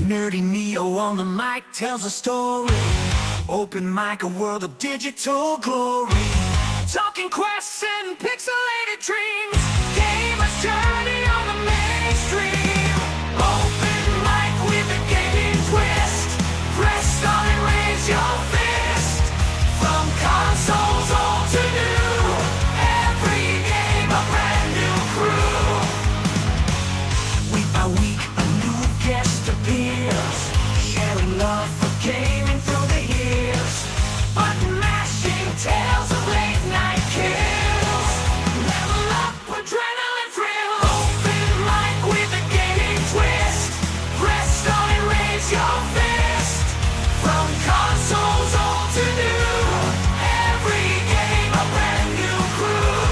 Nerdy Neo on the mic tells a story. Open mic, a world of digital glory. Talking quests and pixelated dreams. Gamers journey on the mainstream. Open mic with a gaming twist. Press on and raise your fist. From consoles all to new. Every game a brand new crew. Week by week a new guest appears. Sharing love for gaming through the years. Button mashing tales of late night kills. Level up, adrenaline thrill. Open mic with a gaming twist. Press on and raise your fist. From consoles old to new. Every game a brand new crew.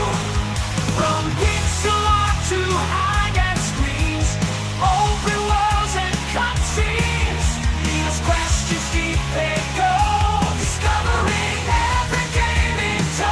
From pixel art to high-end screens. Open worlds and cutscenes. These questions deep they go. Discovering every game in tow.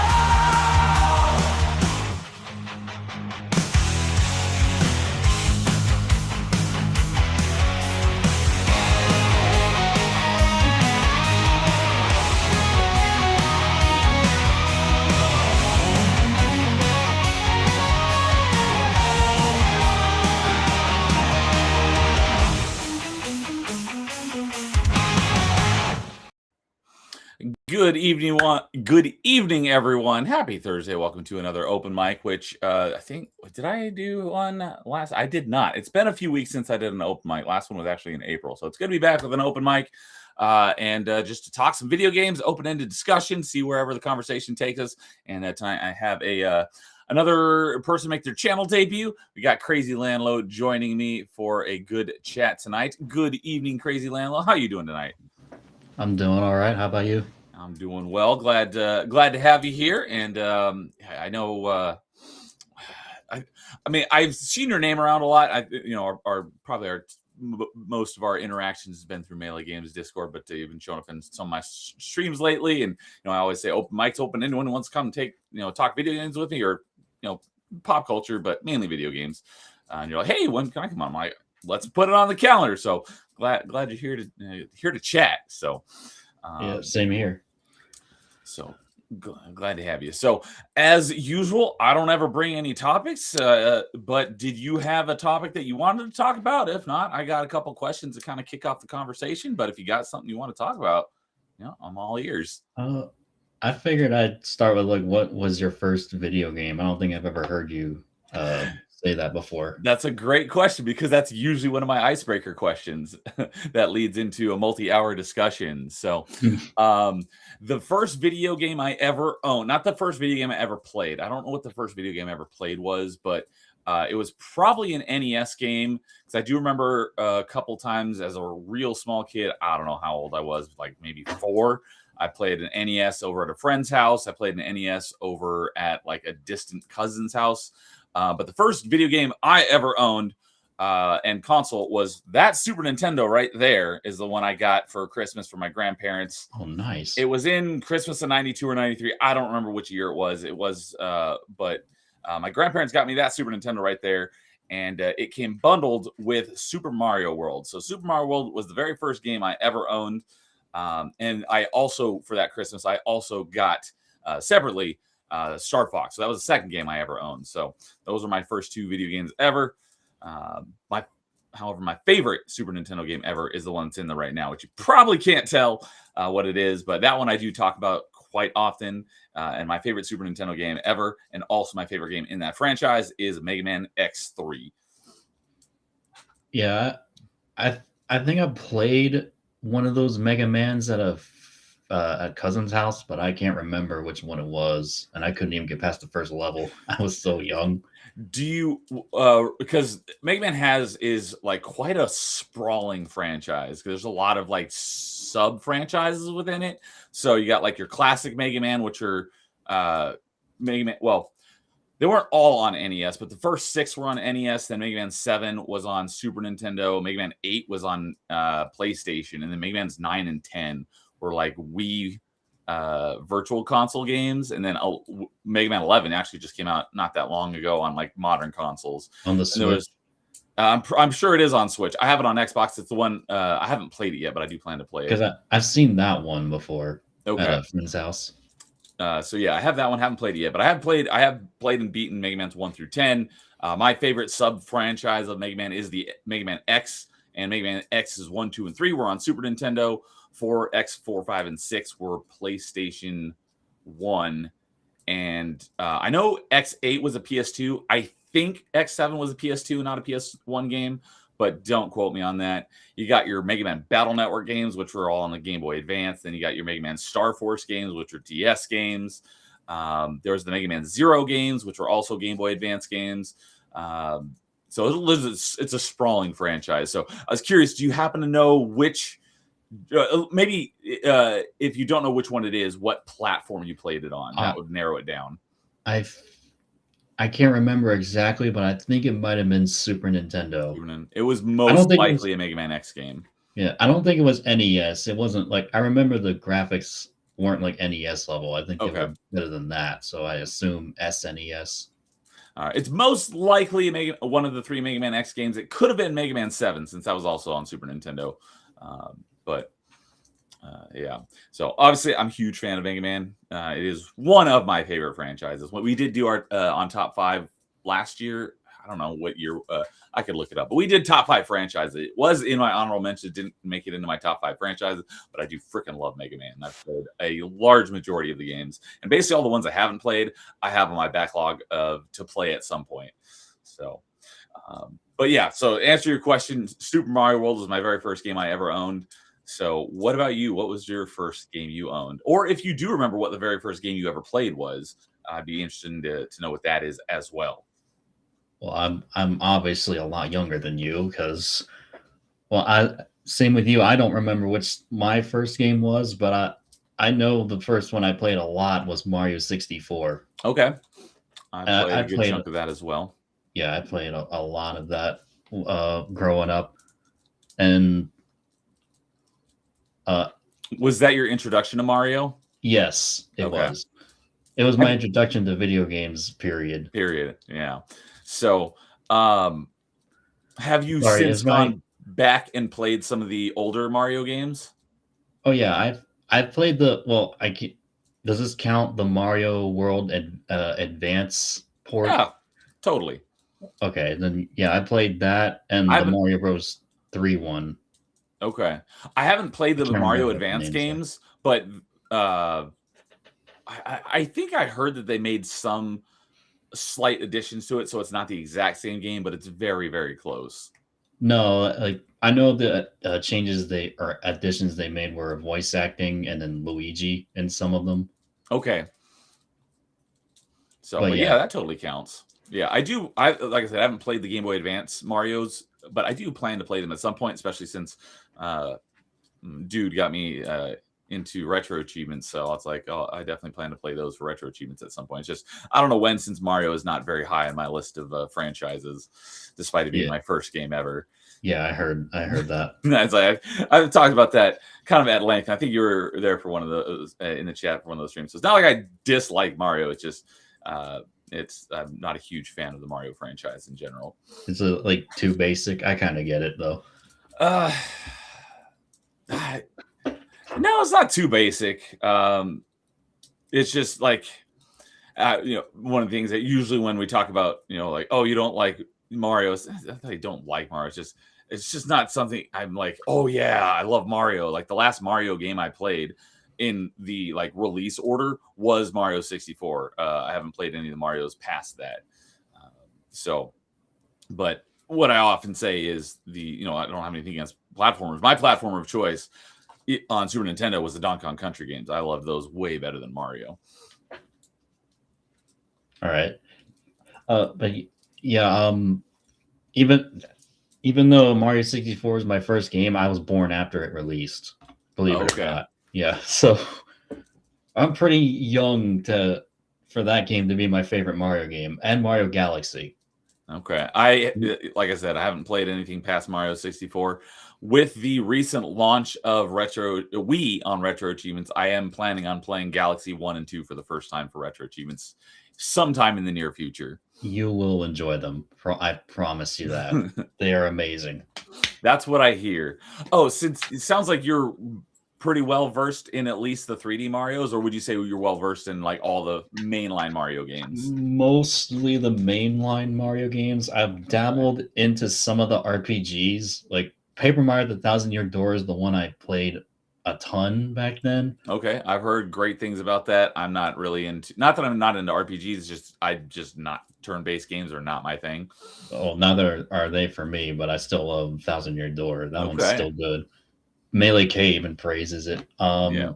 Good evening, everyone. Happy Thursday. Welcome to another open mic, which I think, did I do one last? I did not. It's been a few weeks since I did an open mic. Last one was actually in April. So it's good to be back with an open mic and just to talk some video games, open-ended discussion, see wherever the conversation takes us. And tonight I have another person make their channel debut. We got Krazy LanLo joining me for a good chat tonight. Good evening, Krazy LanLo. How are you doing tonight? I'm doing all right. How about you? I'm doing well. Glad to have you here. And I know, I mean, I've seen your name around a lot. Most of our interactions has been through Melee Games Discord, but you've been showing up in some of my streams lately. And I always say open mics open. Anyone wants to come take talk video games with me, or pop culture, but mainly video games. And you're like, hey, when can I come on? I'm like, let's put it on the calendar. So glad you're here to chat. So yeah, same here. So glad to have you. So as usual, I don't ever bring any topics, but did you have a topic that you wanted to talk about? If not, I got a couple questions to kind of kick off the conversation. But if you got something you want to talk about, I'm all ears. I figured I'd start with what was your first video game? I don't think I've ever heard you say that before. That's a great question, because that's usually one of my icebreaker questions that leads into a multi-hour discussion. So the first video game I ever owned, not the first video game I ever played. I don't know what the first video game I ever played was, but it was probably an NES game, because I do remember a couple times as a real small kid. I don't know how old I was, like maybe 4. I played an NES over at a friend's house. I played an NES over at like a distant cousin's house. But the first video game I ever owned and console was that Super Nintendo right there, is the one I got for Christmas from my grandparents. Oh, nice. It was in Christmas of 92 or 93. I don't remember which year it was. But my grandparents got me that Super Nintendo right there. And it came bundled with Super Mario World. So Super Mario World was the very first game I ever owned. And I also, for that Christmas, I also got separately Star Fox. So that was the second game I ever owned. So those are my first 2 video games ever. However, my favorite Super Nintendo game ever is the one that's in there right now, which you probably can't tell what it is, but that one I do talk about quite often. And my favorite Super Nintendo game ever, and also my favorite game in that franchise, is Mega Man X3. Yeah, I think I played one of those Mega Mans at cousin's house, but I can't remember which one it was, and I couldn't even get past the first level. I was so young. Do you because Mega Man is like quite a sprawling franchise, because there's a lot of like sub franchises within it. So you got like your classic Mega Man, which are Mega Man, well, they weren't all on NES, but the first 6 were on NES. Then Mega Man 7 was on Super Nintendo. Mega Man 8 was on PlayStation, and then Mega Man's 9 and 10 were like Wii virtual console games, and then Mega Man 11 actually just came out not that long ago on like modern consoles. On the Switch. I'm sure it is on Switch. I have it on Xbox. It's the one I haven't played it yet, but I do plan to play it. Because I've seen that one before Okay. at a friend's house. So yeah, I have that one. Haven't played it yet, but I have played and beaten Mega Man 1 through 10. My favorite sub franchise of Mega Man is the Mega Man X, and Mega Man X is 1, 2, and 3 were on Super Nintendo. 4X, 4, 5, and 6 were PlayStation 1, and I know X8 was a PS2. I think X7 was a PS2, not a PS1 game, but don't quote me on that. You got your Mega Man Battle Network games, which were all on the Game Boy Advance. Then you got your Mega Man Star Force games, which are DS games. There was the Mega Man Zero games, which were also Game Boy Advance games. So it's a sprawling franchise. So I was curious, do you happen to know which, maybe if you don't know which one it is, what platform you played it on? That would narrow it down. I can't remember exactly, but I think it might have been Super Nintendo. It was most likely a Mega Man X game. Yeah, I don't think it was NES. It wasn't like, I remember the graphics weren't like NES level. I think they were better than that. So I assume SNES. It's most likely one of the 3 Mega Man X games. It could have been Mega Man 7 since that was also on Super Nintendo. Yeah. So obviously, I'm a huge fan of Mega Man. It is one of my favorite franchises. We did do our on top 5 last year. I don't know what year. I could look it up, but we did top 5 franchises. It was in my honorable mentions. Didn't make it into my top 5 franchises, but I do freaking love Mega Man. I've played a large majority of the games, and basically all the ones I haven't played, I have on my backlog to play at some point. So, but yeah. So to answer your question, Super Mario World was my very first game I ever owned. So what about you? What was your first game you owned? Or if you do remember what the very first game you ever played was, I'd be interested to know what that is as well. Well, I'm obviously a lot younger than you because, well, same with you. I don't remember which my first game was, but I know the first one I played a lot was Mario 64. Okay. I played a good chunk of that as well. Yeah, I played a lot of that growing up. And was that your introduction to Mario? Yes, it was. It was my introduction to video games, period. Yeah. So, have you since gone back and played some of the older Mario games? Oh yeah, I've played does this count the Mario World Advance port? Yeah, totally. Okay, then yeah, I played that and the Mario Bros. 3 one. Okay, I haven't played the Mario Advance games, but I think I heard that they made some slight additions to it, so it's not the exact same game, but it's very, very close. No, like I know the changes additions they made were voice acting and then Luigi in some of them. Okay. So, but yeah, that totally counts. Yeah, I do. Like I said, I haven't played the Game Boy Advance Marios, but I do plan to play them at some point, especially since dude got me into retro achievements. So it's like, I definitely plan to play those for retro achievements at some point. It's just, I don't know when, since Mario is not very high on my list of franchises, despite it being my first game ever. Yeah, I heard that. It's like I've talked about that kind of at length. I think you were there for one of those in the chat for one of those streams. So it's not like I dislike Mario. It's just I'm not a huge fan of the Mario franchise in general. It's like too basic. I kind of get it though. No, it's not too basic. It's just like one of the things that usually when we talk about, like, oh, you don't like Mario, I don't like Mario. It's just not something I'm like, oh yeah, I love Mario. Like the last Mario game I played in the like release order was Mario 64. I haven't played any of the Marios past that. But what I often say is I don't have anything against platformers. My platformer of choice on Super Nintendo was the Donkey Kong Country games. I love those way better than Mario. All right. But yeah, even though Mario 64 is my first game, I was born after it released. Believe it or not. Yeah, so I'm pretty young for that game to be my favorite Mario game, and Mario Galaxy. Okay. Like I said, I haven't played anything past Mario 64. With the recent launch of Wii on Retro Achievements, I am planning on playing Galaxy 1 and 2 for the first time for Retro Achievements sometime in the near future. You will enjoy them. I promise you that. They are amazing. That's what I hear. Oh, since it sounds like you're pretty well versed in at least the 3D Marios, or would you say you're well versed in like all the mainline Mario games? Mostly the mainline Mario games. I've dabbled into some of the RPGs. Like Paper Mario: The Thousand Year Door is the one I played a ton back then. Okay, I've heard great things about that. I'm not really into. Not that I'm not into RPGs. Just I just not turn-based games are not my thing. Oh, neither are they for me, but I still love Thousand Year Door. That one's Okay. still good. Melee K even praises it. Yeah.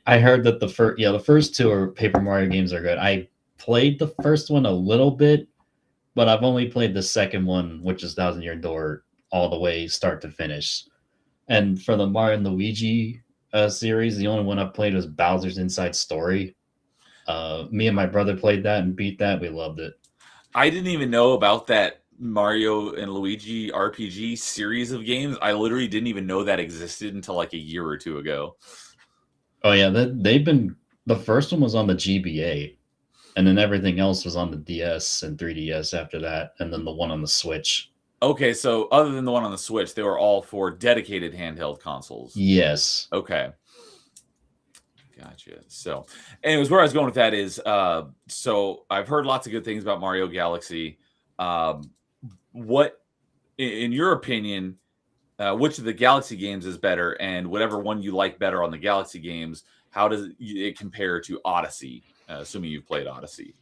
I heard that the first two are Paper Mario games are good. I played the first one a little bit, but I've only played the second one, which is Thousand Year Door, all the way start to finish. And for the Mario and Luigi series, the only one I've played was Bowser's Inside Story. Me and my brother played that and beat that. We loved it. I didn't even know about that Mario and Luigi RPG series of games. I literally didn't even know that existed until like a year or two ago. Oh yeah, they've been. The first one was on the GBA, and then everything else was on the DS and 3DS after that, and then the one on the Switch. Okay, so other than the one on the Switch, they were all for dedicated handheld consoles. Yes. Okay. Gotcha. So, anyways, where I was going with that is, so I've heard lots of good things about Mario Galaxy. What, in your opinion, which of the Galaxy games is better, and whatever one you like better on the Galaxy games, how does it compare to Odyssey? Assuming you've played Odyssey.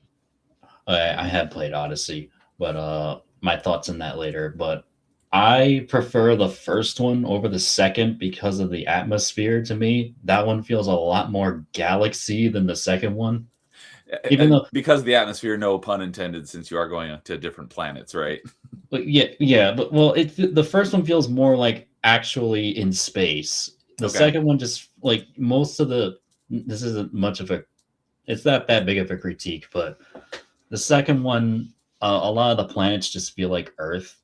I have played Odyssey, but my thoughts on that later. But I prefer the first one over the second because of the atmosphere. To me, that one feels a lot more galaxy than the second one. Even though, because of the atmosphere, no pun intended, since you are going to different planets, right? but yeah, but well, the first one feels more like actually in space. The Okay. second one just like most of the. This isn't much of a. It's not that big of a critique, but the second one, a lot of the planets just feel like Earth.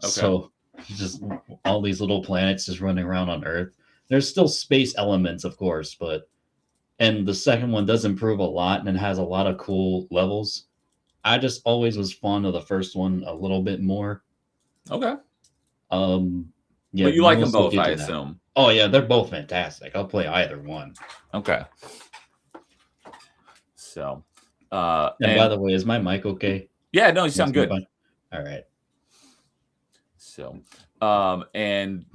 Okay. So just all these little planets just running around on Earth. There's still space elements, of course, but and the second one does improve a lot and it has a lot of cool levels. I just always was fond of the first one a little bit more. Okay. Yeah, But you like them mostly both, due I to that. assume. Oh yeah, they're both fantastic. I'll play either one. Okay. So, And by the way, is my mic okay? yeah, no, you sound good. Fine? All right. So, and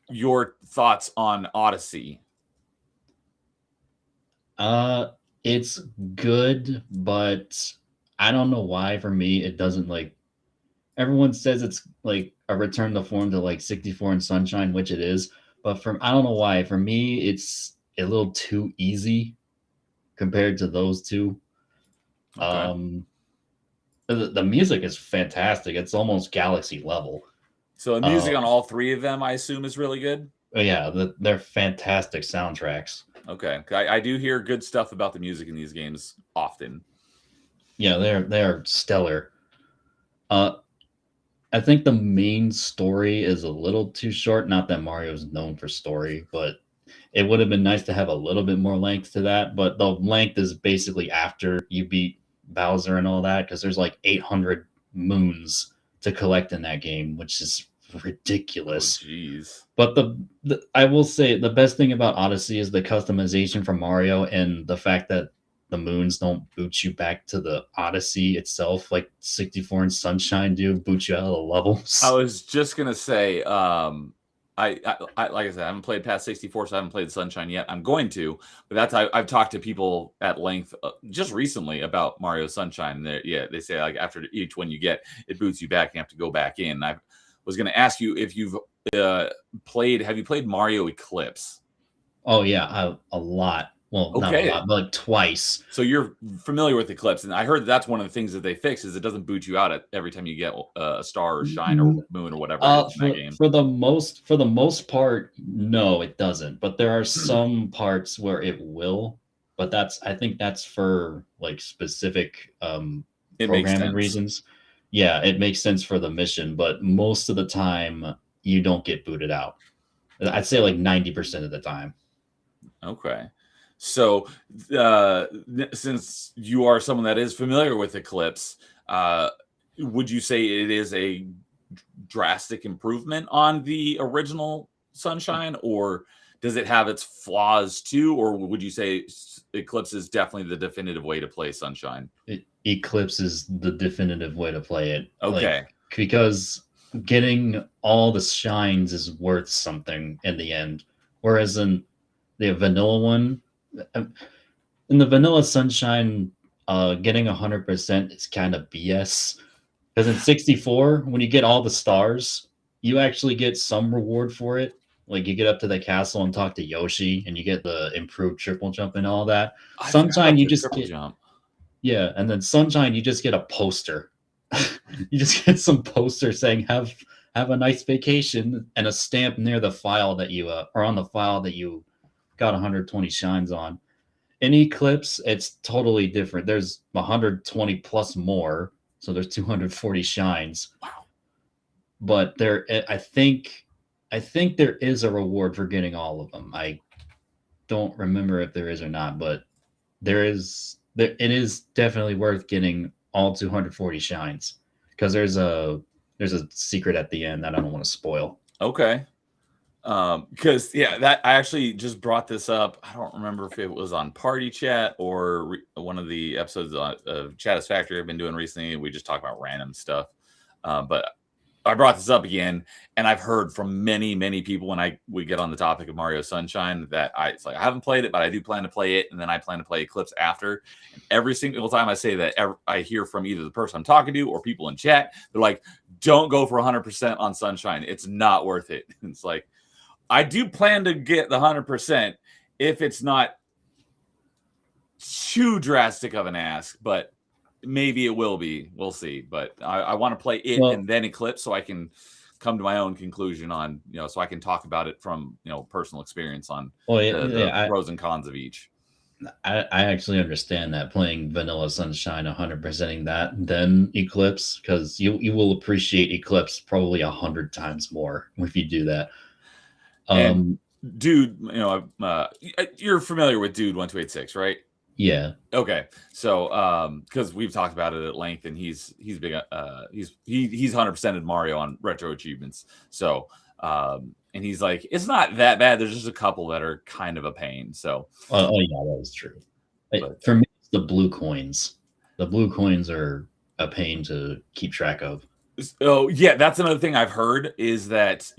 your thoughts on Odyssey? It's good, but I don't know why. For me, it doesn't like. Everyone says it's like a return to form to like 64 and Sunshine, which it is. But I don't know why. For me, it's a little too easy compared to those two. Okay. The music is fantastic. It's almost galaxy level. So the music on all three of them, I assume, is really good. Yeah, they're fantastic soundtracks. Okay, I do hear good stuff about the music in these games often. Yeah, they're stellar. I think the main story is a little too short. Not that Mario's known for story, but it would have been nice to have a little bit more length to that. But the length is basically after you beat Bowser and all that, because there's like 800 moons to collect in that game, which is ridiculous. Jeez. But I will say the best thing about Odyssey is the customization for Mario and the fact that the moons don't boot you back to the Odyssey itself, like 64 and Sunshine do, boot you out of the levels. I was just gonna say, I like I said, I haven't played past 64, so I haven't played Sunshine yet. I'm going to, but I've talked to people at length just recently about Mario Sunshine. They say like after each one you get, it boots you back. And you have to go back in. I was going to ask you if you've played. Have you played Mario Eclipse? Oh yeah, a lot. Well, not a lot, but like twice. So you're familiar with Eclipse, and I heard that's one of the things that they fixed is it doesn't boot you out every time you get a star or shine or moon or whatever it is in that game. For the most part, no, it doesn't. But there are some parts where it will. But I think that's for like specific programming reasons. Yeah, it makes sense for the mission, but most of the time you don't get booted out. I'd say like 90% of the time. Okay. So, since you are someone that is familiar with Eclipse, Would you say it is a drastic improvement on the original Sunshine, or does it have its flaws too? Or would you say Eclipse is definitely the definitive way to play Sunshine? Eclipse is the definitive way to play it. Okay. Because getting all the shines is worth something in the end. Whereas in the vanilla one, in the vanilla Sunshine, getting 100% is kind of BS. Because in 64, when you get all the stars, you actually get some reward for it. Like you get up to the castle and talk to Yoshi, and you get the improved triple jump and all that. Sunshine, you just get jump. Yeah, and then Sunshine, you just get a poster. You just get some poster saying "Have a nice vacation" and a stamp near the file that you or on the file that you got 120 shines on. In Eclipse, it's totally different. There's 120 plus more, so there's 240 shines. Wow. But I think there is a reward for getting all of them. I don't remember if there is or not, but there is. It is definitely worth getting all 240 shines because there's a secret at the end that I don't want to spoil. Okay. Because that I actually just brought this up. I don't remember if it was on Party Chat or one of the episodes of Chattis Factory I've been doing recently. We just talk about random stuff. But I brought this up again, and I've heard from many people when we get on the topic of Mario Sunshine that it's like I haven't played it, but I do plan to play it, and then I plan to play Eclipse after. And every single time I say that, I hear from either the person I'm talking to or people in chat. They're like, "Don't go for 100% on Sunshine. It's not worth it." It's like I do plan to get the 100% if it's not too drastic of an ask, but maybe it will be. We'll see. But I want to play it and then Eclipse so I can come to my own conclusion on, so I can talk about it from, personal experience on the pros and cons of each. I actually understand that playing Vanilla Sunshine 100%ing that then Eclipse, because you will appreciate Eclipse probably 100 times more if you do that. And Dude, you're familiar with Dude 1286, right? Yeah. Okay. So, because we've talked about it at length, and he's big. He's 100%ed Mario on retro achievements. So, and he's like, it's not that bad. There's just a couple that are kind of a pain. So, yeah, that is true. For me, it's the blue coins. The blue coins are a pain to keep track of. Oh yeah, that's another thing I've heard is that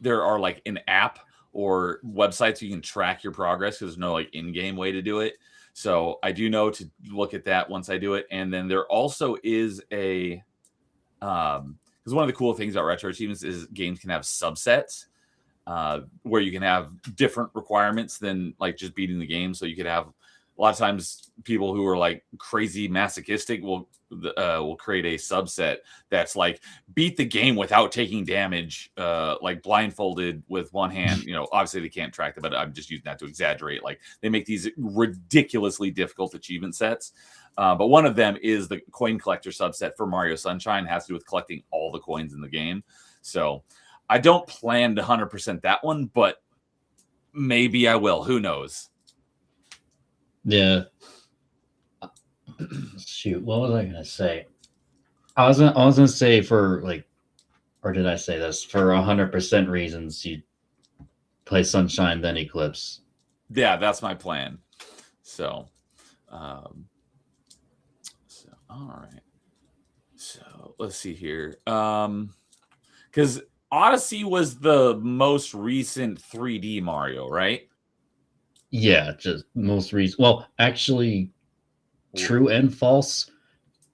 there are like an app or websites you can track your progress because there's no like in-game way to do it. So I do know to look at that once I do it. And then there also is because one of the cool things about retro achievements is games can have subsets where you can have different requirements than like just beating the game. So you could have a lot of times people who are like crazy masochistic will create a subset that's like beat the game without taking damage, like blindfolded with one hand. Obviously they can't track that, but I'm just using that to exaggerate. Like they make these ridiculously difficult achievement sets. But one of them is the coin collector subset for Mario Sunshine. It has to do with collecting all the coins in the game. So I don't plan to 100% that one, but maybe I will. Who knows? Yeah. Shoot, what was I gonna say? I was gonna say for like, or did I say this? For 100% reasons, you play Sunshine then Eclipse. Yeah, that's my plan. So, all right. So let's see here. Because Odyssey was the most recent 3D Mario, right? Yeah, just most recent. Well, actually, true and false.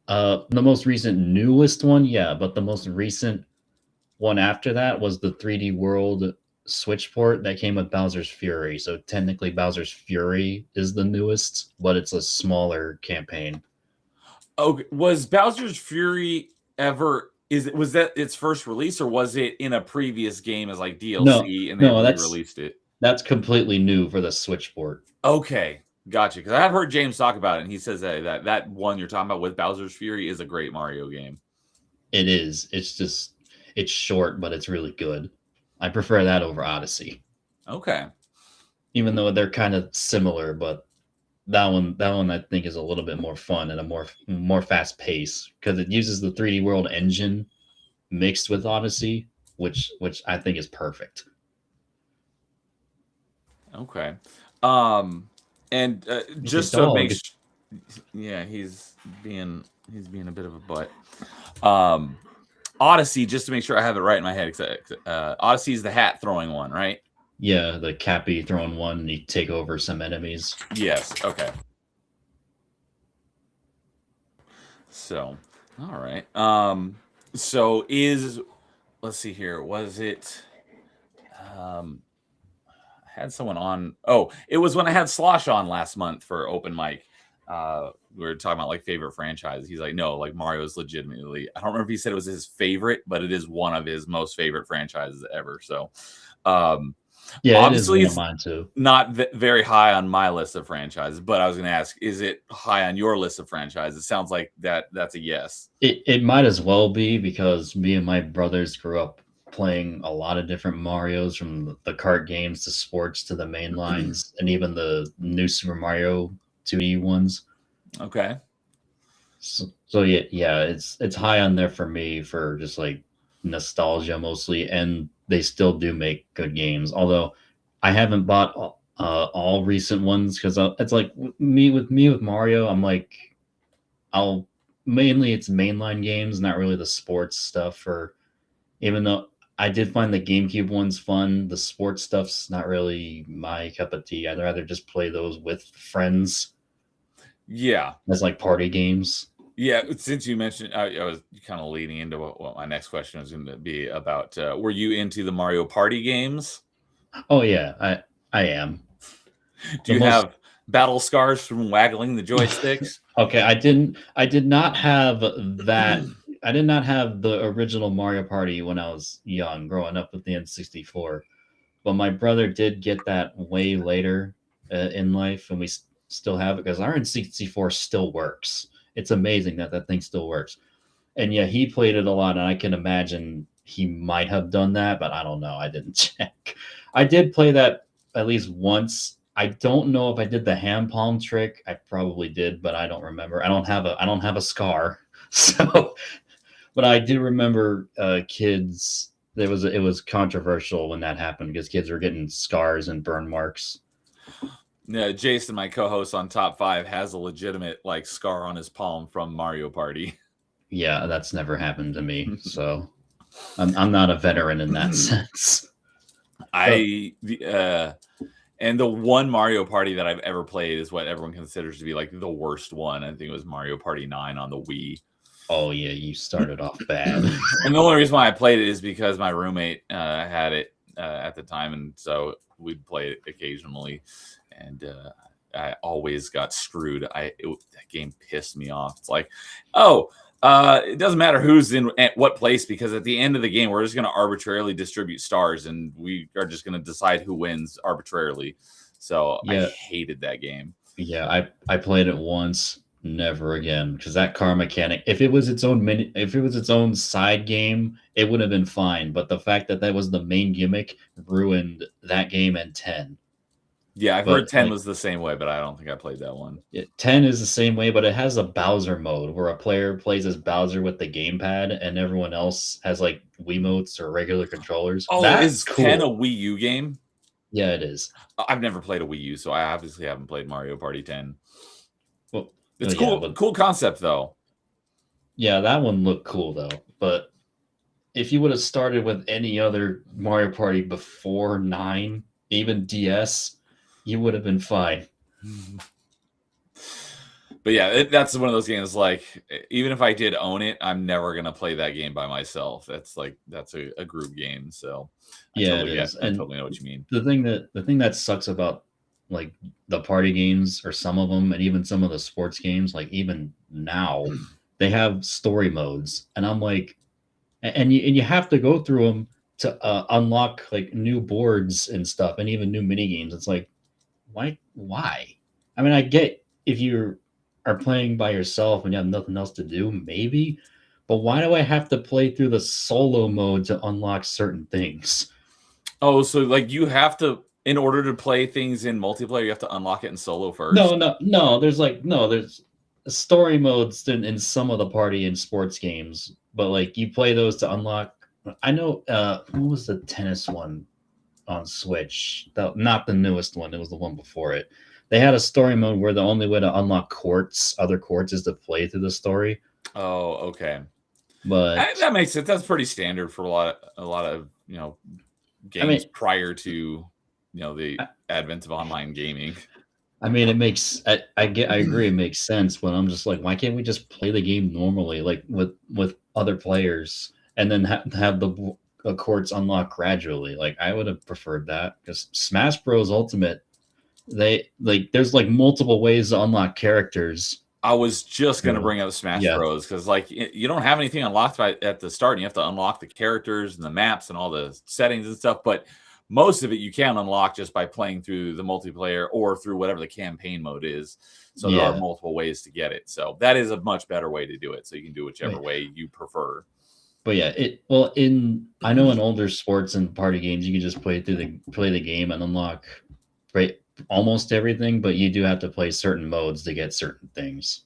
The most recent newest one, yeah, but the most recent one after that was the 3D World Switch port that came with Bowser's Fury. So technically, Bowser's Fury is the newest, but it's a smaller campaign. Okay, was Bowser's Fury ever? Was that its first release, or was it in a previous game as like DLC and they released it? That's completely new for the Switch port. Okay, gotcha. Because I've heard James talk about it, and he says that one you're talking about with Bowser's Fury is a great Mario game. It is. It's short, but it's really good. I prefer that over Odyssey. Okay. Even though they're kind of similar, but That one I think is a little bit more fun and a more fast pace because it uses the 3D World engine mixed with Odyssey, which I think is perfect. Okay. And It's a just to make dog. yeah, he's being a bit of a butt. Um, Odyssey, just to make sure I have it right in my head, Odyssey is the hat throwing one, right? Yeah, the Cappy throwing one and you take over some enemies. Yes. Okay. So, all right. So is let's see here. Was it? I had someone on. Oh, it was when I had Slosh on last month for open mic. We were talking about like favorite franchises. He's like, no, like Mario is legitimately. I don't remember if he said it was his favorite, but it is one of his most favorite franchises ever. So, um, Yeah, it is obviously, one of it's mine too. not very high on my list of franchises. But I was going to ask, is it high on your list of franchises? It sounds like that's a yes. It might as well be because me and my brothers grew up playing a lot of different Marios from the kart games to sports to the main lines and even the new Super Mario 2D ones. Okay. So yeah, it's high on there for me for just like nostalgia mostly, and they still do make good games. Although I haven't bought all recent ones because it's like with Mario, I'm like I'll mainly it's mainline games, not really the sports stuff. Or even though I did find the GameCube ones fun, the sports stuff's not really my cup of tea. I'd rather just play those with friends Yeah. as like party games. Yeah, since you mentioned, I was kind of leading into what my next question was going to be about. Were you into the Mario Party games? Oh yeah, I am. Do The you most have battle scars from waggling the joysticks? Okay, I did not have that. I did not have the original Mario Party when I was young, growing up with the N64. But my brother did get that way later in life, and we still have it because our N64 still works. It's amazing that that thing still works. And yeah, he played it a lot, and I can imagine he might have done that, but I don't know. I didn't check. I did play that at least once. I don't know if I did the hand palm trick. I probably did, but I don't remember. I don't have a scar. So, but I do remember kids. It was controversial when that happened because kids were getting scars and burn marks. Yeah, Jason, my co-host on Top 5, has a legitimate like scar on his palm from Mario Party. Yeah, that's never happened to me. So I'm not a veteran in that sense. So, And the one Mario Party that I've ever played is what everyone considers to be like the worst one. I think it was Mario Party 9 on the Wii. oh yeah, you started off bad. And the only reason why I played it is because my roommate had it at the time, and so we'd play it occasionally. And I always got screwed. That game pissed me off. It's like, oh, it doesn't matter who's in at what place because at the end of the game, we're just going to arbitrarily distribute stars, and we are just going to decide who wins arbitrarily. So I Yeah, hated that game. yeah. I played it once, never again, because that car mechanic. If it was its own side game, it would have been fine. But the fact that that was the main gimmick ruined that game and 10. Yeah, I've heard But 10 was the same way, but I don't think I played that one. 10 is the same way, but it has a Bowser mode where a player plays as Bowser with the gamepad and everyone else has like Wiimotes or regular controllers. Oh, That's is 10 a cool. Wii U game? Yeah, it is. I've never played a Wii U, so I obviously haven't played Mario Party 10. Well, It's yeah, cool, but cool concept though. yeah, that one looked cool though. But if you would have started with any other Mario Party before 9, even DS, you would have been fine. But yeah, that's one of those games. Like, even if I did own it, I'm never gonna play that game by myself. That's a group game. So I Yeah, it totally get. is. I And totally know what you mean. the thing that sucks about like the party games or some of them and even some of the sports games, like even now, they have story modes, and I'm like, and you have to go through them to unlock like new boards and stuff, and even new mini games. It's like, why? I mean, I get if you are playing by yourself and you have nothing else to do, maybe, but why do I have to play through the solo mode to unlock certain things? Oh, so like you have to In order to play things in multiplayer, you have to unlock it in solo first. No. There's story modes in some of the party in sports games, but like you play those to unlock. I know. What was the tennis one on Switch? Not the newest one. It was the one before it. They had a story mode where the only way to unlock other courts, is to play through the story. Oh, okay. But That makes sense. That's pretty standard for a lot of games prior to the advent of online gaming. I mean, it makes I agree, it makes sense, but I'm just like, why can't we just play the game normally, like with other players, and then have the courts unlock gradually? Like, I would have preferred that, because Smash Bros. Ultimate, there's like multiple ways to unlock characters. I was just going to bring up Smash Bros. Because like you don't have anything unlocked at the start, and you have to unlock the characters and the maps and all the settings and stuff. But most of it you can unlock just by playing through the multiplayer or through whatever the campaign mode is. So there are multiple ways to get it. So that is a much better way to do it. So you can do whichever way you prefer. But yeah, I know in older sports and party games, you can just play the game and unlock almost everything, but you do have to play certain modes to get certain things.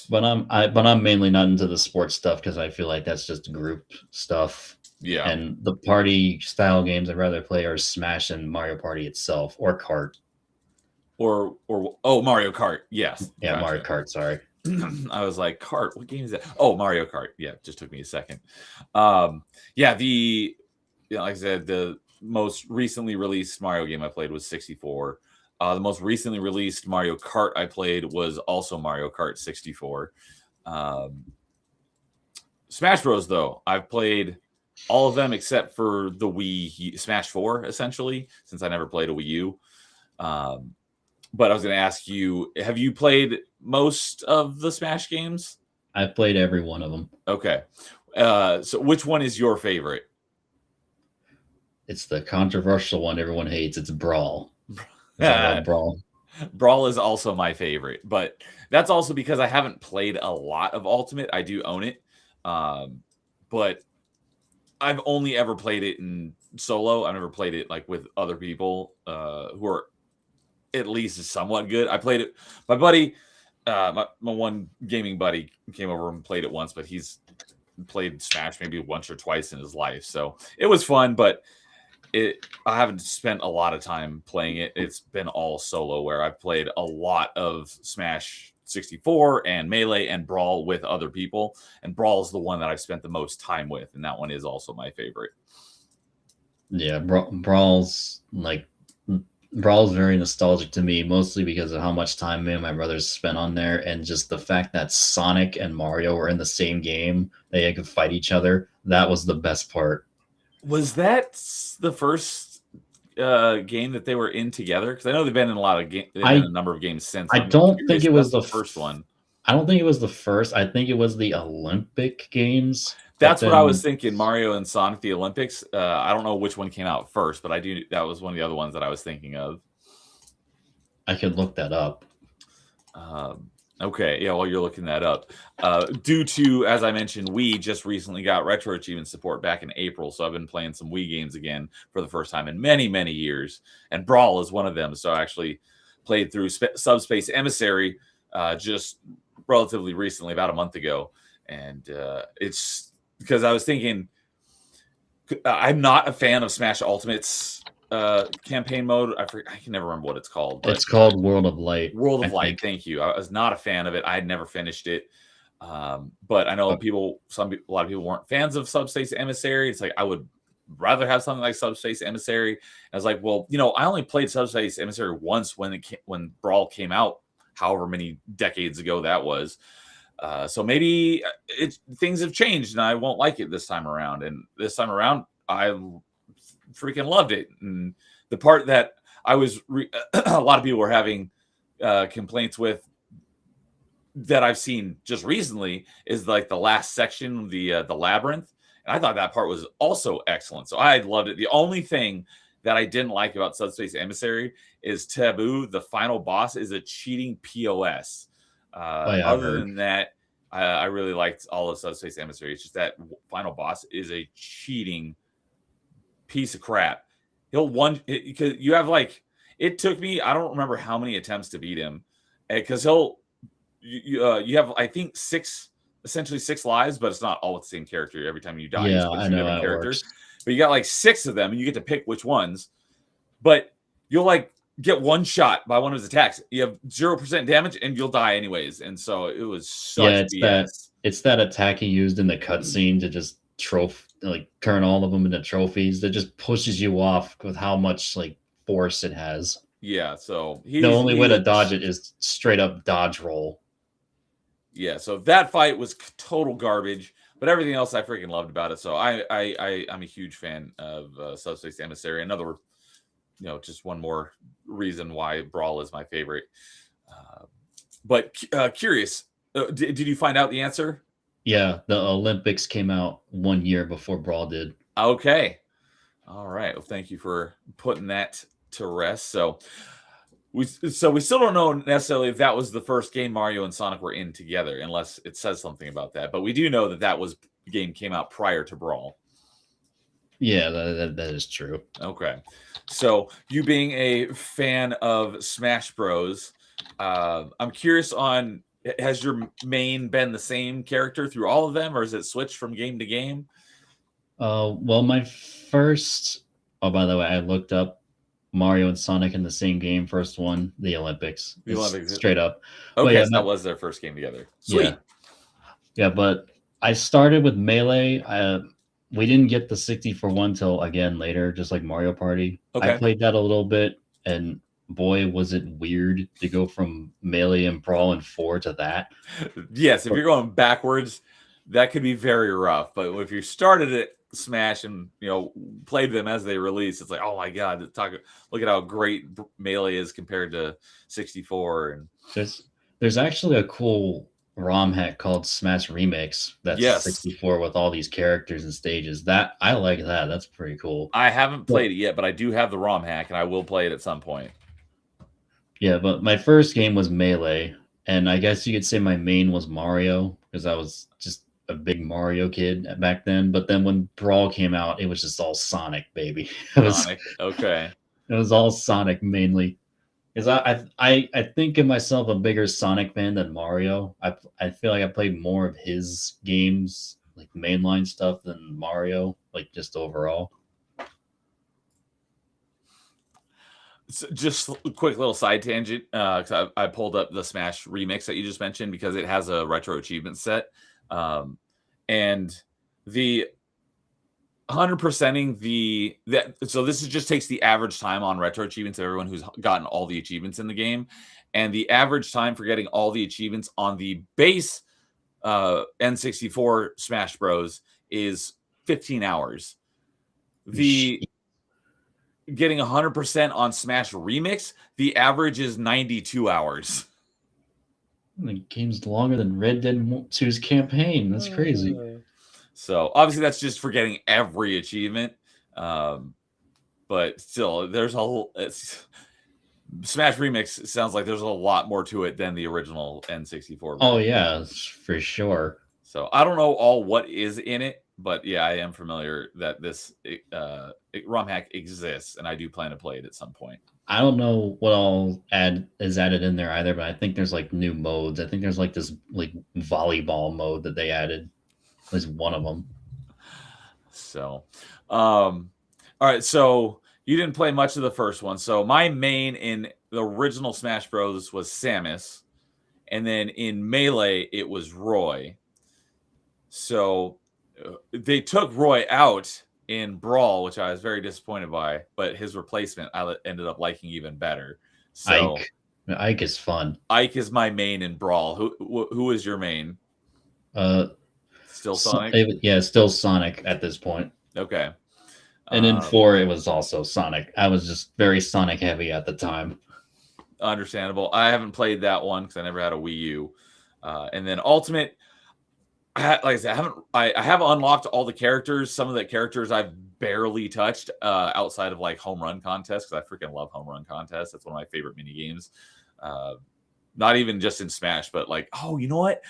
But I'm mainly not into the sports stuff, because I feel like that's just group stuff. Yeah. And the party style games I'd rather play are Smash and Mario Party itself, or Kart. Or Mario Kart. Yes. Yeah, gotcha. Mario Kart, sorry. I was like, Kart, what game is that? Oh, Mario Kart. Yeah, it just took me a second. Like I said, the most recently released Mario game I played was 64. The most recently released Mario Kart I played was also Mario Kart 64. Smash Bros, though, I've played all of them except for the Wii Smash 4, essentially, since I never played a Wii U. But I was going to ask you, have you played most of the Smash games? I've played every one of them. Okay. So which one is your favorite? It's the controversial one everyone hates. It's Brawl. I love Brawl. Brawl is also my favorite, but that's also because I haven't played a lot of Ultimate. I do own it, but I've only ever played it in solo. I've never played it like with other people who are at least somewhat good. I played it. My buddy, my one gaming buddy, came over and played it once, but he's played Smash maybe once or twice in his life, so it was fun, but I haven't spent a lot of time playing it. It's been all solo, where I've played a lot of Smash 64 and Melee and Brawl with other people. And Brawl is the one that I've spent the most time with, and that one is also my favorite. Yeah, Brawl's very nostalgic to me, mostly because of how much time me and my brothers spent on there, and just the fact that Sonic and Mario were in the same game, they could fight each other. That was the best part. Was that the first game that they were in together? Because I know they've been in a number of games since. I don't think it was the first one. I don't think it was the first. I think it was the Olympic Games. That's what I was thinking. Mario and Sonic, the Olympics. I don't know which one came out first, but that was one of the other ones that I was thinking of. I could look that up. Okay, yeah, while you're looking that up. Due to, as I mentioned, Wii just recently got Retro Achievement support back in April, so I've been playing some Wii games again for the first time in many, many years, and Brawl is one of them. So I actually played through Subspace Emissary just relatively recently, about a month ago, and it's because I was thinking, I'm not a fan of Smash Ultimate's campaign mode. I can never remember what it's called. It's called World of Light. World of Light. Thank you. I was not a fan of it. I had never finished it. But I know a lot of people weren't fans of Subspace Emissary. It's like, I would rather have something like Subspace Emissary. I was like, well, I only played Subspace Emissary once when Brawl came out, however many decades ago that was. So maybe things have changed and I won't like it this time around. And this time around, I freaking loved it. And the part that I was a lot of people were having complaints with that I've seen just recently is like the last section, the labyrinth, and I thought that part was also excellent. So I loved it. The only thing that I didn't like about Subspace Emissary is Taboo, the final boss, is a cheating POS. Other than that, I really liked all of Subspace Emissary. It's just that final boss is a cheating piece of crap. He'll because you have like, it took me, I don't remember how many attempts to beat him, because you have, I think, essentially six lives, but it's not all with the same character. Every time you die, you Yeah, switch I to a know different how it character. works. But you got like six of them, and you get to pick which ones. But you'll like get one shot by one of his attacks. You have 0% damage, and you'll die anyways. And so it was such BS. It's that attack he used in the cutscene to just turn all of them into trophies that just pushes you off with how much like force it has. Yeah, so The only way to dodge it is straight up dodge roll. Yeah, so that fight was total garbage, but everything else I freaking loved about it. So I'm a huge fan of Subspace Emissary. Another, just one more reason why Brawl is my favorite. But curious, did you find out the answer? Yeah, the Olympics came out 1 year before Brawl did. Okay, all right. Well, thank you for putting that to rest. So we still don't know necessarily if that was the first game Mario and Sonic were in together, unless it says something about that. But we do know that was the game came out prior to Brawl. Yeah, that is true. Okay, so you being a fan of Smash Bros, I'm curious on, has your main been the same character through all of them, or is it switched from game to game? Well, my first. Oh, by the way, I looked up Mario and Sonic in the same game. First one, the Olympics. The Olympics, straight up. Okay, yeah, so that was their first game together. Sweet. Yeah, but I started with Melee. We didn't get the 64 one till again later, just like Mario Party. Okay. I played that a little bit, and boy, was it weird to go from Melee and Brawl and 4 to that. Yes, if you're going backwards, that could be very rough. But if you started at Smash and played them as they released, it's like, oh my god, look at how great Melee is compared to 64. And there's actually a cool ROM hack called Smash Remix that's 64 with all these characters and stages. That I like that. That's pretty cool. I haven't played it yet, but I do have the ROM hack, and I will play it at some point. Yeah, but my first game was Melee, and I guess you could say my main was Mario because I was just a big Mario kid back then. But then when Brawl came out, it was just all Sonic, baby. Sonic, okay. It was all Sonic mainly. Because I think of myself a bigger Sonic fan than Mario. I feel like I played more of his games, like mainline stuff, than Mario, like just overall. So just a quick little side tangent, because I pulled up the Smash Remix that you just mentioned because it has a retro achievement set, and the 100%ing so this just takes the average time on retro achievements of everyone who's gotten all the achievements in the game, and the average time for getting all the achievements on the base N64 Smash Bros is 15 hours. Getting 100% on Smash Remix, the average is 92 hours. The game's longer than Red Dead 2's campaign. That's crazy. So obviously that's just for getting every achievement, but still, Smash Remix sounds like there's a lot more to it than the original N64. Oh yeah, for sure. So I don't know what is in it, but yeah, I am familiar that this ROM hack exists, and I do plan to play it at some point. I don't know what all is added in there either, but I think there's like new modes. I think there's like this like volleyball mode that they added. At least one of them. So, all right. So you didn't play much of the first one. So my main in the original Smash Bros was Samus, and then in Melee it was Roy. So they took Roy out in Brawl, which I was very disappointed by, but his replacement I ended up liking even better. So Ike is fun. Ike is my main in Brawl. Who is your main? Still Sonic? Yeah, still Sonic at this point. Okay. And in 4, it was also Sonic. I was just very Sonic heavy at the time. Understandable. I haven't played that one because I never had a Wii U. And then Ultimate, like I said, I have unlocked all the characters. Some of the characters I've barely touched outside of like home run contests, because I freaking love home run contests. That's one of my favorite mini games. Not even just in Smash, but like, oh, you know what?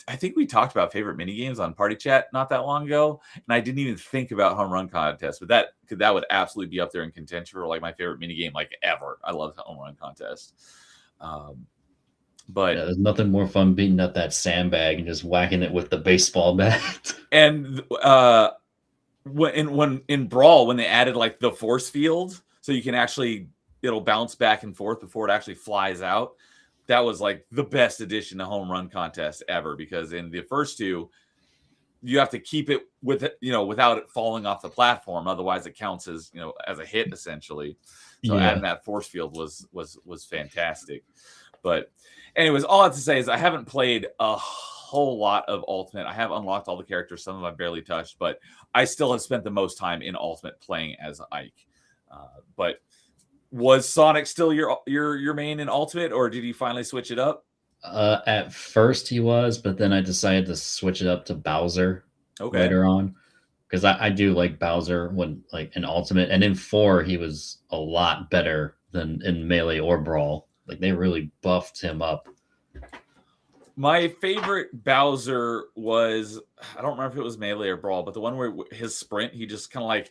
I think we talked about favorite mini games on Party Chat not that long ago, and I didn't even think about home run contest, but that would absolutely be up there in contention for like my favorite mini game like ever. I love home run contest. But there's nothing more fun beating up that sandbag and just whacking it with the baseball bat. And when in Brawl, when they added like the force field, so you can actually it'll bounce back and forth before it actually flies out. That was like the best addition to home run contest ever, because in the first two, you have to keep it with without it falling off the platform. Otherwise, it counts as as a hit essentially. So adding that force field was fantastic. But anyways, all I have to say is I haven't played a whole lot of Ultimate. I have unlocked all the characters. Some of them I've barely touched, but I still have spent the most time in Ultimate playing as Ike. But was Sonic still your main in Ultimate, or did you finally switch it up? At first he was, but then I decided to switch it up to Bowser later on, because I do like Bowser when like in Ultimate, and in 4 he was a lot better than in Melee or Brawl. Like they really buffed him up. My favorite Bowser was, I don't remember if it was Melee or Brawl, but the one where his sprint, he just kind of like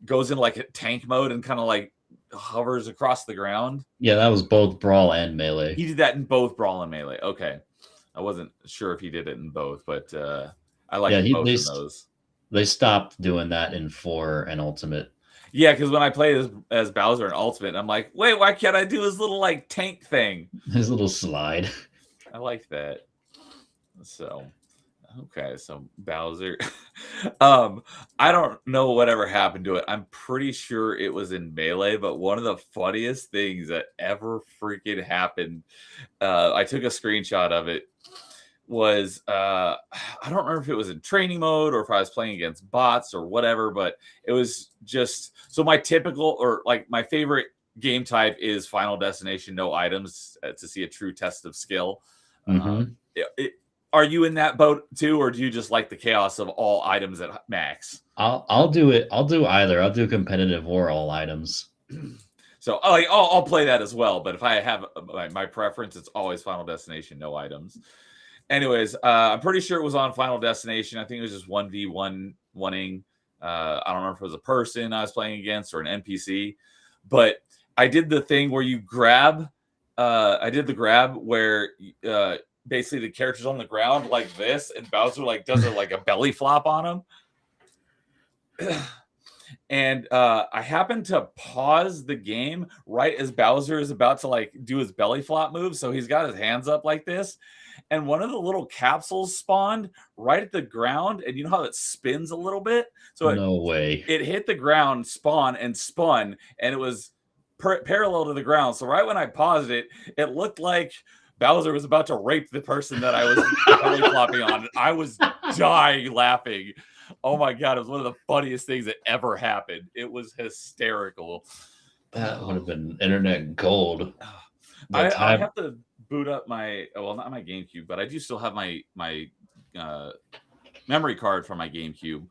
goes in like a tank mode and kind of like hovers across the ground. Yeah, that was both Brawl and Melee. He did that in both Brawl and Melee. Okay. I wasn't sure if he did it in both, but I like both of those. They stopped doing that in 4 and Ultimate. Yeah, because when I played as Bowser in Ultimate, I'm like, wait, why can't I do his little like tank thing? His little slide. I like that. So okay, so Bowser. I don't know whatever happened to it. I'm pretty sure it was in Melee, but one of the funniest things that ever freaking happened, I took a screenshot of it, was I don't remember if it was in training mode or if I was playing against bots or whatever, but it was just so my typical or like my favorite game type is Final Destination, no items, to see a true test of skill. Are you in that boat too, or do you just like the chaos of all items at max? I'll do it. I'll do either. I'll do competitive or all items. So I'll play that as well. But if I have my preference, it's always Final Destination, no items. Anyways, I'm pretty sure it was on Final Destination. I think it was just 1v1-ing. I don't remember if it was a person I was playing against or an NPC, but I did the thing where you grab. I did the grab where basically the character's on the ground like this, and Bowser like does like a belly flop on him. And I happened to pause the game right as Bowser is about to like do his belly flop move. So he's got his hands up like this. And one of the little capsules spawned right at the ground. And you know how it spins a little bit? So no way. It hit the ground, spawn, and spun. And it was parallel to the ground. So right when I paused it, it looked like Bowser was about to rape the person that I was belly flopping on. I was dying laughing. Oh my God, it was one of the funniest things that ever happened. It was hysterical. That would have been internet gold. I have to boot up not my GameCube, but I do still have my memory card for my GameCube.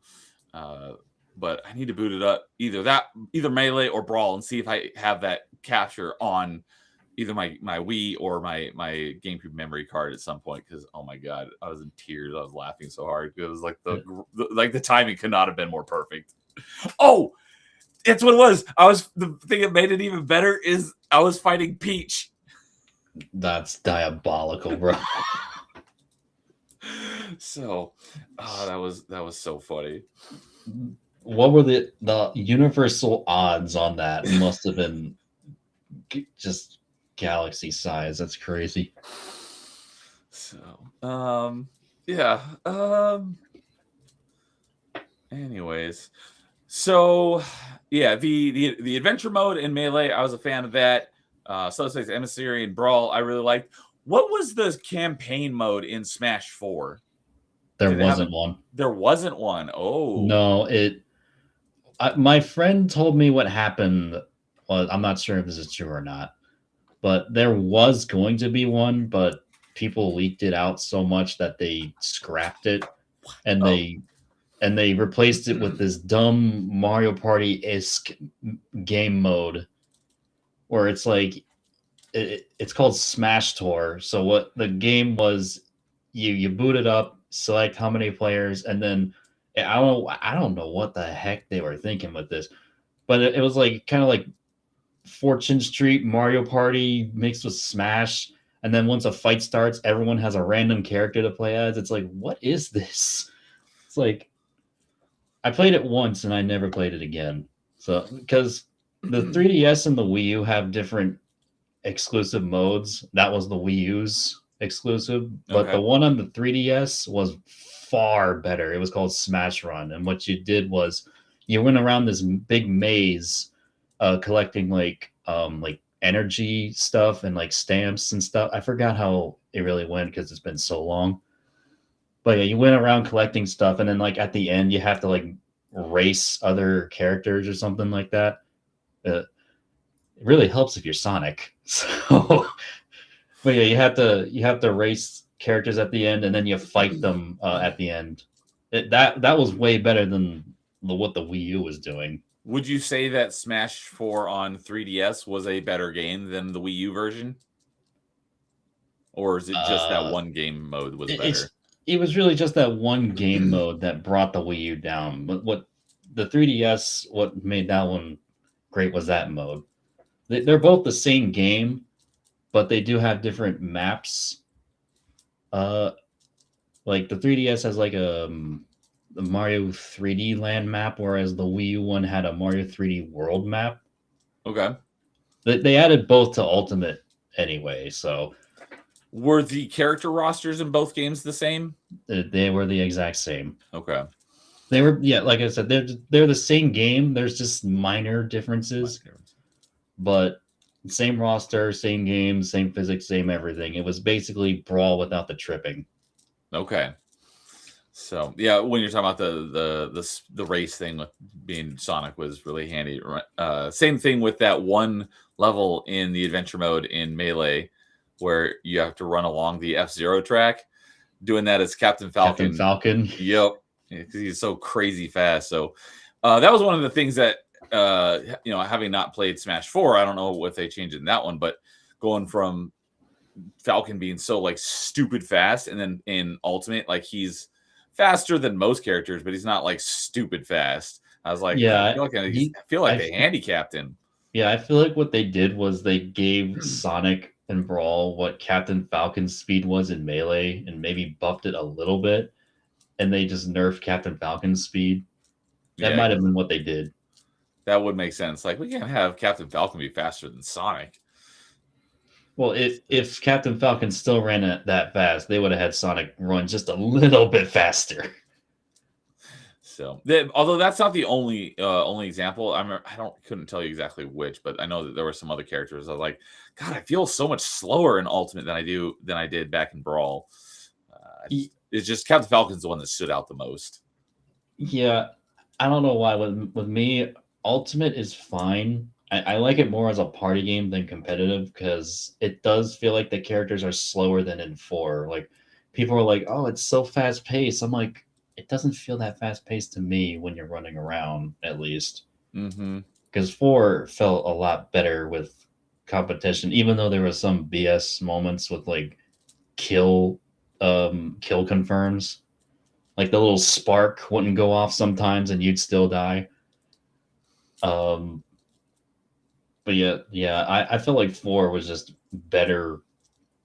But I need to boot it up, either Melee or Brawl, and see if I have that capture on either my Wii or my GameCube memory card at some point, because oh my God, I was in tears. I was laughing so hard. It was like the timing could not have been more perfect. Oh, it's what it was. The thing that made it even better is I was fighting Peach. That's diabolical, bro. So that was so funny. What were the universal odds on that? Must have been just galaxy size. That's crazy. So yeah, anyways, so yeah, the adventure mode in Melee, I was a fan of that. Suspects, Emissary, and Brawl, I really liked. What was the campaign mode in Smash 4? There wasn't one. There wasn't one. Oh no, my friend told me what happened. Well, I'm not sure if this is true or not, but there was going to be one, but people leaked it out so much that they scrapped it, and they replaced it with this dumb Mario Party-esque game mode where it's like it's called Smash Tour. So what the game was, you boot it up, select how many players, and then I don't know what the heck they were thinking with this, but it was like kind of like Fortune Street Mario Party mixed with Smash. And then once a fight starts, everyone has a random character to play as. It's like, what is this? It's like I played it once and I never played it again. So because the 3DS and the Wii U have different exclusive modes. That was the Wii U's exclusive, but the Okay. one on the 3DS was far better. It was called Smash Run, and what you did was you went around this big maze, collecting like energy stuff and like stamps and stuff. I forgot how it really went because it's been so long. But yeah, you went around collecting stuff, and then like at the end, you have to like race other characters or something like that. Uh, it really helps if you're Sonic. So, but yeah, you have to race characters at the end, and then you fight them at the end. That was way better than what the Wii U was doing. Would you say that Smash 4 on 3DS was a better game than the Wii U version? Or is it just that Uh, one game mode was it, it's better? it was really just that one game mode that brought the Wii U down. But what the 3DS, what made that one great was that mode. They're both the same game, but they do have different maps. Uh, like the 3DS has like the Mario 3D Land map, whereas the Wii U one had a Mario 3D World map. Okay. They added both to Ultimate anyway, so Were the character rosters in both games the same? they were the exact same. Okay. They were, yeah, like I said, they're the same game. There's just minor differences, but same roster, same game, same physics, same everything. It was basically Brawl without the tripping. Okay. So yeah, when you're talking about the race thing with being Sonic was really handy. Same thing with that one level in the adventure mode in Melee, where you have to run along the F-Zero track. Doing that as Captain Falcon. Captain Falcon. Yep, because he's so crazy fast. So that was one of the things that having not played Smash 4, I don't know what they changed in that one, but going from Falcon being so like stupid fast, and then in Ultimate, like he's faster than most characters, but he's not like stupid fast. I was like, Yeah, I feel like they handicapped him. yeah, I feel like what they did was they gave Sonic and Brawl what Captain Falcon's speed was in Melee and maybe buffed it a little bit, and they just nerfed Captain Falcon's speed. That Yeah, might have been what they did. that would make sense. Like we can't have Captain Falcon be faster than Sonic. Well, if Captain Falcon still ran it that fast, they would have had Sonic run just a little bit faster. So, although that's not the only example, couldn't tell you exactly which, but I know that there were some other characters. I was like, God, I feel so much slower in Ultimate than I did back in Brawl. It's just Captain Falcon's the one that stood out the most. Yeah, I don't know why. With me, Ultimate is fine. I like it more as a party game than competitive because it does feel like the characters are slower than in 4. Like people are like, "Oh, it's so fast paced." I'm like, it doesn't feel that fast paced to me when you're running around, at least. Mm-hmm. Because 4 felt a lot better with competition, even though there was some BS moments with like kill kill confirms. Like the little spark wouldn't go off sometimes and you'd still die. But yeah, I feel like 4 was just better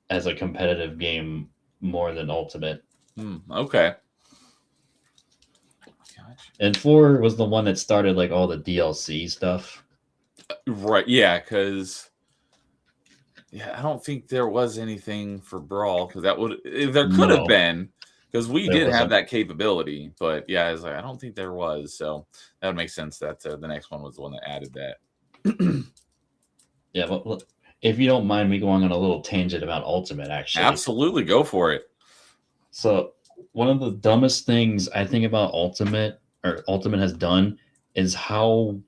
as a competitive game more than Ultimate. Okay. Gotcha. And 4 was the one that started like all the DLC stuff. Right. Yeah. Because I don't think there was anything for Brawl because there could have been because we did have that capability, but yeah, I was like, I don't think there was. So that would make sense that the next one was the one that added that. Yeah, but if you don't mind me going on a little tangent about Ultimate, actually. Absolutely, go for it. So one of the dumbest things I think about Ultimate has done is how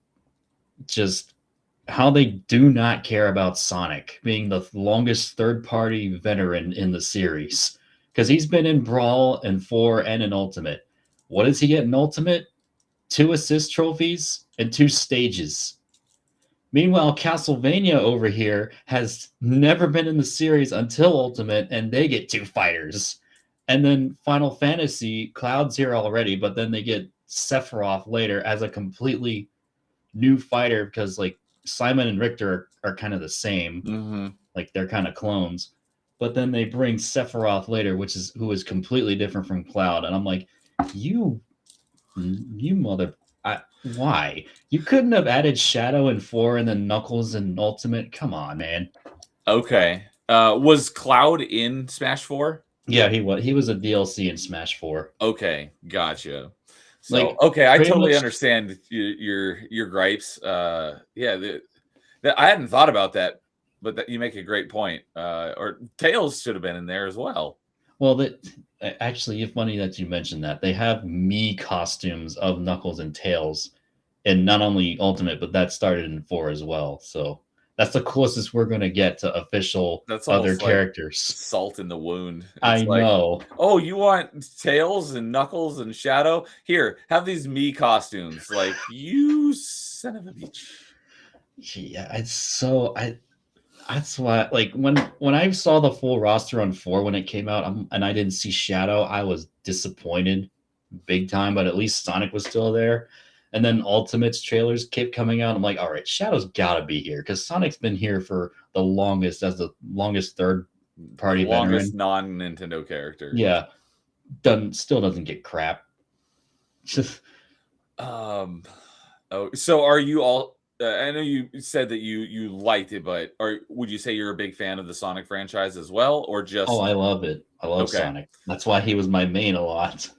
they do not care about Sonic being the longest third-party veteran in the series. Because he's been in Brawl and 4 and in Ultimate. What does he get in Ultimate? 2 assist trophies and 2 stages. Meanwhile, Castlevania over here has never been in the series until Ultimate, and they get 2 fighters. And then Final Fantasy, Cloud's here already, but then they get Sephiroth later as a completely new fighter because like Simon and Richter are kind of the same. Mm-hmm. Like they're kind of clones. But then they bring Sephiroth later, who is completely different from Cloud. And I'm like, you mother. Why? You couldn't have added Shadow in 4 and then Knuckles in Ultimate? Come on, man. Okay. Was Cloud in Smash 4? Yeah, he was. He was a DLC in Smash 4. Okay, gotcha. So Like, okay, I pretty totally much- understand your gripes. Yeah, I hadn't thought about that, but that you make a great point. Or Tails should have been in there as well. Well, actually, it's funny that you mentioned that. They have Mii costumes of Knuckles and Tails, and not only Ultimate, but that started in 4 as well. So that's the closest we're going to get to official That's other almost like characters. salt in the wound. It's I like, know. oh, you want Tails and Knuckles and Shadow? Here, have these Mii costumes. Like, you son of a bitch. Yeah, it's so that's why like when I saw the full roster on 4 when it came out, and I didn't see Shadow, I was disappointed big time, but at least Sonic was still there. And then Ultimate's trailers kept coming out. I'm like, all right, Shadow's got to be here because Sonic's been here for the longest as the longest third party Longest veteran. non-Nintendo character. Yeah, still doesn't get crap. Just Oh, so are you all? I know you said that you liked it, but would you say you're a big fan of the Sonic franchise as well, or just? I love it. I love Okay. Sonic. That's why he was my main a lot.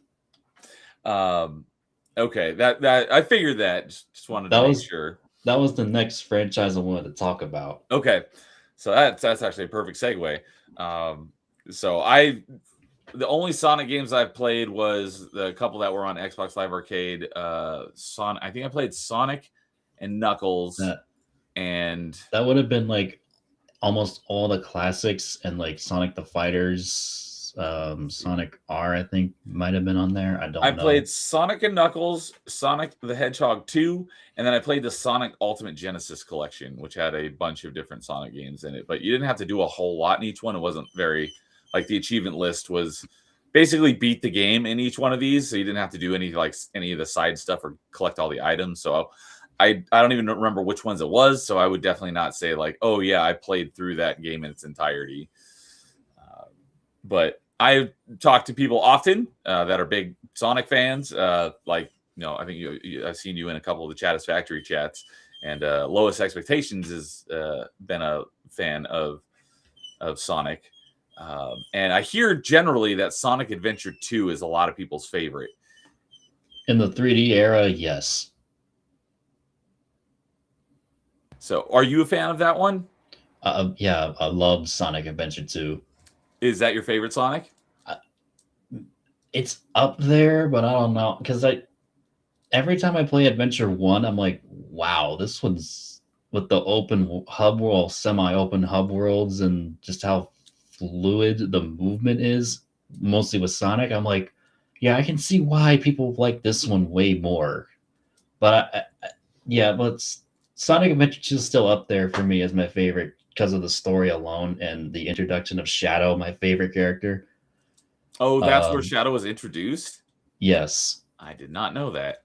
Okay, that I figured that. Just wanted to make sure. That was the next franchise I wanted to talk about. Okay, so that's actually a perfect segue. So the only Sonic games I've played was the couple that were on Xbox Live Arcade. I think I played Sonic and Knuckles, and that would have been like almost all the classics and like Sonic the Fighters. Sonic R, I think, might have been on there. I played Sonic and Knuckles, Sonic the Hedgehog 2, and then I played the Sonic Ultimate Genesis Collection, which had a bunch of different Sonic games in it. But you didn't have to do a whole lot in each one. It wasn't very like the achievement list was basically beat the game in each one of these, so you didn't have to do any of the side stuff or collect all the items. So I don't even remember which ones it was. So I would definitely not say like, oh yeah, I played through that game in its entirety. But I talk to people often that are big Sonic fans. Like, I think I've seen you in a couple of the Chattis Factory chats, and Lowest Expectations has been a fan of Sonic. And I hear generally that Sonic Adventure 2 is a lot of people's favorite. In the 3D era, yes. So are you a fan of that one? Yeah, I love Sonic Adventure 2. Is that your favorite Sonic? It's up there, but I don't know. Because every time I play Adventure 1, I'm like, wow, this one's with the open hub world, semi-open hub worlds, and just how fluid the movement is, mostly with Sonic. I'm like, yeah, I can see why people like this one way more. But but Sonic Adventure 2 is still up there for me as my favorite because of the story alone and the introduction of Shadow, my favorite character. Oh, that's where Shadow was introduced? Yes. I did not know that.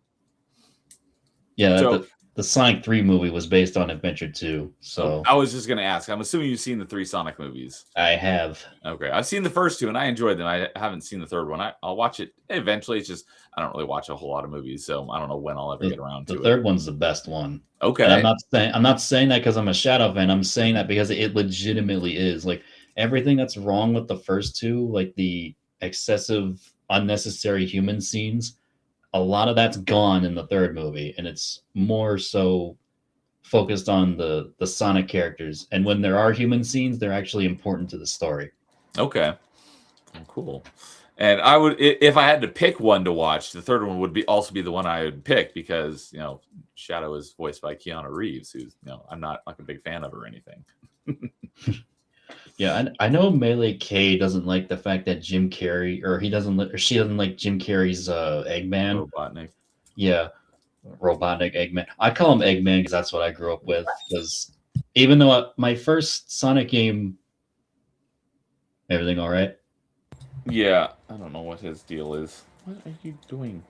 Yeah, so, the Sonic 3 movie was based on Adventure 2. So I was just going to ask. I'm assuming you've seen the 3 Sonic movies. I have. Okay. I've seen the first 2 and I enjoyed them. I haven't seen the third one. I'll watch it eventually. It's just I don't really watch a whole lot of movies, so I don't know when I'll ever get around to it. The third one's the best one. Okay. And I'm not saying that because I'm a Shadow fan. I'm saying that because it legitimately is. Like everything that's wrong with the first 2, like the excessive, unnecessary human scenes, a lot of that's gone in the third movie, and it's more so focused on the Sonic characters. And when there are human scenes, they're actually important to the story. Okay. Cool. And I would, if I had to pick one to watch, the third one would also be the one I would pick because Shadow is voiced by Keanu Reeves, who's I'm not like a big fan of or anything. Yeah, I know Melee K doesn't like the fact that Jim Carrey, or she doesn't like Jim Carrey's Eggman. Robotnik. Yeah, Robotnik Eggman. I call him Eggman because that's what I grew up with. Because even though my first Sonic game, everything all right? Yeah, I don't know what his deal is. What are you doing?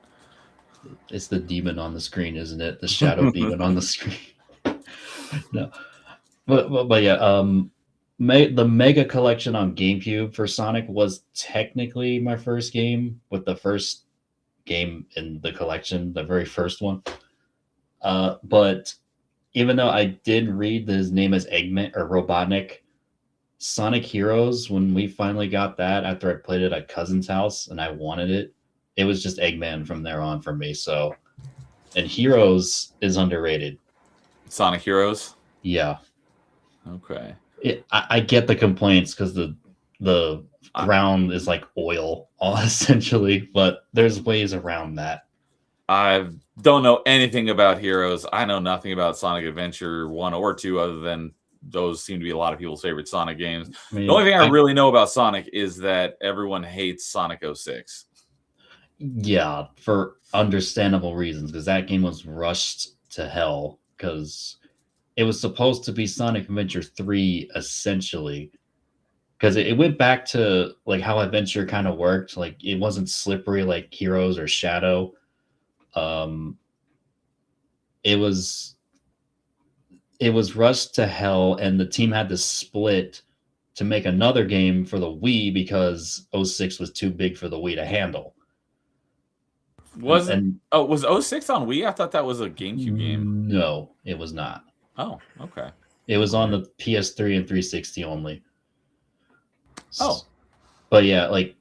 It's the demon on the screen, isn't it? The shadow demon on the screen. No, but yeah. The Mega Collection on GameCube for Sonic was technically my first game, with the first game in the collection, the very first one. But even though I did read that his name is Eggman or Robotnik, Sonic Heroes, when we finally got that after I played it at cousin's house and I wanted it, it was just Eggman from there on for me. So, and Heroes is underrated. Sonic Heroes? Yeah. Okay. I get the complaints because the ground is like oil, essentially, but there's ways around that. I don't know anything about Heroes. I know nothing about Sonic Adventure 1 or 2 other than those seem to be a lot of people's favorite Sonic games. I mean, the only thing I really know about Sonic is that everyone hates Sonic 06. Yeah, for understandable reasons, because that game was rushed to hell because it was supposed to be Sonic Adventure 3 essentially. Because it went back to like how Adventure kind of worked. Like it wasn't slippery like Heroes or Shadow. Um, it was rushed to hell, and the team had to split to make another game for the Wii because 06 was too big for the Wii to handle. Was 06 on Wii? I thought that was a GameCube game. No, it was not. Oh, okay. It was on the PS3 and 360 only. Oh. But yeah, like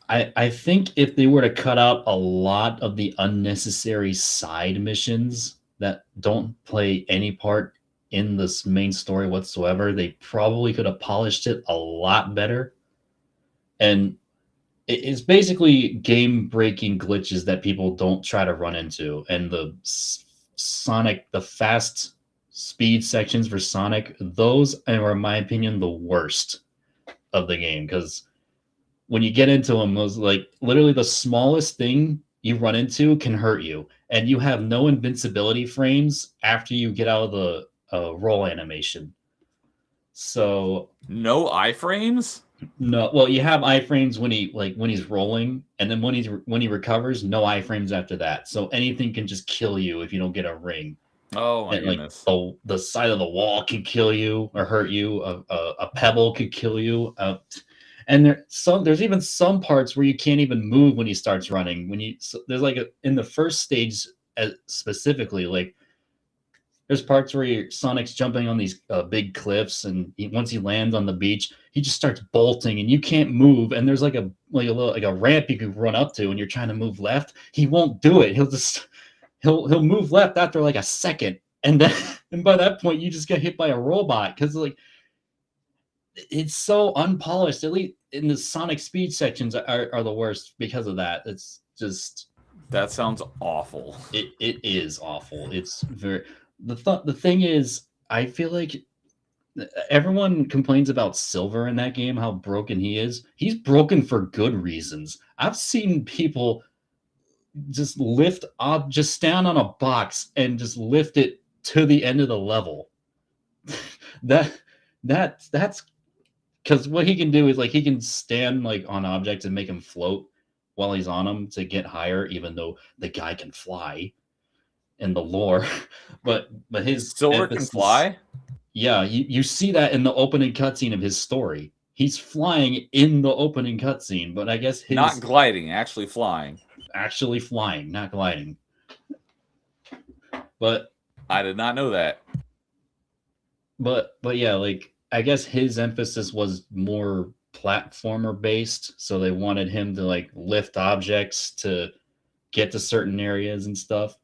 I think if they were to cut out a lot of the unnecessary side missions that don't play any part in this main story whatsoever, they probably could have polished it a lot better. And it's basically game breaking glitches that people don't try to run into. And the Sonic, the fast speed sections for Sonic, those are, in my opinion, the worst of the game. Because when you get into them, those like literally the smallest thing you run into can hurt you. And you have no invincibility frames after you get out of the roll animation. So no iframes? No, well, you have iframes when he's rolling, and then when he recovers, no iframes after that. So anything can just kill you if you don't get a ring. Oh my and, goodness! Like the side of the wall can kill you or hurt you. A pebble could kill you. And there's even some parts where you can't even move when he starts running. There's like in the first stage specifically, like there's parts where Sonic's jumping on these big cliffs, and once he lands on the beach, he just starts bolting, and you can't move. And there's like a ramp you can run up to, and you're trying to move left. He won't do it. He'll move left after like a second, and then and by that point, you just get hit by a robot because like it's so unpolished. At least in the Sonic speed sections are the worst because of that. It's just that sounds awful. It is awful. It's very. The thing is, I feel like everyone complains about Silver in that game, how broken he is. He's broken for good reasons. I've seen people just just stand on a box and just lift it to the end of the level. That's because what he can do is like he can stand like on objects and make him float while he's on them to get higher, even though the guy can fly. In the lore, but his Silver can fly. Yeah, you see that in the opening cutscene of his story. He's flying in the opening cutscene, but I guess his not gliding, actually flying. Actually flying, not gliding. But I did not know that. But yeah, like I guess his emphasis was more platformer based, so they wanted him to like lift objects to get to certain areas and stuff.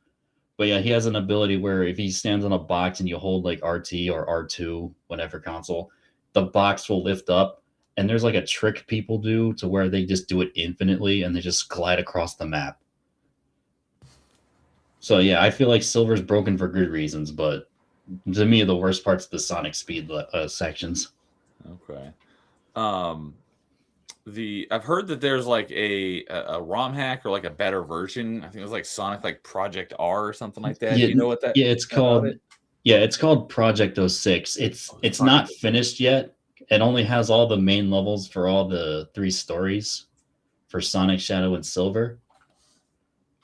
But yeah, he has an ability where if he stands on a box and you hold like RT or R2, whatever console, the box will lift up. And there's like a trick people do to where they just do it infinitely and they just glide across the map. So yeah, I feel like Silver's broken for good reasons, but to me, the worst part's the Sonic speed sections. Okay. I've heard that there's like a ROM hack or like a better version. I think it was like Sonic like Project R or something like that. Yeah, Do you know what that yeah, it's about it? called it's called Project 06. It's Project. not finished yet. It only has all the main levels for all the 3 stories for Sonic, Shadow, and Silver.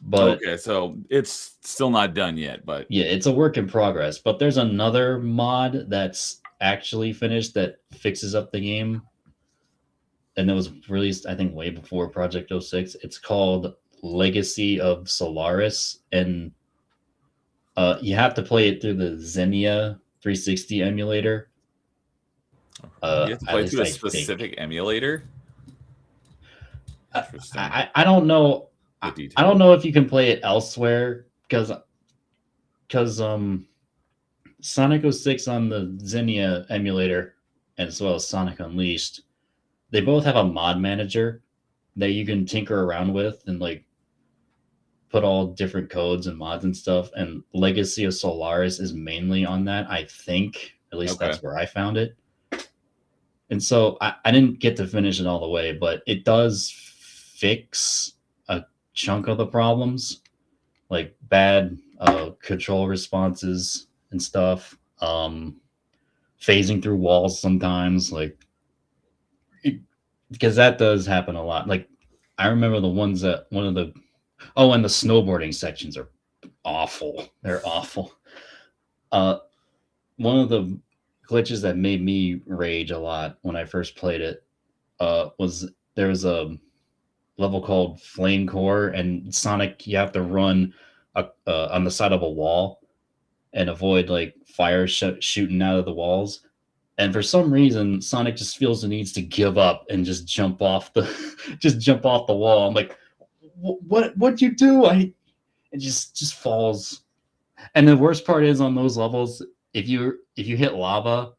But Okay, so it's still not done yet, but yeah, it's a work in progress. But there's another mod that's actually finished that fixes up the game, and it was released, I think, way before Project 06. It's called Legacy of Solaris, and you have to play it through the Xenia 360 emulator. you have to At play least through a I think. specific emulator. Interesting. I don't know. The I don't detail. know if you can play it elsewhere because Sonic 06 on the Xenia emulator, and as well as Sonic Unleashed, they both have a mod manager that you can tinker around with and like put all different codes and mods and stuff. And Legacy of Solaris is mainly on that, I think. At least Okay. that's where I found it. And so I didn't get to finish it all the way, but it does fix a chunk of the problems, like bad control responses and stuff. Phasing through walls sometimes, because that does happen a lot. Like I remember the ones that and the snowboarding sections are awful. They're awful. Uh, One of the glitches that made me rage a lot when I first played it was there was a level called Flame Core, and Sonic, you have to run on the side of a wall and avoid like fire shooting out of the walls. And for some reason, Sonic just feels the needs to give up and just jump off the just jump off the wall. I'm like, what'd you do? It just falls. And the worst part is on those levels, if you hit lava,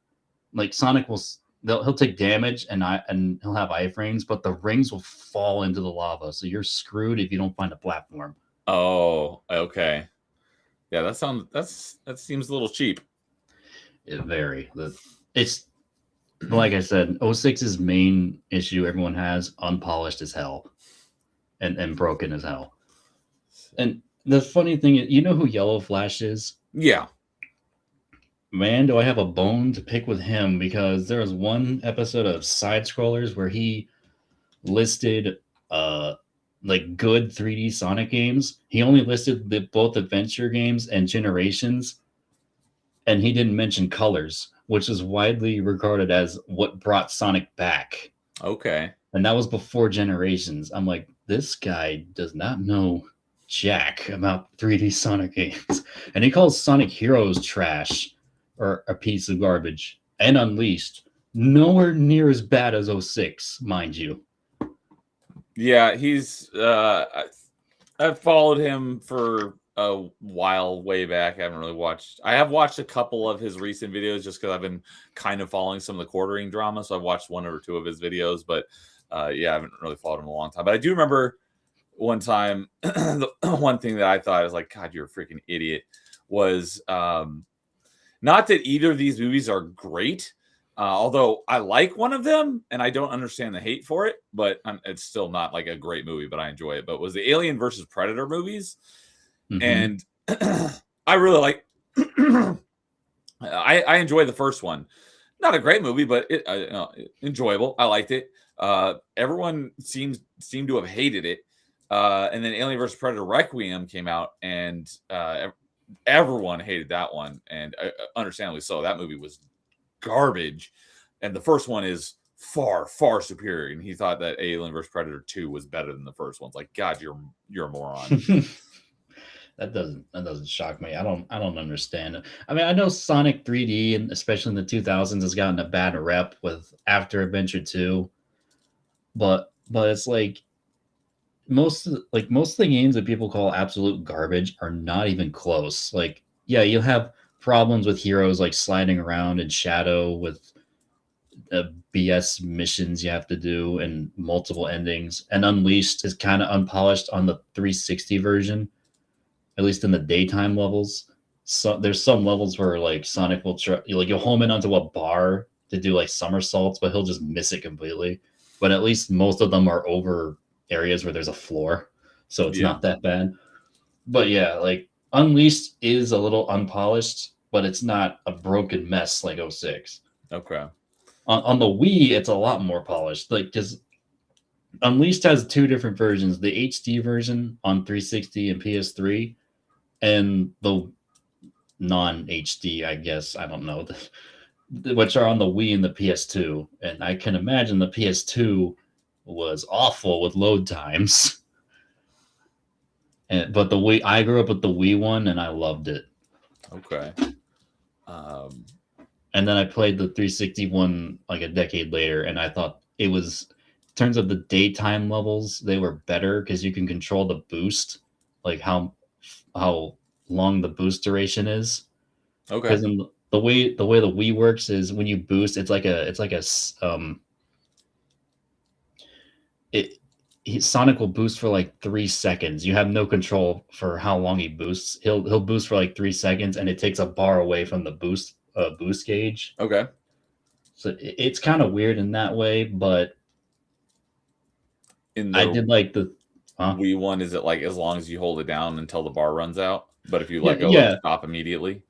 like Sonic will he'll take damage and he'll have iframes, but the rings will fall into the lava, so you're screwed if you don't find a platform. Oh, okay. Yeah, that seems a little cheap. It's like I said, 06's main issue everyone has unpolished as hell and broken as hell. And the funny thing is, you know who Yellow Flash is? Yeah. Man, do I have a bone to pick with him, because there was one episode of Side Scrollers where he listed like good 3D Sonic games. He only listed both adventure games and Generations, and he didn't mention Colors, which is widely regarded as what brought Sonic back. Okay. And that was before Generations. I'm like, this guy does not know jack about 3D Sonic games. And he calls Sonic Heroes trash or a piece of garbage. And Unleashed, nowhere near as bad as 06, mind you. Yeah, he's I've followed him for a while way back. I haven't really watched. I have watched a couple of his recent videos just because I've been kind of following some of the quartering drama. So I've watched one or two of his videos, but yeah, I haven't really followed him in a long time. But I do remember one time, the one thing that I thought was like, God, you're a freaking idiot, was not that either of these movies are great. Although I like one of them and I don't understand the hate for it, but it's still not like a great movie, but I enjoy it. But was the Alien versus Predator movies. Mm-hmm. And I really like, I enjoy the first one. Not a great movie, but enjoyable. I liked it. Everyone seemed to have hated it. And then Alien vs. Predator Requiem came out, and everyone hated that one, and understandably so. That movie was garbage, and the first one is far superior. And he thought that Alien vs. Predator 2 was better than the first one. It's like, God, you're a moron. That doesn't shock me. I don't understand it. I mean, I know Sonic 3D, and especially in the 2000s, has gotten a bad rep with After Adventure 2, but it's like most of the games that people call absolute garbage are not even close. Like, yeah, you'll have problems with heroes like sliding around in shadow with BS missions you have to do and multiple endings. And Unleashed is kind of unpolished on the 360 version, at least in the daytime levels. So there's some levels where like Sonic will try, like you'll home in onto a bar to do like somersaults, but he'll just miss it completely, but at least most of them are over areas where there's a floor, so it's Yeah. not that bad. But yeah, like Unleashed is a little unpolished, but it's not a broken mess like 06. Okay. On the Wii, it's a lot more polished, like because Unleashed has two different versions: the HD version on 360 and PS3, and the non HD, I guess. I don't know, which are on the Wii and the PS2. And I can imagine the PS2 was awful with load times. But the Wii, I grew up with the Wii one, and I loved it. Okay. And then I played the 360 one like a decade later, and I thought it was, in terms of the daytime levels, they were better because you can control the boost, like how long the boost duration is. Okay. Because the way the Wii works is when you boost, Sonic will boost for like 3 seconds. You have no control for how long he boosts. He'll boost for like 3 seconds, and it takes a bar away from the boost gauge. Okay. So it's kind of weird in that way, but In I the did like the Wii one, is it like as long as you hold it down until the bar runs out? But if you Yeah, let go, yeah. it'll stop immediately.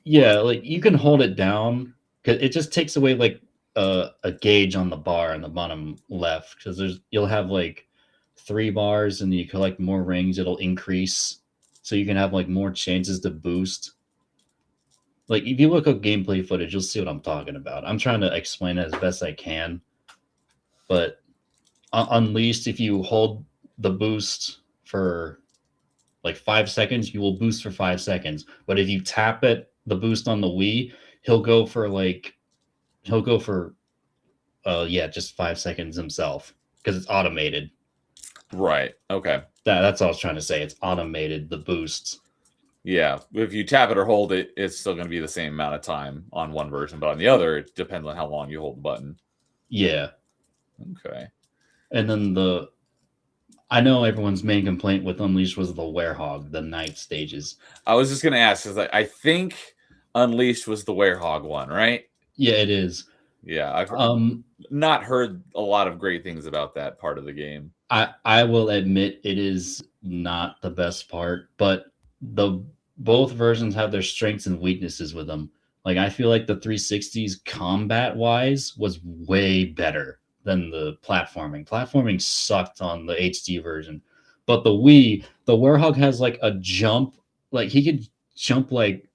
Yeah, like you can hold it down because it just takes away like a gauge on the bar in the bottom left, because you'll have like 3 bars, and you collect more rings, it'll increase, so you can have like more chances to boost. Like if you look up gameplay footage, you'll see what I'm talking about. I'm trying to explain it as best I can, but Unleashed, if you hold the boost for like 5 seconds, you will boost for 5 seconds. But if you tap it, the boost on the Wii, he'll go for just 5 seconds himself, because it's automated. Right. Okay. That's all I was trying to say. It's automated, the boosts. Yeah. If you tap it or hold it, it's still going to be the same amount of time on one version, but on the other, it depends on how long you hold the button. Yeah. Okay. And then I know everyone's main complaint with Unleashed was the werehog, the night stages. I was just going to ask, because I think Unleashed was the werehog one, right? Yeah, it is. Yeah. I've not heard a lot of great things about that part of the game. I will admit it is not the best part, but both versions have their strengths and weaknesses with them. Like I feel like the 360's combat wise was way better than the platforming. Platforming sucked on the HD version, but the Wii, the Werehog has like a jump, like he could jump like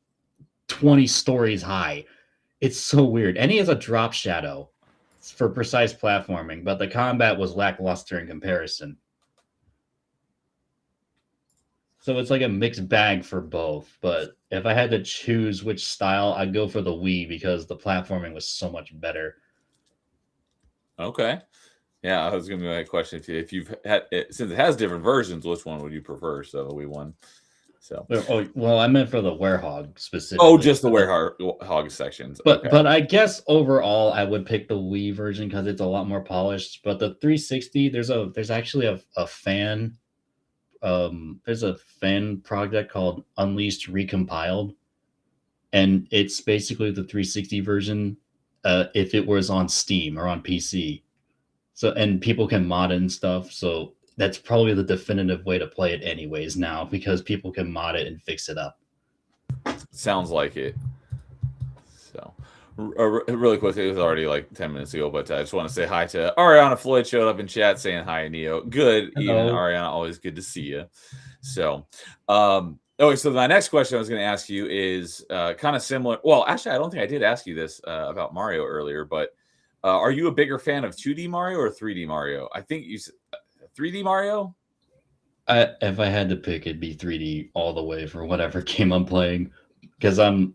20 stories high. It's so weird, and he has a drop shadow for precise platforming, but the combat was lackluster in comparison. So it's like a mixed bag for both. But if I had to choose which style, I'd go for the Wii because the platforming was so much better. Okay. Yeah, I was going to be my question to you. If you've had it, since it has different versions, which one would you prefer? So the Wii one. So. Oh well, I meant for the Werehog specifically. Oh, just the Werehog sections. But Okay. but I guess overall, I would pick the Wii version because it's a lot more polished. But the 360, there's actually a fan. There's a fan project called Unleashed Recompiled, and it's basically the 360 version if it was on Steam or on PC. So, and people can mod it and stuff. So that's probably the definitive way to play it anyways now, because people can mod it and fix it up. Sounds like it. So really quickly, it was already like 10 minutes ago, but I just want to say hi to Ariana. Floyd showed up in chat saying hi, Neo. Good Hello. evening, Ariana. Always good to see you. So so my next question I was going to ask you is kind of similar. Well, actually, I don't think I did ask you this about Mario earlier, but are you a bigger fan of 2D Mario or 3D Mario? I think you said 3D Mario. If I had to pick, it'd be 3D all the way for whatever game I'm playing, because I'm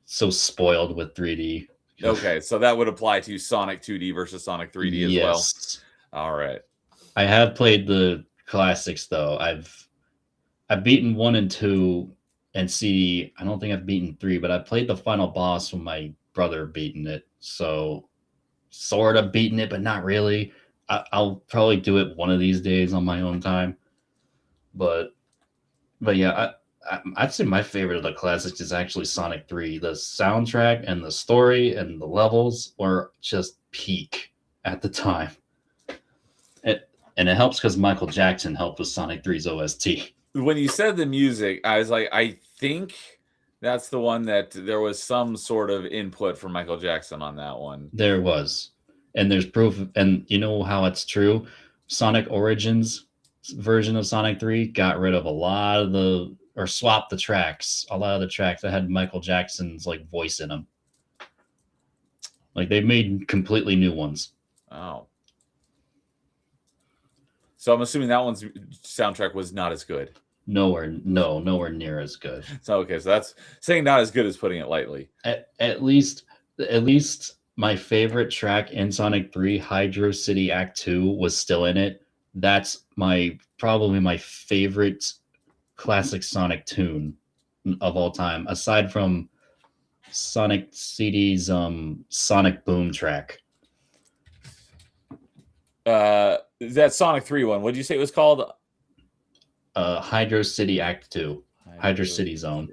so spoiled with 3D. Okay, so that would apply to Sonic 2D versus Sonic 3D as well. All right. I have played the classics though. I've beaten 1 and 2 and CD. I don't think I've beaten 3, but I played the final boss when my brother beaten it. So sort of beaten it, but not really. I'll probably do it one of these days on my own time. But yeah, I'd say my favorite of the classics is actually Sonic 3. The soundtrack and the story and the levels were just peak at the time. And it helps because Michael Jackson helped with Sonic 3's OST. When you said the music, I was like, I think that's the one that there was some sort of input from Michael Jackson on that one. There was. And there's proof. And you know how it's true? Sonic Origins version of Sonic 3 got rid of a lot of the, or swapped the tracks. A lot of the tracks that had Michael Jackson's like voice in them. Like they made completely new ones. Oh. So I'm assuming that one's soundtrack was not as good. Nowhere near as good. So okay, so that's saying not as good as putting it lightly. At least my favorite track in Sonic 3, Hydro City Act 2, was still in it. That's probably my favorite classic Sonic tune of all time, aside from Sonic CD's Sonic Boom track. That Sonic 3 one, what did you say it was called? Hydro City Act 2. Hydro City Zone.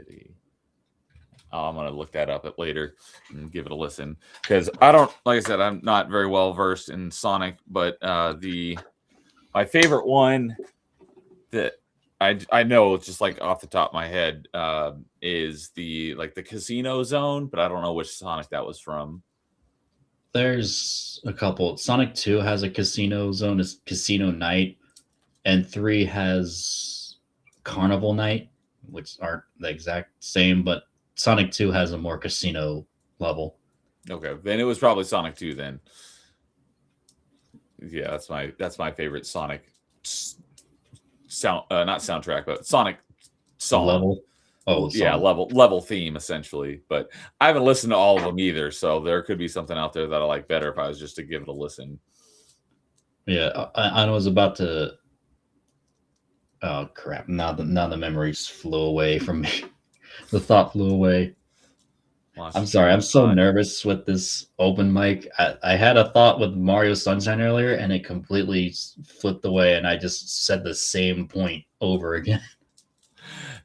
Oh, I'm gonna look that up later and give it a listen, because I don't, like I said, I'm not very well versed in Sonic, but my favorite one that I know just like off the top of my head is the Casino Zone, but I don't know which Sonic that was from. There's a couple. Sonic 2 has a casino zone, it's Casino Night, and 3 has Carnival Night, which aren't the exact same, but Sonic 2 has a more casino level. Okay, then it was probably Sonic 2 then. Yeah, that's my favorite Sonic sound, not soundtrack, but Sonic song. Level. Oh, yeah, level theme essentially. But I haven't listened to all of them either, so there could be something out there that I like better if I was just to give it a listen. Yeah, I was about to. Oh crap! Now the memories flew away from me. The thought flew away. I'm sorry. I'm so nervous with this open mic. I had a thought with Mario Sunshine earlier, and it completely flipped away, and I just said the same point over again.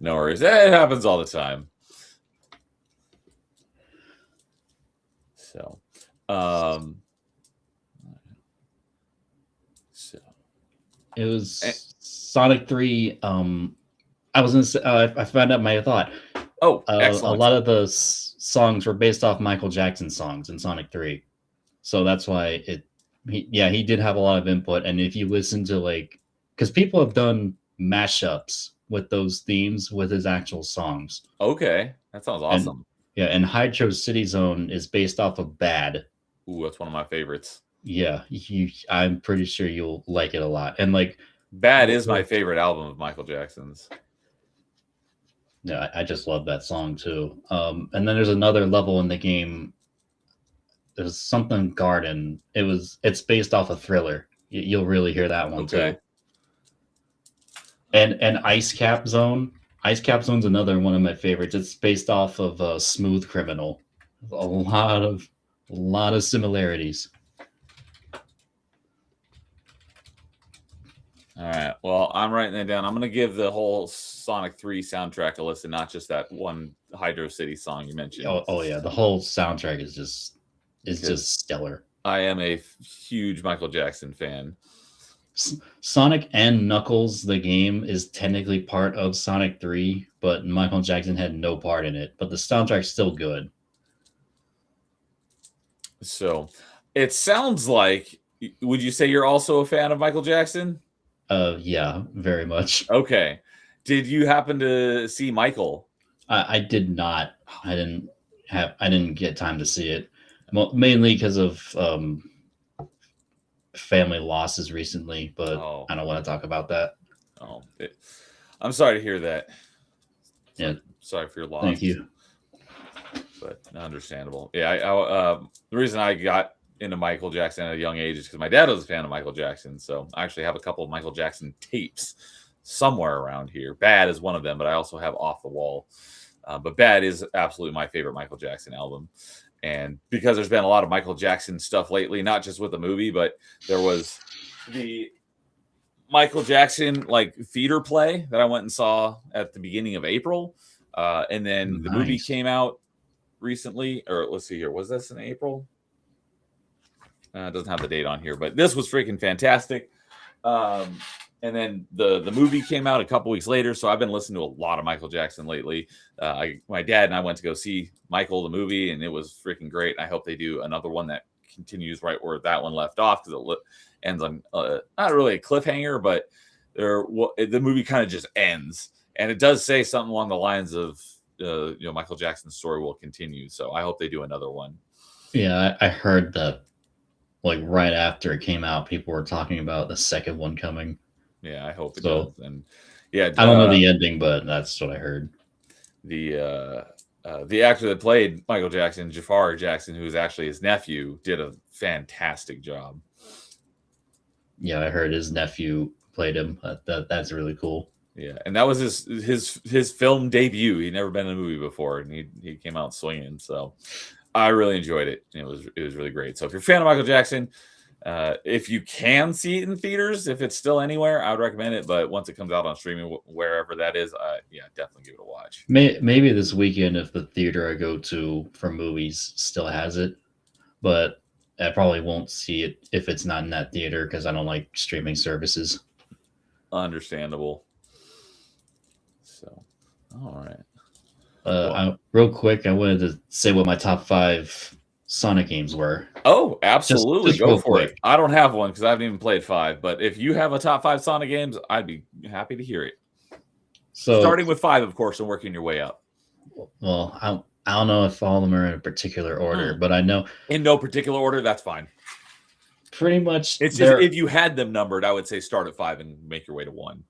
No worries. It happens all the time. So, it was Sonic 3. I was gonna say, I found out my thought. Oh, excellent. A lot of the songs were based off Michael Jackson songs in Sonic 3. So that's why he did have a lot of input. And if you listen to because people have done mashups with those themes with his actual songs. Okay, that sounds awesome. And Hydro City Zone is based off of Bad. Ooh, that's one of my favorites. Yeah, I'm pretty sure you'll like it a lot. And Bad is my favorite album of Michael Jackson's. Yeah, I just love that song too. And then there's another level in the game. There's something Garden. It's based off a Thriller. You'll really hear that one too. And Ice Cap Zone. Ice Cap Zone's another one of my favorites. It's based off of Smooth Criminal. A lot of similarities. All right. Well, I'm writing that down. I'm going to give the whole Sonic 3 soundtrack a listen, not just that one Hydro City song you mentioned. Oh yeah, the whole soundtrack is just stellar. I am a huge Michael Jackson fan. Sonic and Knuckles, the game, is technically part of Sonic 3, but Michael Jackson had no part in it. But the soundtrack's still good. So, it sounds like, would you say you're also a fan of Michael Jackson? Yeah, very much. Okay. Did you happen to see Michael? I did not. I didn't get time to see it, mainly because of family losses recently. But I don't want to talk about that. Oh, I'm sorry to hear that. Yeah, sorry for your loss. Thank you. But understandable. Yeah, the reason I got into Michael Jackson at a young age is because my dad was a fan of Michael Jackson. So I actually have a couple of Michael Jackson tapes somewhere around here. Bad is one of them, but I also have Off the Wall. But Bad is absolutely my favorite Michael Jackson album. And because there's been a lot of Michael Jackson stuff lately, not just with the movie, but there was the Michael Jackson theater play that I went and saw at the beginning of April. And then the movie came out recently, or let's see here. Was this in April? It doesn't have the date on here, but this was freaking fantastic. And then the movie came out a couple weeks later, so I've been listening to a lot of Michael Jackson lately. My dad and I went to go see Michael the movie, and it was freaking great. I hope they do another one that continues right where that one left off, because it ends on not really a cliffhanger, but the movie kind of just ends, and it does say something along the lines of Michael Jackson's story will continue. So I hope they do another one. Yeah, I heard that like right after it came out, people were talking about the second one coming. Yeah, I hope it does. And yeah, I don't know the ending, but that's what I heard. The actor that played Michael Jackson, Jafar Jackson, who is actually his nephew, did a fantastic job. Yeah, I heard his nephew played him. That's really cool. Yeah, and that was his film debut. He'd never been in a movie before, and he came out swinging. So I really enjoyed it. It was really great. So if you're a fan of Michael Jackson, if you can see it in theaters, if it's still anywhere, I would recommend it. But once it comes out on streaming, wherever that is, yeah, definitely give it a watch. Maybe this weekend, if the theater I go to for movies still has it, but I probably won't see it if it's not in that theater because I don't like streaming services. Understandable. So, all right. Real quick, I wanted to say what my top 5 Sonic games were. Oh, absolutely. Just go for quick. it. I don't have one because I haven't even played 5. But if you have a top 5 Sonic games, I'd be happy to hear it. So starting with 5, of course, and working your way up. Well, I don't know if all of them are in a particular order, but I know in no particular order. That's fine. Pretty much. It's just, if you had them numbered, I would say start at 5 and make your way to 1.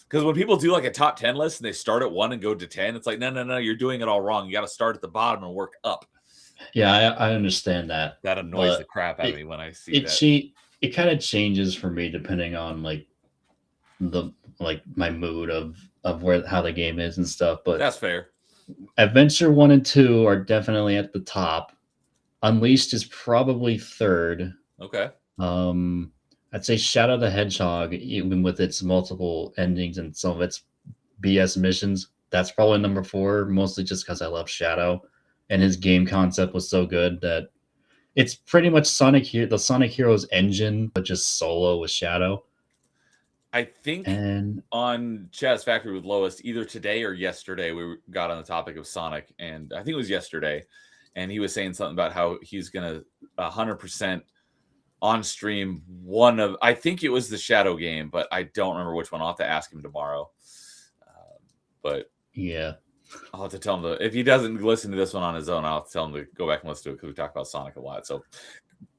Because when people do like a top 10 list and they start at 1 and go to 10, it's like, no, you're doing it all wrong. You got to start at the bottom and work up. Yeah, I understand that. That annoys the crap out of me when I see that. It kind of changes for me depending on like my mood of how the game is and stuff. But that's fair. Adventure 1 and 2 are definitely at the top. Unleashed is probably 3rd. Okay. I'd say Shadow the Hedgehog, even with its multiple endings and some of its BS missions, that's probably number 4, mostly just because I love Shadow. And his game concept was so good that it's pretty much the Sonic Heroes engine, but just solo with Shadow. I think on Chaz Factory with Lois, either today or yesterday, we got on the topic of Sonic, and I think it was yesterday, and he was saying something about how he's going to 100% on stream I think it was the Shadow game, but I don't remember which one. I'll have to ask him tomorrow. But yeah, I'll have to tell him if he doesn't listen to this one on his own, I'll have to tell him to go back and listen to it because we talk about Sonic a lot. So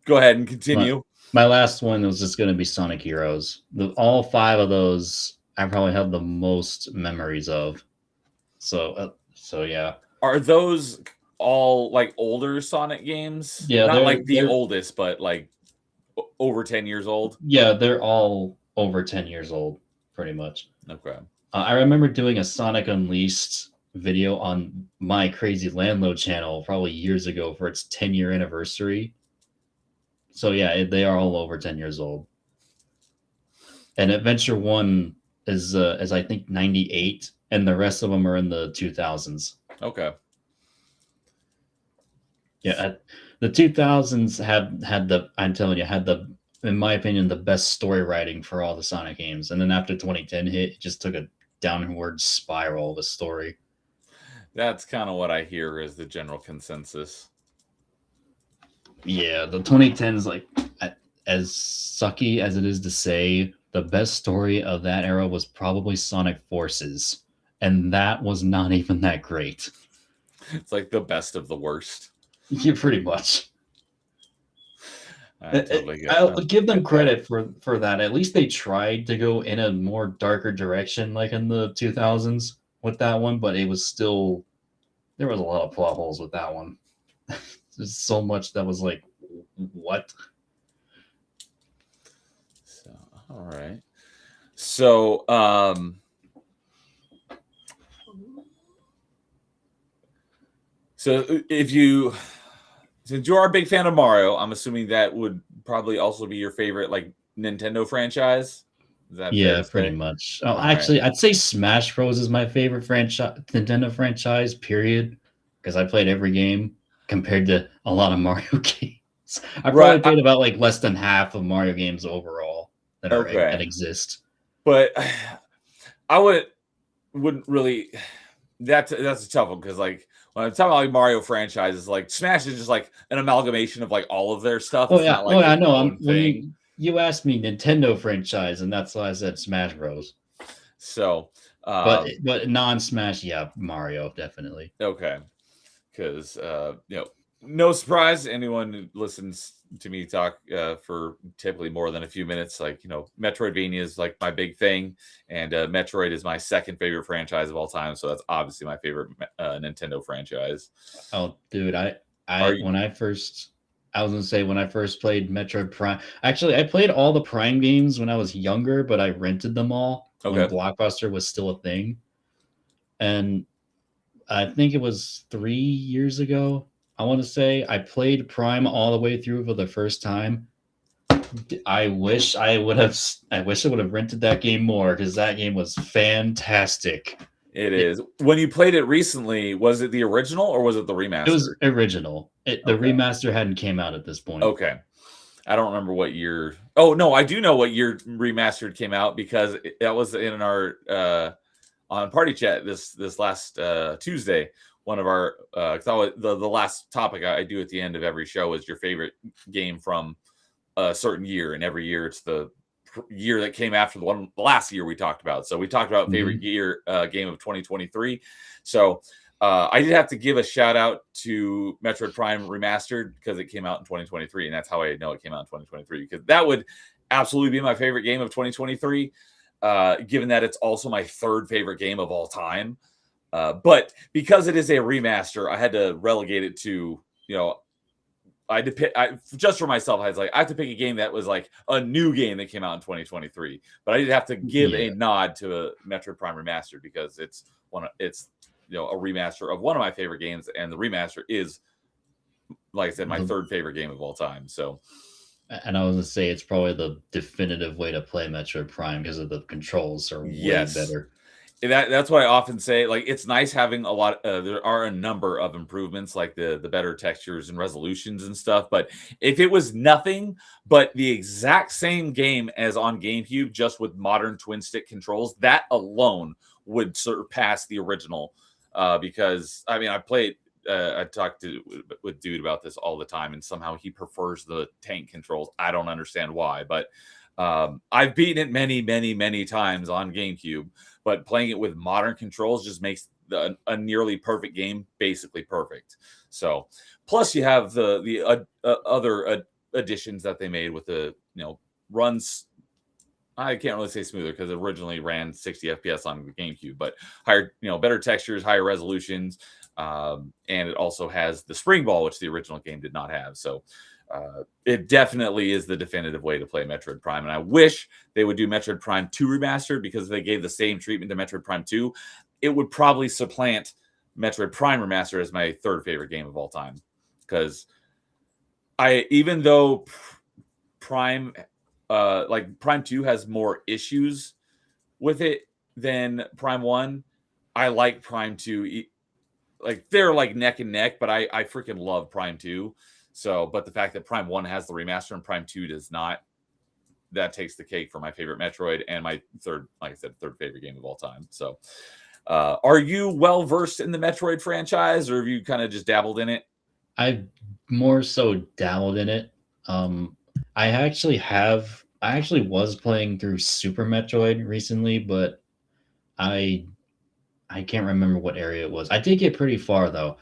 go ahead and continue. My last one was just going to be Sonic Heroes. All 5 of those I probably have the most memories of. So yeah. Are those all like older Sonic games? Yeah, not like the oldest, but like over 10 years old. Yeah, they're all over 10 years old, pretty much. Okay. I remember doing a Sonic Unleashed video on my Krazy LanLo channel probably years ago for its 10-year anniversary. So yeah, they are all over 10 years old. And Adventure 1 is I think 98, and the rest of them are in the 2000s. Okay. Yeah, the 2000s had in my opinion, the best story writing for all the Sonic games. And then after 2010 hit, it just took a downward spiral of a story. That's kind of what I hear is the general consensus. Yeah, the 2010s, like, as sucky as it is to say, the best story of that era was probably Sonic Forces. And that was not even that great. It's like the best of the worst. Yeah, pretty much. I'll give them credit for that. At least they tried to go in a more darker direction, like in the 2000s with that one, but it was still, there was a lot of plot holes with that one. There's so much that was like, what? So, all right. So, since you are a big fan of Mario, I'm assuming that would probably also be your favorite, like, Nintendo franchise. Is that yeah, pretty much. Oh, actually, I'd say Smash Bros is my favorite Nintendo franchise, period, because I played every game compared to a lot of Mario games. I probably played about like less than half of Mario games overall. that Okay. exist. But I wouldn't really. That's a tough one because like when I'm talking about like Mario franchises, like Smash is just like an amalgamation of like all of their stuff. Oh It's yeah, not oh like yeah, I its know. own When thing. you asked me Nintendo franchise, and that's why I said Smash Bros. So, But non-Smash, yeah, Mario definitely. okay, because no surprise, anyone who listens to me talk for typically more than a few minutes, like Metroidvania is like my big thing, and Metroid is my second favorite franchise of all time. So that's obviously my favorite Nintendo franchise. Oh, dude, Are you when I was gonna say when I first played Metroid Prime. Actually, I played all the Prime games when I was younger, but I rented them all when okay? Blockbuster was still a thing. And I think it was 3 years ago. I want to say I played Prime all the way through for the first time. I wish I would have. I wish I would have rented that game more because that game was fantastic. It It, is. When you played it recently, was it the original or was it the it was remastered? original. The Okay. remaster hadn't came out at this point. Okay. I don't remember what year. Oh no, I do know what year remastered came out because that was in our on party chat this last Tuesday. One of our the last topic I do at the end of every show is your favorite game from a certain year, and every year it's the year that came after the last year we talked about. So we talked about favorite Mhm. year game of 2023. So I did have to give a shout out to Metroid Prime Remastered because it came out in 2023, and that's how I know it came out in 2023 because that would absolutely be my favorite game of 2023. Given that it's also my third favorite game of all time, but because it is a remaster, I had to relegate it to I had to pick just for myself. I was like, I have to pick a game that was like a new game that came out in 2023. But I did have to give a Yeah, nod to a Metroid Prime Remastered because it's a remaster of one of my favorite games, and the remaster is, like I said, my the, third favorite game of all time. So and I was gonna say it's probably the definitive way to play Metroid Prime because of the controls are way yes, better. that's what I often say. Like it's nice having a lot. There are a number of improvements, like the better textures and resolutions and stuff. But if it was nothing but the exact same game as on GameCube, just with modern twin stick controls, that alone would surpass the original. Because I mean, I talked with dude about this all the time, and somehow he prefers the tank controls. I don't understand why, but I've beaten it many, many, many times on GameCube, but playing it with modern controls just makes a nearly perfect game basically perfect. So, plus you have the other additions that they made with the runs. I can't really say smoother because it originally ran 60 FPS on GameCube, but higher, better textures, higher resolutions, and it also has the spring ball, which the original game did not have. So it definitely is the definitive way to play Metroid Prime. And I wish they would do Metroid Prime 2 Remastered because if they gave the same treatment to Metroid Prime 2, it would probably supplant Metroid Prime Remastered as my third favorite game of all time. Because even though Prime, like Prime 2 has more issues with it than Prime 1, I like Prime 2. Like they're like neck and neck, but I freaking love Prime 2. So, but the fact that Prime 1 has the remaster and Prime 2 does not, that takes the cake for my favorite Metroid and my third, like I said, third favorite game of all time. So, are you well versed in the Metroid franchise, or have you kind of just dabbled in it? I've more so dabbled in it. Um, I actually was playing through Super Metroid recently, but I I can't remember what area it was. I did get pretty far though,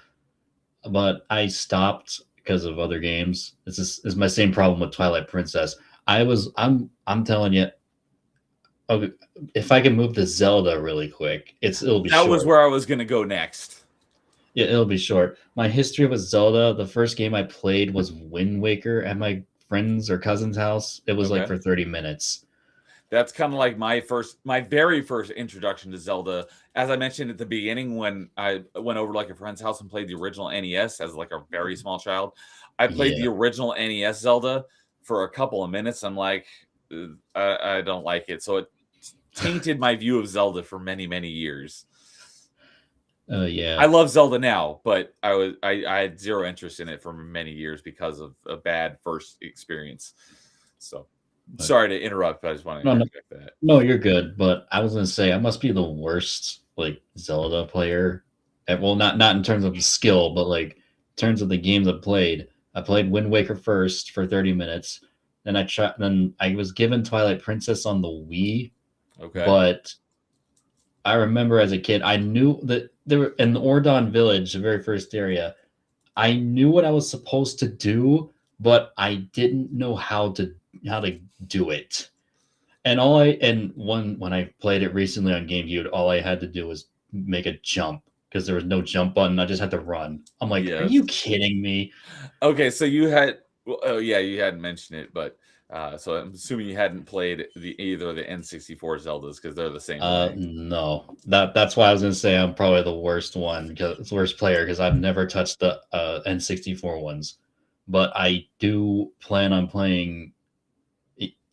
but I stopped because of other games. This is my same problem with Twilight Princess. I'm telling you, okay, if I can move to Zelda really quick, it'll be That was short. where I was going to go next. Yeah, it'll be short. My history with Zelda, the first game I played was Wind Waker at my friend's or cousin's house. It was like Okay. for 30 minutes. That's kind of like my very first introduction to Zelda. As I mentioned at the beginning, when I went over to like a friend's house and played the original NES as like a very small child, I played the Yeah. original NES Zelda for a couple of minutes. I'm like, I don't like it. So it tainted my view of Zelda for many, many years. I Yeah. love Zelda now, but I had zero interest in it for many years because of a bad first experience. So But Sorry to interrupt, but I just want to no, no, interject that. no, you're good. But I was gonna say I must be the worst like Zelda player. Well, not in terms of skill, but like in terms of the games I played. I played Wind Waker first for 30 minutes. Then I was given Twilight Princess on the Wii, Okay. but I remember as a kid, I knew that there were in the Ordon Village, the very first area. I knew what I was supposed to do, but I didn't know how to do it. And when I played it recently on GameCube, all I had to do was make a jump because there was no jump button. I just had to run. I'm like, are Yes. you kidding me? Okay, so you had oh yeah, you hadn't mentioned it, but so I'm assuming you hadn't played either of the N64 Zeldas because they're the same way. No. That's why I was gonna say I'm probably the worst one because worst player because I've never touched the N64 ones. But I do plan on playing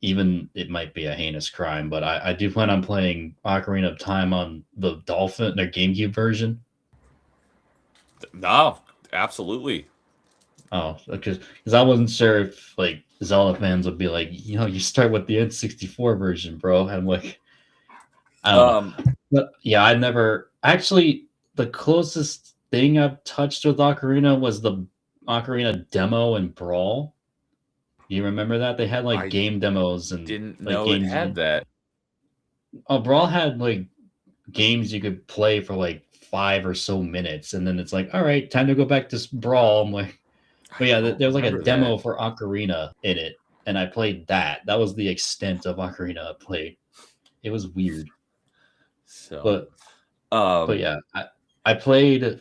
even it might be a heinous crime, but I do plan on playing Ocarina of Time on the Dolphin, their GameCube version. No, absolutely. Oh, because I wasn't sure if like Zelda fans would be like, you start with the N64 version, bro. And I'm like, I don't know. Um, But yeah, I never actually the closest thing I've touched with Ocarina was the Ocarina demo and Brawl. Do you remember that? They had like I game demos and didn't like know it games had that. oh Brawl had like games you could play for like 5 or so minutes, and then it's like, all right, time to go back to Brawl. I'm like, I but yeah, don't there was like a remember that. demo for Ocarina in it, and I played that. That was the extent of Ocarina I played. It was weird, So, but um, yeah, I played.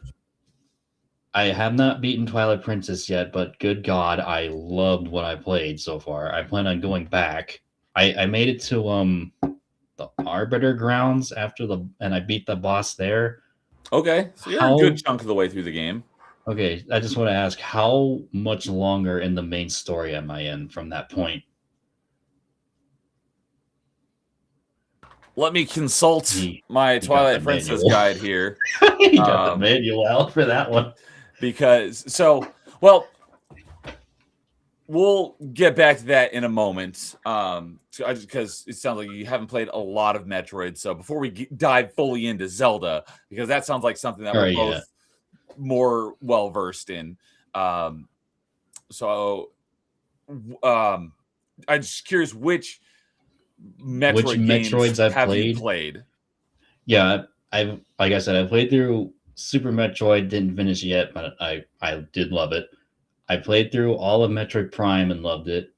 I have not beaten Twilight Princess yet, but good God, I loved what I played so far. I plan on going back. I made it to the Arbiter grounds and I beat the boss there. okay, so you're a good How chunk of the way through the game. Okay, I just want to ask how much longer in the main story am I in from that point? Let me consult He my he got the Twilight Princess manual. guide here. He got the Um, manual out for that one. well, we'll get back to that in a moment. Because it sounds like you haven't played a lot of Metroid. So before we dive fully into Zelda, because that sounds like something that All we're right, both yeah. more well versed in. So I'm just curious which Which Metroid games Metroids I've have you played? played? Yeah, I like I said, I played through Super Metroid, didn't finish it yet, but I did love it. I played through all of Metroid Prime and loved it.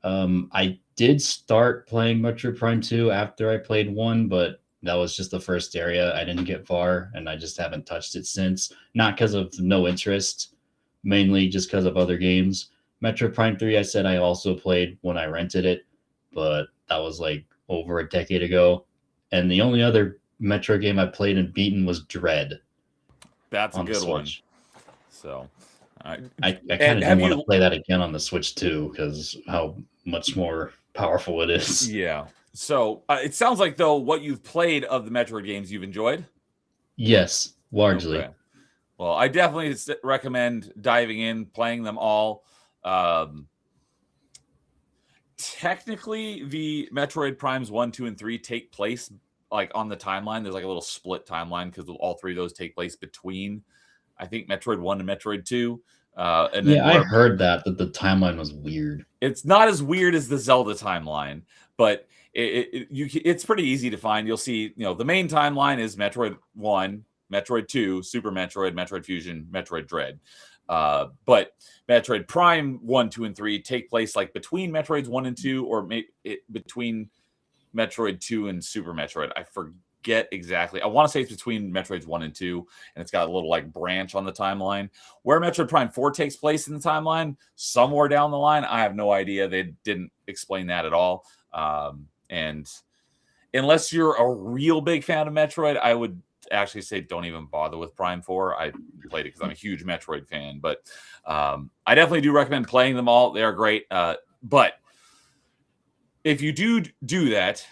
I did start playing Metroid Prime 2 after I played 1, but that was just the first area. I didn't get far, and I just haven't touched it since. Not because of no interest, mainly just because of other games. Metroid Prime 3, I said I also played when I rented it, but that was like over a decade ago. And the only other Metro game I played and beaten was Dread That's a on the good one. Switch. So, I kind and of have didn't want to you? play that again on the Switch too, because how much more powerful it is. Yeah. So it sounds like though what you've played of the Metroid games you've enjoyed. Yes, largely. Okay. Well, I definitely recommend diving in, playing them all. Um, Technically, the Metroid Primes 1, 2, and 3 take place like on the timeline. There's like a little split timeline because all three of those take place between, I think, Metroid 1 and Metroid 2. And then Yeah, I where heard that the timeline was weird. it's not as weird as the Zelda timeline, but it's pretty easy to find. You'll see, the main timeline is Metroid 1, Metroid 2, Super Metroid, Metroid Fusion, Metroid Dread. But Metroid Prime 1, 2, and 3 take place like between Metroids 1 and 2, or between Metroid 2 and Super Metroid. I forget exactly. I want to say it's between Metroids 1 and 2, and it's got a little like branch on the timeline. Where Metroid Prime 4 takes place in the timeline, somewhere down the line, I have no idea. They didn't explain that at all. And unless you're a real big fan of Metroid, I would actually say don't even bother with Prime 4. I played it because I'm a huge Metroid fan, but I definitely do recommend playing them all. They are great. But if you do that,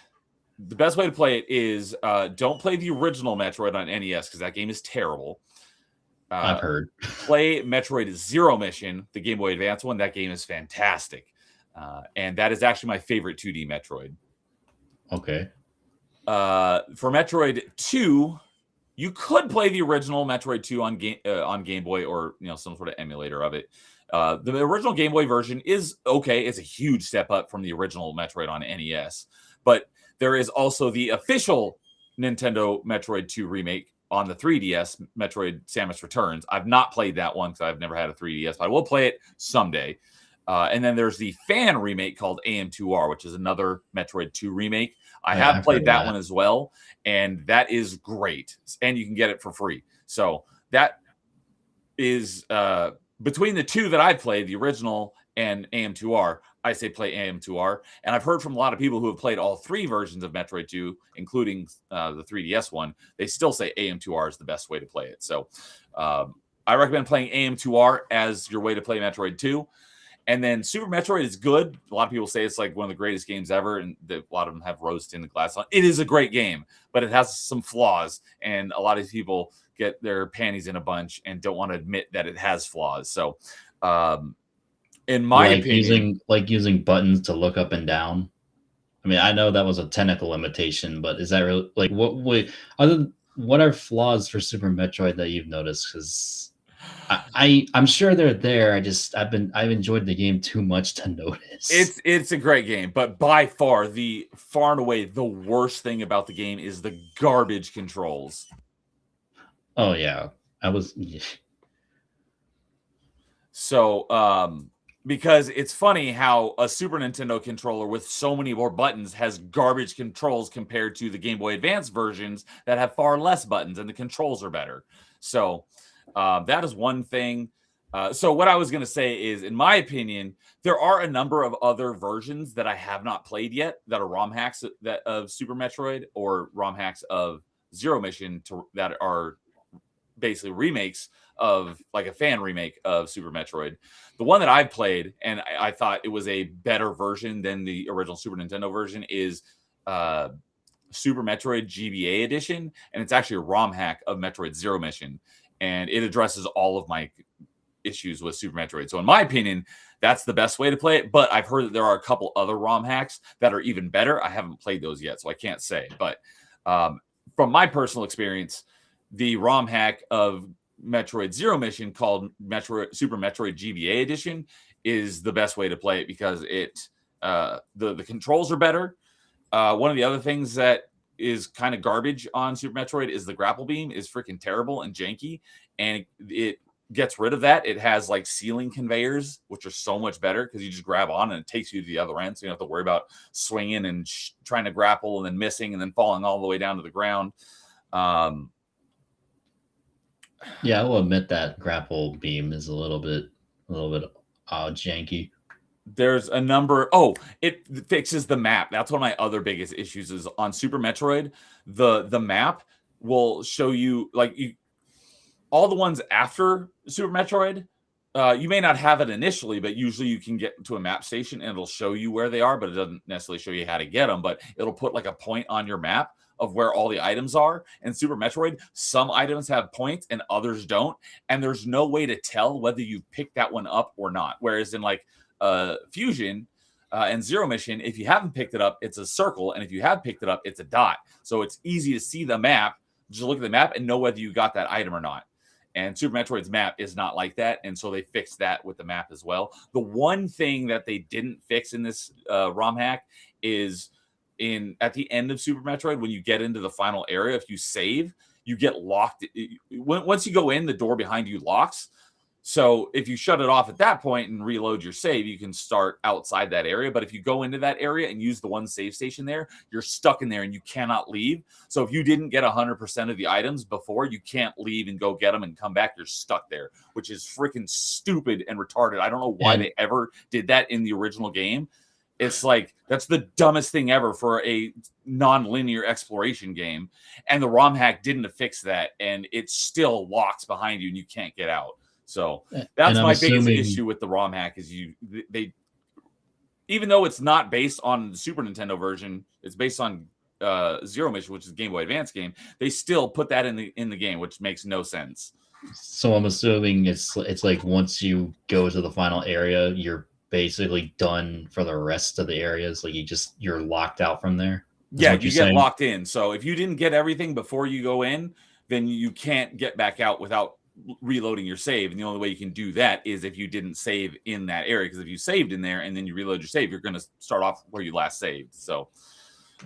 the best way to play it is don't play the original Metroid on NES because that game is terrible. I've heard. Play Metroid Zero Mission, the Game Boy Advance one. That game is fantastic. and that is actually my favorite 2D Metroid. Okay. For Metroid 2, you could play the original Metroid 2 on Game Boy or some sort of emulator of it. The original Game Boy version is okay. It's a huge step up from the original Metroid on NES, but there is also the official Nintendo Metroid 2 remake on the 3DS, Metroid Samus Returns. I've not played that one because I've never had a 3DS, but I will play it someday. And then there's the fan remake called AM2R, which is another Metroid 2 remake. I have played that one as well, and that is great. And you can get it for free. So that is between the two that I've played, the original and AM2R, I say play AM2R. And I've heard from a lot of people who have played all three versions of Metroid 2, including the 3DS one. They still say AM2R is the best way to play it. So I recommend playing AM2R as your way to play Metroid 2. And then Super Metroid is good. A lot of people say it's like one of the greatest games ever, and a lot of them have rose-tinted glass on. It is a great game, but it has some flaws, and a lot of people get their panties in a bunch and don't want to admit that it has flaws. So, in my opinion, using buttons to look up and down. I mean, I know that was a technical limitation, but is that really like what are flaws for Super Metroid that you've noticed? Because I'm sure they're there. I've enjoyed the game too much to notice. It's a great game, but by far and away the worst thing about the game is the garbage controls. Oh yeah, So because it's funny how a Super Nintendo controller with so many more buttons has garbage controls compared to the Game Boy Advance versions that have far less buttons and the controls are better. So that is one thing. So what I was going to say is, in my opinion, there are a number of other versions that I have not played yet that are ROM hacks of Super Metroid or ROM hacks of Zero Mission that are basically remakes of like a fan remake of Super Metroid. The one that I've played, and I thought it was a better version than the original Super Nintendo version, is Super Metroid GBA Edition, and it's actually a ROM hack of Metroid Zero Mission. And it addresses all of my issues with Super Metroid. So in my opinion, that's the best way to play it. But I've heard that there are a couple other ROM hacks that are even better. I haven't played those yet, so I can't say. But from my personal experience, the ROM hack of Metroid Zero Mission called Super Metroid GBA Edition is the best way to play it because the controls are better. One of the other things that is kind of garbage on Super Metroid is the grapple beam is freaking terrible and janky, and it gets rid of that. It has like ceiling conveyors, which are so much better because you just grab on and it takes you to the other end, so you don't have to worry about swinging and trying to grapple and then missing and then falling all the way down to the ground. Yeah, I will admit that grapple beam is a little bit janky. There's a number. It fixes the map. That's one of my other biggest issues is on Super Metroid. The map will show you all the ones after Super Metroid. You may not have it initially, but usually you can get to a map station and it'll show you where they are, but it doesn't necessarily show you how to get them. But it'll put like a point on your map of where all the items are. In Super Metroid, some items have points and others don't, and there's no way to tell whether you picked that one up or not. Whereas in Fusion and Zero Mission, if you haven't picked it up, it's a circle, and if you have picked it up, it's a dot. So it's easy to see the map, just look at the map and know whether you got that item or not. And Super Metroid's map is not like that, and so they fixed that with the map as well. The one thing that they didn't fix in this ROM hack is at the end of Super Metroid, when you get into the final area, if you save, you get locked. Once you go in, the door behind you locks. So if you shut it off at that point and reload your save, you can start outside that area. But if you go into that area and use the one save station there, you're stuck in there and you cannot leave. So if you didn't get 100% of the items before, you can't leave and go get them and come back. You're stuck there, which is freaking stupid and retarded. I don't know why they ever did that in the original game. It's like, that's the dumbest thing ever for a non-linear exploration game. And the ROM hack didn't fix that. And it still locks behind you and you can't get out. So that's my biggest issue with the ROM hack is they even though it's not based on the Super Nintendo version, it's based on Zero Mission, which is a Game Boy Advance game. They still put that in the game, which makes no sense. So I'm assuming it's like once you go to the final area, your basically done for the rest of the areas. Like you're locked out from there. Is Yeah, what you you're get saying? locked in. So if you didn't get everything before you go in, then you can't get back out without reloading your save. And the only way you can do that is if you didn't save in that area. Because if you saved in there and then you reload your save, you're going to start off where you last saved. So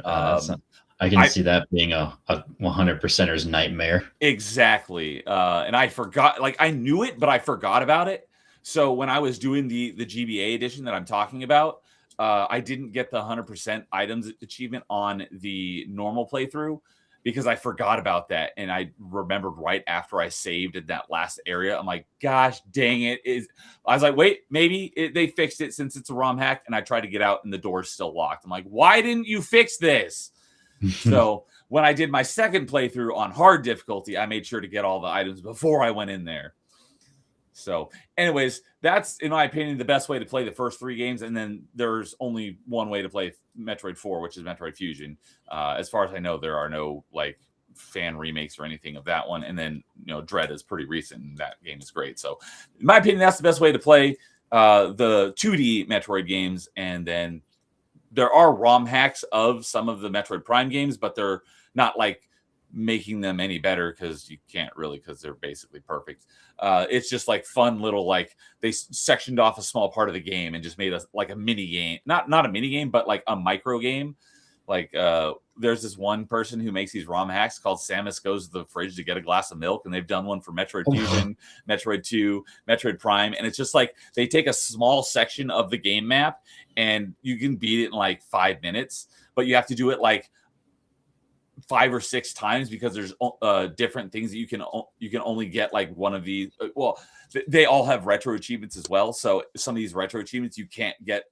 That's um, I can I see that being a 100%er's nightmare. exactly. And I forgot, like I knew it, but I forgot about it. So when I was doing the GBA edition that I'm talking about, I didn't get the 100% items achievement on the normal playthrough because I forgot about that. And I remembered right after I saved in that last area. I'm like, gosh, dang it. I was like, wait, maybe they fixed it since it's a ROM hack. And I tried to get out and the door's still locked. I'm like, why didn't you fix this? So when I did my second playthrough on hard difficulty, I made sure to get all the items before I went in there. So, anyways, that's in my opinion the best way to play the first 3 games, and then there's only one way to play Metroid 4, which is Metroid Fusion. As far as I know, there are no like fan remakes or anything of that one. And then Dread is pretty recent, and that game is great. So, in my opinion, that's the best way to play the 2D Metroid games. And then there are ROM hacks of some of the Metroid Prime games, but they're not like making them any better because you can't really, because they're basically perfect. It's just like fun little, like they sectioned off a small part of the game and just made us like a mini game, not a mini game, but like a micro game. Like there's this one person who makes these ROM hacks called Samus Goes to the Fridge to Get a Glass of Milk, and they've done one for Metroid Fusion, Metroid 2, Metroid Prime, and it's just like they take a small section of the game map and you can beat it in like 5 minutes, but you have to do it like 5 or 6 times because there's different things that you can only get like one of these. Well, they all have retro achievements as well. So some of these retro achievements you can't get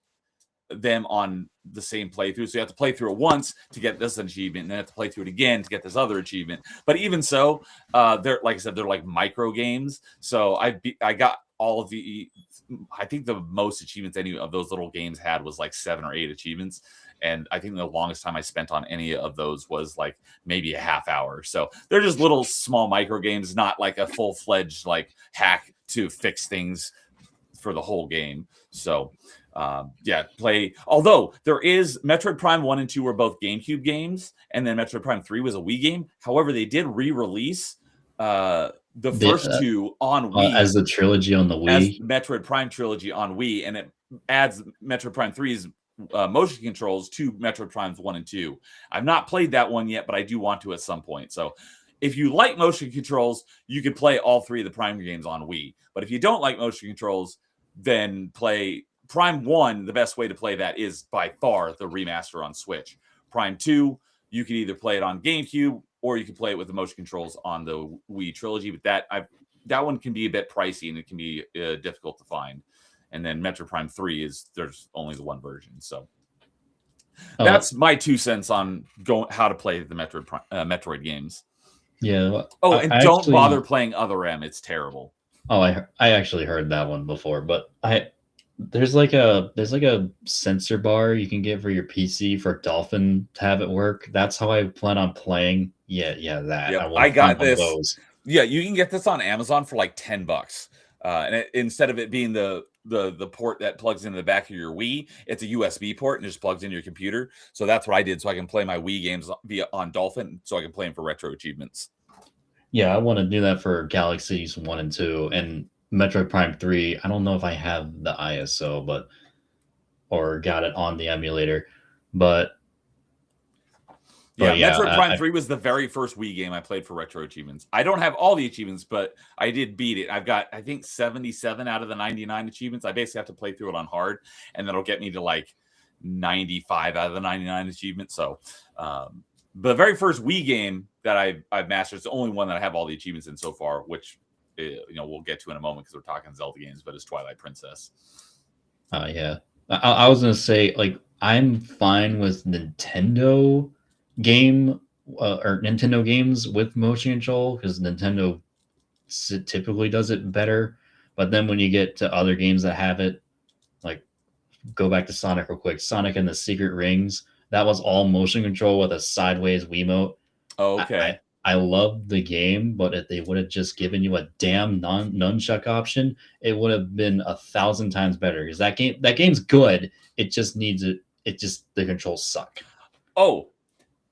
them on the same playthrough. So you have to play through it once to get this achievement, and then have to play through it again to get this other achievement. But even so, they're like I said, they're like micro games. So I got all of the. I think the most achievements any of those little games had was like 7 or 8 achievements. And I think the longest time I spent on any of those was like maybe a half hour. So they're just little small micro games, not like a full-fledged like hack to fix things for the whole game. So play. Although there is Metroid Prime 1 and 2 were both GameCube games, and then Metroid Prime 3 was a Wii game. However, they did re-release the first 2 on Wii as the trilogy on the Wii, as Metroid Prime trilogy on Wii, and it adds Metroid Prime 3's motion controls to Metroid Primes 1 and 2. I've not played that one yet, but I do want to at some point. So if you like motion controls, you can play all 3 of the Prime games on Wii. But if you don't like motion controls, then play Prime 1. The best way to play that is by far the remaster on Switch. Prime 2, you can either play it on GameCube or you can play it with the motion controls on the Wii trilogy. But that one can be a bit pricey and it can be difficult to find. And then Metroid Prime 3 there's only the one version. So that's my 2 cents on how to play the Metroid games. Yeah. And don't bother playing Other M. It's terrible. Oh, I actually heard that one before, but there's like a sensor bar you can get for your PC for Dolphin to have it work. That's how I plan on playing. Yeah, that. Yep, I got this. Yeah, you can get this on Amazon for like $10. And instead of it being the port that plugs into the back of your Wii, it's a USB port and just plugs into your computer. So that's what I did, so I can play my Wii games on Dolphin, so I can play them for retro achievements. Yeah, I want to do that for Galaxies 1 and 2 and Metroid Prime 3. I don't know if I have the ISO, or got it on the emulator, but Metroid Prime 3 was the very first Wii game I played for retro achievements. I don't have all the achievements, but I did beat it. I've got, I think, 77 out of the 99 achievements. I basically have to play through it on hard, and that'll get me to like 95 out of the 99 achievements. So the very first Wii game that I've mastered is the only one that I have all the achievements in so far, which we'll get to in a moment because we're talking Zelda games, but it's Twilight Princess. Yeah. I was going to say, like, I'm fine with Nintendo or Nintendo games with motion control because Nintendo typically does it better. But then when you get to other games that have it, like go back to Sonic real quick, Sonic and the Secret Rings, that was all motion control with a sideways Wiimote. Oh, okay. I love the game, but if they would have just given you a damn nunchuck option, it would have been 1,000 times better. Because that game's good. It just needs it. It just the controls suck. Oh,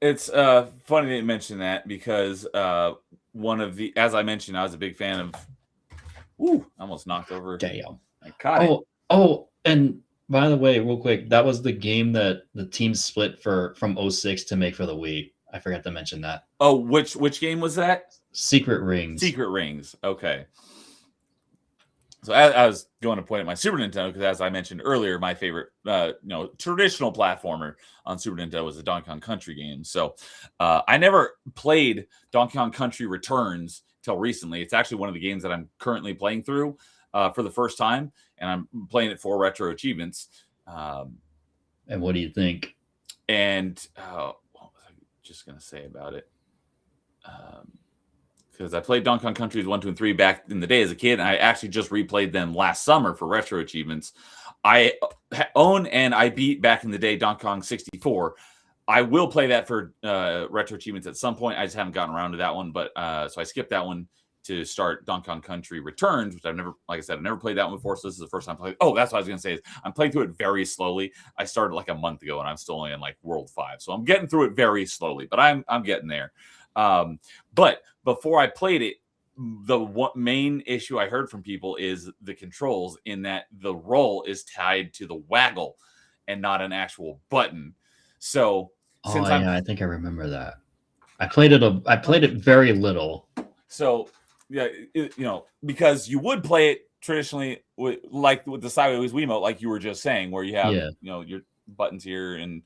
it's funny that you mention that because one of the, as I mentioned, I was a big fan of. Ooh, I almost knocked over. Damn. I caught it. Oh, and by the way, real quick, that was the game that the team split from '06 to make for the Wii. I forgot to mention that. Oh, which game was that? Secret Rings. Secret Rings. Okay. So I was going to point at my Super Nintendo because, as I mentioned earlier, my favorite, traditional platformer on Super Nintendo was the Donkey Kong Country game. So I never played Donkey Kong Country Returns till recently. It's actually one of the games that I'm currently playing through for the first time, and I'm playing it for retro achievements. And what do you think? And what was I just going to say about it? Because I played Donkey Kong Countries 1, 2, and 3 back in the day as a kid, and I actually just replayed them last summer for retro achievements. I own and I beat back in the day Donkey Kong 64. I will play that for retro achievements at some point. I just haven't gotten around to that one, but so I skipped that one to start Donkey Kong Country Returns, which I've never, like I said, I've never played that one before. So this is the first time playing. Oh, that's what I was going to say. Is I'm playing through it very slowly. I started like a month ago, and I'm still only in like World 5, so I'm getting through it very slowly, but I'm getting there. But before I played it, the main issue I heard from people is the controls, in that the roll is tied to the waggle and not an actual button. So since I think I remember that. I played it very little. So yeah, because you would play it traditionally with the Sideways Wiimote, like you were just saying, where you have your buttons here and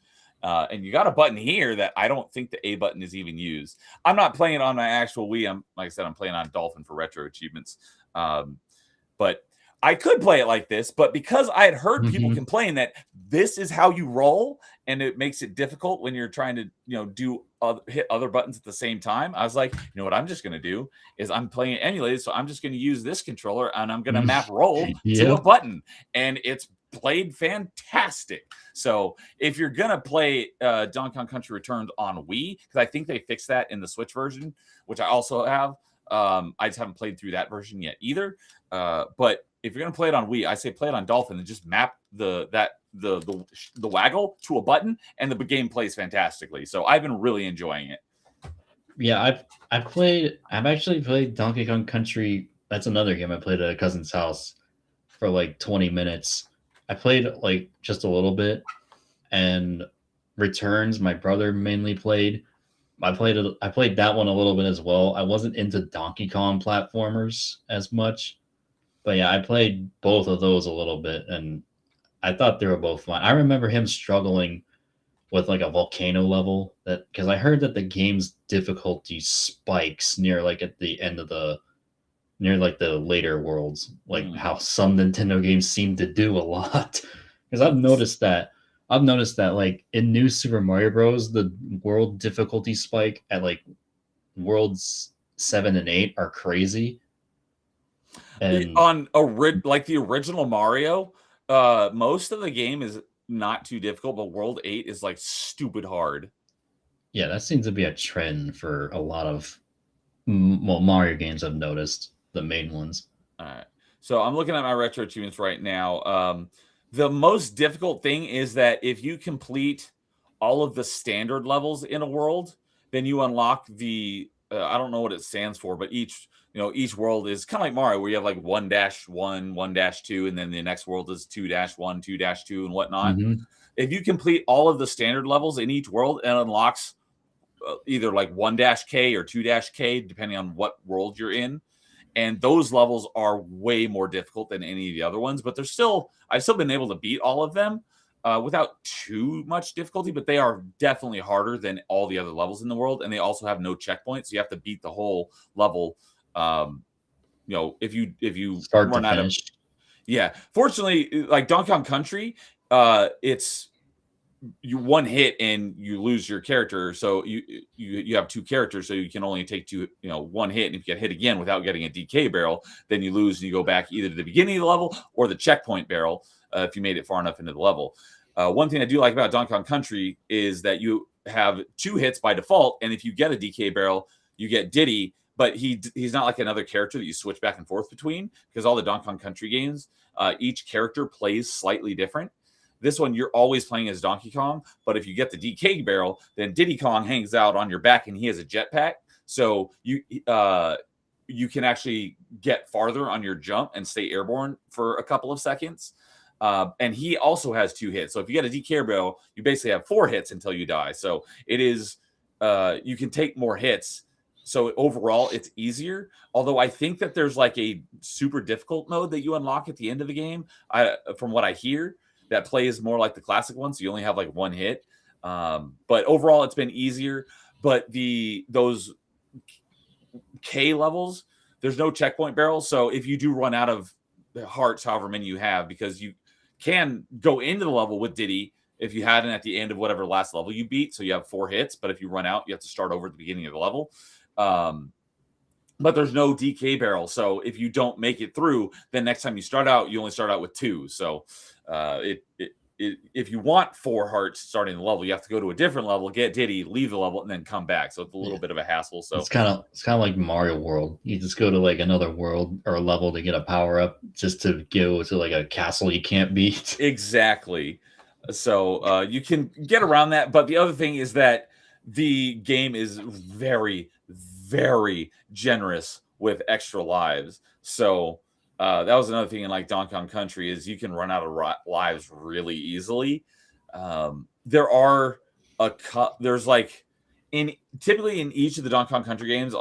you got a button here that I don't think the A button is even used. I'm not playing it on my actual Wii. Like I said, I'm playing on Dolphin for retro achievements. But I could play it like this, but because I had heard people complain that this is how you roll and it makes it difficult when you're trying to, hit other buttons at the same time, I was like, what I'm just going to do is I'm playing it emulated. So I'm just going to use this controller and I'm going to map roll to a button, and it's played fantastic. So if you're going to play Donkey Kong Country Returns on Wii, because I think they fixed that in the Switch version, which I also have. I just haven't played through that version yet either. But if you're going to play it on Wii, I say play it on Dolphin and just map the waggle to a button, and the game plays fantastically. So I've been really enjoying it. Yeah, I've actually played Donkey Kong Country. That's another game I played at a cousin's house for like 20 minutes. I played like just a little bit, and Returns my brother mainly played. I played that one a little bit as well. I wasn't into Donkey Kong platformers as much, but yeah, I played both of those a little bit, and I thought they were both fun. I remember him struggling with like a volcano level, that because I heard that the game's difficulty spikes near like at the end of near like the later worlds, like how some Nintendo games seem to do a lot. Because I've noticed that like in New Super Mario Bros, the world difficulty spike at like worlds 7 and 8 are crazy. And on like the original Mario, most of the game is not too difficult, but World 8 is like stupid hard. Yeah, that seems to be a trend for a lot of Mario games I've noticed, the main ones. All right. So I'm looking at my retro achievements right now. The most difficult thing is that if you complete all of the standard levels in a world, then you unlock the I don't know what it stands for, but each world is kind of like Mario, where you have like 1-1, 1-2, and then the next world is 2-1, 2-2, and whatnot. If you complete all of the standard levels in each world, it unlocks either like 1-K or 2-K, depending on what world you're in. And those levels are way more difficult than any of the other ones, but I've still been able to beat all of them without too much difficulty, but they are definitely harder than all the other levels in the world. And they also have no checkpoints. So you have to beat the whole level. If you start run to out finish. Yeah. Fortunately, like Donkey Kong Country, it's you one hit and you lose your character. So you have two characters, so you can only take one hit. And if you get hit again without getting a DK barrel, then you lose and you go back either to the beginning of the level or the checkpoint barrel if you made it far enough into the level. One thing I do like about Donkey Kong Country is that you have 2 hits by default, and if you get a DK barrel, you get Diddy, but he's not like another character that you switch back and forth between, because all the Donkey Kong Country games, each character plays slightly different. This one, you're always playing as Donkey Kong, but if you get the DK barrel, then Diddy Kong hangs out on your back and he has a jetpack. So you can actually get farther on your jump and stay airborne for a couple of seconds. And he also has 2 hits. So if you get a DK barrel, you basically have 4 hits until you die. So it is, you can take more hits. So overall, it's easier. Although I think that there's like a super difficult mode that you unlock at the end of the game, from what I hear, that plays more like the classic one. So you only have like 1 hit. But overall, it's been easier. But those K levels, there's no checkpoint barrels. So if you do run out of hearts, however many you have, because you can go into the level with Diddy if you hadn't at the end of whatever last level you beat. So you have 4 hits, but if you run out, you have to start over at the beginning of the level. But there's no DK barrel. So if you don't make it through, then next time you start out, you only start out with 2. So if you want 4 hearts starting the level, you have to go to a different level, get Diddy, leave the level, and then come back. So it's a little bit of a hassle. So it's kind of like Mario World. You just go to like another world or a level to get a power up, just to go to like a castle you can't beat. Exactly. So you can get around that. But the other thing is that the game is very, very generous with extra lives. So that was another thing in like Donkey Kong Country, is you can run out of lives really easily. There's like typically in each of the Donkey Kong Country games,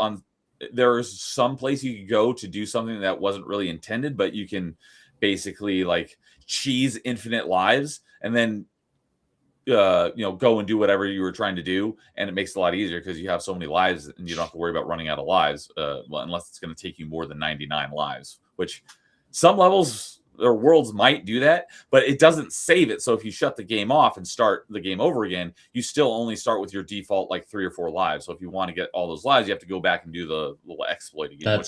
there's some place you could go to do something that wasn't really intended, but you can basically like cheese infinite lives and then go and do whatever you were trying to do, and it makes it a lot easier because you have so many lives and you don't have to worry about running out of lives, unless it's going to take you more than 99 lives, which some levels or worlds might do that, but it doesn't save it. So if you shut the game off and start the game over again, you still only start with your default like 3 or 4 lives. So if you want to get all those lives, you have to go back and do the little exploit again.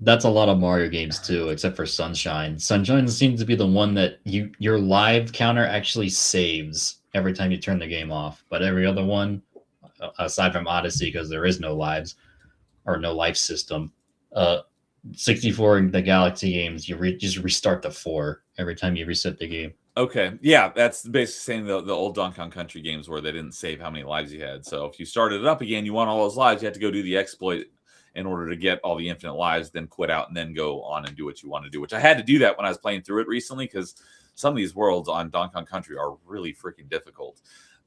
That's a lot of Mario games too, except for Sunshine. Sunshine seems to be the one that your live counter actually saves every time you turn the game off. But every other one, aside from Odyssey, because there is no lives or no life system, 64 in the Galaxy games, you just restart the 4 every time you reset the game. Okay, yeah, that's basically saying the old Donkey Kong Country games where they didn't save how many lives you had. So if you started it up again, you want all those lives, you have to go do the exploit in order to get all the infinite lives, then quit out and then go on and do what you want to do, which I had to do that when I was playing through it recently, because some of these worlds on Donkey Kong Country are really freaking difficult.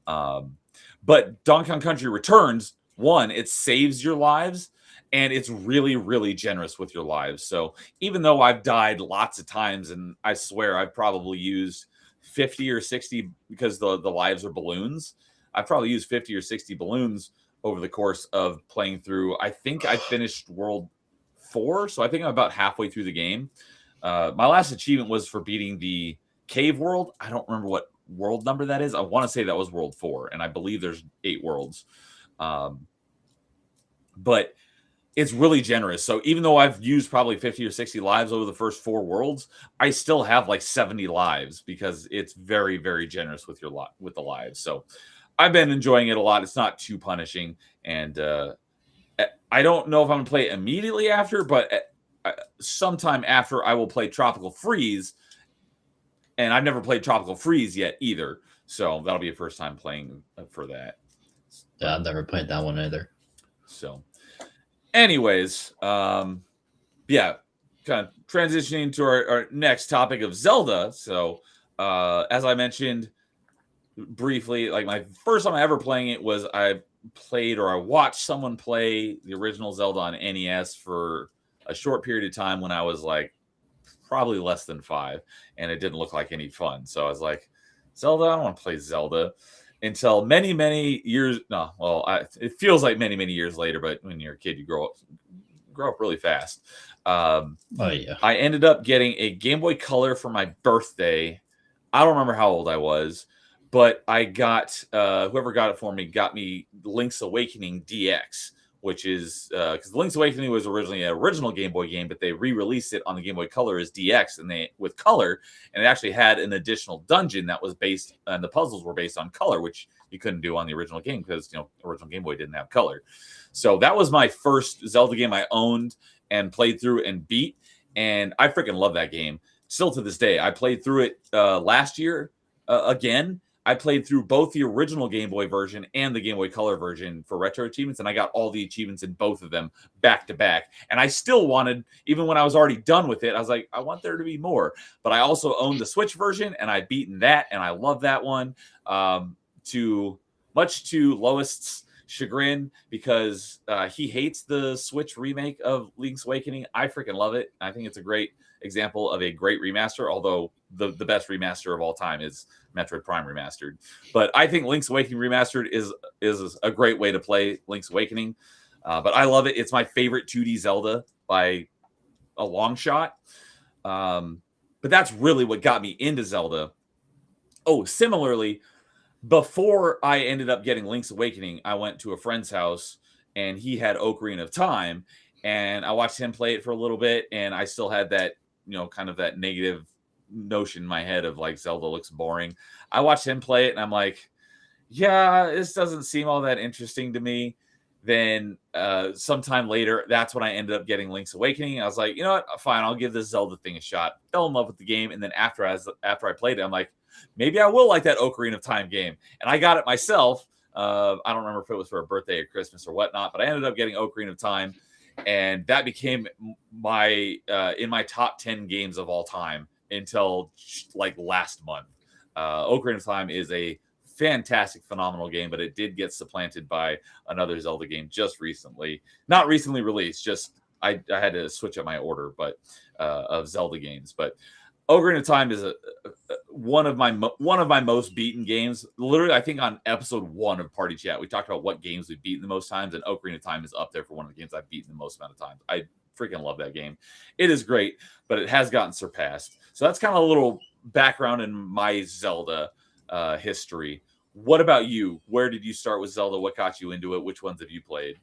But Donkey Kong Country Returns, one, it saves your lives, and it's really, really generous with your lives. So even though I've died lots of times, and I swear I've probably used 50 or 60, because the lives are balloons, I've probably used 50 or 60 balloons over the course of playing through. I think I finished World 4, so I think I'm about halfway through the game. My last achievement was for beating the cave world. I don't remember what world number that is. I want to say that was World 4, and I believe there's 8 worlds. But it's really generous. So even though I've used probably 50 or 60 lives over the first 4 worlds, I still have like 70 lives, because it's very, very generous with with the lives. So I've been enjoying it a lot. It's not too punishing, and I don't know if I'm going to play it immediately after, but sometime after I will play Tropical Freeze, and I've never played Tropical Freeze yet either, so that'll be a first time playing for that. Yeah, I've never played that one either. So, anyways, yeah, kind of transitioning to our next topic of Zelda. So, as I mentioned briefly, like my first time ever playing it was I watched someone play the original Zelda on NES for a short period of time when I was like probably less than 5, and it didn't look like any fun. So I was like, Zelda, I don't want to play Zelda, until many years. No, well, it feels like many years later, but when you're a kid, you grow up really fast. Oh yeah. I ended up getting a Game Boy Color for my birthday. I don't remember how old I was, but I got whoever got it for me got me Link's Awakening DX, which is because Link's Awakening was originally an original Game Boy game, but they re-released it on the Game Boy Color as DX, and they with color, and it actually had an additional dungeon that was based, and the puzzles were based on color, which you couldn't do on the original game because original Game Boy didn't have color. So that was my first Zelda game I owned and played through and beat, and I freaking love that game. Still to this day, I played through it last year again. I played through both the original Game Boy version and the Game Boy Color version for retro achievements, and I got all the achievements in both of them back to back. And I still wanted, even when I was already done with it, I was like, I want there to be more. But I also owned the Switch version, and I've beaten that, and I love that one. Much to Loist's chagrin, because he hates the Switch remake of Link's Awakening. I freaking love it. I think it's a great example of a great remaster, although the best remaster of all time is Metroid Prime Remastered. But I think Link's Awakening Remastered is a great way to play Link's Awakening. But I love it. It's my favorite 2D Zelda by a long shot. But that's really what got me into Zelda. Oh, similarly, before I ended up getting Link's Awakening, I went to a friend's house, and he had Ocarina of Time, and I watched him play it for a little bit, and I still had that, kind of that negative notion in my head of like Zelda looks boring. I watched him play it, and I'm like, yeah, this doesn't seem all that interesting to me. Then sometime later, that's when I ended up getting Link's Awakening. I was like, you know what, fine, I'll give this Zelda thing a shot. Fell in love with the game, and then after I played it, I'm like, maybe I will like that Ocarina of Time game. And I got it myself. I don't remember if it was for a birthday or Christmas or whatnot, but I ended up getting Ocarina of Time, and that became my in my top 10 games of all time until like last month. Ocarina of Time is a fantastic, phenomenal game, but it did get supplanted by another Zelda game just recently. Not recently released, just I had to switch up my order, but of Zelda games. But Ocarina of Time is one of my most beaten games. Literally, I think on episode 1 of Party Chat, we talked about what games we've beaten the most times, and Ocarina of Time is up there for one of the games I've beaten the most amount of times. I freaking love that game. It is great, but it has gotten surpassed. So that's kind of a little background in my Zelda history. What about you? Where did you start with Zelda? What got you into it? Which ones have you played?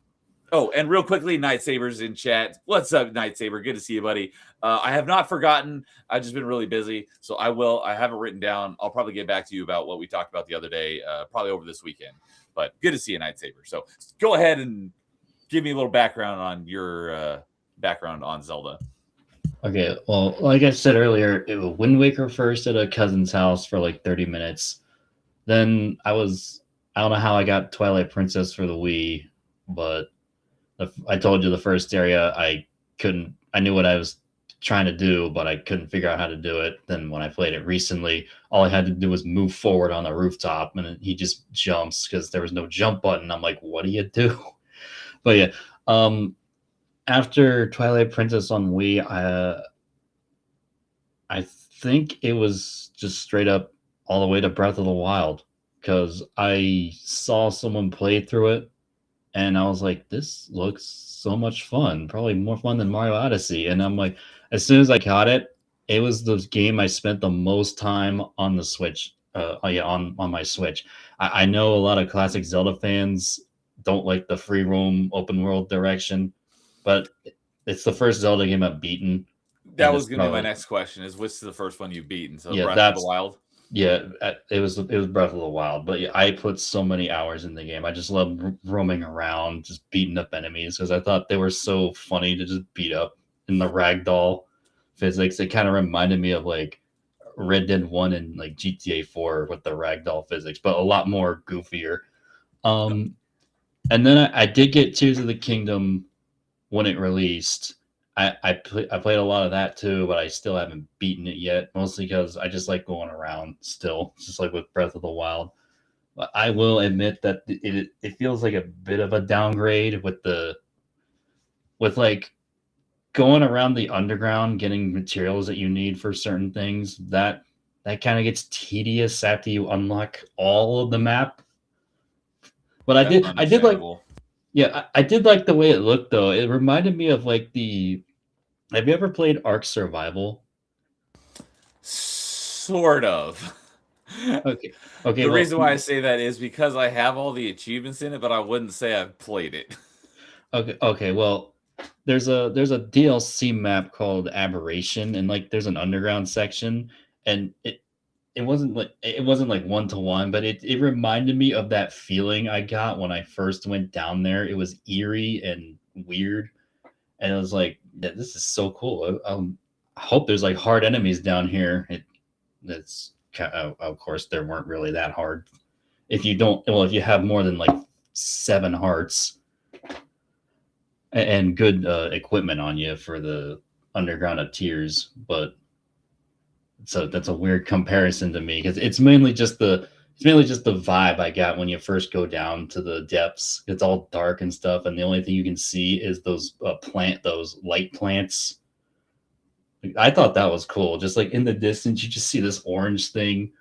Oh, and real quickly, Night Saber's in chat. What's up, Night Saber? Good to see you, buddy. I have not forgotten. I've just been really busy, so I have it written down. I'll probably get back to you about what we talked about the other day, probably over this weekend. But good to see you, Night Saber. So go ahead and give me a little background on your background on Zelda. Okay, well, like I said earlier, it was Wind Waker first at a cousin's house for like 30 minutes. Then I don't know how I got Twilight Princess for the Wii, but I told you the first area I knew what I was trying to do, but I couldn't figure out how to do it. Then when I played it recently, all I had to do was move forward on the rooftop, and he just jumps because there was no jump button. I'm like, what do you do? But yeah, after Twilight Princess on Wii, I think it was just straight up all the way to Breath of the Wild, because I saw someone play through it, and I was like, this looks so much fun, probably more fun than Mario Odyssey. And I'm like, as soon as I got it, it was the game I spent the most time on the Switch. On my Switch. I know a lot of classic Zelda fans don't like the free roam open world direction, but it's the first Zelda game I've beaten. That was going to be my next question: is what's the first one you've beaten? So yeah, Breath of the Wild. Yeah, it was Breath of the Wild, but yeah, I put so many hours in the game. I just love roaming around, just beating up enemies, because I thought they were so funny to just beat up. In the ragdoll physics, it kind of reminded me of like Red Dead 1 and like GTA 4 with the ragdoll physics, but a lot more goofier. And then I did get Tears of the Kingdom when it released. I played a lot of that too, but I still haven't beaten it yet, mostly because I just like going around still, just like with Breath of the Wild. But I will admit that it feels like a bit of a downgrade with like going around the underground, getting materials that you need for certain things. That kind of gets tedious after you unlock all of the map. But I did like. Yeah, I did like the way it looked, though. It reminded me of like have you ever played Ark Survival? Sort of. Okay. The reason why I say that is because I have all the achievements in it, but I wouldn't say I've played it. Okay. Well, there's a DLC map called Aberration, and like there's an underground section, and it wasn't like 1-to-1, but it reminded me of that feeling I got when I first went down there. It was eerie and weird, and it was like, this is so cool. I hope there's like hard enemies down here. Of course there weren't really that hard. If you have more than like 7 hearts and good equipment on you for the underground of tears. But so that's a weird comparison to me because it's mainly just the vibe I got when you first go down to the depths. It's all dark and stuff, and the only thing you can see is those light plants. I thought that was cool. Just like in the distance, you just see this orange thing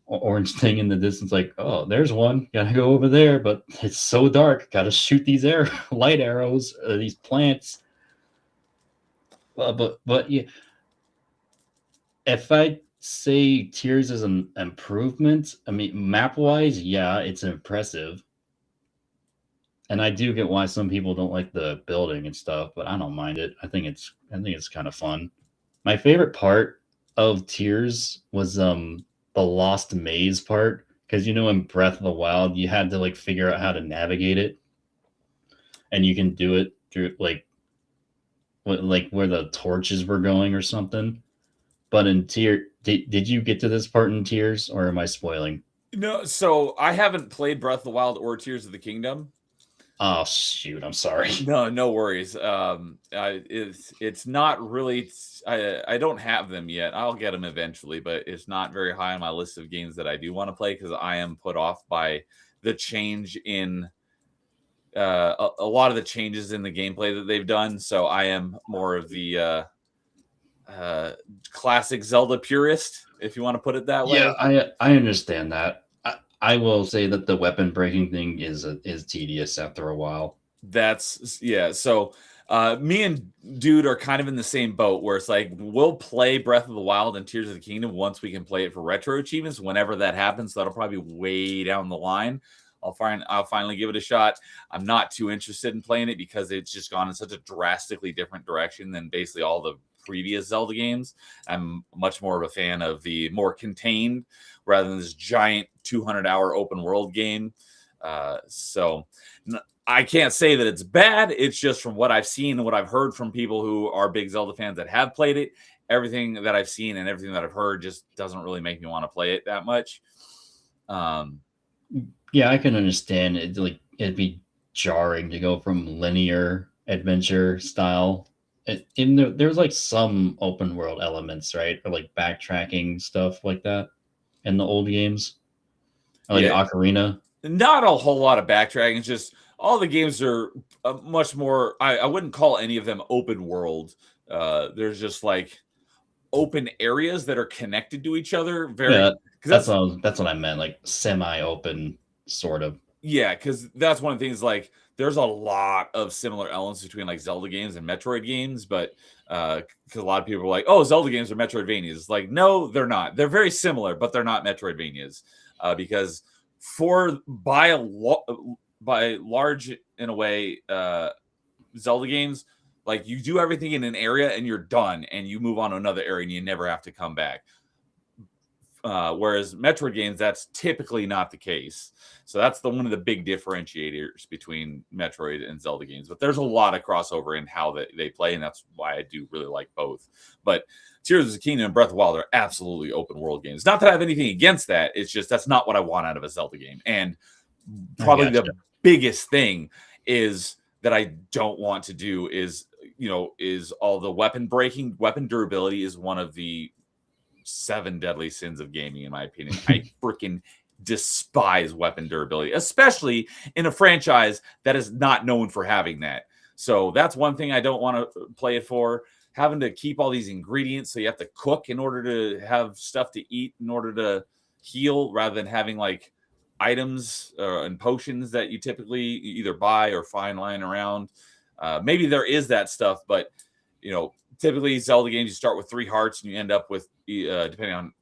in the distance. Like, oh, there's one. Gotta go over there, but it's so dark. Gotta shoot these light arrows, these plants. But yeah, if I say Tears is an improvement, I mean map wise, yeah, it's impressive. And I do get why some people don't like the building and stuff, but I don't mind it. I think it's kind of fun. My favorite part of Tears was the Lost Maze part, because in Breath of the Wild you had to like figure out how to navigate it, and you can do it through like where the torches were going or something. But in did you get to this part in Tears, or am I spoiling? No, so I haven't played Breath of the Wild or Tears of the Kingdom. Oh shoot, I'm sorry. No worries. It's not really. I don't have them yet. I'll get them eventually, but it's not very high on my list of games that I do want to play because I am put off by the change in a lot of the changes in the gameplay that they've done. So I am more of the classic Zelda purist, if you want to put it that Yeah, way. I understand that. I will say that the weapon breaking thing is tedious after a while. Yeah. So me and Dude are kind of in the same boat where it's like we'll play Breath of the Wild and Tears of the Kingdom once we can play it for retro achievements. Whenever that happens, that'll probably be way down the line. I'll finally give it a shot. I'm not too interested in playing it because it's just gone in such a drastically different direction than basically all the previous Zelda games. I'm much more of a fan of the more contained rather than this giant 200-hour open world game. So I can't say that it's bad. It's just from what I've seen and what I've heard from people who are big Zelda fans that have played it, everything that I've seen and everything that I've heard just doesn't really make me want to play it that much. Yeah, I can understand it. Like it'd be jarring to go from linear adventure style. There's like some open world elements, right? Or like backtracking stuff like that in the old games, or like Yeah, Ocarina. not a whole lot of backtracking. It's just all the games are much more. I wouldn't call any of them open world. There's just like open areas that are connected to each other. Yeah, Because that's what I meant. Like semi-open, sort of. because that's one of the things. Like, there's a lot of similar elements between like Zelda games and Metroid games, but because a lot of people are like, "Oh, Zelda games are Metroidvanias." It's like, no, they're not. They're very similar, but they're not Metroidvanias because by large in a way, Zelda games, like you do everything in an area and you're done, and you move on to another area and you never have to come back. Whereas Metroid games, that's typically not the case. So that's one of the big differentiators between Metroid and Zelda games. But there's a lot of crossover in how they play, and that's why I do really like both. But Tears of the Kingdom and Breath of the Wild are absolutely open world games. Not that I have anything against that. It's just that's not what I want out of a Zelda game. And probably the biggest thing is that I don't want to do is all the weapon breaking. Weapon durability is one of the 7 deadly sins of gaming, in my opinion. I freaking despise weapon durability, especially in a franchise that is not known for having that. So that's one thing I don't want to play it for. Having to keep all these ingredients, so you have to cook in order to have stuff to eat, in order to heal, rather than having like items and potions that you typically either buy or find lying around. Maybe there is that stuff, but typically Zelda games, you start with 3 hearts and you end up with, depending on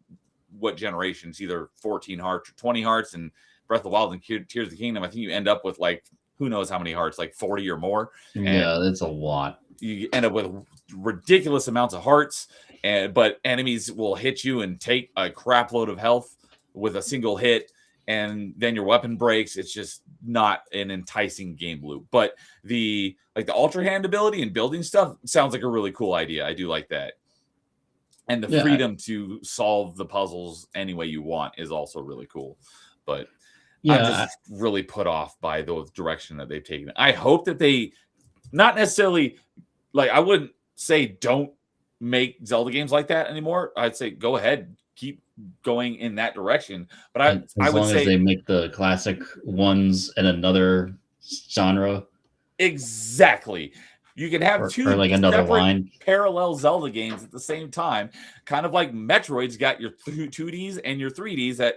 what generations, either 14 hearts or 20 hearts. And Breath of the Wild and Tears of the Kingdom, I think you end up with like who knows how many hearts, like 40 or more. And yeah, that's a lot. you end up with ridiculous amounts of hearts, but enemies will hit you and take a crap load of health with a single hit, and then your weapon breaks. It's just not an enticing game loop. But the ultra hand ability and building stuff sounds like a really cool idea. I do like that. And the freedom to solve the puzzles any way you want is also really cool. But I'm just really put off by the direction that they've taken. I hope that they, not necessarily, like, I wouldn't say don't make Zelda games like that anymore. I'd say go ahead, keep going in that direction. But I would say as they make the classic ones in another genre. Exactly. You can have two like another line parallel Zelda games at the same time, kind of like Metroid's got your 2Ds and your 3Ds that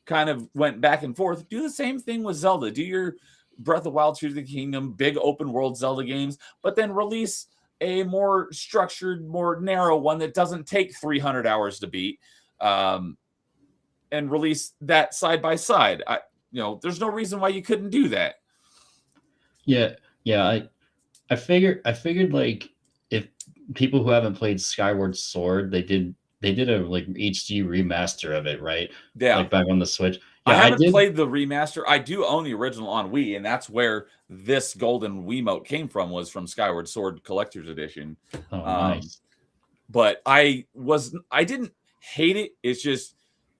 kind of went back and forth. Do the same thing with Zelda. Do your Breath of the Wild, Tears of the Kingdom, big open world Zelda games, but then release a more structured, more narrow one that doesn't take 300 hours to beat, and release that side by side. There's no reason why you couldn't do that. Yeah. I figured like if people who haven't played Skyward Sword, they did a like HD remaster of it, right? Yeah, like back on the Switch. Yeah, I haven't played the remaster. I do own the original on Wii, and that's where this golden Wiimote came from, was from Skyward Sword Collector's Edition. Oh, nice. But I didn't hate it. It's just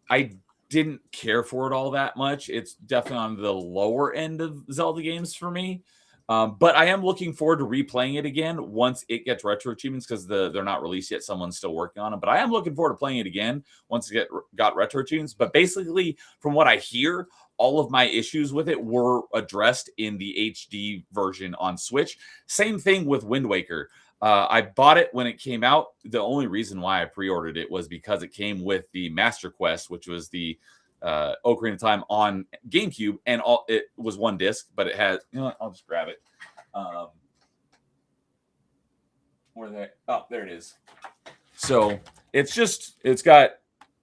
I didn't care for it all that much. It's definitely on the lower end of Zelda games for me. But I am looking forward to replaying it again once it gets retro achievements, because they're not released yet. Someone's still working on them. But I am looking forward to playing it again once it got retro achievements. But basically, from what I hear, all of my issues with it were addressed in the HD version on Switch. Same thing with Wind Waker. I bought it when it came out. The only reason why I pre-ordered it was because it came with the Master Quest, which was the Ocarina of Time on GameCube, and it was one disc, but it has, I'll just grab it. Where they? Oh, there it is. So it's got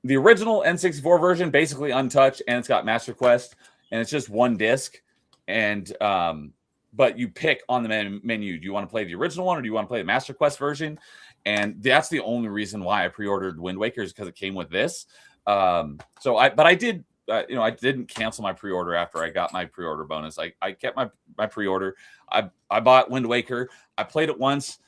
the original N64 version, basically untouched, and it's got Master Quest, and it's just one disc. And but you pick on the menu, do you want to play the original one or do you want to play the Master Quest version? And that's the only reason why I pre-ordered Wind Waker, is because it came with this. I did, I didn't cancel my pre-order after I got my pre-order bonus. I kept my pre-order. I bought Wind Waker. I played it once.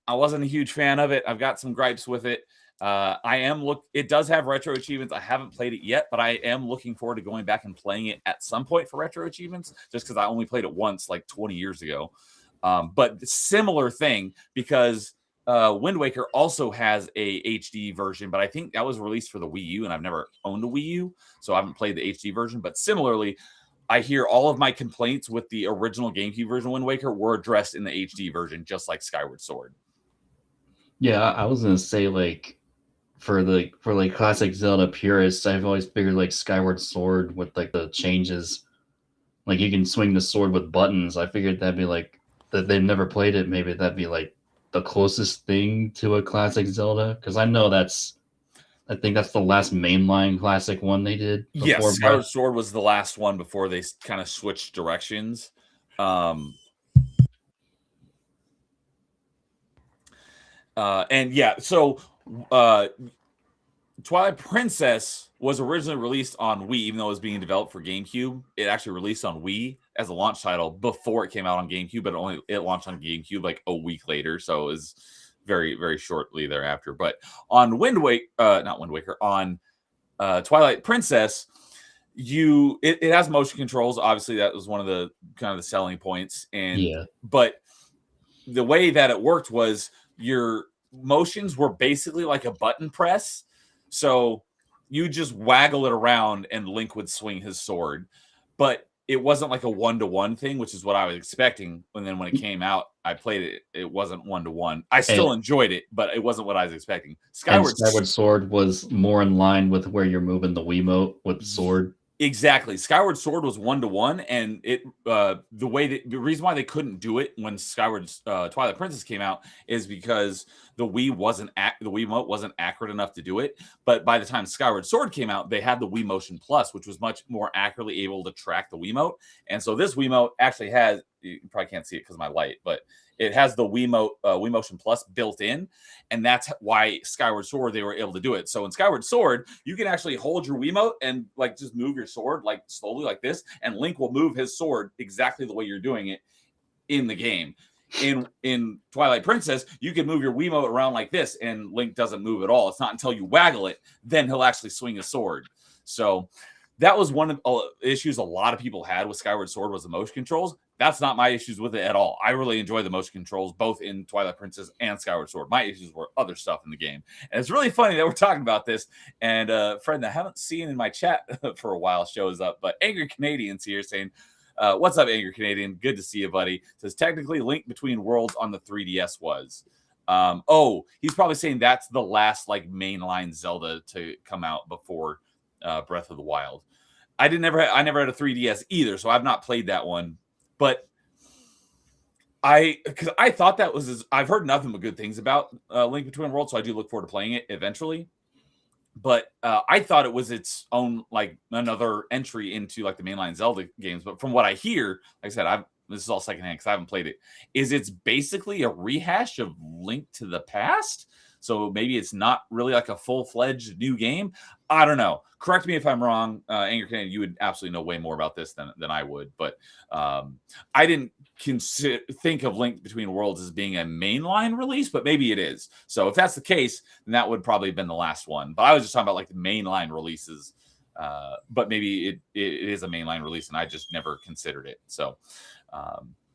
I wasn't a huge fan of it. I've got some gripes with it. It does have retro achievements. I haven't played it yet, but I am looking forward to going back and playing it at some point for retro achievements, just because I only played it once, like 20 years ago. But similar thing, because Wind Waker also has a HD version, but I think that was released for the Wii U, and I've never owned a Wii U, so I haven't played the HD version. But similarly, I hear all of my complaints with the original GameCube version of Wind Waker were addressed in the HD version, just like Skyward Sword. Yeah, I was gonna say, like, for classic Zelda purists, I've always figured like Skyward Sword with like the changes, like you can swing the sword with buttons. I figured that'd be like that. They've never played it. Maybe that'd be like the closest thing to a classic Zelda, because I think that's the last mainline classic one they did. Yes, Skyward Sword was the last one before they kind of switched directions. And yeah, so Twilight Princess was originally released on Wii, even though it was being developed for GameCube. It actually released on Wii as a launch title before it came out on GameCube, but it launched on GameCube like a week later, so it was very, very shortly thereafter. But on on Twilight Princess, it has motion controls. Obviously, that was one of the kind of the selling points. But the way that it worked was your motions were basically like a button press. So you just waggle it around and Link would swing his sword. But it wasn't like a one-to-one thing, which is what I was expecting. And then when it came out, I played it. It wasn't one-to-one. I still enjoyed it, but it wasn't what I was expecting. Skyward Sword was more in line with where you're moving the Wiimote with the sword. Exactly. Skyward Sword was 1-to-1, and the reason why they couldn't do it when Twilight Princess came out is because the Wiimote wasn't accurate enough to do it. But by the time Skyward Sword came out, they had the Wii Motion Plus, which was much more accurately able to track the Wiimote. And so this Wiimote actually has, you probably can't see it because of my light, but it has the Wii Motion Plus built in, and that's why Skyward Sword they were able to do it. So in Skyward Sword, you can actually hold your Wiimote and like just move your sword like slowly like this, and Link will move his sword exactly the way you're doing it in the game. In Twilight Princess, you can move your Wiimote around like this, and Link doesn't move at all. It's not until you waggle it, then he'll actually swing his sword. So that was one of the issues a lot of people had with Skyward Sword was the motion controls. That's not my issues with it at all. I really enjoy the motion controls both in Twilight Princess and Skyward Sword. My issues were other stuff in the game. And it's really funny that we're talking about this. And a friend that I haven't seen in my chat for a while shows up. But Angry Canadian's here saying, what's up, Angry Canadian? Good to see you, buddy. Says, technically, Link Between Worlds on the 3DS was. He's probably saying that's the last like mainline Zelda to come out before Breath of the Wild. I never had a 3DS either, so I've not played that one. But because I thought that was I've heard nothing but good things about Link Between Worlds, so I do look forward to playing it eventually. But I thought it was its own like another entry into like the mainline Zelda games. But from what I hear, like I said, this is all secondhand because I haven't played it. It's basically a rehash of Link to the Past. So maybe it's not really like a full-fledged new game. I don't know. Correct me if I'm wrong. Angry Canadian, you would absolutely know way more about this than I would. But I didn't think of Link Between Worlds as being a mainline release, but maybe it is. So if that's the case, then that would probably have been the last one. But I was just talking about like the mainline releases. But maybe it is a mainline release, and I just never considered it. So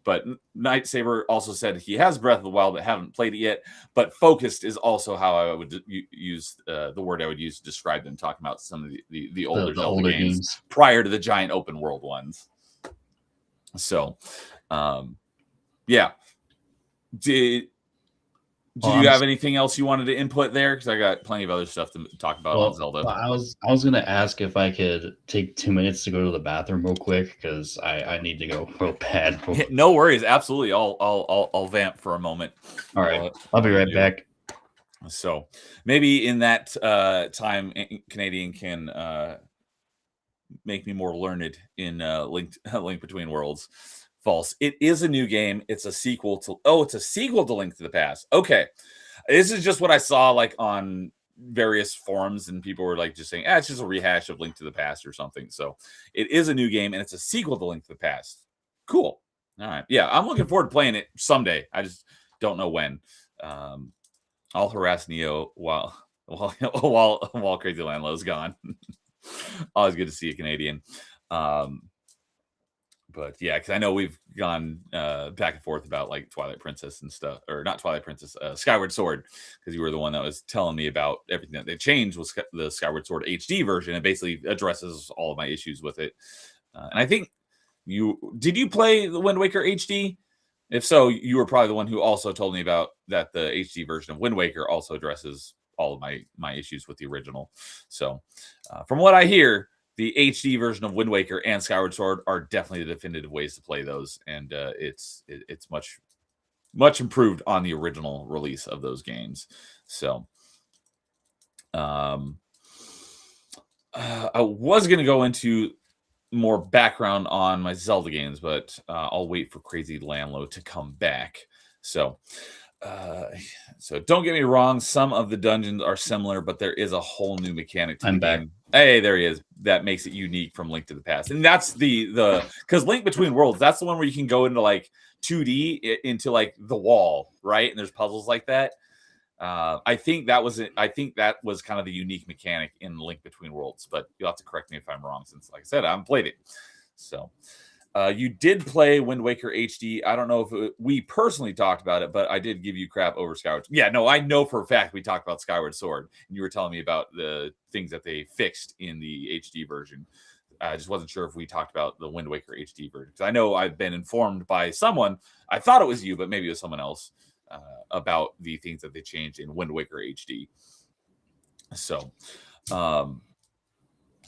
but Night Saber also said he has Breath of the Wild but haven't played it yet. But focused is also how I would use the word I would use to describe them, talking about some of the older Zelda games prior to the giant open world ones. So, yeah. Do you have anything else you wanted to input there? Because I got plenty of other stuff to talk about on Zelda. I was going to ask if I could take 2 minutes to go to the bathroom real quick because I need to go real bad. No worries, absolutely. I'll vamp for a moment. All right, I'll be right back. So maybe in that time, Canadian can make me more learned in Link Between Worlds. False. It is a new game. It's a sequel to Link to the Past. Okay. This is just what I saw like on various forums, and people were like just saying, it's just a rehash of Link to the Past or something. So it is a new game, and it's a sequel to Link to the Past. Cool. All right. Yeah, I'm looking forward to playing it someday. I just don't know when. I'll harass Neo while Crazy LanLo is gone. Always good to see a Canadian. But yeah, because I know we've gone back and forth about like Twilight Princess and stuff, or not Twilight Princess, Skyward Sword, because you were the one that was telling me about everything that they changed with the Skyward Sword HD version. It basically addresses all of my issues with it. And I think did you play the Wind Waker HD? If so, you were probably the one who also told me about that the HD version of Wind Waker also addresses all of my issues with the original. So from what I hear, the HD version of Wind Waker and Skyward Sword are definitely the definitive ways to play those, and it's much improved on the original release of those games. So, I was going to go into more background on my Zelda games, but I'll wait for Krazy LanLo to come back. So don't get me wrong, some of the dungeons are similar, but there is a whole new mechanic to the game. Hey, there he is. That makes it unique from Link to the Past. And that's because Link Between Worlds, that's the one where you can go into like 2D into like the wall, right? And there's puzzles like that. I think that was kind of the unique mechanic in Link Between Worlds, but you'll have to correct me if I'm wrong, since like I said, I haven't played it. So you did play Wind Waker HD. I don't know if we personally talked about it, but I did give you crap over Skyward. Yeah, no, I know for a fact we talked about Skyward Sword, and you were telling me about the things that they fixed in the HD version. I just wasn't sure if we talked about the Wind Waker HD version, because I know I've been informed by someone. I thought it was you, but maybe it was someone else about the things that they changed in Wind Waker HD. So,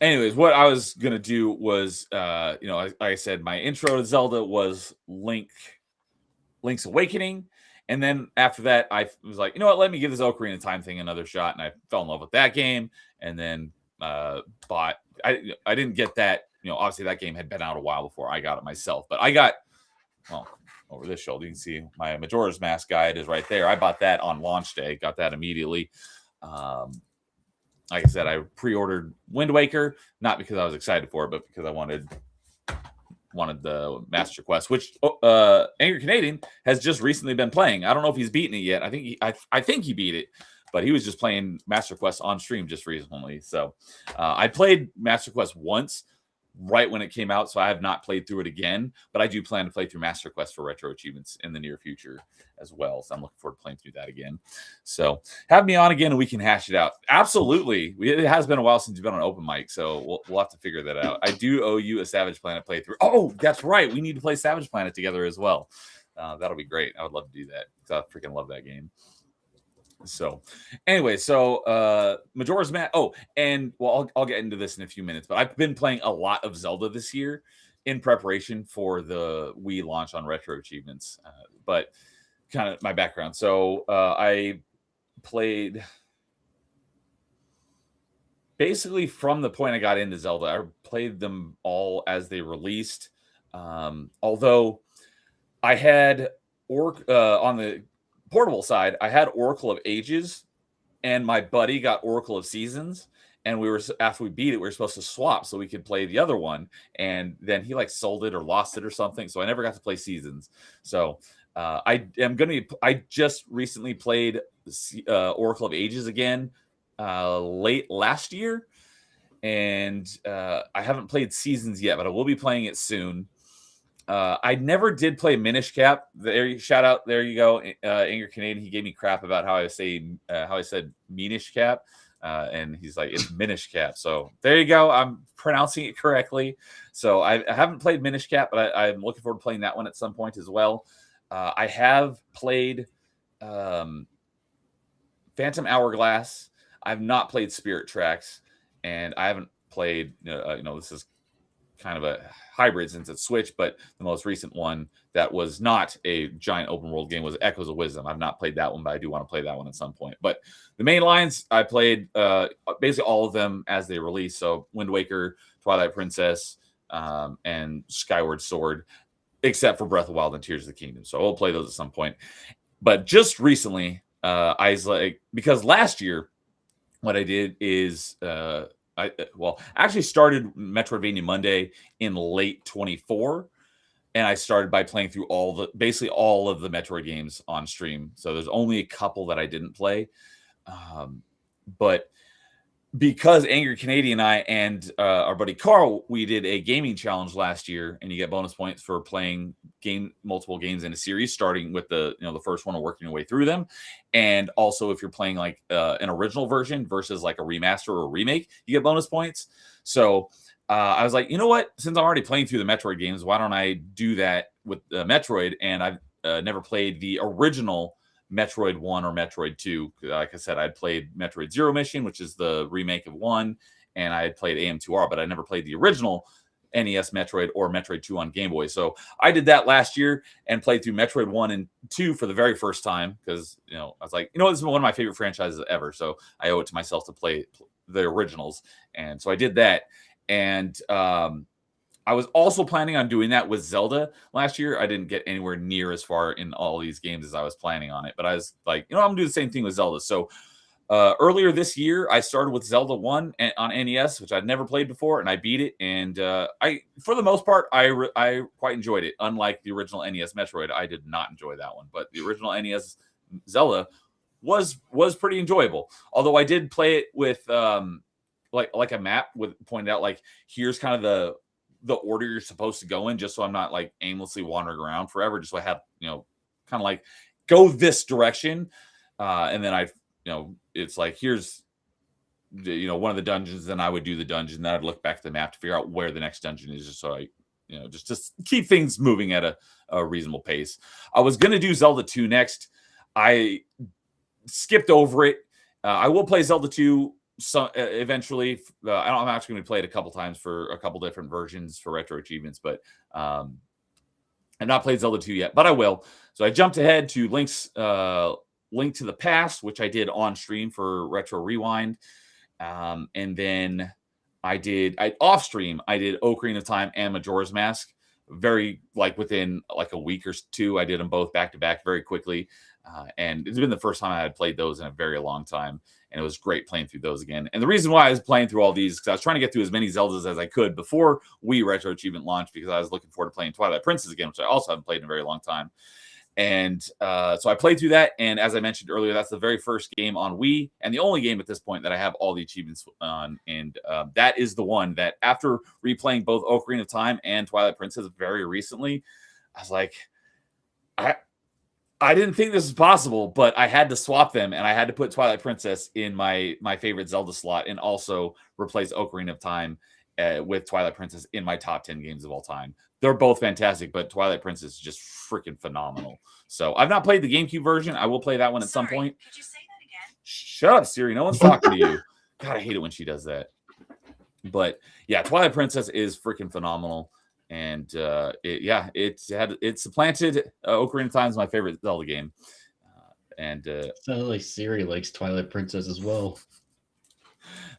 anyways, what I was gonna do was, like I said, my intro to Zelda was Link's Awakening, and then after that, I was like, you know what, let me give this Ocarina of Time thing another shot, and I fell in love with that game, and then bought. I didn't get that. Obviously that game had been out a while before I got it myself, but I got over this shoulder. You can see my Majora's Mask guide is right there. I bought that on launch day, got that immediately. Like I said, I pre-ordered Wind Waker, not because I was excited for it, but because I wanted the Master Quest, which Angry Canadian has just recently been playing. I don't know if he's beaten it yet. I think he beat it, but he was just playing Master Quest on stream just recently. So I played Master Quest once, right when it came out, so I have not played through it again, but I do plan to play through Master Quest for retro achievements in the near future as well, so I'm looking forward to playing through that again. So have me on again and we can hash it out. Absolutely. It has been a while since you've been on open mic, so we'll have to figure that out. I do owe you a Savage Planet playthrough. Oh, that's right, we need to play Savage Planet together as well. That'll be great. I would love to do that because I freaking love that game. So anyway, Majora's Mask. Oh, and I'll get into this in a few minutes, but I've been playing a lot of Zelda this year in preparation for the Wii launch on retro achievements. But kind of my background. So I played basically from the point I got into Zelda. I played them all as they released. Although I had on the portable side, I had Oracle of Ages, and my buddy got Oracle of Seasons, and after we beat it, we were supposed to swap so we could play the other one, and then he like sold it or lost it or something, so I never got to play Seasons. So I just recently played Oracle of Ages again late last year, and I haven't played Seasons yet, but I will be playing it soon. I never did play Minish Cap. Shout out, there you go, Angry Canadian. He gave me crap about how I said Minish Cap, and he's like, it's Minish Cap. So there you go. I'm pronouncing it correctly. So I haven't played Minish Cap, but I'm looking forward to playing that one at some point as well. I have played Phantom Hourglass. I've not played Spirit Tracks, and I haven't played. This is kind of a hybrid since it's Switch, but the most recent one that was not a giant open world game was Echoes of Wisdom. I've not played that one, but I do want to play that one at some point. But the main lines, I played basically all of them as they released. So Wind Waker, Twilight Princess, and Skyward Sword, except for Breath of the Wild and Tears of the Kingdom. So I'll play those at some point. But just recently, I was like, because last year, what I did is I actually started Metroidvania Monday in late 24, and I started by playing through basically all of the Metroid games on stream. So there's only a couple that I didn't play, but because Angry Canadian and I and our buddy Carl, we did a gaming challenge last year, and you get bonus points for playing multiple games in a series, starting with the first one and working your way through them. And also, if you're playing like an original version versus like a remaster or a remake, you get bonus points. So I was like, you know what? Since I'm already playing through the Metroid games, why don't I do that with Metroid? And I've never played the original Metroid 1 or Metroid 2. Like I said, I'd played Metroid Zero Mission, which is the remake of 1, and I had played AM2R, but I never played the original NES Metroid or Metroid 2 on Game Boy. So I did that last year and played through Metroid 1 and 2 for the very first time because, I was like, this is one of my favorite franchises ever. So I owe it to myself to play the originals. And so I did that. And I was also planning on doing that with Zelda last year. I didn't get anywhere near as far in all these games as I was planning on it. But I was like, I'm going to do the same thing with Zelda. So earlier this year, I started with Zelda 1 on NES, which I'd never played before, and I beat it. And for the most part, I quite enjoyed it. Unlike the original NES Metroid, I did not enjoy that one. But the original NES Zelda was pretty enjoyable. Although I did play it with like a map with pointed out, like, here's kind of the order you're supposed to go in, just so I'm not like aimlessly wandering around forever. Just so I have, kind of like go this direction. And then it's like, here's one of the dungeons, then I would do the dungeon. Then I'd look back at the map to figure out where the next dungeon is, just so I, just keep things moving at a reasonable pace. I was going to do Zelda 2 next. I skipped over it. I will play Zelda 2 So eventually, I'm actually going to play it a couple times for a couple different versions for retro achievements, but I've not played Zelda 2 yet, but I will. So I jumped ahead to Link to the Past, which I did on stream for Retro Rewind. And then off stream, I did Ocarina of Time and Majora's Mask. Very within a week or two, I did them both back to back very quickly. And it's been the first time I had played those in a very long time. And it was great playing through those again. And the reason why I was playing through all these, because I was trying to get through as many Zeldas as I could before Wii Retro Achievement launched, because I was looking forward to playing Twilight Princess again, which I also haven't played in a very long time. And so I played through that. And as I mentioned earlier, that's the very first game on Wii and the only game at this point that I have all the achievements on. And that is the one that, after replaying both Ocarina of Time and Twilight Princess very recently, I was like, I didn't think this was possible, but I had to swap them, and I had to put Twilight Princess in my favorite Zelda slot, and also replace Ocarina of Time with Twilight Princess in my top 10 games of all time. They're both fantastic, but Twilight Princess is just freaking phenomenal. So I've not played the GameCube version. I will play that one at some point. Could you say that again? Shut up, Siri. No one's talking to you. God, I hate it when she does that. But yeah, Twilight Princess is freaking phenomenal. And it supplanted Ocarina of Time as my favorite Zelda game. Sounds like Siri likes Twilight Princess as well.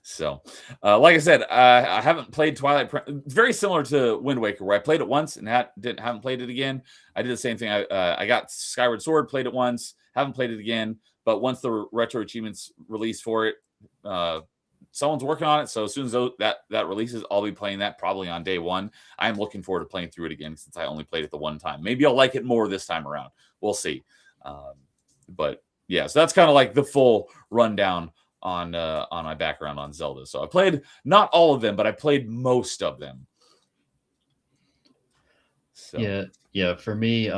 So, like I said, I haven't played Twilight Princess. Very similar to Wind Waker, where I played it once and haven't played it again. I did the same thing. I got Skyward Sword, played it once, haven't played it again. But once the retro achievements released for it, someone's working on it. So as soon as that releases, I'll be playing that probably on day one. I'm looking forward to playing through it again, since I only played it the one time. Maybe I'll like it more this time around. We'll see. But yeah, so that's kind of like the full rundown on my background on Zelda. So I played not all of them, but I played most of them. So. Yeah. For me,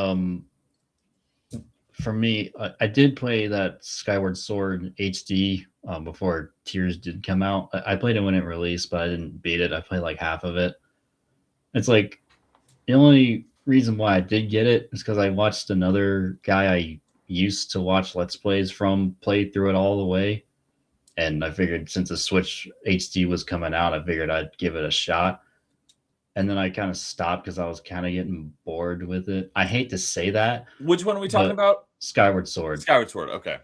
I did play that Skyward Sword HD before Tears did come out. I played it when it released, but I didn't beat it. I played like half of it. It's like the only reason why I did get it is because I watched another guy I used to watch Let's Plays from play through it all the way. And I figured, since the Switch HD was coming out, I figured I'd give it a shot. And then I kind of stopped because I was kind of getting bored with it. I hate to say that. Which one are we talking about? Skyward Sword. Skyward Sword, okay.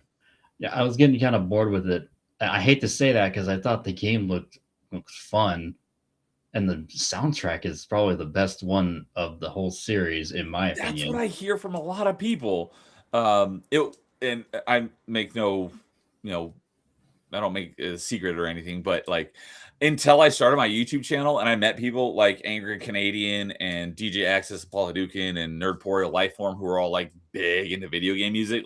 Yeah, I was getting kind of bored with it. I hate to say that because I thought the game looked fun. And the soundtrack is probably the best one of the whole series, in my opinion. That's what I hear from a lot of people. And I make I don't make a secret or anything, but until I started my YouTube channel and I met people like Angry Canadian and DJ Access, Paul Hadouken, and Nerdporio Lifeform, who are all big into video game music,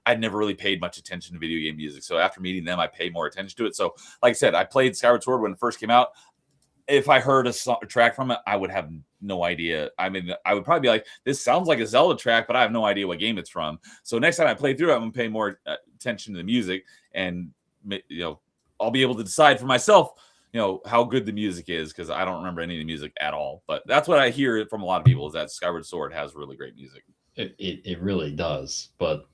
I'd never really paid much attention to video game music. So after meeting them, I paid more attention to it. So like I said, I played Skyward Sword when it first came out. If I heard a track from it, I would have no idea. I mean, I would probably be like, this sounds like a Zelda track, but I have no idea what game it's from. So next time I play through it, I'm going to pay more attention to the music, and I'll be able to decide for myself, how good the music is, because I don't remember any of the music at all. But that's what I hear from a lot of people, is that Skyward Sword has really great music. It really does. But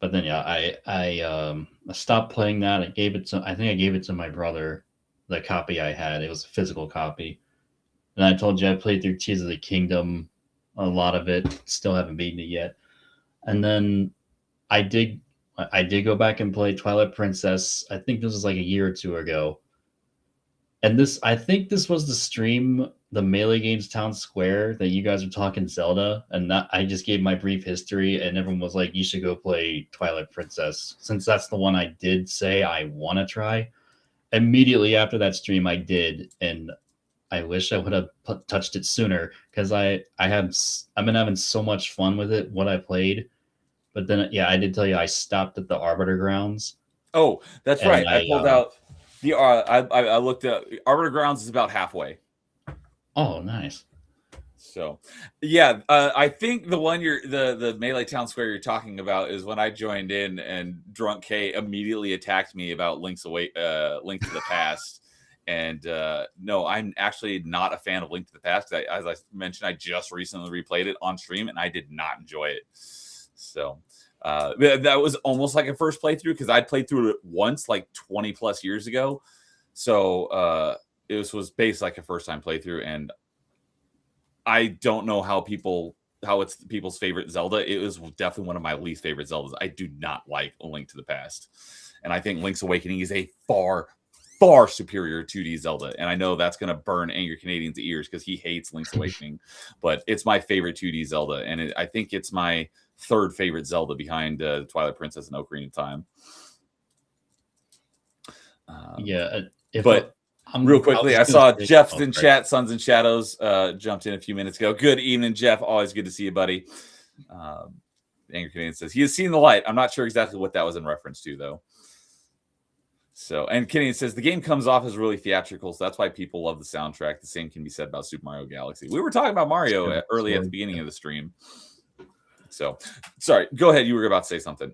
then I stopped playing that. I gave it to my brother, the copy I had. It was a physical copy. And I told you I played through Tears of the Kingdom, a lot of it. Still haven't beaten it yet. And then I did go back and play Twilight Princess. I think this was like a year or two ago. And I think this was the stream, the Melee Games Town Square, that you guys were talking Zelda. And I just gave my brief history, and everyone was like, you should go play Twilight Princess, since that's the one I did say I want to try. Immediately after that stream, I did. And I wish I would have touched it sooner, because I've been having so much fun with it, what I played. But then, yeah, I did tell you I stopped at the Arbiter Grounds. Oh, that's right. I pulled out the. I looked at Arbiter Grounds is about halfway. Oh, nice. So, yeah, I think the one the Melee Town Square you're talking about is when I joined in, and Drunk K immediately attacked me about Link to the Past. And no, I'm actually not a fan of Link to the Past. As I mentioned, I just recently replayed it on stream, and I did not enjoy it. So that was almost like a first playthrough, because I'd played through it once 20 plus years ago. So it was based like a first time playthrough, and I don't know how it's people's favorite Zelda. It was definitely one of my least favorite Zeldas. I do not like A Link to the Past, and I think Link's Awakening is a far superior 2D Zelda. And I know that's going to burn Angry Canadian's ears because he hates Link's Awakening, but it's my favorite 2D Zelda, and I think it's my third favorite Zelda behind Twilight Princess and Ocarina of Time. Yeah, but real quickly, I saw Jeff's in chat, Suns and Shadows, jumped in a few minutes ago. Good evening, Jeff. Always good to see you, buddy. Angry Canadian says he has seen the light. I'm not sure exactly what that was in reference to, though. So, and Canadian says the game comes off as really theatrical, so that's why people love the soundtrack. The same can be said about Super Mario Galaxy. We were talking about Mario early at the beginning of the stream. So, sorry, go ahead. You were about to say something.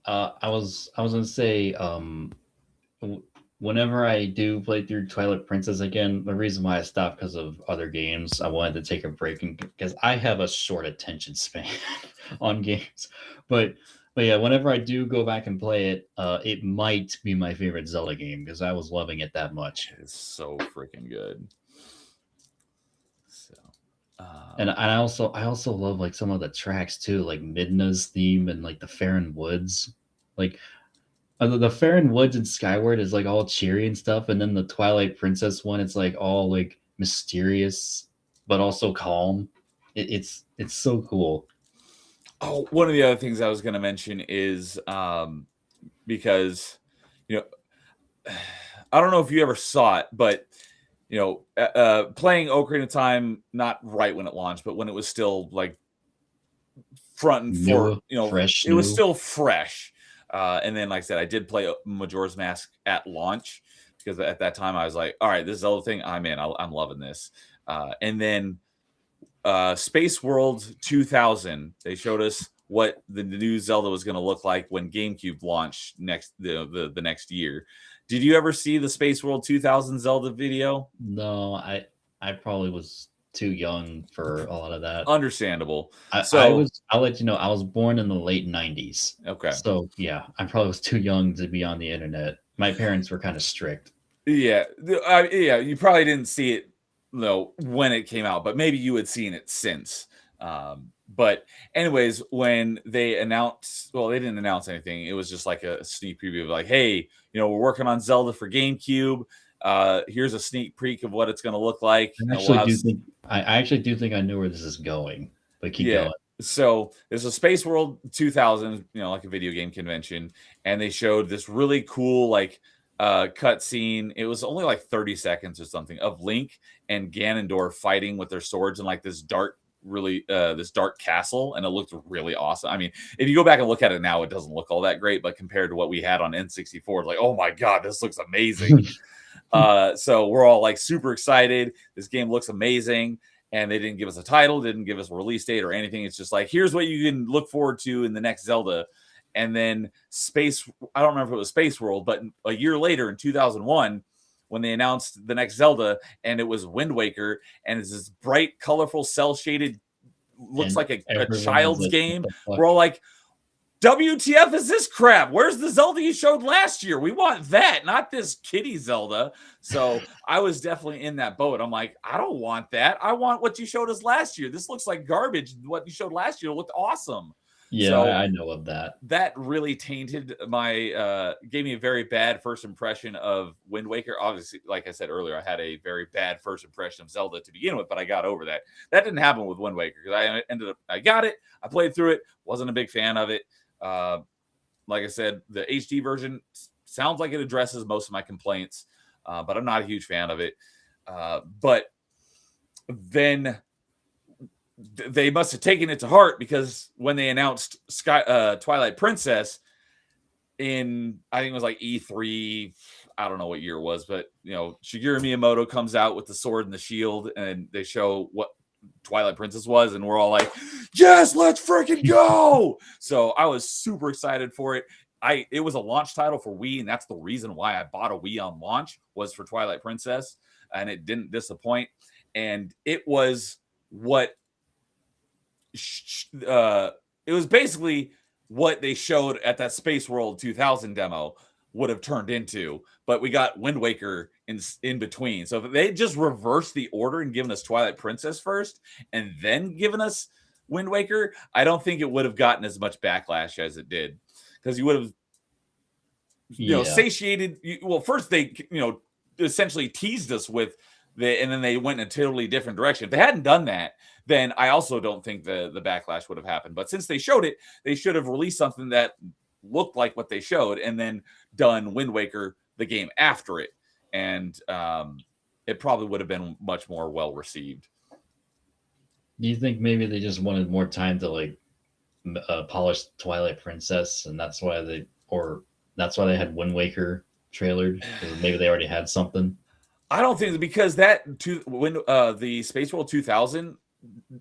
I was going to say, whenever I do play through Twilight Princess again, the reason why I stopped because of other games, I wanted to take a break because I have a short attention span on games. But yeah, whenever I do go back and play it, it might be my favorite Zelda game because I was loving it that much. It's so freaking good. So, and I also love like some of the tracks too, like Midna's theme and like the Faron Woods, like. The Faron Woods and Skyward is like all cheery and stuff, and then the Twilight Princess one, it's like all like mysterious, but also calm. It's so cool. Oh, one of the other things I was going to mention is because I don't know if you ever saw it, but playing Ocarina of Time, not right when it launched, but when it was still like front and forward, fresh. It was still fresh. And then, like I said, I did play Majora's Mask at launch because at that time I was like, all right, this Zelda thing, I'm in. I'm loving this. And then Space World 2000, they showed us what the new Zelda was going to look like when GameCube launched the next year. Did you ever see the Space World 2000 Zelda video? No, I probably was too young for a lot of that. Understandable. I'll let you know, I was born in the late 90s. Okay. So yeah, I probably was too young to be on the internet. My parents were kind of strict. Yeah. You probably didn't see it when it came out, but maybe you had seen it since. But anyways, when they announced, well, they didn't announce anything. It was just like a sneak preview of like, hey, we're working on Zelda for GameCube. Here's a sneak peek of what it's going to look like. I actually do think I know where this is going, but keep going. So there's a Space World 2000, like a video game convention, and they showed this really cool cut scene. It was only like 30 seconds or something of Link and Ganondorf fighting with their swords in like this dark castle, and it looked really awesome. I mean, if you go back and look at it now, it doesn't look all that great, but compared to what we had on N64, it's like, oh my god, this looks amazing. So we're all like super excited. This game looks amazing, and they didn't give us a title, didn't give us a release date or anything. It's just like, here's what you can look forward to in the next Zelda. And then I don't remember if it was Space World, but a year later in 2001, when they announced the next Zelda, and it was Wind Waker, and it's this bright, colorful, cel-shaded, looks like a child's game. We're all like, WTF is this crap? Where's the Zelda you showed last year? We want that, not this kiddie Zelda. So I was definitely in that boat. I'm like, I don't want that. I want what you showed us last year. This looks like garbage. What you showed last year looked awesome. Yeah, so I know of that. That really tainted gave me a very bad first impression of Wind Waker. Obviously, like I said earlier, I had a very bad first impression of Zelda to begin with, but I got over that. That didn't happen with Wind Waker because I got it. I played through it. Wasn't a big fan of it. Like I said, the HD version sounds like it addresses most of my complaints, but I'm not a huge fan of it. But then they must have taken it to heart, because when they announced Twilight Princess in, I think it was like E3, I don't know what year it was, but Shigeru Miyamoto comes out with the sword and the shield, and they show what Twilight Princess was, and we're all like, yes, let's freaking go. So I was super excited for it. It was a launch title for Wii, and that's the reason why I bought a Wii on launch, was for Twilight Princess, and it didn't disappoint. And it was it was basically what they showed at that Space World 2000 demo, would have turned into, but we got Wind Waker in between. So if they just reversed the order and given us Twilight Princess first and then given us Wind Waker, I don't think it would have gotten as much backlash as it did, because you would have, satiated. Well, first they, essentially teased us with and then they went in a totally different direction. If they hadn't done that, then I also don't think the backlash would have happened. But since they showed it, they should have released something that looked like what they showed, and then done Wind Waker, the game, after it, and it probably would have been much more well received. Do you think maybe they just wanted more time to polish Twilight Princess, and that's why they had Wind Waker trailered? Maybe they already had something. I don't think, because when the Space World 2000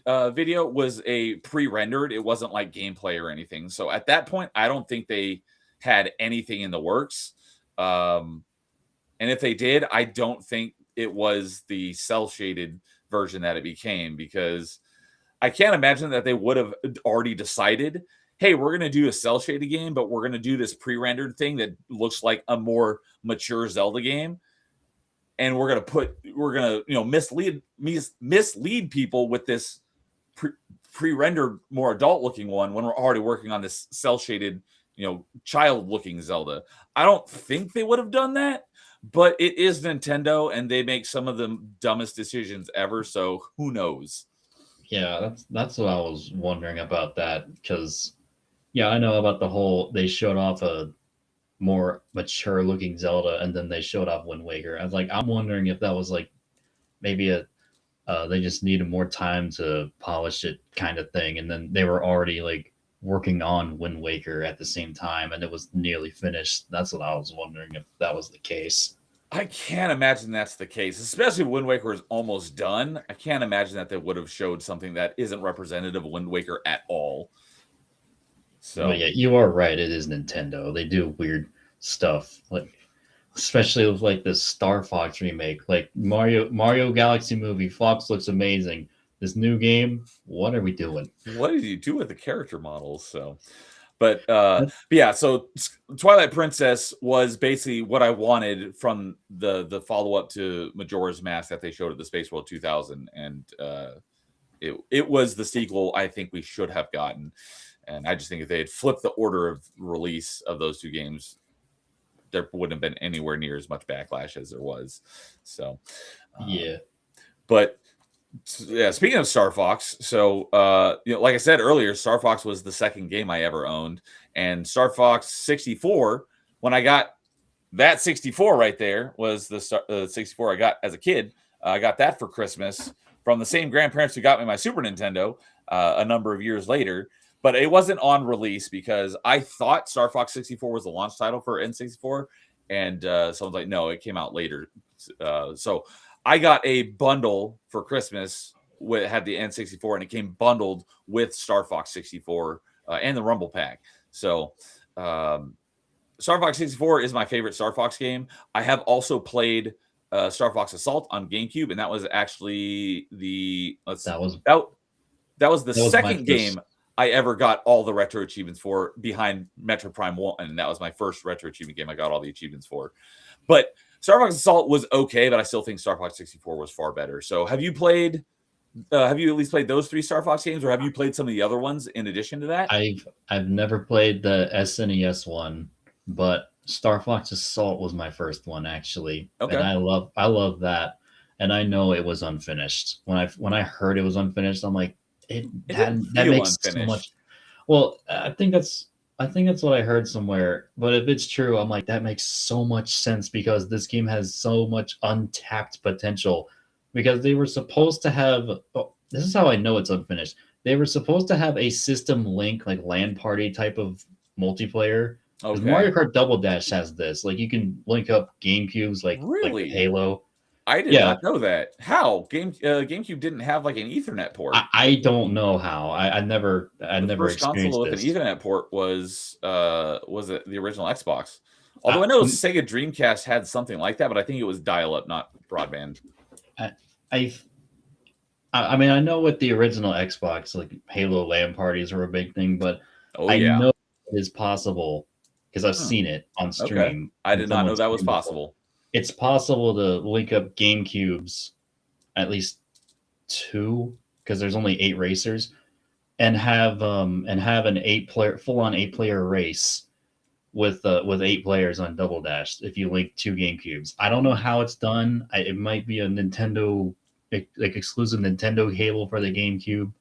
video was a pre-rendered, it wasn't like gameplay or anything. So at that point, I don't think they had anything in the works. And if they did, I don't think it was the cell shaded version that it became, because I can't imagine that they would have already decided, hey, we're going to do a cell shaded game, but we're going to do this pre-rendered thing that looks like a more mature Zelda game. And we're going to mislead people with this pre-rendered, more adult looking one, when we're already working on this cell shaded, child looking Zelda. I don't think they would have done that, but it is Nintendo and they make some of the dumbest decisions ever. So who knows? Yeah, that's what I was wondering about that, because I know about the whole, they showed off a more mature looking Zelda and then they showed off Wind Waker. I was like, I'm wondering if that was like maybe they just needed more time to polish it kind of thing, and then they were already like working on Wind Waker at the same time and it was nearly finished. That's what I was wondering, if that was the case. I can't imagine that's the case, especially if Wind Waker is almost done. I can't imagine that they would have showed something that isn't representative of Wind Waker at all. So yeah, you are right. It is Nintendo. They do weird stuff, like especially with like the Star Fox remake, like Mario Galaxy movie. Fox looks amazing. This new game, what are we doing? What did you do with the character models? So, but yeah. So Twilight Princess was basically what I wanted from the follow up to Majora's Mask that they showed at the Space World 2000, and it was the sequel I think we should have gotten. And I just think if they had flipped the order of release of those two games, there wouldn't have been anywhere near as much backlash as there was. So, But yeah, speaking of Star Fox, so like I said earlier, Star Fox was the second game I ever owned, and Star Fox 64. When I got that 64 right there, was the 64 I got as a kid. I got that for Christmas from the same grandparents who got me my Super Nintendo a number of years later. But it wasn't on release because I thought Star Fox 64 was the launch title for N64. And someone's like, no, it came out later. So I got a bundle for Christmas had the N64, and it came bundled with Star Fox 64 and the Rumble Pack. So Star Fox 64 is my favorite Star Fox game. I have also played Star Fox Assault on GameCube, and that was actually that was the second game I ever got all the retro achievements for, behind Metro Prime 1, and that was my first retro achievement game I got all the achievements for. But Star Fox Assault was okay, but I still think Star Fox 64 was far better. So have you at least played those three Star Fox games, or have you played some of the other ones in addition to that? I've never played the SNES one, but Star Fox Assault was my first one, actually. Okay. And I love that. And I know it was unfinished. When I heard it was unfinished, I'm like, that makes so much. Well, I think that's what I heard somewhere. But if it's true, I'm like, that makes so much sense, because this game has so much untapped potential. Because they were supposed to have, this is how I know it's unfinished. They were supposed to have a system link, like LAN party type of multiplayer. Okay. Mario Kart Double Dash has this. Like, you can link up GameCubes, like Halo. I did not know that. How? GameCube didn't have like an Ethernet port. I don't know how. I never experienced console with an Ethernet port was it the original Xbox? Although I know Sega Dreamcast had something like that, but I think it was dial-up, not broadband. I mean, I know with the original Xbox, like Halo LAN parties were a big thing, but I know it is possible because I've Hmm. seen it on Okay. stream. I and did not know someone that was streamed it. possible. It's possible to link up GameCubes, at least 2, because there's only 8 racers, and have an 8-player full-on 8-player race with 8 players on Double Dash if you link 2 GameCubes. I don't know how it's done. It might be a Nintendo like exclusive Nintendo cable for the GameCube.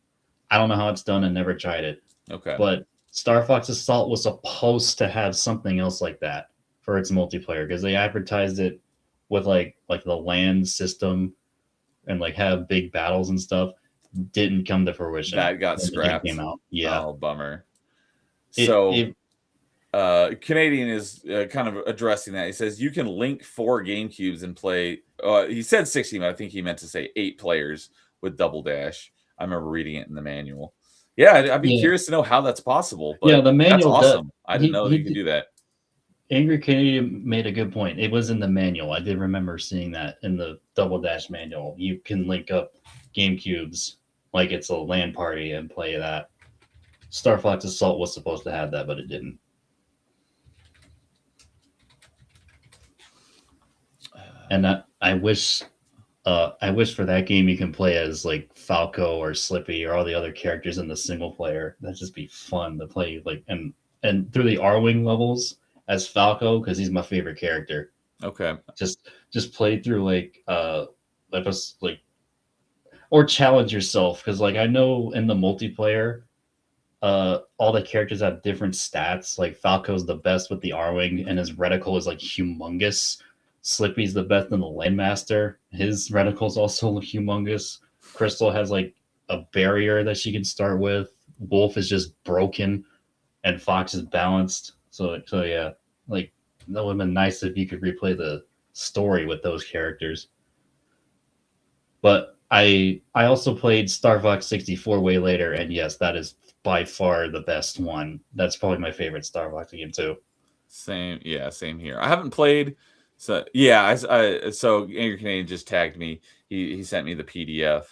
I don't know how it's done and never tried it. Okay. But Star Fox Assault was supposed to have something else like that for its multiplayer because they advertised it with like the land system and like have big battles and stuff. Didn't come to fruition. That got when the game scrapped. came out. Yeah. Oh, bummer. It, So it Canadian is kind of addressing that. He says you can link 4 GameCubes and play. He said 16, but I think he meant to say 8 players with Double Dash. I remember reading it in the manual. Yeah, I'd be curious to know how that's possible. But the manual that's awesome. I didn't know that you could do that. Angry Canadian made a good point. It was in the manual. I did remember seeing that in the Double Dash manual. You can link up GameCubes like it's a LAN party and play that. Star Fox Assault was supposed to have that, but it didn't. And I wish for that game you can play as like Falco or Slippy or all the other characters in the single player. That'd just be fun to play like and through the R-Wing levels as Falco because he's my favorite character. Okay. Just play through like or challenge yourself because like I know in the multiplayer all the characters have different stats. Like Falco's the best with the R-Wing and his reticle is like humongous. Slippy's the best in the Landmaster. His reticle's also humongous. Crystal has like a barrier that she can start with. Wolf is just broken, and Fox is balanced. So yeah, like that would have been nice if you could replay the story with those characters. But I also played Star Fox 64 way later, and yes, that is by far the best one. That's probably my favorite Star Fox game too. Same here. I haven't played. So yeah, so Angry Canadian just tagged me. He sent me the PDF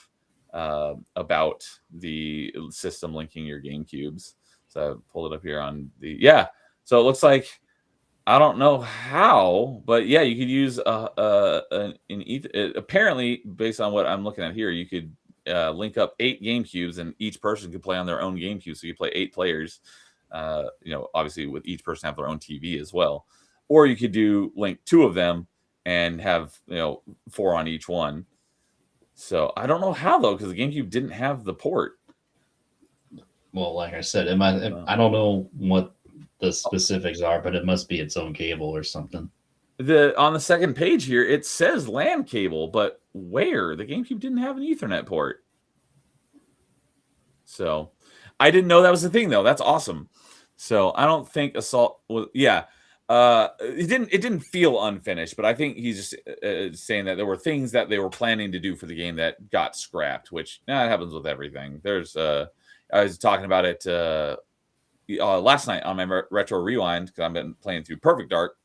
about the system linking your GameCubes. So I pulled it up here on the So it looks like I don't know how, but yeah, you could use apparently based on what I'm looking at here, you could link up 8 GameCubes and each person could play on their own GameCube. So you play 8 players. Obviously with each person have their own TV as well. Or you could link 2 of them and have 4 on each one. So I don't know how though, because the GameCube didn't have the port. Well, like I said, I don't know what the specifics are, but it must be its own cable or something. On the second page here, it says LAN cable, but where? The GameCube didn't have an Ethernet port. So I didn't know that was the thing though. That's awesome. So I don't think Assault was it didn't feel unfinished, but I think he's just saying that there were things that they were planning to do for the game that got scrapped, which it happens with everything. There's I was talking about it last night on my Retro Rewind because I've been playing through Perfect Dark,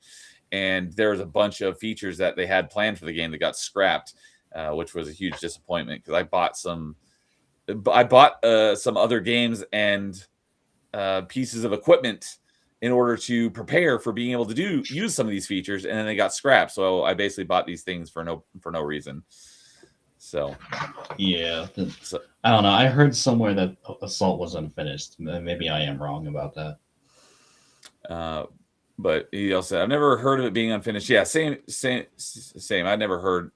and there's a bunch of features that they had planned for the game that got scrapped, which was a huge disappointment because I bought some other games and pieces of equipment in order to prepare for being able to use some of these features, and then they got scrapped. So I basically bought these things for no reason. So yeah, I don't know. I heard somewhere that Assault was unfinished. Maybe I am wrong about that. But he also said, I've never heard of it being unfinished. Yeah, same. I never heard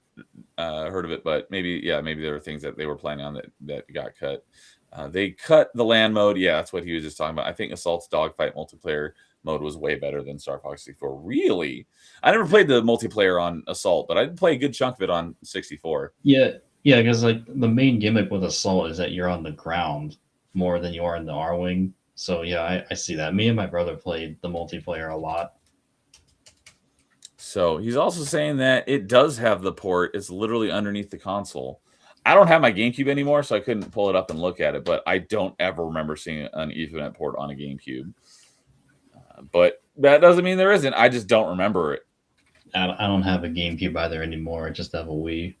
of it, but maybe there were things that they were planning on that got cut. They cut the LAN mode. Yeah, that's what he was just talking about. I think Assault's dogfight multiplayer mode was way better than Star Fox 64. Really? I never played the multiplayer on Assault, but I did play a good chunk of it on 64. Yeah, because like the main gimmick with Assault is that you're on the ground more than you are in the R-Wing. So yeah, I see that. Me and my brother played the multiplayer a lot. So he's also saying that it does have the port. It's literally underneath the console. I don't have my GameCube anymore, so I couldn't pull it up and look at it, but I don't ever remember seeing an Ethernet port on a GameCube. But that doesn't mean there isn't. I just don't remember it. I don't have a GameCube either anymore. I just have a Wii.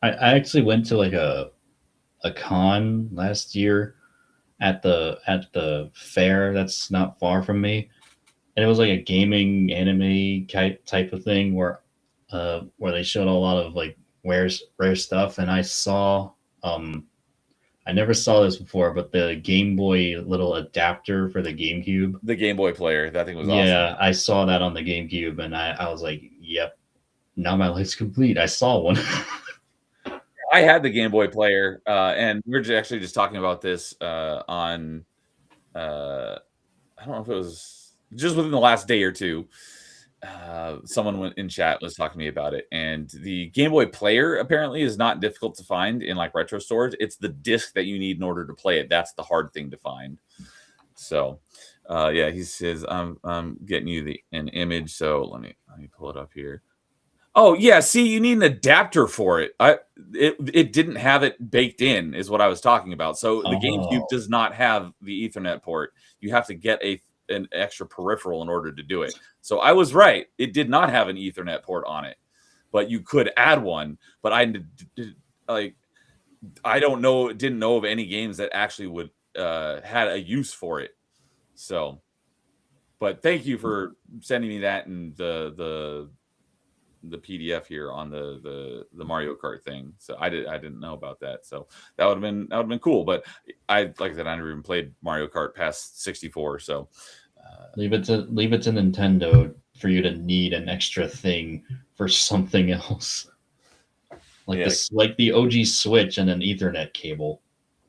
I actually went to like a con last year, at the fair that's not far from me, and it was like a gaming anime type of thing where they showed a lot of like rare stuff, and I saw I never saw this before, but the Game Boy little adapter for the GameCube. The Game Boy player. That thing was awesome. Yeah, I saw that on the GameCube, and I was like, yep, now my life's complete. I saw one. I had the Game Boy player, and we were actually just talking about this on, I don't know if it was just within the last day or two. Someone in chat was talking to me about it, and the Game Boy player apparently is not difficult to find in like retro stores. It's the disc that you need in order to play it. That's the hard thing to find. So, yeah, he says I'm getting you an image. So let me pull it up here. Oh yeah, see, you need an adapter for it. It didn't have it baked in, is what I was talking about. So the GameCube does not have the Ethernet port. You have to get an extra peripheral in order to do it. So I was right. It did not have an Ethernet port on it, but you could add one. But I didn't know of any games that actually would had a use for it. So, but thank you for sending me that and the PDF here on the Mario Kart thing. So I didn't know about that. So that would have been cool. But like I said, I never even played Mario Kart past 64. So leave it to Nintendo for you to need an extra thing for something else. Like like the OG Switch and an Ethernet cable.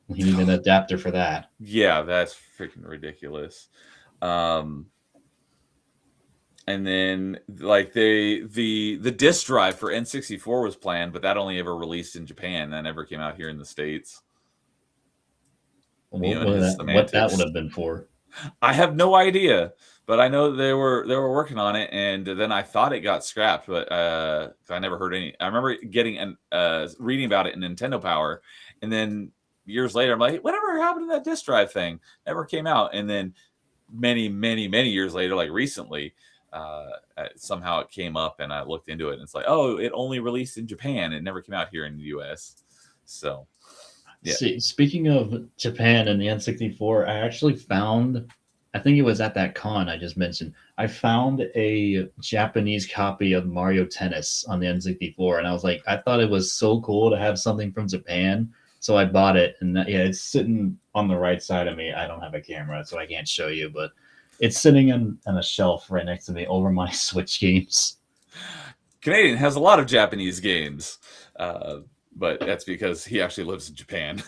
You need an adapter for that. Yeah, that's freaking ridiculous. And then like the disc drive for N64 was planned, but that only ever released in Japan. That never came out here in the States. What that would have been for? I have no idea, but I know they were working on it, and then I thought it got scrapped, but I never heard any. I remember getting reading about it in Nintendo Power, and then years later, I'm like, whatever happened to that disc drive thing? Never came out, and then many years later, like recently. Somehow it came up and I looked into it and it's like, oh, it only released in Japan. It never came out here in the US. So, yeah. See, speaking of Japan and the N64, I actually found, I think it was at that con I just mentioned, I found a Japanese copy of Mario Tennis on the N64. And I was like, I thought it was so cool to have something from Japan. So I bought it. And it's sitting on the right side of me. I don't have a camera, so I can't show you, but it's sitting on a shelf right next to me over my Switch games. Canadian has a lot of Japanese games, but that's because he actually lives in Japan.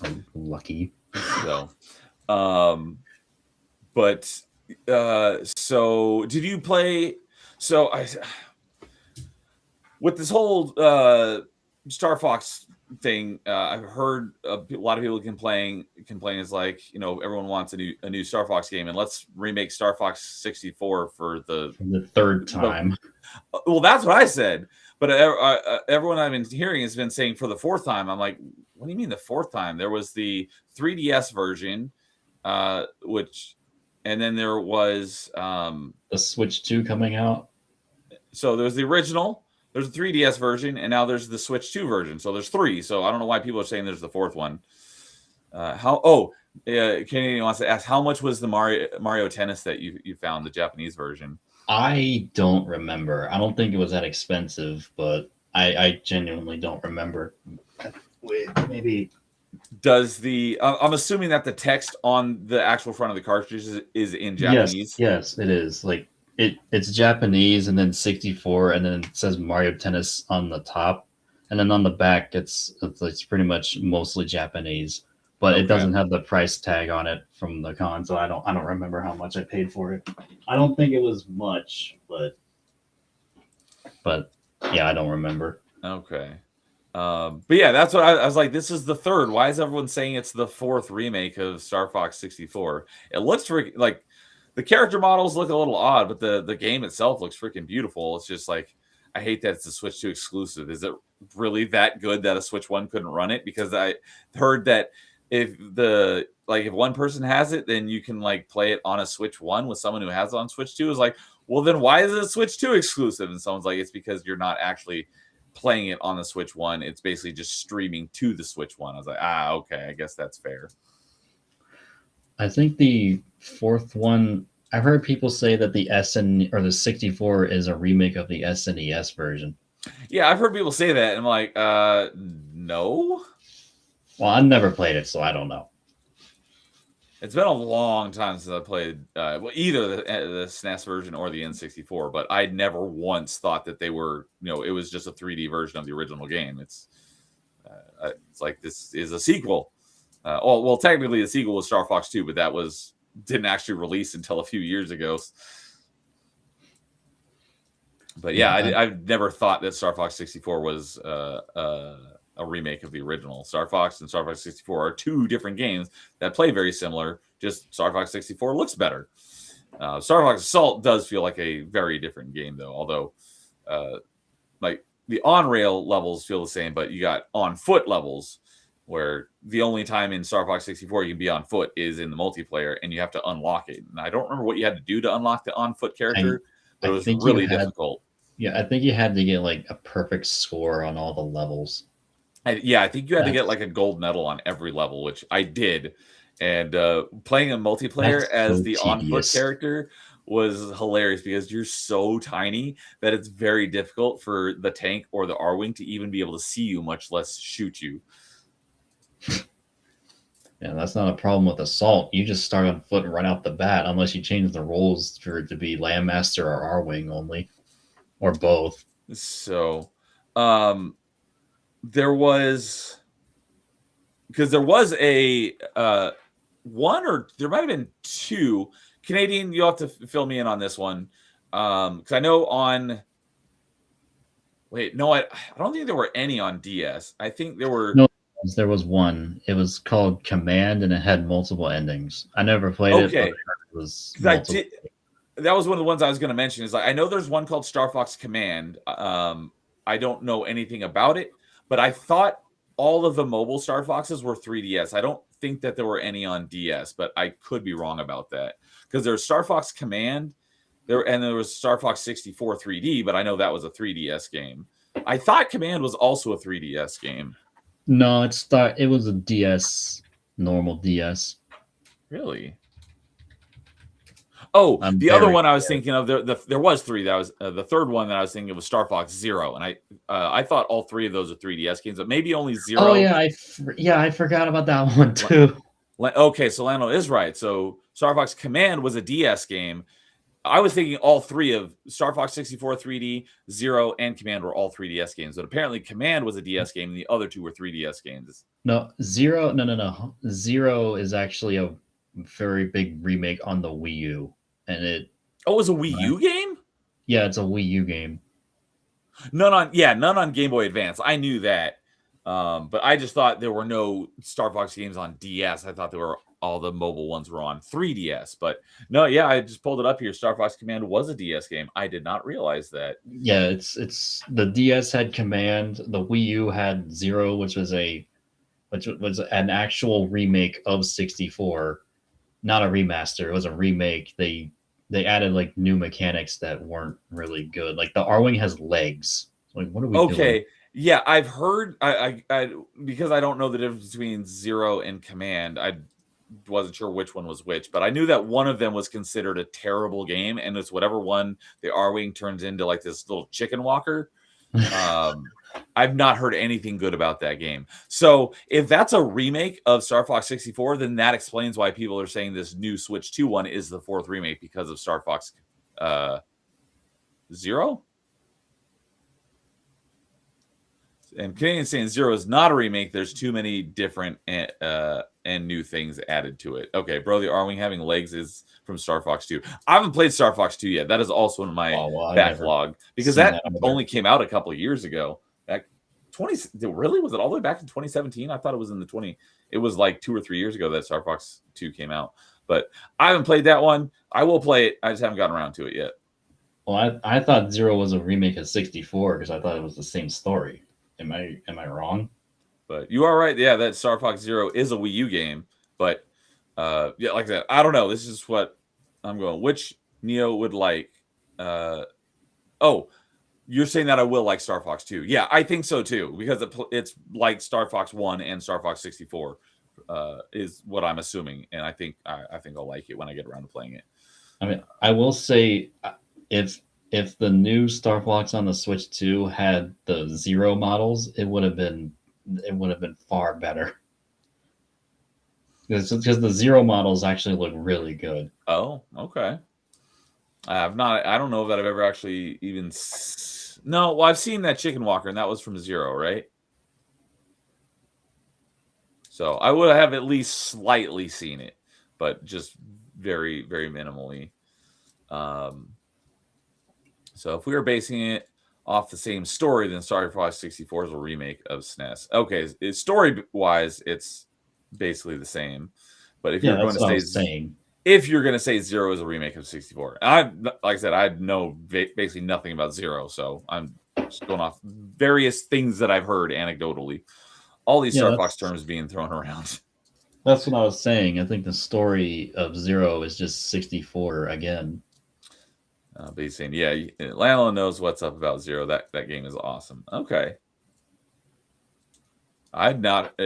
I'm lucky. So, so did you play? So with this whole Star Fox thing, I've heard a lot of people complain is like, everyone wants a new Star Fox game, and let's remake Star Fox 64 for the third time. Well, that's what I said, but everyone I've been hearing has been saying for the fourth time. I'm like, what do you mean the fourth time? There was the 3DS version, and then there was the Switch 2 coming out. So there's the original. There's a 3DS version, and now there's the Switch 2 version. So there's three. So I don't know why people are saying there's the fourth one. Canadian wants to ask, how much was the Mario Tennis that you found, the Japanese version? I don't remember. I don't think it was that expensive, but I genuinely don't remember. Wait, maybe. Does I'm assuming that the text on the actual front of the cartridge is in Japanese? Yes, it is. Like, it's Japanese, and then 64, and then it says Mario Tennis on the top, and then on the back it's pretty much mostly Japanese, but It doesn't have the price tag on it from the con, so I don't remember how much I paid for it. I don't think it was much, but yeah, I don't remember. Okay. But yeah, that's what I was like. This is the third. Why is everyone saying it's the fourth remake of Star Fox 64? It looks like. The character models look a little odd, but the game itself looks freaking beautiful. It's just like, I hate that it's a Switch 2 exclusive. Is it really that good that a Switch 1 couldn't run it? Because I heard that if one person has it, then you can like play it on a Switch 1 with someone who has it on Switch 2. Is like, well, then why is it a Switch 2 exclusive? And someone's like, it's because you're not actually playing it on the Switch One, it's basically just streaming to the Switch One. I was like, okay, I guess that's fair. I think the fourth one, I've heard people say that the the 64 is a remake of the SNES version. Yeah, I've heard people say that, and I'm like, no. Well, I never played it, so I don't know. It's been a long time since I played either the SNES version or the N64, but I never once thought that they were, it was just a 3D version of the original game. It's like this is a sequel. Well, technically the sequel was Star Fox 2, but that didn't actually release until a few years ago. But yeah, I've never thought that Star Fox 64 was a remake of the original. Star Fox and Star Fox 64 are two different games that play very similar. Just Star Fox 64 looks better. Star Fox Assault does feel like a very different game, though. Although, like the on-rail levels feel the same, but you got on-foot levels where the only time in Star Fox 64 you can be on foot is in the multiplayer, and you have to unlock it. And I don't remember what you had to do to unlock the on-foot character, but it was really difficult. Yeah, I think you had to get like a perfect score on all the levels. I think you had to get like a gold medal on every level, which I did. And playing a multiplayer as the on-foot character was hilarious because you're so tiny that it's very difficult for the tank or the R-Wing to even be able to see you, much less shoot you. Yeah, that's not a problem with Assault. You just start on foot right off the bat, unless you change the roles for it to be Landmaster or R-Wing only, or both. So, there was a one, or there might have been two. Canadian, you'll have to fill me in on this one, because I know on. Wait, no, I don't think there were any on DS. I think there were. No, there was one. It was called Command, and it had multiple endings. I never played it, but it was multiple. That was one of the ones I was going to mention. Is like I know there's one called Star Fox Command. I don't know anything about it, but I thought all of the mobile Star Foxes were 3DS. I don't think that there were any on DS, but I could be wrong about that because there's Star Fox Command and there was Star Fox 64 3D, but I know that was a 3DS game. I thought Command was also a 3DS game. No, it was a DS, normal DS. Really? Oh, the other one I was thinking of, there was three. That was the third one that I was thinking of was Star Fox Zero, and I thought all three of those are 3DS games, but maybe only Zero. Oh yeah, I forgot about that one too. Okay, so LanLo is right. So Star Fox Command was a DS game. I was thinking all three of Star Fox 64 3D, Zero, and Command were all 3DS games, but apparently Command was a DS game, and the other two were 3DS games. No, Zero. No. Zero is actually a very big remake on the Wii U. And it was a Wii U game? Yeah, it's a Wii U game. None on Game Boy Advance. I knew that. But I just thought there were no Star Fox games on DS. I thought all the mobile ones were on 3DS. But no, yeah, I just pulled it up here. Star Fox Command was a DS game. I did not realize that. Yeah, it's the DS had Command, the Wii U had Zero, which was an actual remake of 64. Not a remaster. It was a remake. They added like new mechanics that weren't really good. Like the R-Wing has legs. Like, what are we doing? Okay. Yeah, I've heard I because I don't know the difference between Zero and Command. I wasn't sure which one was which, but I knew that one of them was considered a terrible game, and it's whatever one the R-Wing turns into like this little chicken walker. I've not heard anything good about that game. So if that's a remake of Star Fox 64, then that explains why people are saying this new Switch 2 one is the fourth remake because of Star Fox Zero. And Canadian saying Zero is not a remake. There's too many different and new things added to it. Okay, bro, the R-Wing having legs is from Star Fox 2. I haven't played Star Fox 2 yet. That is also in my backlog because that only came out a couple of years ago. Really? Was it all the way back in 2017? I thought it was in it was like 2 or 3 years ago that Star Fox 2 came out. But I haven't played that one. I will play it. I just haven't gotten around to it yet. Well, I thought Zero was a remake of 64 because I thought it was the same story. Am I wrong? But you are right. Yeah, that Star Fox Zero is a Wii U game. But yeah, like that. I don't know. This is what I'm going. Which Neo would like? You're saying that I will like Star Fox 2. Yeah, I think so too, because it's like Star Fox 1 and Star Fox 64 is what I'm assuming, and I think I'll like it when I get around to playing it. I mean, I will say if the new Star Fox on the Switch 2 had the Zero models, it would have been far better. Because the Zero models actually look really good. Oh, okay. I don't know that I've ever actually even. No, well, I've seen that Chicken Walker, and that was from Zero, right? So I would have at least slightly seen it, but just very, very minimally. So if we were basing it off the same story, then Star Fox 64 is a remake of SNES. Okay, story-wise, it's basically the same. But if you're going to say if you're going to say Zero is a remake of 64, like I said, I know basically nothing about Zero, so I'm just going off various things that I've heard anecdotally. All these Star Fox terms being thrown around. That's what I was saying. I think the story of Zero is just 64 again. But he's saying, yeah, LanLo knows what's up about Zero. That game is awesome. Okay. I've not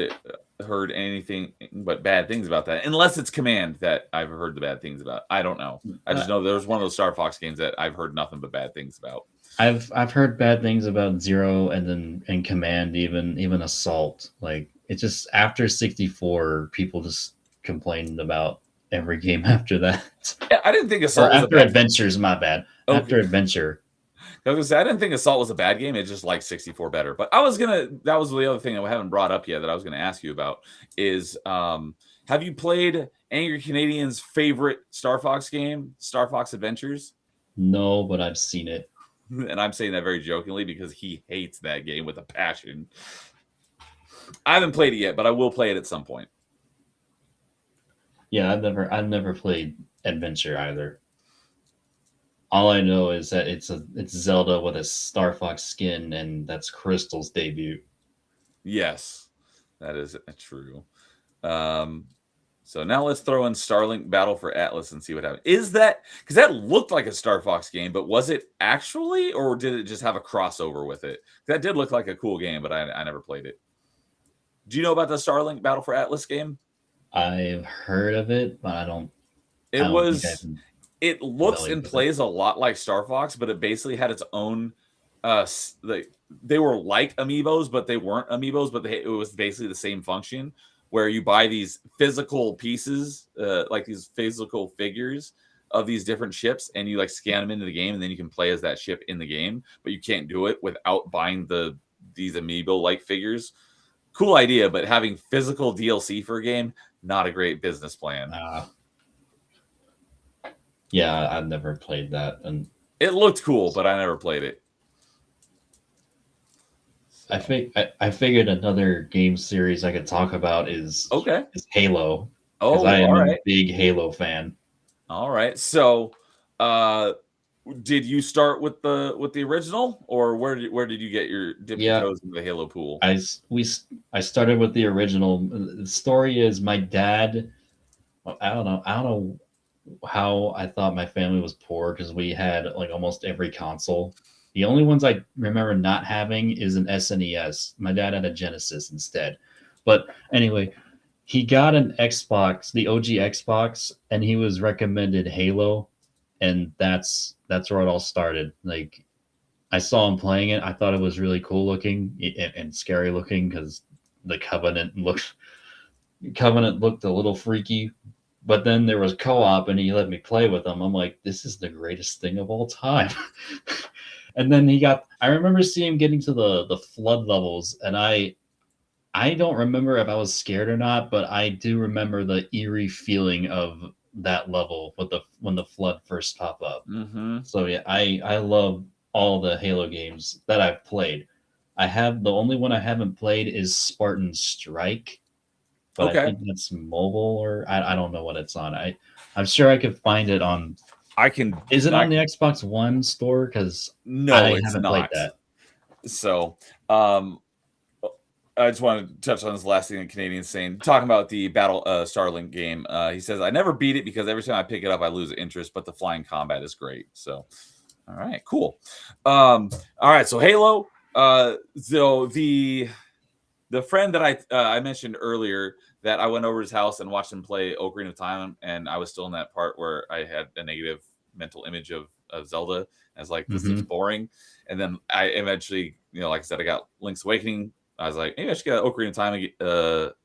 heard anything but bad things about that, unless it's Command that I've heard the bad things about. I don't know. I just know there's one of those Star Fox games that I've heard nothing but bad things about. I've heard bad things about Zero and Command, even Assault. Like, it's just after 64, people just complained about every game after that. Yeah, I didn't think Assault was after Adventures. My bad. Okay. After Adventure. I was gonna say, I didn't think Assault was a bad game. It just like 64 better. But that was the other thing that we haven't brought up yet that I was gonna ask you about is have you played Angry Canadian's favorite Star Fox game, Star Fox Adventures? No, but I've seen it. And I'm saying that very jokingly because he hates that game with a passion. I haven't played it yet, but I will play it at some point. Yeah, I've never played Adventure either. All I know is that it's Zelda with a Star Fox skin, and that's Crystal's debut. Yes, that is true. So now let's throw in Starlink Battle for Atlas and see what happens. Is that because that looked like a Star Fox game, but was it actually, or did it just have a crossover with it? That did look like a cool game, but I never played it. Do you know about the Starlink Battle for Atlas game? I've heard of it, but I don't. It looks and plays a lot like Star Fox, but it basically had its own. They were like amiibos, but they weren't amiibos. But it was basically the same function, where you buy these physical pieces, like these physical figures of these different ships, and you like scan them into the game, and then you can play as that ship in the game. But you can't do it without buying these amiibo-like figures. Cool idea, but having physical DLC for a game, not a great business plan. Yeah, I've never played that, and it looked cool, but I never played it. So. I figured another game series I could talk about is Halo. Oh, I am a big Halo fan. All right, so did you start with the original, or where did you get your dipping toes in the Halo pool? I started with the original. The story is my dad. I don't know how I thought my family was poor because we had like almost every console. The only ones I remember not having is an SNES. My dad had a Genesis instead. But anyway, he got an Xbox, the OG Xbox, and he was recommended Halo, and that's where it all started. Like, I saw him playing it. I thought it was really cool looking and scary looking because the Covenant looked a little freaky. But then there was co-op, and he let me play with him. I'm like, this is the greatest thing of all time. And then I remember seeing him getting to the flood levels, and I don't remember if I was scared or not, but I do remember the eerie feeling of that level when the flood first popped up. Mm-hmm. So yeah, I love all the Halo games that I've played. The only one I haven't played is Spartan Strike. But I think it's mobile, or I don't know what it's on. I'm sure I could find it on. Is it on the Xbox One store? Because I haven't played that. So, I just want to touch on this last thing that Canadian's saying, talking about the Battle Starlink game. He says, I never beat it because every time I pick it up, I lose interest, but the flying combat is great. So, All right, cool. All right, so Halo. So the friend that I mentioned earlier that I went over his house and watched him play Ocarina of Time, and I was still in that part where I had a negative mental image of Zelda as like this looks Mm-hmm. boring, and then I eventually, like I said, I got Link's Awakening. I was like, maybe I should get Ocarina of Time and get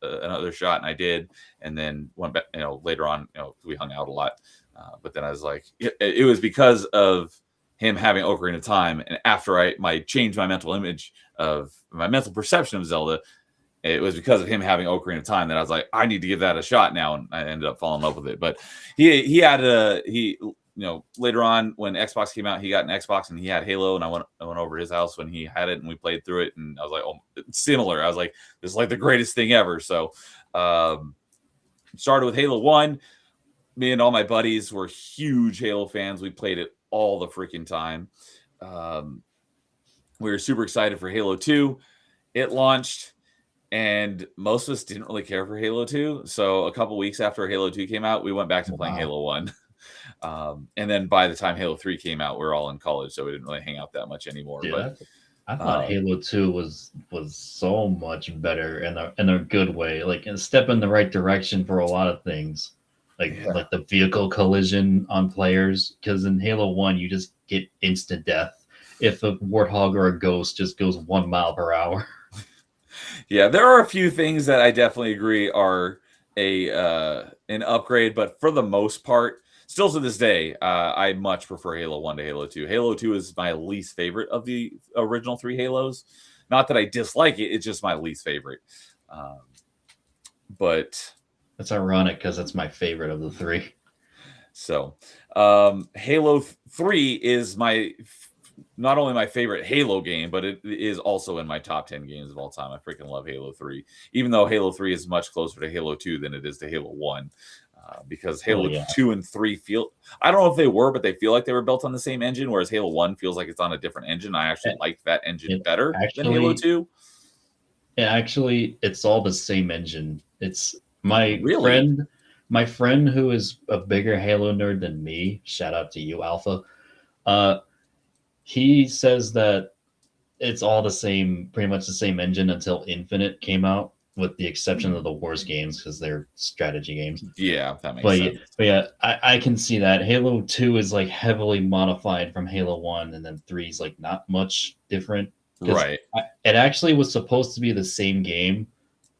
another shot, and I did, and then went back. Later on, we hung out a lot, but then I was like, it was because of him having Ocarina of Time, and after I changed my mental image of my mental perception of Zelda, it was because of him having Ocarina of Time that I was like, I need to give that a shot now, and I ended up falling in love with it. But he had later on when Xbox came out, he got an Xbox and he had Halo, and I went over to his house when he had it, and we played through it, and I was like, oh, it's similar. I was like, this is like the greatest thing ever. So started with Halo 1. Me and all my buddies were huge Halo fans. We played it all the freaking time. We were super excited for Halo 2. It launched, and most of us didn't really care for Halo 2. So a couple weeks after Halo 2 came out, we went back to playing Halo 1. And then by the time Halo 3 came out, we were all in college, so we didn't really hang out that much anymore. Dude, but I thought Halo 2 was so much better in a good way, like a step in the right direction for a lot of things. Like the vehicle collision on players, because in Halo 1 you just get instant death if a warthog or a ghost just goes 1 mile per hour. Yeah, there are a few things that I definitely agree are an upgrade, but for the most part, still to this day, I much prefer Halo 1 to Halo 2. Halo 2 is my least favorite of the original 3 Halos. Not that I dislike it, it's just my least favorite. But That's ironic because it's my favorite of the 3. So, Halo 3 is not only my favorite Halo game, but it is also in my top 10 games of all time. I freaking love Halo 3, even though Halo 3 is much closer to Halo 2 than it is to Halo 1. Because Halo 2 and 3 I don't know if they were, but they feel like they were built on the same engine, whereas Halo 1 feels like it's on a different engine. I actually liked that engine better than Halo 2. Yeah, actually, it's all the same engine. It's my friend who is a bigger Halo nerd than me. Shout out to you, Alpha. He says that it's all the same, pretty much the same engine until Infinite came out, with the exception of the Wars games because they're strategy games. Yeah, that makes sense. But yeah, I can see that. Halo 2 is like heavily modified from Halo 1, and then 3 is like not much different. Right. It actually was supposed to be the same game,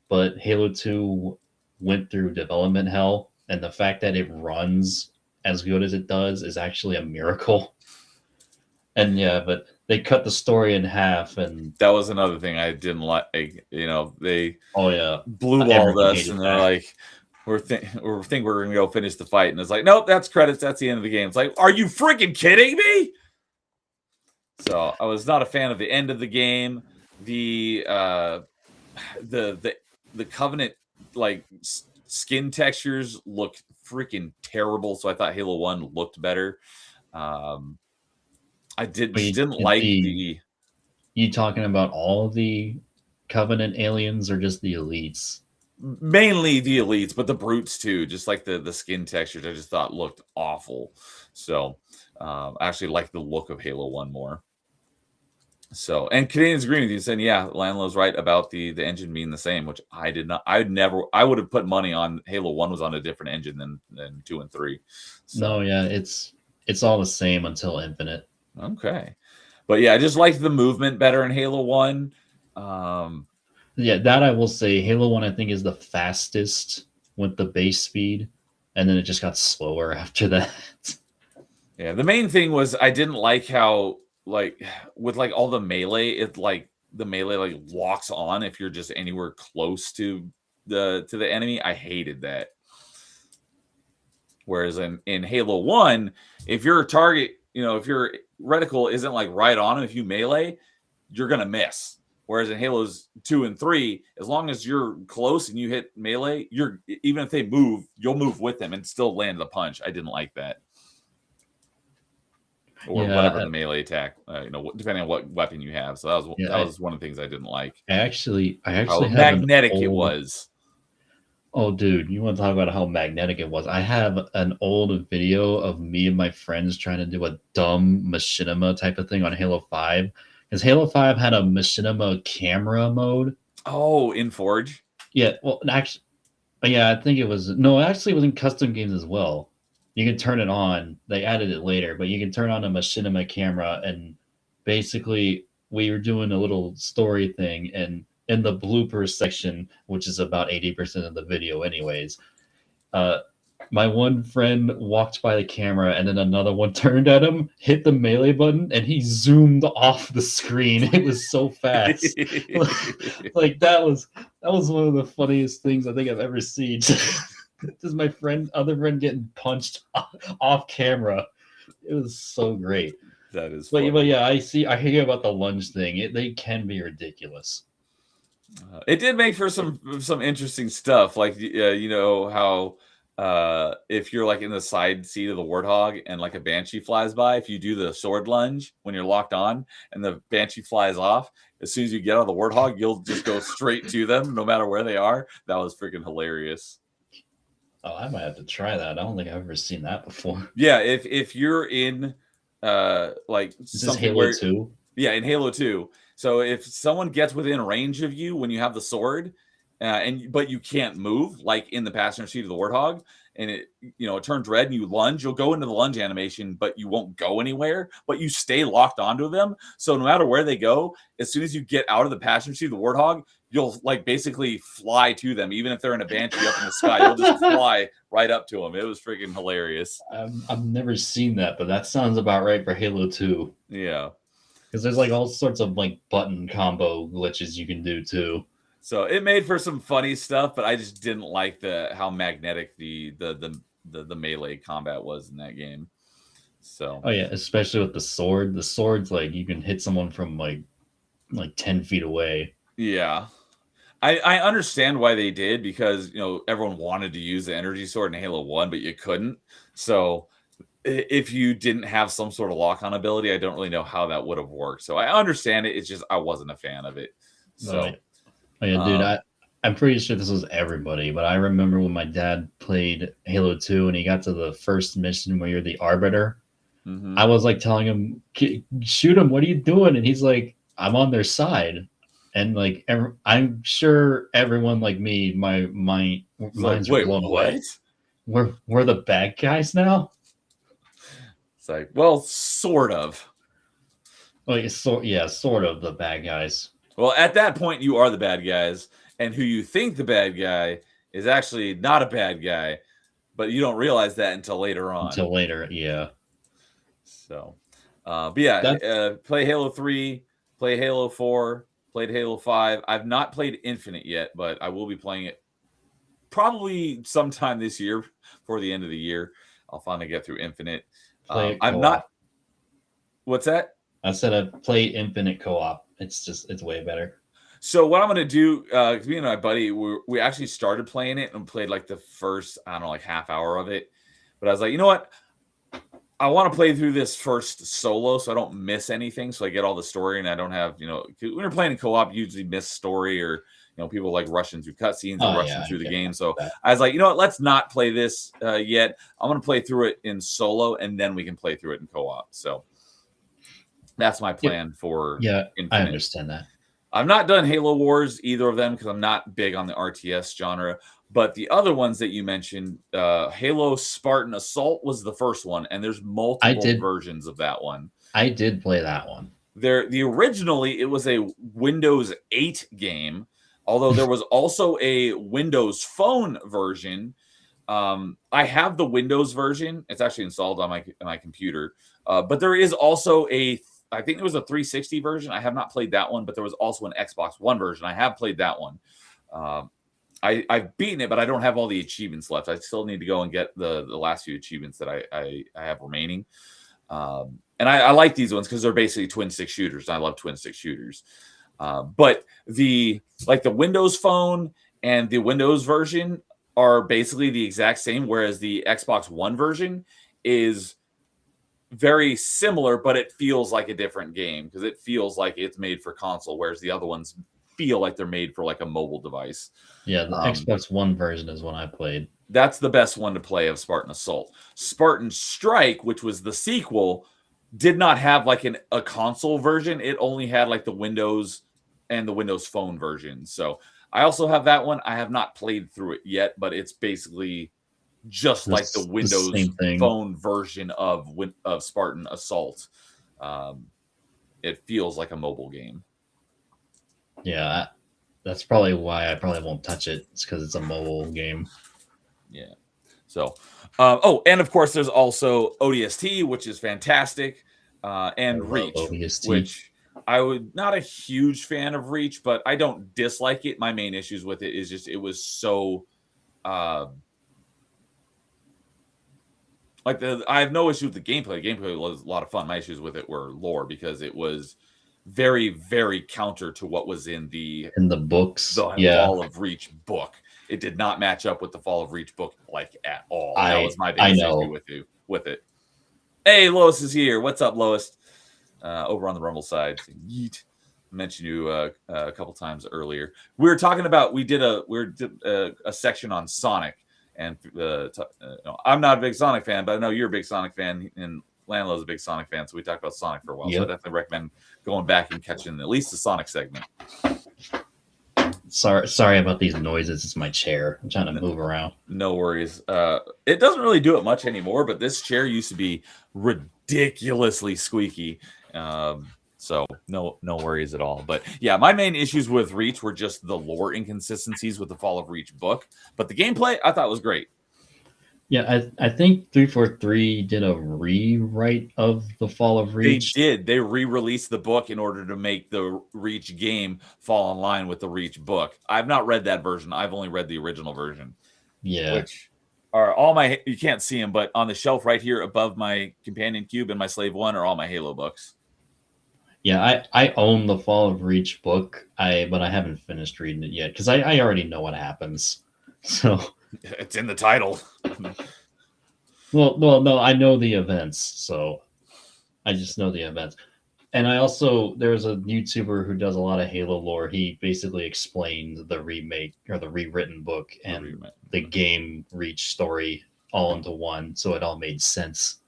but Halo 2 went through development hell, and the fact that it runs as good as it does is actually a miracle. And yeah, but they cut the story in half, and that was another thing I didn't like. They blue-balled us, and they're like, we're gonna go finish the fight, and it's like, nope, that's credits. That's the end of the game. It's like, are you freaking kidding me? So I was not a fan of the end of the game. The Covenant skin textures looked freaking terrible. So I thought Halo 1 looked better. I didn't like the. You talking about all the Covenant aliens or just the elites? Mainly the elites, but the brutes too. Just like the skin textures, I just thought looked awful. So I actually like the look of Halo 1 more. So, and Canadians agreeing with you, saying, yeah, LanLo's right about the engine being the same, which I did not. I would have put money on Halo 1 was on a different engine than 2 and 3. So. No, yeah, it's all the same until Infinite. Okay. But yeah, I just liked the movement better in Halo 1. Yeah, that I will say. Halo 1, I think, is the fastest with the base speed, and then it just got slower after that. Yeah, the main thing was I didn't like how, with all the melee, the melee locks on if you're just anywhere close to the enemy. I hated that. Whereas in Halo 1, if your target, if your reticle isn't right on them, if you melee, you're gonna miss. Whereas in Halos 2 and 3, as long as you're close and you hit melee, even if they move, you'll move with them and still land the punch. I didn't like that. Or whatever the melee attack, depending on what weapon you have. So that was one of the things I didn't like. I actually how have magnetic it was. Oh, dude, you want to talk about how magnetic it was? I have an old video of me and my friends trying to do a dumb machinima type of thing on Halo 5. Because Halo 5 had a machinima camera mode. Oh, in Forge. Yeah, well, actually, yeah, I think it was. No, actually, it was in custom games as well. You can turn it on. They added it later, but you can turn on a machinima camera, and basically, we were doing a little story thing, and in the bloopers section, which is about 80% of the video, anyways, uh, my one friend walked by the camera, and then another one turned at him, hit the melee button, and he zoomed off the screen. It was so fast. Like that was one of the funniest things I think I've ever seen. Just my other friend getting punched off camera. It was so great. That is But, funny. but yeah, I hear about the lunge thing. They can be ridiculous. It did make for some interesting stuff, like you know how if you're like in the side seat of the Warthog and like a Banshee flies by, if you do the sword lunge when you're locked on and the Banshee flies off, as soon as you get out of the Warthog, you'll just go straight to them no matter where they are. That was freaking hilarious. Oh, I might have to try that. I don't think I've ever seen that before. Yeah, if you're in like Is this something Halo where 2? yeah, in Halo 2. So if someone gets within range of you when you have the sword, but you can't move, like in the passenger seat of the Warthog, and it turns red and you lunge, you'll go into the lunge animation, but you won't go anywhere, but you stay locked onto them. So no matter where they go, as soon as you get out of the passenger seat of the Warthog, you'll like basically fly to them, even if they're in a Banshee up in the sky. You'll just fly right up to them. It was freaking hilarious. I've never seen that, but that sounds about right for Halo 2. Yeah. Because there's like all sorts of like button combo glitches you can do too. So it made for some funny stuff, but I just didn't like how magnetic the melee combat was in that game. So Oh yeah, especially with the sword. The sword's like you can hit someone from like 10 feet away. yeah. I understand why they did, because everyone wanted to use the energy sword in Halo 1, but you couldn't. So if you didn't have some sort of lock-on ability, I don't really know how that would have worked. So I understand it. It's just I wasn't a fan of it. So oh yeah, dude, I'm pretty sure this was everybody, but I remember when my dad played Halo 2 and he got to the first mission where you're the Arbiter. I was like telling him, shoot him, what are you doing? And he's like, I'm on their side. And like I'm sure everyone like me, my minds are blown away. We're the bad guys now? It's like, well, sort of. Like, sort of the bad guys. Well, at that point, you are the bad guys, and who you think the bad guy is actually not a bad guy, but you don't realize that until later on. Until later, yeah. So, but yeah, play Halo 3, play Halo 4, played Halo 5. I've not played Infinite yet, but I will be playing it probably sometime this year, before the end of the year. I'll finally get through Infinite. I'm not. What's that? I said I play Infinite co-op. It's way better. So what I'm going to do, because me and my buddy, we actually started playing it and played like the first, I don't know, like half hour of it. But I was like, you know what? I want to play through this first solo so I don't miss anything. So I get all the story and I don't have, when you're playing in co-op, you usually miss story, or, people like rushing through cutscenes and rushing through the game. So I was like, you know what? Let's not play this yet. I'm going to play through it in solo, and then we can play through it in co-op. So that's my plan for Infinite. I understand that. I've not done Halo Wars, either of them, because I'm not big on the RTS genre. But the other ones that you mentioned, Halo Spartan Assault was the first one, and there's multiple versions of that one. I did play that one. Originally, it was a Windows 8 game, although there was also a Windows Phone version. I have the Windows version. It's actually installed on my computer. But there is also I think there was a 360 version. I have not played that one, but there was also an Xbox One version. I have played that one. I've beaten it, but I don't have all the achievements left. I still need to go and get the last few achievements that I have remaining. And I like these ones because they're basically twin stick shooters. And I love twin stick shooters. But the Windows Phone and the Windows version are basically the exact same, whereas the Xbox One version is very similar, but it feels like a different game because it feels like it's made for console, whereas the other ones feel like they're made for like a mobile device. Yeah, the Xbox One version is one I played. That's the best one to play of Spartan Assault. Spartan Strike, which was the sequel, did not have like a console version. It only had like the Windows and the Windows Phone version. So I also have that one. I have not played through it yet, but it's basically just like the Windows Phone version of Spartan Assault. It feels like a mobile game. Yeah, that's probably why I probably won't touch it. It's because it's a mobile game. Yeah. So, and of course, there's also ODST, which is fantastic, and Reach, ODST. which I would not a huge fan of Reach, but I don't dislike it. My main issues with it is just it was so, I have no issue with the gameplay. The gameplay was a lot of fun. My issues with it were lore because it was very, very counter to what was in the books, the Fall of Reach book. It did not match up with the Fall of Reach book like at all. That was my biggest issue with it. Hey, Lois is here. What's up, Lois? Over on the Rumble side. Yeet. I mentioned you a couple times earlier. We were talking about we did a section on Sonic, and I'm not a big Sonic fan, but I know you're a big Sonic fan, and LanLo's a big Sonic fan, so we talked about Sonic for a while. Yep. So I definitely recommend going back and catching at least the Sonic segment. Sorry about these noises. It's my chair. I'm trying to move around. No worries. It doesn't really do it much anymore, but this chair used to be ridiculously squeaky. So no worries at all. But yeah, my main issues with Reach were just the lore inconsistencies with the Fall of Reach book. But the gameplay I thought was great. Yeah, I think 343 did a rewrite of the Fall of Reach. They did. They re-released the book in order to make the Reach game fall in line with the Reach book. I've not read that version. I've only read the original version. Yeah. Which are all my, you can't see them, but on the shelf right here above my companion cube and my Slave 1 are all my Halo books. Yeah, I own the Fall of Reach book, but I haven't finished reading it yet because I already know what happens. So it's in the title. Well, no, I know the events, so I just know the events. And there's a YouTuber who does a lot of Halo lore. He basically explained the remake or the rewritten book and the game Reach story all into one, so it all made sense.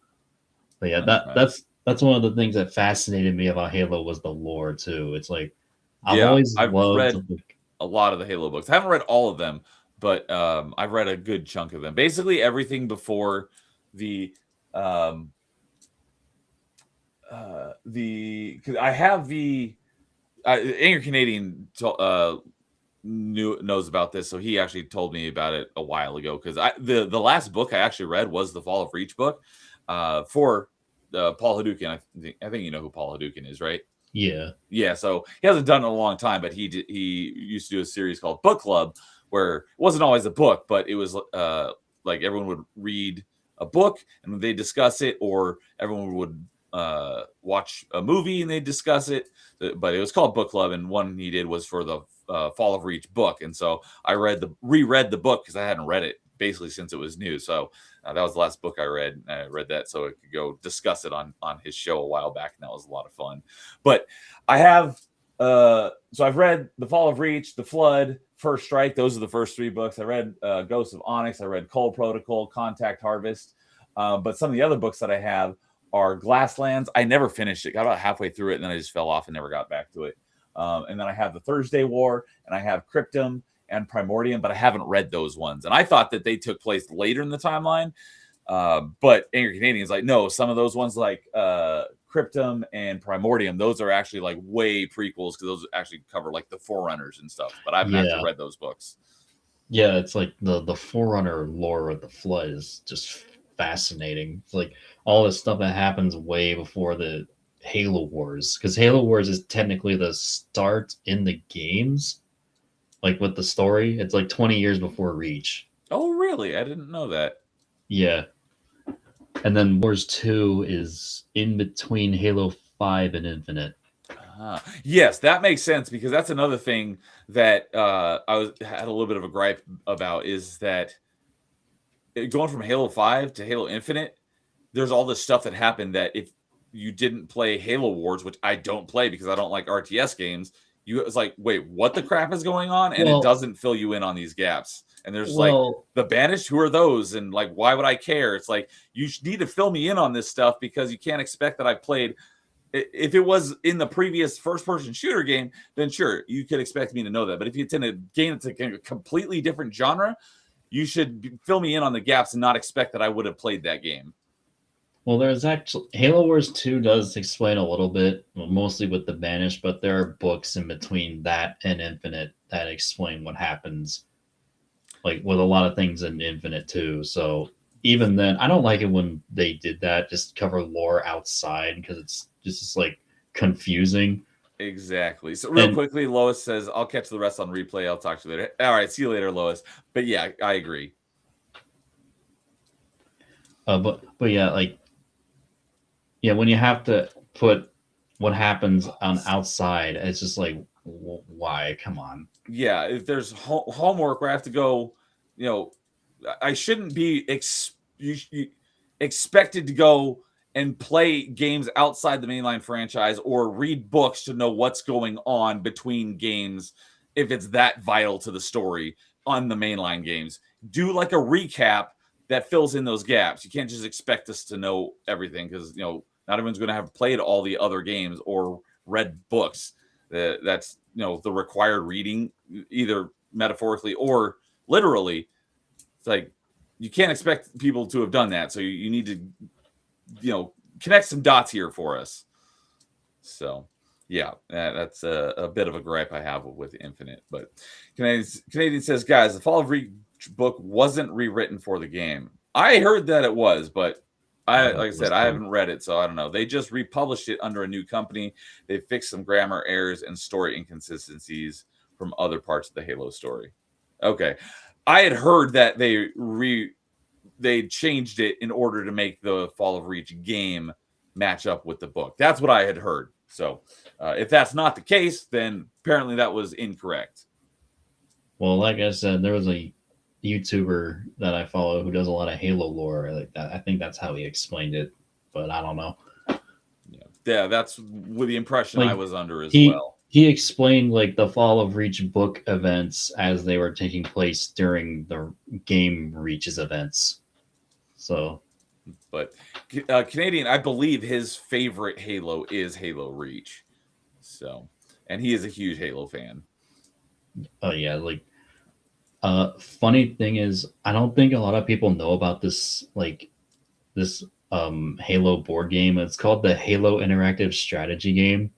But yeah, that's one of the things that fascinated me about Halo was the lore too. It's like I've read a lot of the Halo books. I haven't read all of them, but I've read a good chunk of them. Basically, everything before because I have Angry Canadian knows about this, so he actually told me about it a while ago. Because the last book I actually read was the Fall of Reach book for Paul Hadouken. I think you know who Paul Hadouken is, right? Yeah. So he hasn't done it in a long time, but he used to do a series called Book Club, where it wasn't always a book, but it was like everyone would read a book and they discuss it, or everyone would watch a movie and they discuss it. But it was called Book Club, and one he did was for the Fall of Reach book. And so I reread the book because I hadn't read it basically since it was new. So that was the last book I read. I read that so I could go discuss it on his show a while back, and that was a lot of fun. But I have so I've read The Fall of Reach, The Flood, First Strike. Those are the first three books. I read Ghosts of Onyx. I read Cold Protocol, Contact Harvest. But some of the other books that I have are Glasslands. I never finished it. Got about halfway through it, and then I just fell off and never got back to it. And then I have the Thursday War, and I have Cryptum and Primordium, but I haven't read those ones. And I thought that they took place later in the timeline. But Angry Canadian is like, no, some of those ones like Cryptum and Primordium, those are actually like way prequels because those actually cover like the Forerunners and stuff. But I've actually read those books. Yeah, it's like the Forerunner lore of the Flood is just fascinating. It's like all this stuff that happens way before the Halo Wars, because Halo Wars is technically the start in the games. Like with the story, it's like 20 years before Reach. Oh, really? I didn't know that. Yeah. And then Wars 2 is in between Halo 5 and Infinite. Yes, that makes sense, because that's another thing that I had a little bit of a gripe about, is that going from Halo 5 to Halo Infinite, there's all this stuff that happened that if you didn't play Halo Wars, which I don't play because I don't like RTS games, it's like, wait, what the crap is going on? And it doesn't fill you in on these gaps. And there's like the Banished, who are those? And like, why would I care? It's like, you need to fill me in on this stuff, because you can't expect that I played. If it was in the previous first-person shooter game, then sure, you could expect me to know that. But if it's in a game that's a completely different genre, you should fill me in on the gaps and not expect that I would have played that game. Well, there's actually Halo Wars 2 does explain a little bit, mostly with the Banished, but there are books in between that and Infinite that explain what happens, like with a lot of things in Infinite too. So even then, I don't like it when they did that, just cover lore outside, because it's just like confusing. Exactly. So real quickly, Lois says, I'll catch the rest on replay. I'll talk to you later. All right. See you later, Lois. But yeah, I agree. But yeah, like, yeah, when you have to put what happens on outside, it's just like, why? Come on. Yeah, if there's homework where I have to go, I shouldn't be expected to go and play games outside the mainline franchise or read books to know what's going on between games if it's that vital to the story on the mainline games. Do like a recap that fills in those gaps. You can't just expect us to know everything, because not everyone's going to have played all the other games or read books. That's the required reading, either metaphorically or literally. It's like, you can't expect people to have done that, so you need to connect some dots here for us. So yeah, that's a bit of a gripe I have with Infinite. But Canadian says, guys, the Fall of Reach book wasn't rewritten for the game. I heard that it was, but like I said, I haven't read it, so I don't know. They just republished it under a new company. They fixed some grammar errors and story inconsistencies from other parts of the Halo story. Okay. I had heard that they changed it in order to make the Fall of Reach game match up with the book. That's what I had heard. So if that's not the case, then apparently that was incorrect. Well, like I said, there was a YouTuber that I follow who does a lot of Halo lore like that. I think that's how he explained it, but I don't know. Yeah, that's with the impression I was under as well. He explained like the Fall of Reach book events as they were taking place during the game Reach's events. So, but Canadian, I believe his favorite Halo is Halo Reach. So, and he is a huge Halo fan. Oh yeah, like funny thing is, I don't think a lot of people know about this Halo board game. It's called the Halo Interactive Strategy Game.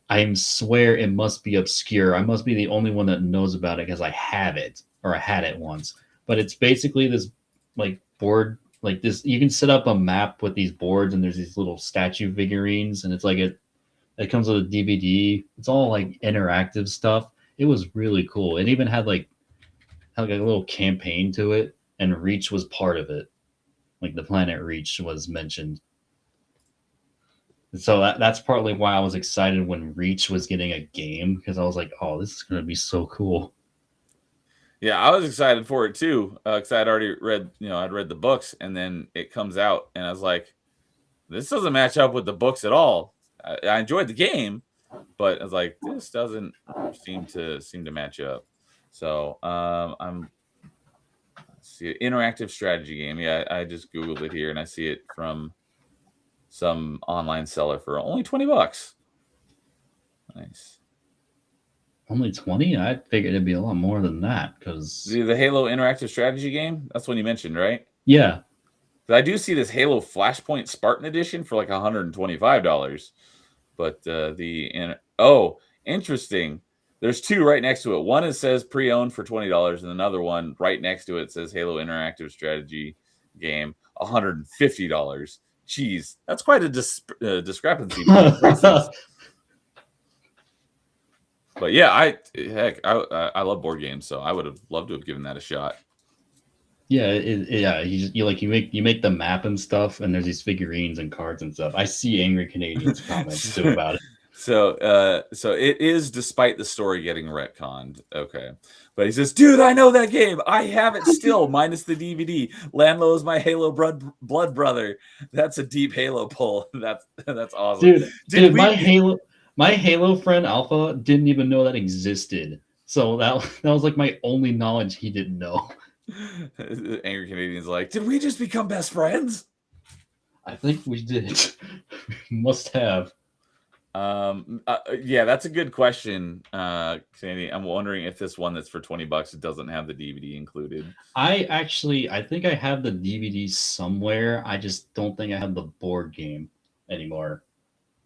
I swear it must be obscure. I must be the only one that knows about it because I have it, or I had it once. But it's basically this like board, like this. You can set up a map with these boards, and there's these little statue figurines, and it's like it comes with a DVD. It's all like interactive stuff. It was really cool. It even had like a little campaign to it, and Reach was part of it. Like the planet Reach was mentioned. So that's partly why I was excited when Reach was getting a game, because I was like, oh, this is going to be so cool. Yeah, I was excited for it too, because I'd already read, I'd read the books, and then it comes out, and I was like, this doesn't match up with the books at all. I enjoyed the game, but I was like, this doesn't seem to match up. So let's see, interactive strategy game. Yeah, I just Googled it here, and I see it from some online seller for only $20. Nice. Only 20? I figured it'd be a lot more than that, because the Halo interactive strategy game, that's one you mentioned, right? Yeah. I do see this Halo Flashpoint Spartan edition for like $125. But interesting. There's two right next to it. One says pre-owned for $20, and another one right next to it says Halo interactive strategy game, $150. Jeez, that's quite a discrepancy. But yeah, I love board games, so I would have loved to have given that a shot. Yeah, you make the map and stuff, and there's these figurines and cards and stuff. I see Angry Canadians comments too about it. So it is despite the story getting retconned. Okay. But he says, dude, I know that game. I have it still, minus the DVD. LanLo is my Halo blood brother. That's a deep Halo pull. That's awesome. Dude, my My Halo friend Alpha didn't even know that existed. So that was like my only knowledge he didn't know. Angry Canadian's like, did we just become best friends? I think we did. Must have. Yeah, that's a good question, Sandy. I'm wondering if this one that's for $20 doesn't have the DVD included. I think I have the DVD somewhere. I just don't think I have the board game anymore.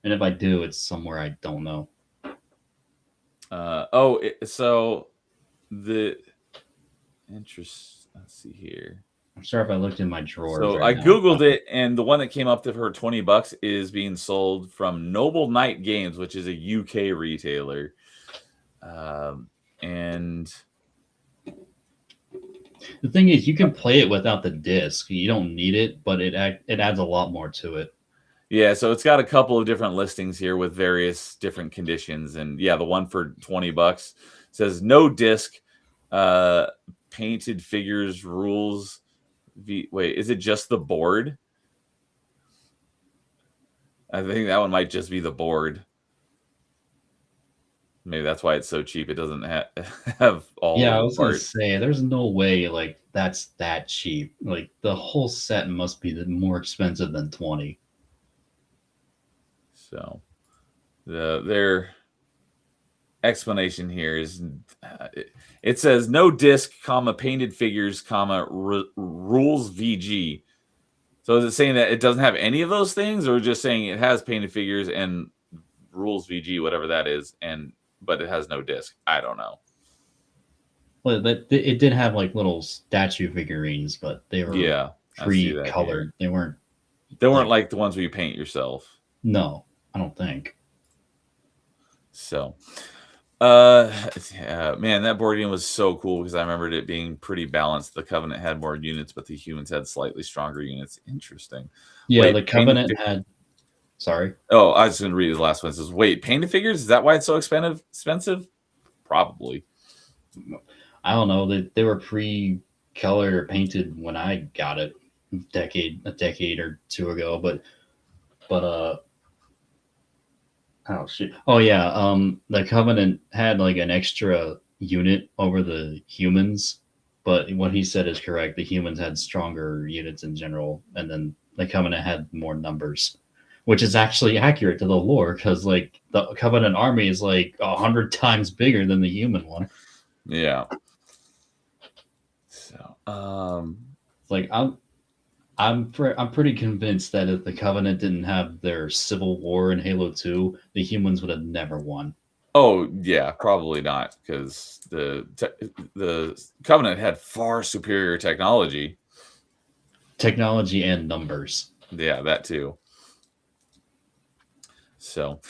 And if I do, it's somewhere I don't know. So the interest. Let's see here. I'm sorry if I looked in my drawers So right I now. googled it, and the one that came up to for $20 is being sold from Noble Knight Games, which is a UK retailer. And The thing is, you can play it without the disc. You don't need it, but it adds a lot more to it. yeah, so it's got a couple of different listings here with various different conditions, and yeah, the one for $20 says no disc, painted figures, rules. Wait, is it just the board? I think that one might just be the board. Maybe that's why it's so cheap. It doesn't have all Yeah, I of was the gonna parts. say, there's no way like that's that cheap. Like the whole set must be more expensive than 20. So their explanation here is it says no disc, comma painted figures, comma rules VG. So is it saying that it doesn't have any of those things, or just saying it has painted figures and rules VG, whatever that is, but it has no disc? I don't know. Well, it did have like little statue figurines, but they were Yeah, I see that pre-colored. here. They weren't like the ones where you paint yourself. No, I don't think. So, yeah, man, that board game was so cool because I remembered it being pretty balanced. The Covenant had more units, but the humans had slightly stronger units. Interesting. Yeah, Wait, the Covenant had. Sorry. Oh, I was going to read his last one. It says, "Wait, painted figures? Is that why it's so expensive? Probably." I don't know. They were pre-colored or painted when I got it a decade or two ago. But oh shit. Oh yeah. The Covenant had like an extra unit over the humans, but what he said is correct. The humans had stronger units in general, and then the Covenant had more numbers, which is actually accurate to the lore because like the Covenant army is like 100 times bigger than the human one. Yeah. So, Like I'm pretty convinced that if the Covenant didn't have their civil war in Halo 2, the humans would have never won. oh yeah, probably not because the Covenant had far superior technology. Technology and numbers. Yeah, that too. So,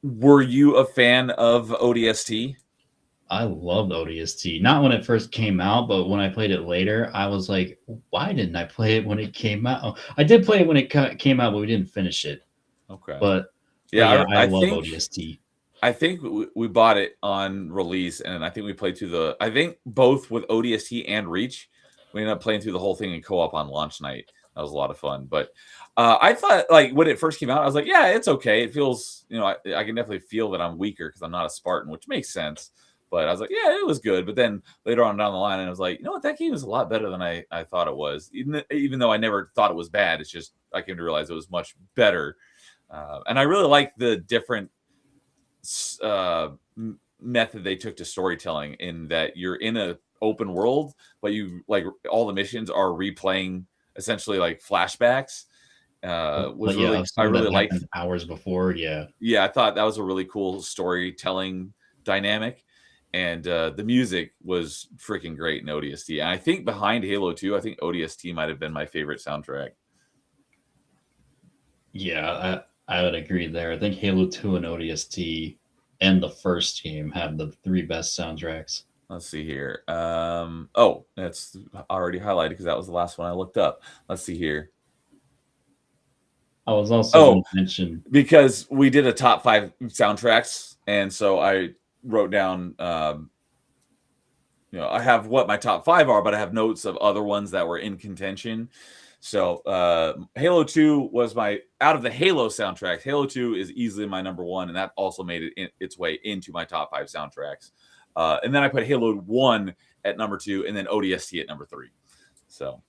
were you a fan of ODST? I loved ODST. Not when it first came out, but when I played it later, I was like, why didn't I play it when it came out? Oh, I did play it when it came out, but we didn't finish it. Okay. But Yeah, I love think ODST. I think we bought it on release, and I think we played through I think both with ODST and Reach, we ended up playing through the whole thing in co-op on launch night. That was a lot of fun. But I thought, like, when it first came out, I was like, yeah, it's okay. It feels, I can definitely feel that I'm weaker because I'm not a Spartan, which makes sense. But I was like, yeah, it was good. But then later on down the line, I was like, you know what, that game is a lot better than I thought it was. Even though I never thought it was bad, it's just I came to realize it was much better. And I really like the different method they took to storytelling, in that you're in a open world, but you like all the missions are replaying essentially like flashbacks. Was really I really liked hours before. Yeah, I thought that was a really cool storytelling dynamic. And the music was freaking great in ODST. And I think behind Halo 2, I think ODST might have been my favorite soundtrack. Yeah, I would agree there. I think Halo 2 and ODST and the first game have the three best soundtracks. Let's see here. Oh, that's already highlighted because that was the last one I looked up. Let's see here. I was also going to mention, because we did a top 5 soundtracks, and so I wrote down, I have what my top 5 are, but I have notes of other ones that were in contention. So Halo 2 was out of the Halo soundtracks, Halo 2 is easily my number one, and that also made its way into my top 5 soundtracks. And then I put Halo 1 at number 2, and then ODST at number 3. So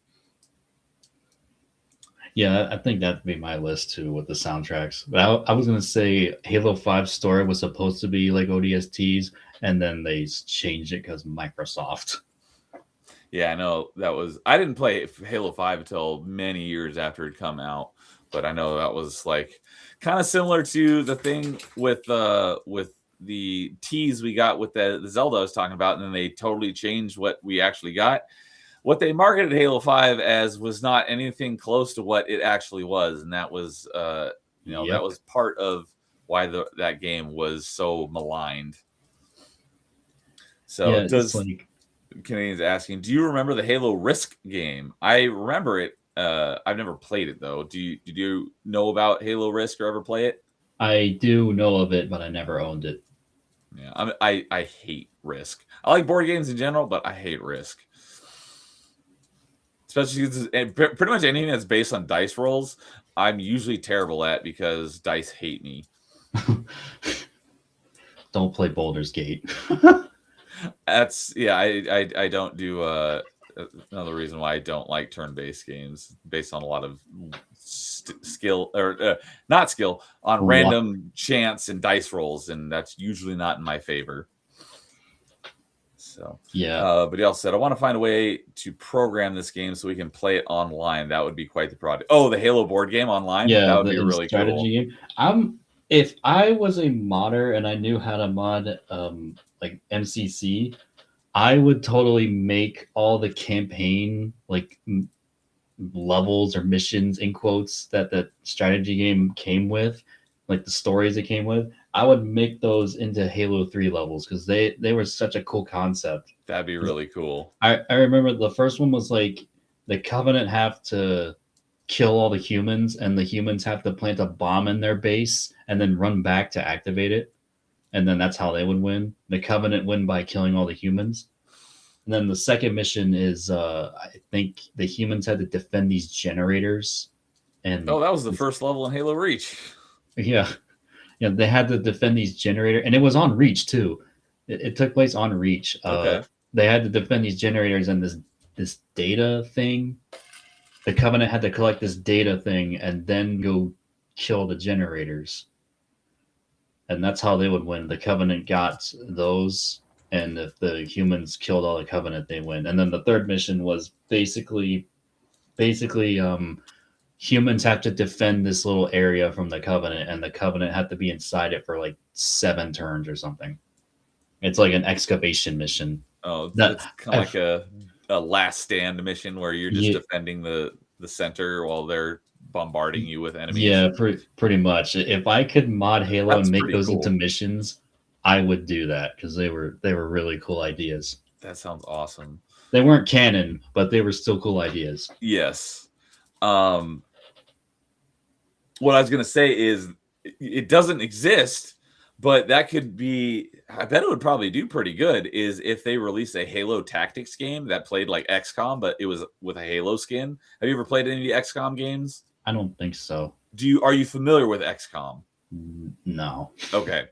yeah, I think that'd be my list too with the soundtracks. But I was gonna say Halo 5 story was supposed to be like ODSTs, and then they changed it because Microsoft. yeah, I know that was. I didn't play Halo 5 until many years after it come out, but I know that was like kind of similar to the thing with the tease we got with the Zelda I was talking about, and then they totally changed what we actually got. What they marketed Halo 5 as was not anything close to what it actually was, and that was that was part of why that game was so maligned. So Yeah, does like Canadians asking, do you remember the Halo Risk game? I remember it. I've never played it though. Did you know about Halo Risk or ever play it? I do know of it, but I never owned it. Yeah, I hate Risk. I like board games in general, but I hate Risk. Especially pretty much anything that's based on dice rolls, I'm usually terrible at because dice hate me. Don't play Baldur's Gate. That's I don't do another reason why I don't like turn-based games based on a lot of skill or not skill on random chance and dice rolls, and that's usually not in my favor. So yeah, but he also said, I want to find a way to program this game so we can play it online. That would be quite the project. Oh, the Halo board game online? yeah, That would be the really strategy cool. game. If I was a modder and I knew how to mod like MCC, I would totally make all the campaign like levels or missions in quotes that the strategy game came with, like the stories it came with. I would make those into Halo 3 levels because they were such a cool concept. That'd be really cool. I remember the first one was like the Covenant have to kill all the humans, and the humans have to plant a bomb in their base and then run back to activate it. And then that's how they would win. The Covenant win by killing all the humans. And then the second mission is I think the humans had to defend these generators. And Oh, that was the first level in Halo Reach. yeah. Yeah, they had to defend these generators, and it was on Reach too. It took place on Reach. Okay. They had to defend these generators and this data thing. The Covenant had to collect this data thing and then go kill the generators, and that's how they would win. The Covenant got those, and if the humans killed all the Covenant, they win. And then the third mission was basically humans have to defend this little area from the Covenant, and the Covenant had to be inside it for like 7 turns or something. It's like an excavation mission. Oh, that's kind of like a last stand mission where you're just defending the center while they're bombarding you with enemies. Yeah, pretty much. If I could mod Halo and make those into missions, I would do that because they were really cool ideas. That sounds awesome. They weren't canon, but they were still cool ideas. Yes. What I was going to say is it doesn't exist, but that could be, I bet it would probably do pretty good, is if they release a Halo Tactics game that played like XCOM, but it was with a Halo skin. Have you ever played any of the XCOM games? I don't think so. Are you familiar with XCOM? No. Okay.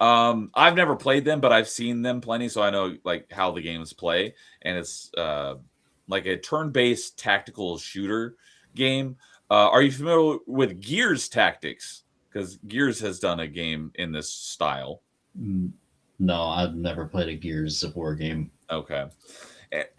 I've never played them, but I've seen them plenty, so I know like how the games play, and it's like a turn-based tactical shooter game. Are you familiar with Gears Tactics? Because Gears has done a game in this style. No, I've never played a Gears of War game. Okay.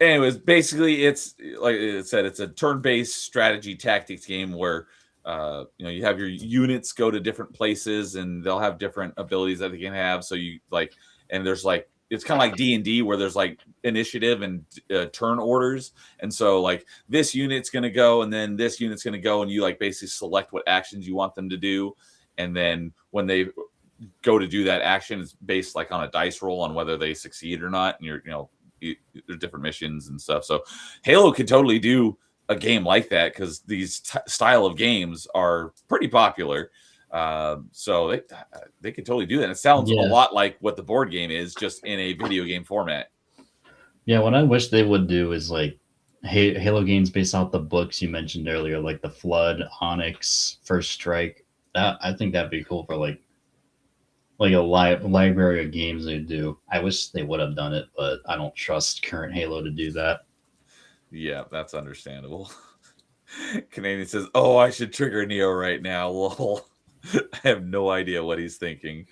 Anyways, basically, it's like it said, it's a turn-based strategy tactics game where you have your units go to different places and they'll have different abilities that they can have. So you like, and there's like, it's kind of like D&D where there's like initiative and turn orders. And so like this unit's going to go and then this unit's going to go, and you like basically select what actions you want them to do. And then when they go to do that action, it's based like on a dice roll on whether they succeed or not. And there's different missions and stuff. So Halo could totally do a game like that because these style of games are pretty popular. So they could totally do that. It sounds a lot like what the board game is, just in a video game format. Yeah, what I wish they would do is like Halo games based off the books you mentioned earlier, like the Flood, Onyx, First Strike. That I think that'd be cool for like a library of games they do. I wish they would have done it, but I don't trust current Halo to do that. Yeah, that's understandable. Canadian says, "Oh, I should trigger Neo right now." Lol. I have no idea what he's thinking,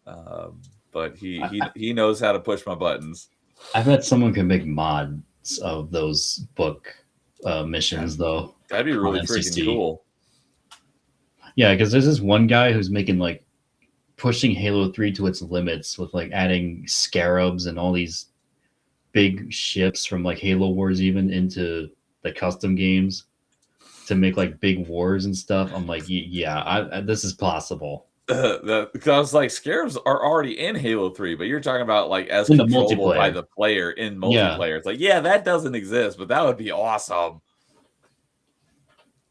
but he knows how to push my buttons. I bet someone could make mods of those book missions though That'd be on really freaking MCC. cool. Yeah, because there's this one guy who's making like pushing Halo 3 to its limits with like adding scarabs and all these big ships from like Halo Wars even into the custom games to make like big wars and stuff. I'm like, yeah, this is possible Because like scarabs are already in Halo 3, but you're talking about like as in the controllable by multiplayer. the player in Yeah. multiplayer. It's like, yeah, that doesn't exist, but that would be awesome.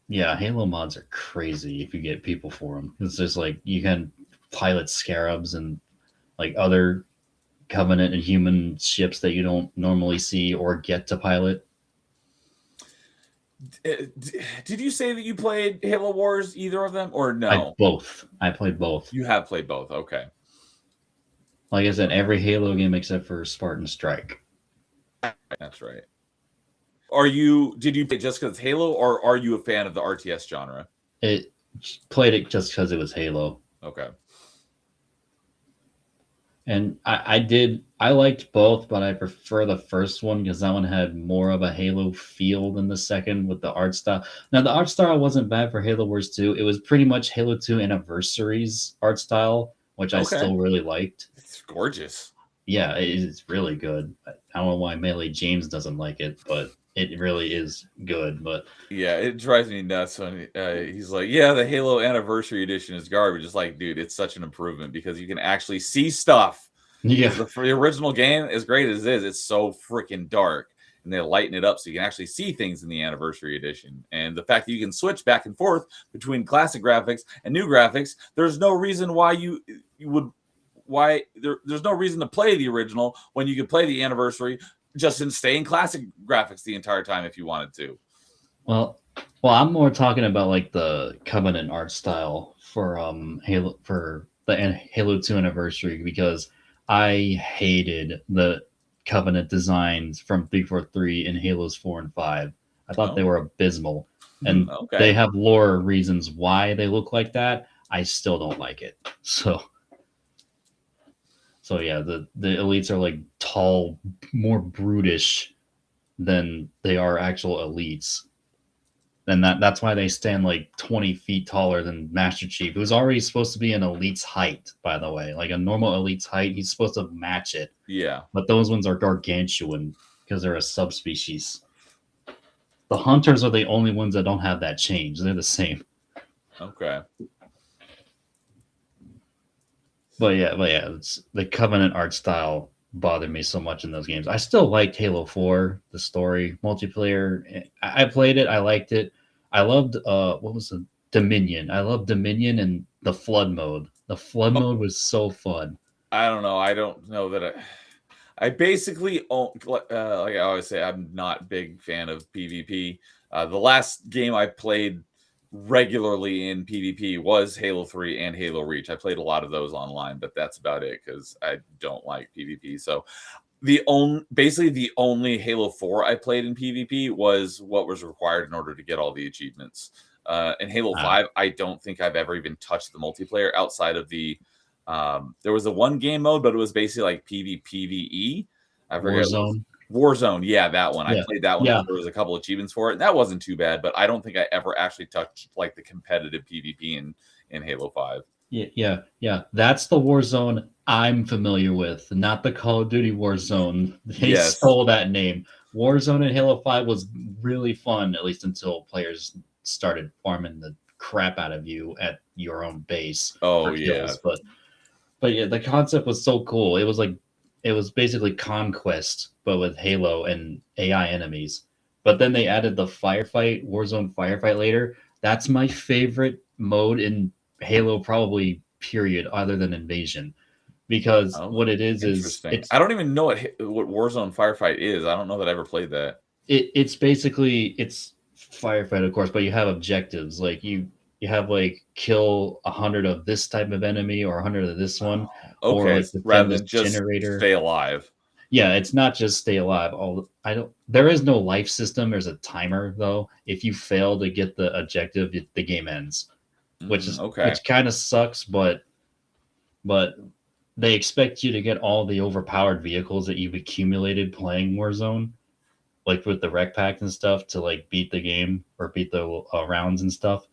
Yeah, Halo mods are crazy if you get people for them. It's just like you can pilot scarabs and like other Covenant and human ships that you don't normally see or get to pilot. Did you say that you played Halo Wars, either of them, or no? I played both. You have played both. Okay. Like I said, every Halo game except for Spartan Strike. That's right. Did you play just because Halo, or are you a fan of the RTS genre? It played it just because it was Halo. Okay. And I liked both, but I prefer the first one because that one had more of a Halo feel than the second with the art style. Now, the art style wasn't bad for Halo Wars 2. It was pretty much Halo 2 Anniversary's art style, which I still really liked. It's gorgeous. Yeah, it's really good. I don't know why Melee James doesn't like it, but it really is good. But yeah, it drives me nuts when he's like, "Yeah, the Halo Anniversary Edition is garbage." It's like, dude, it's such an improvement because you can actually see stuff. yeah, The original game, as great as it is, it's so freaking dark, and they lighten it up so you can actually see things in the Anniversary Edition. And the fact that you can switch back and forth between classic graphics and new graphics, there's no reason why there's no reason to play the original when you could play the Anniversary just and stay in classic graphics the entire time if you wanted to. well, I'm more talking about like the Covenant art style for Halo for the Halo 2 Anniversary because I hated the Covenant designs from 343 in Halos 4 and 5. I thought they were abysmal. And they have lore reasons why they look like that. I still don't like it. So yeah, the elites are like tall, more brutish than they are actual elites. And that's why they stand like 20 feet taller than Master Chief, who's already supposed to be an elite's height, by the way. Like a normal elite's height, he's supposed to match it. Yeah. But those ones are gargantuan because they're a subspecies. The hunters are the only ones that don't have that change. They're the same. Okay. But yeah, it's, the Covenant art style bothered me so much in those games. I still liked Halo 4, the story, multiplayer. I played it. I liked it. I loved, what was the Dominion? I loved Dominion and the Flood mode. The Flood mode was so fun. I don't know. I don't know that I basically, like I always say, I'm not a big fan of PvP. The last game I played regularly in PvP was Halo 3 and Halo Reach. I played a lot of those online, but that's about it because I don't like PvP. So basically the only Halo 4 I played in PvP was what was required in order to get all the achievements. In Halo 5, I don't think I've ever even touched the multiplayer outside of the there was a one game mode, but it was basically like PvPvE. I forget. Warzone, yeah, that one. I played that one. There was a couple achievements for it, and that wasn't too bad. But I don't think I ever actually touched like the competitive PvP in Halo 5. Yeah. That's the Warzone I'm familiar with, not the Call of Duty Warzone. They stole that name. Warzone in Halo 5 was really fun, at least until players started farming the crap out of you at your own base. Oh yeah, but yeah, the concept was so cool. It was basically Conquest, but with Halo and AI enemies. But then they added the Warzone firefight later. That's my favorite mode in Halo, probably, period, other than Invasion. Because what it is I don't even know what Warzone firefight is. I don't know that I ever played that. it's basically it's firefight, of course, but you have objectives. Like you have like kill 100 of this type of enemy or 100 of this one, or Okay, like rather defend this than just generator. stay alive. Yeah, it's not just stay alive. All I don't. There is no life system. There's a timer though. If you fail to get the objective, the game ends, Okay. which kind of sucks. But they expect you to get all the overpowered vehicles that you've accumulated playing Warzone, like with the rec pack and stuff, to like beat the game or beat the rounds and stuff.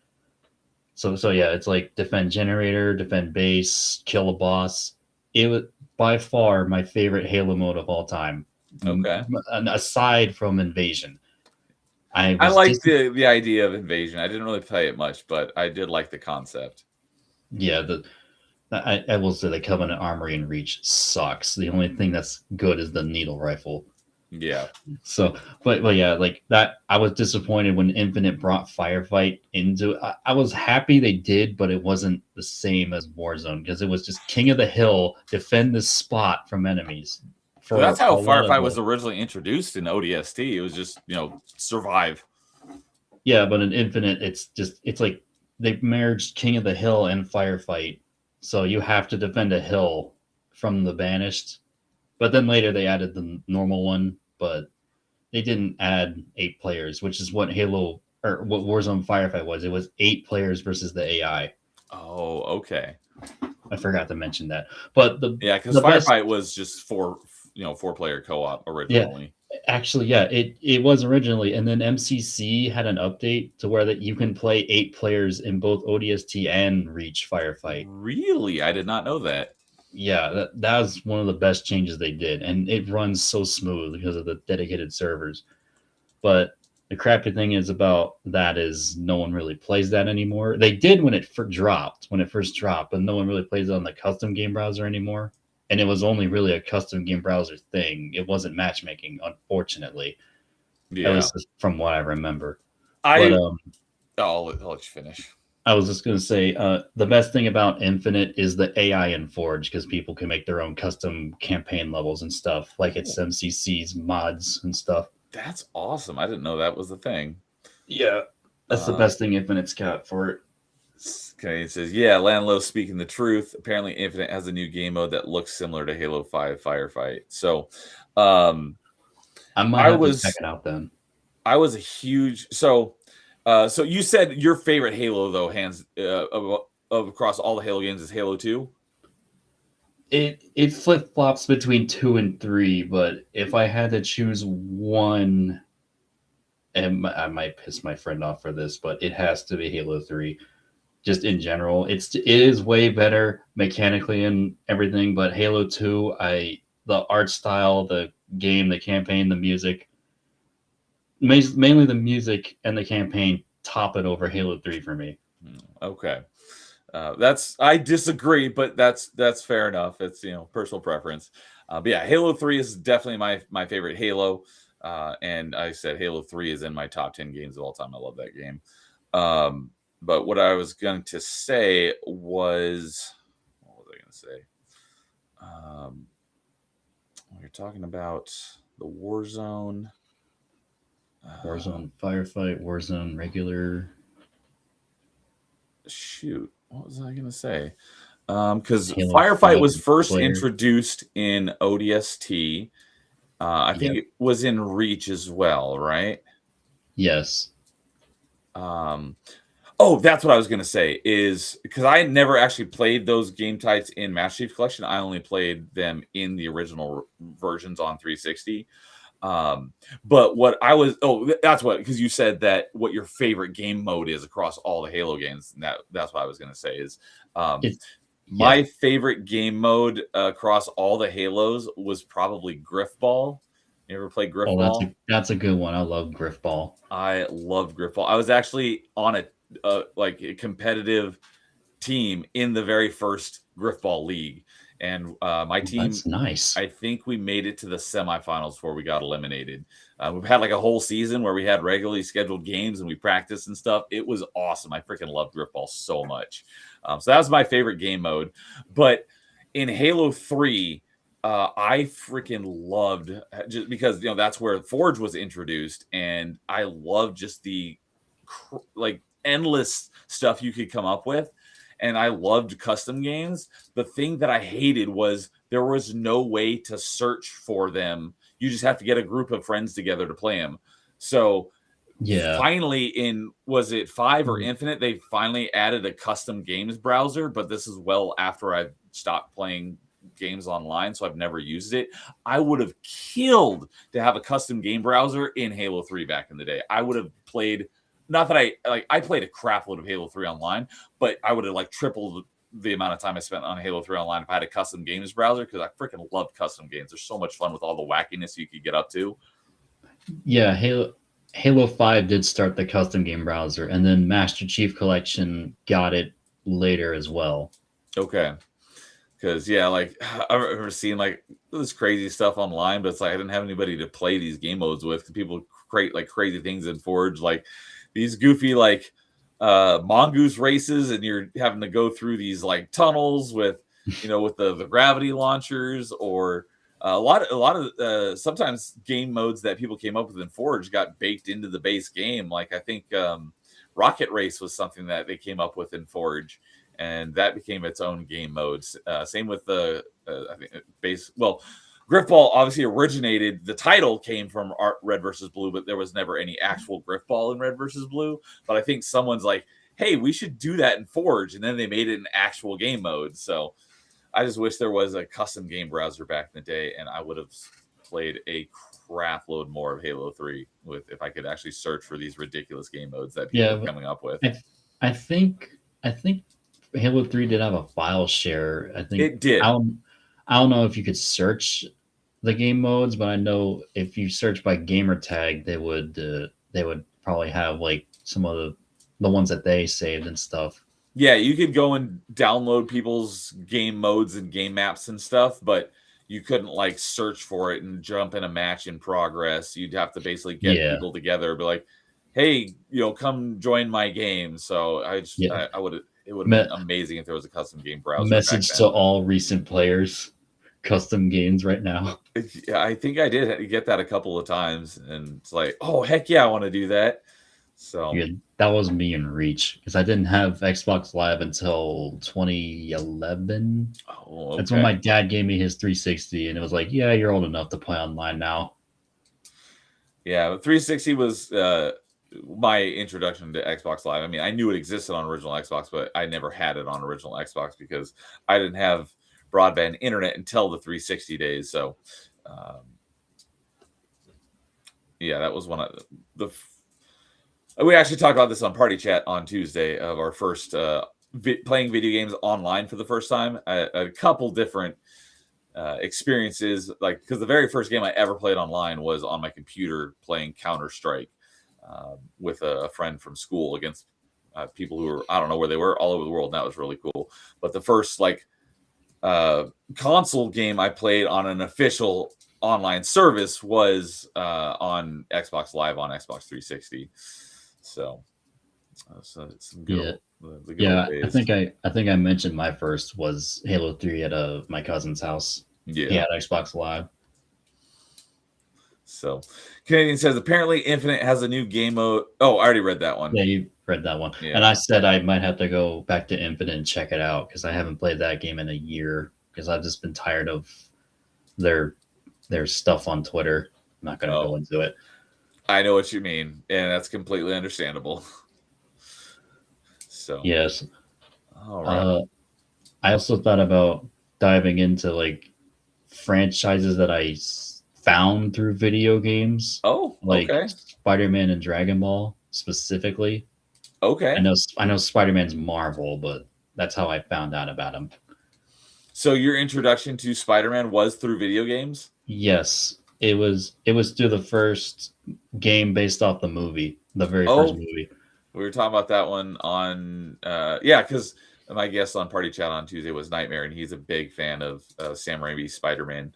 So yeah, it's like defend generator, defend base, kill a boss. It was by far my favorite Halo mode of all time. Okay. And aside from invasion, I I was like the idea of invasion. I didn't really play it much, but I did like the concept. yeah. I will say the Covenant Armory in Reach sucks. The only thing that's good is the needle rifle. Yeah. So, but yeah, like that, I was disappointed when Infinite brought Firefight into it. I was happy they did, but it wasn't the same as Warzone because it was just King of the Hill, defend this spot from enemies. For Well, that's how a lot of Firefight was originally introduced in ODST. It was just, survive. yeah, but in Infinite, it's like they merged King of the Hill and Firefight, so you have to defend a hill from the Banished. But then later they added the normal one, but they didn't add 8 players, which is what Halo or what Warzone Firefight was. It was 8 players versus the AI. Oh, okay. I forgot to mention that. But Yeah, because the best, Firefight was just four-player co-op originally. actually, yeah, it was originally, and then MCC had an update to where that you can play 8 players in both ODST and Reach Firefight. Really? I did not know that. Yeah, that was one of the best changes they did, and it runs so smooth because of the dedicated servers. But the crappy thing is about that is no one really plays that anymore. They did when it first dropped, but no one really plays it on the custom game browser anymore. And it was only really a custom game browser thing. It wasn't matchmaking, unfortunately. Yeah. At least from what I remember. I'll let you finish. I was just going to say the best thing about Infinite is the AI in Forge because people can make their own custom campaign levels and stuff, like it's MCC's mods and stuff. That's awesome. I didn't know that was the thing. Yeah, that's the best thing Infinite's got for it. Okay, it says, yeah, LanLo speaking the truth. Apparently, Infinite has a new game mode that looks similar to Halo 5 Firefight. So, I might have to check it out then. I was a huge so you said your favorite Halo though, hands of across all the Halo games is Halo 2. It flip flops between 2 and 3, but if I had to choose one, and I might piss my friend off for this, but it has to be Halo 3. Just in general, it is way better mechanically and everything. But Halo 2, the art style, the game, the campaign, the music, mainly the music and the campaign top it over Halo 3 for me. Okay. I disagree, but that's fair enough. It's personal preference. But yeah, Halo 3 is definitely my favorite Halo. And I said Halo 3 is in my top 10 games of all time. I love that game. But what I was going to say was, what was I going to say? You're talking about the Warzone. Warzone Firefight, Warzone regular. Shoot, what was I going to say? Because Firefight was first introduced in ODST. I think it was in Reach as well, right? Yes. Oh, that's what I was going to say is because I had never actually played those game types in Master Chief Collection. I only played them in the original versions on 360. But what I was, that's what, because you said that what your favorite game mode is across all the Halo games. And that's what I was going to say is my favorite game mode across all the Halos was probably Griffball. You ever play Griffball? That's a good one. I love Griffball. I love Griffball. I was actually on a competitive team in the very first Griffball league, and my team. That's nice. I think we made it to the semifinals before we got eliminated. We've had like a whole season where we had regularly scheduled games and we practiced and stuff. It was awesome. I freaking love Griffball so much. So that was my favorite game mode. But in Halo 3, I freaking loved just because that's where Forge was introduced, and I loved just the like endless stuff you could come up with, and I loved custom games. The thing that I hated was there was no way to search for them. You just have to get a group of friends together to play them. So Yeah. finally, in was it 5 or Mhm. Infinite, they finally added a custom games browser, but this is well after I've stopped playing games online, so I've never used it. I would have killed to have a custom game browser in Halo 3 back in the day. I would have played, not that I played a crap load of Halo 3 online, but I would have like tripled the amount of time I spent on Halo 3 online if I had a custom games browser, because I freaking love custom games. They're so much fun with all the wackiness you could get up to. Yeah, Halo 5 did start the custom game browser, and then Master Chief Collection got it later as well. Okay. Because like I remember seeing like this crazy stuff online, but it's like I didn't have anybody to play these game modes with. People create like crazy things in Forge, like these goofy like mongoose races, and you're having to go through these like tunnels with with the gravity launchers, or a lot of sometimes game modes that people came up with in Forge got baked into the base game. Like I think Rocket Race was something that they came up with in Forge, and that became its own game modes. Same with the I think base. Well, Griffball obviously originated. The title came from Red versus Blue, but there was never any actual Griffball in Red versus Blue. But I think someone's like, "Hey, we should do that in Forge," and then they made it an actual game mode. So I just wish there was a custom game browser back in the day, and I would have played a crap load more of Halo 3 with if I could actually search for these ridiculous game modes that people Yeah, are coming up with. I think Halo 3 did have a file share. I think It did. I don't know if you could search the game modes, but I know if you search by gamer tag, they would probably have like some of the ones that they saved and stuff. Yeah, you could go and download people's game modes and game maps and stuff, but you couldn't like search for it and jump in a match in progress. You'd have to basically get Yeah, people together, be like, "Hey, come join my game." So yeah. I would it would have Me- been amazing if there was a custom game browser back message to then. all recent players, custom games right now. Yeah, I think I did get that a couple of times, and it's like, "Oh heck yeah, I want to do that." So Yeah, that was me in Reach because I didn't have Xbox Live until 2011. oh, That's when okay. my dad gave me his 360, and it was like, yeah, you're old enough to play online now. Yeah, but 360 was my introduction to Xbox Live. I mean, I knew it existed on original Xbox, but I never had it on original Xbox because I didn't have broadband internet until the 360 days. So, um, yeah, that was one of the. We actually talked about this on Party Chat on Tuesday of our first playing video games online for the first time. A couple different experiences, like because the very first game I ever played online was on my computer playing Counter-Strike with a friend from school against people who were, I don't know where they were, all over the world, and that was really cool. But the first like console game I played on an official online service was on Xbox Live on Xbox 360. So some good Yeah, old, the good old yeah. days. I think I mentioned my first was Halo 3 at my cousin's house. He Yeah. had Xbox Live. So Canadian says apparently Infinite has a new game mode. Oh, I already read that one. Yeah, you read that one. Yeah. And I said I might have to go back to Infinite and check it out because I haven't played that game in a year because I've just been tired of their stuff on Twitter. I'm not going to go into it. I know what you mean, and that's completely understandable. So Yes. all right. I also thought about diving into like franchises that I found through video games, Oh, like okay. Spider-Man and Dragon Ball specifically. Okay. I know Spider-Man's Marvel, but that's how I found out about him. So your introduction to Spider-Man was through video games? Yes, it was through the first game based off the movie, the very first movie. We were talking about that one on yeah, because my guest on Party Chat on Tuesday was Nightmare, and he's a big fan of Sam Raimi's Spider-Man,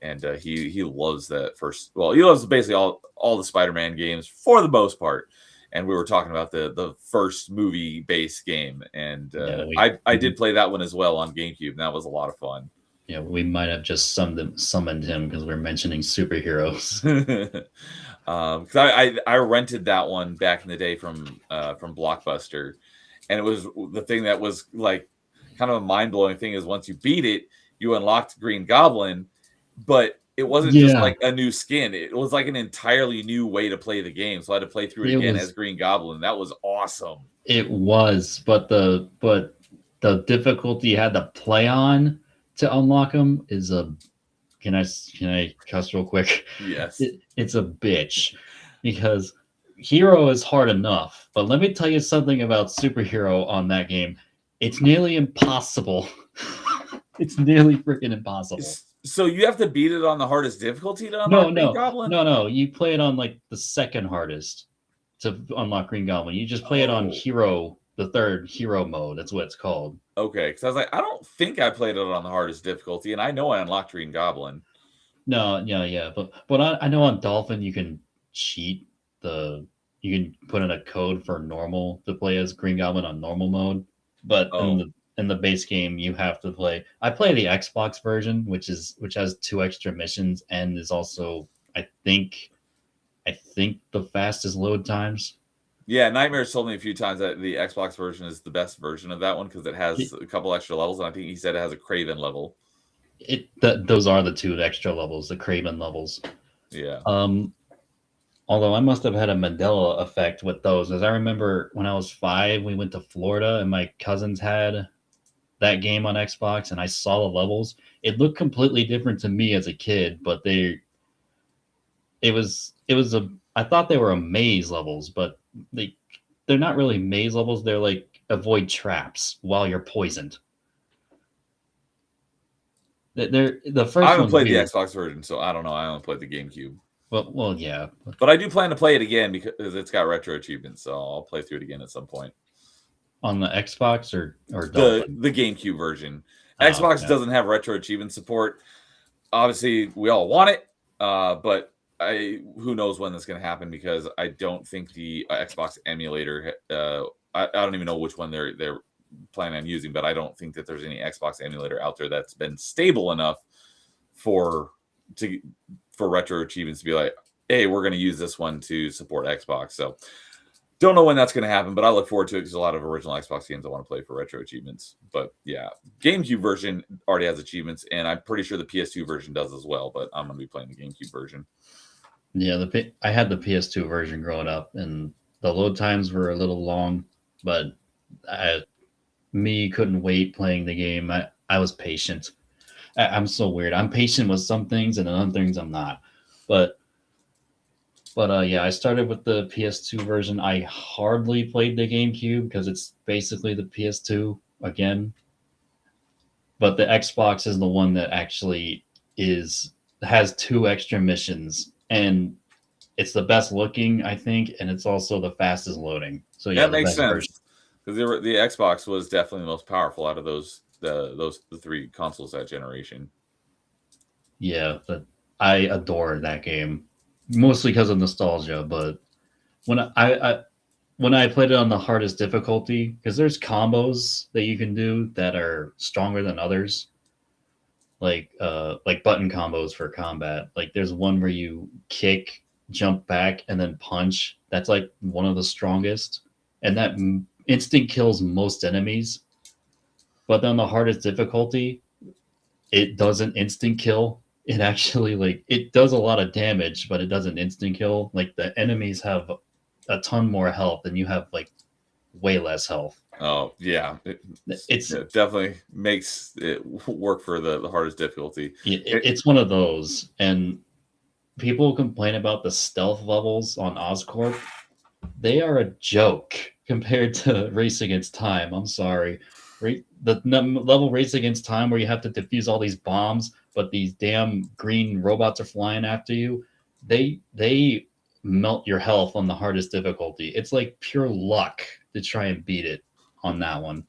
and he loves that first. Well, he loves basically all the Spider-Man games for the most part. And we were talking about the first movie based game, and Yeah, I did play that one as well on GameCube, and that was a lot of fun. Yeah, we might have just summoned him because we're mentioning superheroes. 'Cause I rented that one back in the day from Blockbuster, and it was the thing that was like kind of a mind blowing thing is once you beat it, you unlocked Green Goblin, but it wasn't just Yeah, like a new skin; it was like an entirely new way to play the game. So I had to play through it it again as was Green Goblin. That was awesome. it was, but the difficulty you had to play on to unlock him is a can I cuss real quick? Yes. It's a bitch because hero is hard enough, but let me tell you something about superhero on that game. It's nearly impossible. It's nearly freaking impossible. So you have to beat it on the hardest difficulty to No, unlock Green no, Goblin? no, no. You play it on like the second hardest to unlock Green Goblin. You just play it on Oh. hero, the third hero mode. That's what it's called. Okay, because I was like, I don't think I played it on the hardest difficulty, and I know I unlocked Green Goblin. No, yeah, yeah, but I know on Dolphin you can cheat the you can put in a code for normal to play as Green Goblin on normal mode, but Oh, in the base game you have to play. I play the Xbox version, which has two extra missions and is also I think the fastest load times. yeah, Nightmare's told me a few times that the Xbox version is the best version of that one because it has a couple extra levels, and I think he said it has a Craven level. Those are the two extra levels, the Craven levels. Yeah. Um, Although I must have had a Mandela effect with those, as I remember when I was 5, we went to Florida and my cousins had that game on Xbox, and I saw the levels. It looked completely different to me as a kid, but it was a I thought they were a maze levels, but they're not really maze levels. They're like avoid traps while you're poisoned. They're the I first haven't one's played the weird. Xbox version, so I don't know. I only played the GameCube. Well, yeah. But I do plan to play it again because it's got retro achievements, so I'll play through it again at some point. On the Xbox or The Dolphin. the GameCube version. Oh, Xbox yeah. doesn't have retro achievement support. Obviously, we all want it, but who knows when that's going to happen because I don't think the Xbox emulator. I don't even know which one they're planning on using, but I don't think that there's any Xbox emulator out there that's been stable enough for to for retro achievements to be like, hey, we're going to use this one to support Xbox. So don't know when that's going to happen, but I look forward to it because a lot of original Xbox games I want to play for retro achievements. But yeah, GameCube version already has achievements, and I'm pretty sure the PS2 version does as well. But I'm going to be playing the GameCube version. Yeah, I had the PS2 version growing up, and the load times were a little long, but me couldn't wait playing the game. I was patient. I'm so weird. I'm patient with some things, and then other things I'm not. But yeah, I started with the PS2 version. I hardly played the GameCube because it's basically the PS2 again. But the Xbox is the one that actually is has two extra missions, and it's the best looking, I think, and it's also the fastest loading. So yeah, That the makes best version. sense because the Xbox was definitely the most powerful out of the three consoles that generation. Yeah, but I adore that game mostly because of nostalgia. But when when I played it on the hardest difficulty, because there's combos that you can do that are stronger than others, like button combos for combat. Like there's one where you kick, jump back, and then punch. That's like one of the strongest, and that instant kills most enemies. But then the hardest difficulty, it doesn't instant kill. It actually like it does a lot of damage, but it doesn't instant kill. Like the enemies have a ton more health, and you have like way less health. Oh yeah, It's it definitely makes it work for the hardest difficulty. it's one of those, and people complain about the stealth levels on Oscorp. They are a joke compared to Race Against Time. I'm sorry. The level Race Against Time where you have to defuse all these bombs, but these damn green robots are flying after you. They melt your health on the hardest difficulty. It's like pure luck to try and beat it on that one.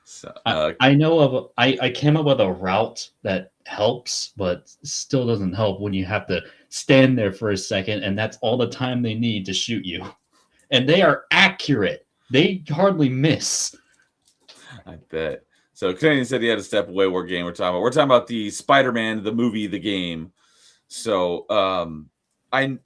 So, I know of I came up with a route that helps, but still doesn't help when you have to stand there for a second, and that's all the time they need to shoot you. And they are accurate. They hardly miss. I bet. So Canadian said he had to step away. What game we're talking about? We're talking about the Spider-Man, the movie, the game. So I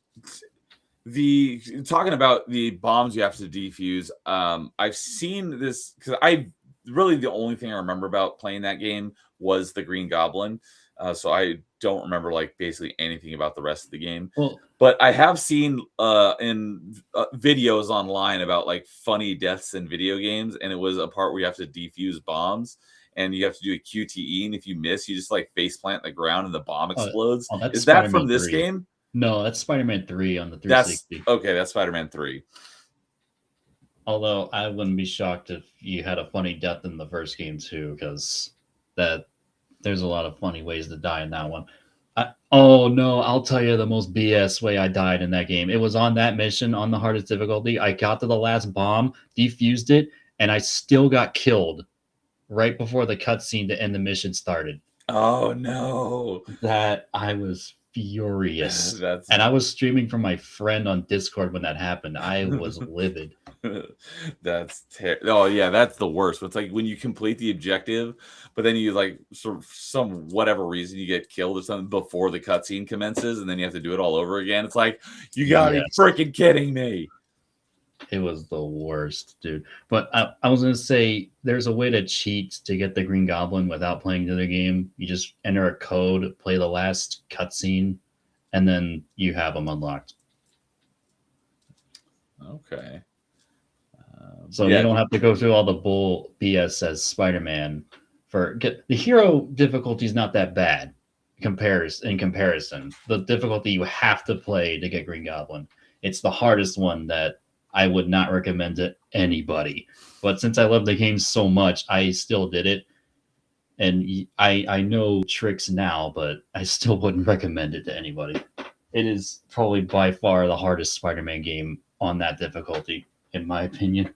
the talking about the bombs you have to defuse. I've seen this because I really the only thing I remember about playing that game was the Green Goblin. So I don't remember like basically anything about the rest of the game. Well, But I have seen in videos online about like funny deaths in video games, and it was a part where you have to defuse bombs, and you have to do a QTE, and if you miss, you just like face plant the ground, and the bomb explodes. that's Is that from Spider-Man this 3. game? No, that's Spider-Man 3 on the That's 360. okay. That's Spider-Man 3. Although I wouldn't be shocked if you had a funny death in the first game too, because there's a lot of funny ways to die in that one. Oh no, I'll tell you the most BS way I died in that game. It was on that mission on the hardest difficulty. I got to the last bomb, defused it, and I still got killed right before the cutscene to end the mission started. Oh no, That I was furious. that's And I was streaming from my friend on Discord when that happened. I was livid. that's oh yeah, that's the worst. It's like when you complete the objective, but then you like sort of some whatever reason you get killed or something before the cutscene commences, and then you have to do it all over again. It's like you gotta be freaking kidding me. It was the worst, dude. But I was gonna say there's a way to cheat to get the Green Goblin without playing the other game. You just enter a code, play the last cutscene, and then you have them unlocked. Okay. So you don't have to go through all the bull BS as Spider-Man. The hero difficulty is not that bad in comparison. The difficulty you have to play to get Green Goblin. It's the hardest one that I would not recommend to anybody. But since I love the game so much, I still did it. And I know tricks now, but I still wouldn't recommend it to anybody. It is probably by far the hardest Spider-Man game on that difficulty, in my opinion.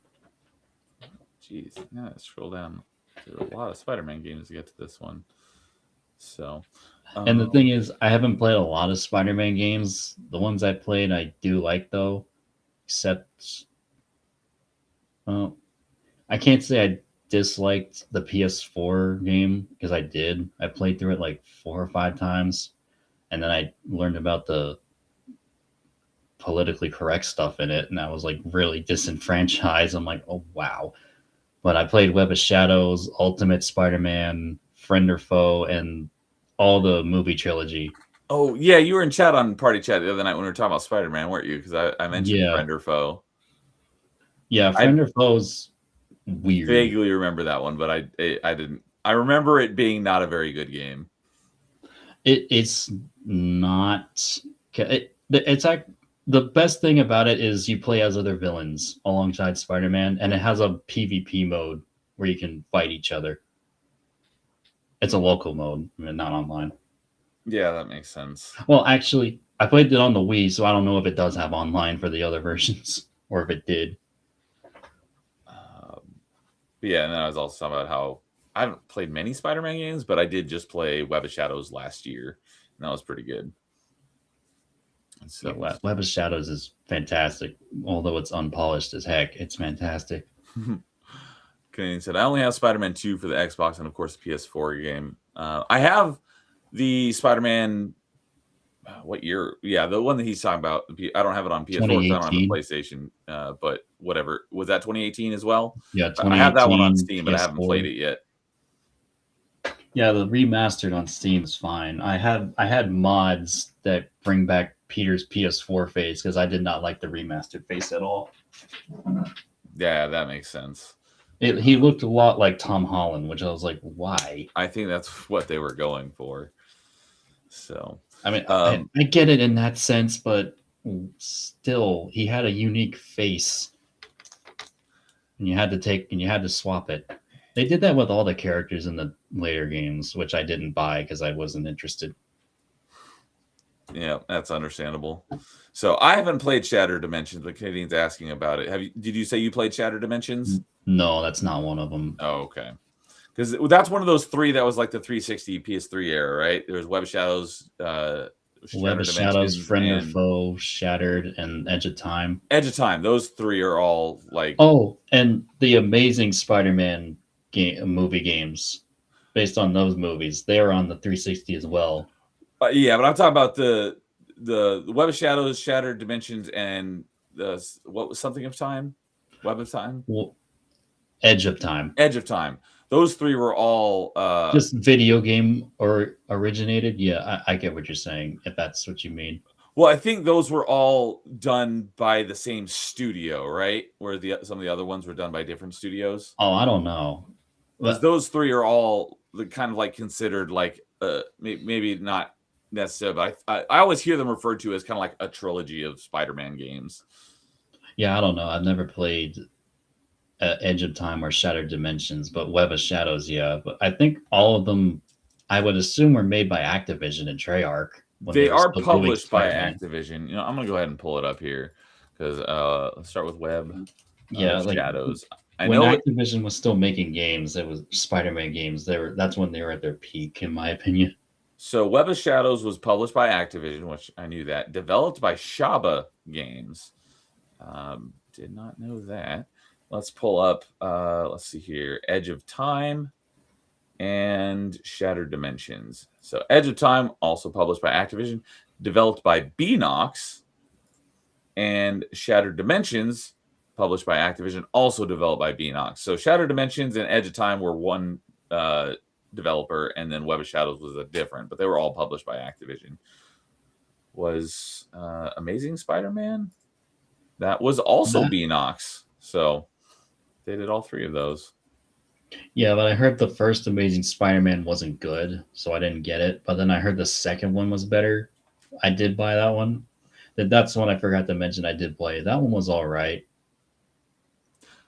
Jeez, yeah, scroll down. There's a lot of Spider-Man games to get to this one. So, and the thing is, I haven't played a lot of Spider-Man games. The ones I played, I do like though. Except, I can't say I disliked the PS4 game because I did. I played through it like 4 or 5 times, and then I learned about the politically correct stuff in it, and I was like really disenfranchised. I'm like, oh wow. But I played Web of Shadows, Ultimate Spider-Man, Friend or Foe, and all the movie trilogy. Oh yeah, you were in chat on Party Chat the other night when we were talking about Spider-Man, weren't you? Because I mentioned Friend or Foe. Yeah, Friend or Foe's weird. Vaguely remember that one, but I didn't. I remember it being not a very good game. It's not. It's like the best thing about it is you play as other villains alongside Spider-Man, and it has a PvP mode where you can fight each other. It's a local mode, not online. Yeah, that makes sense. Well, actually, I played it on the Wii, so I don't know if it does have online for the other versions, or if it did. But yeah, and then I was also talking about how I haven't played many Spider-Man games, but I did just play Web of Shadows last year, and that was pretty good. So yeah, Web of Shadows is fantastic, although it's unpolished as heck. It's fantastic. Canadian said, I only have Spider-Man 2 for the Xbox and, of course, the PS4 game. I have the Spider-Man, what year? Yeah, the one that he's talking about. I don't have it on PS4 because I don't have a PlayStation, but whatever. Was that 2018 as well? Yeah, I have that one on Steam, but I haven't played it yet. Yeah, the remastered on Steam is fine. I had mods that bring back Peter's PS4 face because I did not like the remastered face at all. Yeah, that makes sense. He looked a lot like Tom Holland, which I was like, why? I think that's what they were going for. So, I mean, I get it in that sense, but still, he had a unique face, and you had to swap it. They did that with all the characters in the later games, which I didn't buy because I wasn't interested. Yeah, that's understandable. So I haven't played Shattered Dimensions, but Canadian's asking about it. Did you say you played Shattered Dimensions? No, that's not one of them. Oh, okay. Because that's one of those 3 that was like the 360 PS3 era, right? There was Web of Shadows, Web of Shadows, Friend or Foe, Shattered, and Edge of Time. Edge of Time. Those 3 are all like. Oh, and the Amazing Spider-Man movie games based on those movies. They were on the 360 as well. Yeah, but I'm talking about the Web of Shadows, Shattered Dimensions, and what was Something of Time, Web of Time, Edge of Time. Edge of Time. Those three were all just video game or originated. Yeah, I get what you're saying, if that's what you mean. Well, I think those were all done by the same studio, right? Where some of the other ones were done by different studios. Oh, I don't know. Because those three are all kind of like considered like maybe not necessarily, but I always hear them referred to as kind of like a trilogy of Spider-Man games. Yeah, I don't know. I've never played Edge of Time or Shattered Dimensions, but Web of Shadows, yeah. But I think all of them, I would assume, were made by Activision and Treyarch. They are published by Activision. You know, I'm gonna go ahead and pull it up here because let's start with Web. Yeah, like Shadows. When Activision was still making games, it was Spider-Man games. That's when they were at their peak, in my opinion. So Web of Shadows was published by Activision, which I knew that. Developed by Shaba Games. Did not know that. Let's pull up. Let's see here. Edge of Time and Shattered Dimensions. So Edge of Time, also published by Activision, developed by Beenox, and Shattered Dimensions, published by Activision, also developed by Beenox. So Shattered Dimensions and Edge of Time were one developer, and then Web of Shadows was a different, but they were all published by Activision. Was Amazing Spider-Man? That was also Beenox. So they did all three of those. Yeah, but I heard the first Amazing Spider-Man wasn't good, so I didn't get it. But then I heard the second one was better. I did buy that one. That's the one I forgot to mention I did play. That one was all right.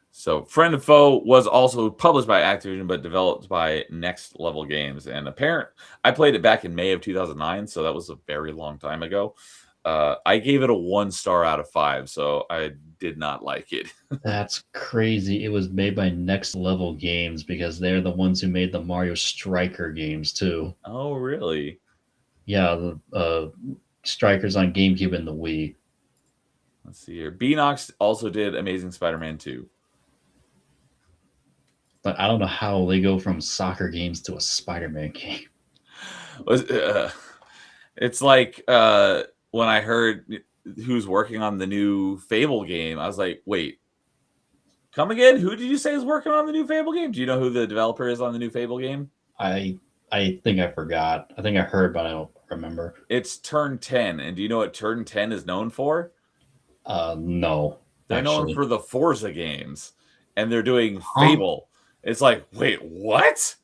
So Friend and Foe was also published by Activision, but developed by Next Level Games. And I played it back in May of 2009, so that was a very long time ago. I gave it a 1 star out of 5, so I did not like it. That's crazy. It was made by Next Level Games because they're the ones who made the Mario Striker games too. Oh, really? Yeah, the Strikers on GameCube and the Wii. Let's see here. Beenox also did Amazing Spider-Man 2. But I don't know how they go from soccer games to a Spider-Man game. It's like when I heard who's working on the new Fable game, I was like, wait, come again? Who did you say is working on the new Fable game? Do you know who the developer is on the new Fable game? I think I forgot. I think I heard, but I don't remember. It's Turn 10. And do you know what Turn 10 is known for? No. They're known for the Forza games. And they're doing Fable. It's like, wait, what?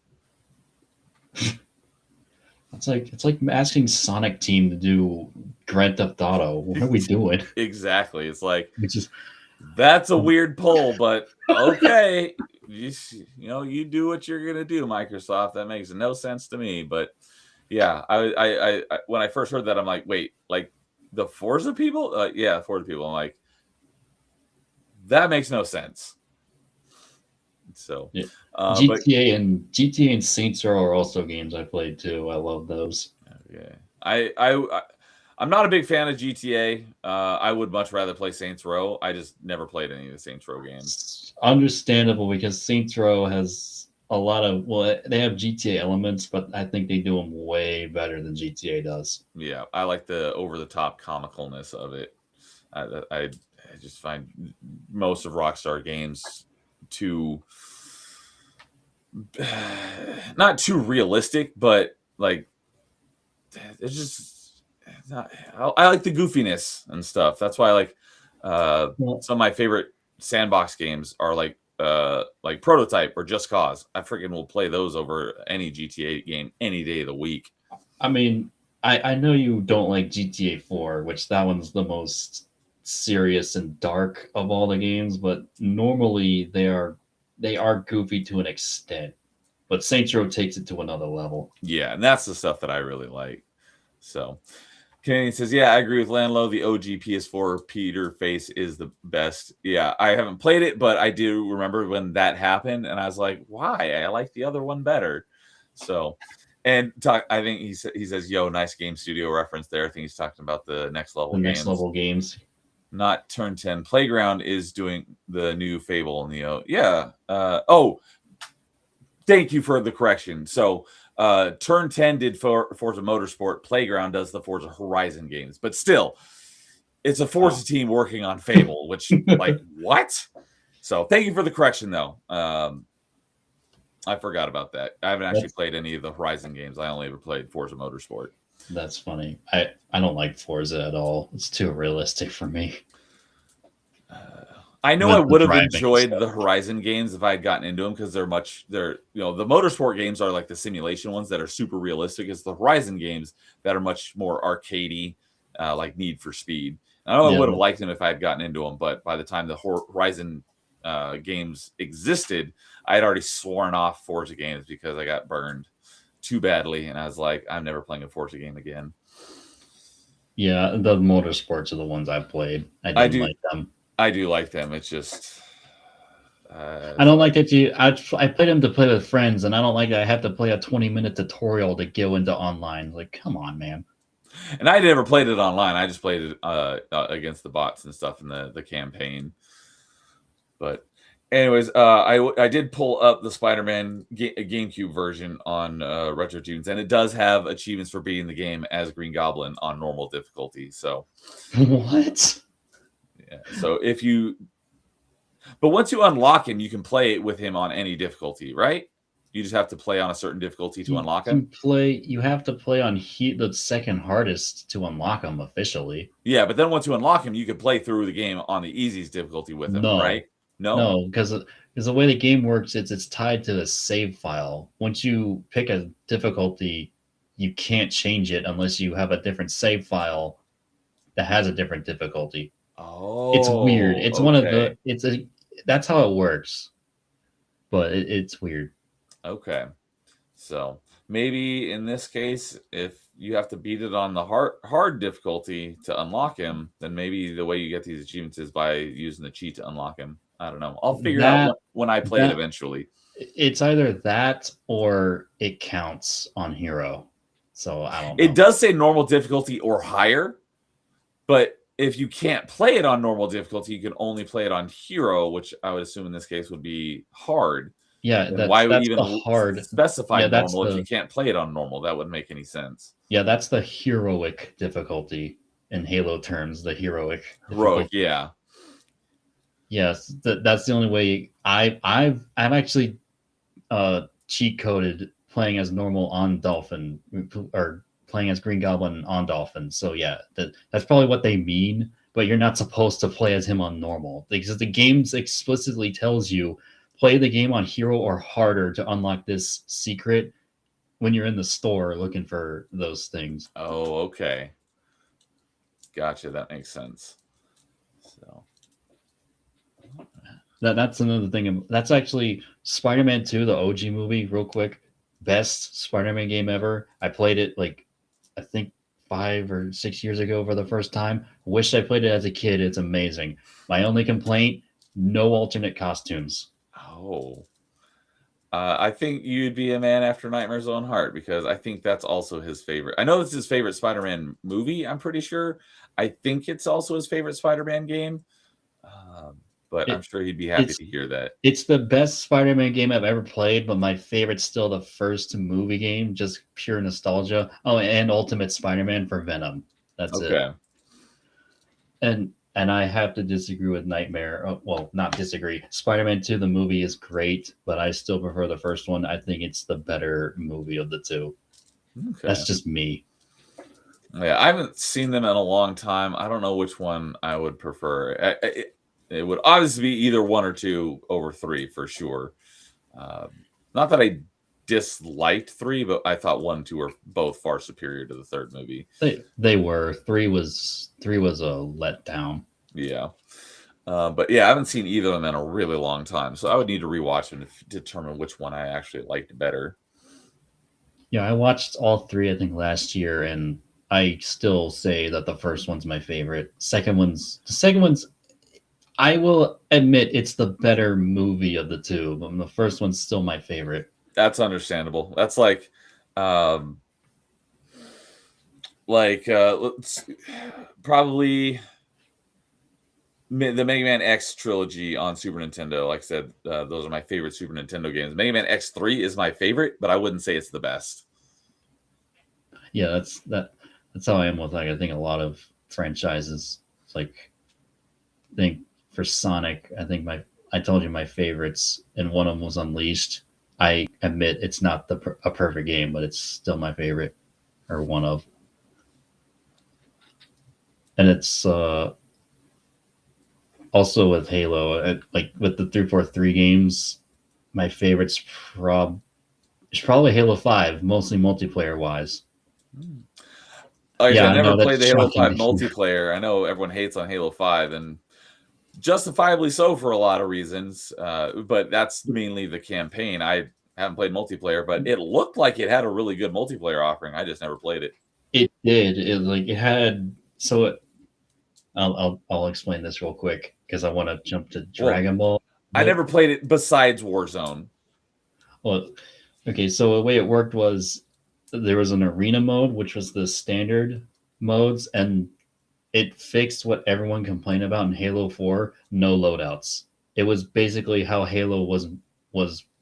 It's like asking Sonic Team to do Grand Theft Auto. What are we doing? Exactly. It's like, that's a weird pull, but okay. You do what you're gonna do, Microsoft. That makes no sense to me. But yeah, I when I first heard that, I'm like, wait, like the Forza people? Yeah, Forza people. I'm like, that makes no sense. So yeah. GTA and Saints Row are also games I played too. I love those. Okay. I'm not a big fan of GTA. I would much rather play Saints Row. I just never played any of the Saints Row games. Understandable, because Saints Row has a lot of, they have GTA elements, but I think they do them way better than GTA does. Yeah, I like the over-the-top comicalness of it. I just find most of Rockstar games not too realistic, but like it's just not. I like the goofiness and stuff. That's why I like some of my favorite sandbox games are like Prototype or Just Cause. I freaking will play those over any GTA game any day of the week. I mean, I know you don't like GTA 4, which that one's the most serious and dark of all the games, but normally they are goofy to an extent. But Saints Row takes it to another level. Yeah, and that's the stuff that I really like. So Canadian says, yeah, I agree with LanLo. The OG PS4 Peter face is the best. Yeah, I haven't played it, but I do remember when that happened, and I was like, why? I like the other one better. So, and I think he says, yo, nice game studio reference there. I think he's talking about the Next Level games. Next Level games. Not Turn 10. Playground is doing the new Fable Neo. Yeah. Thank you for the correction. So Turn 10 did Forza Motorsport. Playground does the Forza Horizon games. But still, it's a Forza team working on Fable, which, like, what? So thank you for the correction, though. I forgot about that. I haven't actually played any of the Horizon games. I only ever played Forza Motorsport. That's funny. I don't like Forza at all. It's too realistic for me. I know I would have enjoyed the Horizon games if I had gotten into them because the Motorsport games are like the simulation ones that are super realistic. It's the Horizon games that are much more arcadey, like Need for Speed. I know I would have liked them if I had gotten into them, but by the time the Horizon games existed, I had already sworn off Forza games because I got burned too badly, and I was like, I'm never playing a Forza game again. Yeah, the Motorsports are the ones I've played. I didn't like them. I do like them. It's just I don't like that I played them to play with friends, and I don't like that I have to play a 20-minute tutorial to go into online. Like, come on, man. And I never played it online. I just played it against the bots and stuff in the campaign. But anyways, I did pull up the Spider-Man GameCube version on RetroTunes, and it does have achievements for beating the game as Green Goblin on normal difficulty. So what? Yeah. So but once you unlock him, you can play it with him on any difficulty, right? You just have to play on a certain difficulty to unlock him. You have to play on the second hardest to unlock him officially. Yeah, but then once you unlock him, you can play through the game on the easiest difficulty with him, right? No, because the way the game works, it's tied to the save file. Once you pick a difficulty, you can't change it unless you have a different save file that has a different difficulty. Oh, it's weird. It's one of the. That's how it works, but it's weird. Okay, so maybe in this case, if you have to beat it on the hard difficulty to unlock him, then maybe the way you get these achievements is by using the cheat to unlock him. I don't know. I'll figure it out when I play it eventually. It's either that or it counts on Hero. So I don't know. It does say normal difficulty or higher, but if you can't play it on normal difficulty, you can only play it on Hero, which I would assume in this case would be hard. Yeah, why would even hard specify normal if you can't play it on normal? That wouldn't make any sense. Yeah, that's the heroic difficulty in Halo terms. The heroic, yeah. Yes, that's the only way. I've actually cheat coded playing as normal on Dolphin or playing as Green Goblin on Dolphin. So yeah, that's probably what they mean. But you're not supposed to play as him on normal because the game explicitly tells you play the game on Hero or harder to unlock this secret when you're in the store looking for those things. Oh, okay. Gotcha. That makes sense. So that's another thing. That's actually Spider-Man 2, the OG movie, real quick. Best Spider-Man game ever. I played it I think 5 or 6 years ago for the first time. Wish I played it as a kid. It's amazing. My only complaint, no alternate costumes. Oh. I think you'd be a man after Nightmare's Own Heart because I think that's also his favorite. I know it's his favorite Spider-Man movie, I'm pretty sure. I think it's also his favorite Spider-Man game. But I'm sure he'd be happy to hear that. It's the best Spider-Man game I've ever played, but my favorite's still the first movie game, just pure nostalgia. Oh, and Ultimate Spider-Man for Venom. That's it. And I have to disagree with Nightmare. Well, not disagree. Spider-Man 2, the movie is great, but I still prefer the first one. I think it's the better movie of the two. Okay. That's just me. Yeah, I haven't seen them in a long time. I don't know which one I would prefer. It would obviously be either 1 or 2 over 3 for sure. Not that I disliked 3, but I thought 1 and 2 were both far superior to the third movie. They were. 3 was a letdown. Yeah. But yeah, I haven't seen either of them in a really long time. So I would need to rewatch them to determine which one I actually liked better. Yeah, I watched all 3, I think, last year, and I still say that the first one's my favorite. The second one's I will admit it's the better movie of the two, but the first one's still my favorite. That's understandable. That's like let's probably The Mega Man X trilogy on Super Nintendo. Like I said, those are my favorite Super Nintendo games. Mega Man X3 is my favorite, but I wouldn't say it's the best. Yeah, that's how I am with, like, I think a lot of franchises. It's like, I think for Sonic, I told you my favorites, and one of them was Unleashed. I admit it's not a perfect game, but it's still my favorite, or one of. And it's also with Halo, like with the 343 games, my favorite's it's probably Halo 5, mostly multiplayer wise. Like I said, Yeah, I I never know played that's the Halo shocking 5 to hear. multiplayer. I know everyone hates on Halo 5, and justifiably so for a lot of reasons. But that's mainly the campaign. I haven't played multiplayer, but it looked like it had a really good multiplayer offering. I just never played it. It did. It had so it, I'll explain this real quick because I want to jump to Well, Dragon Ball a I bit. never played it besides Warzone. Well, okay, so the way it worked was there was an arena mode, which was the standard modes, and it fixed what everyone complained about in Halo 4, no loadouts. It was basically how Halo was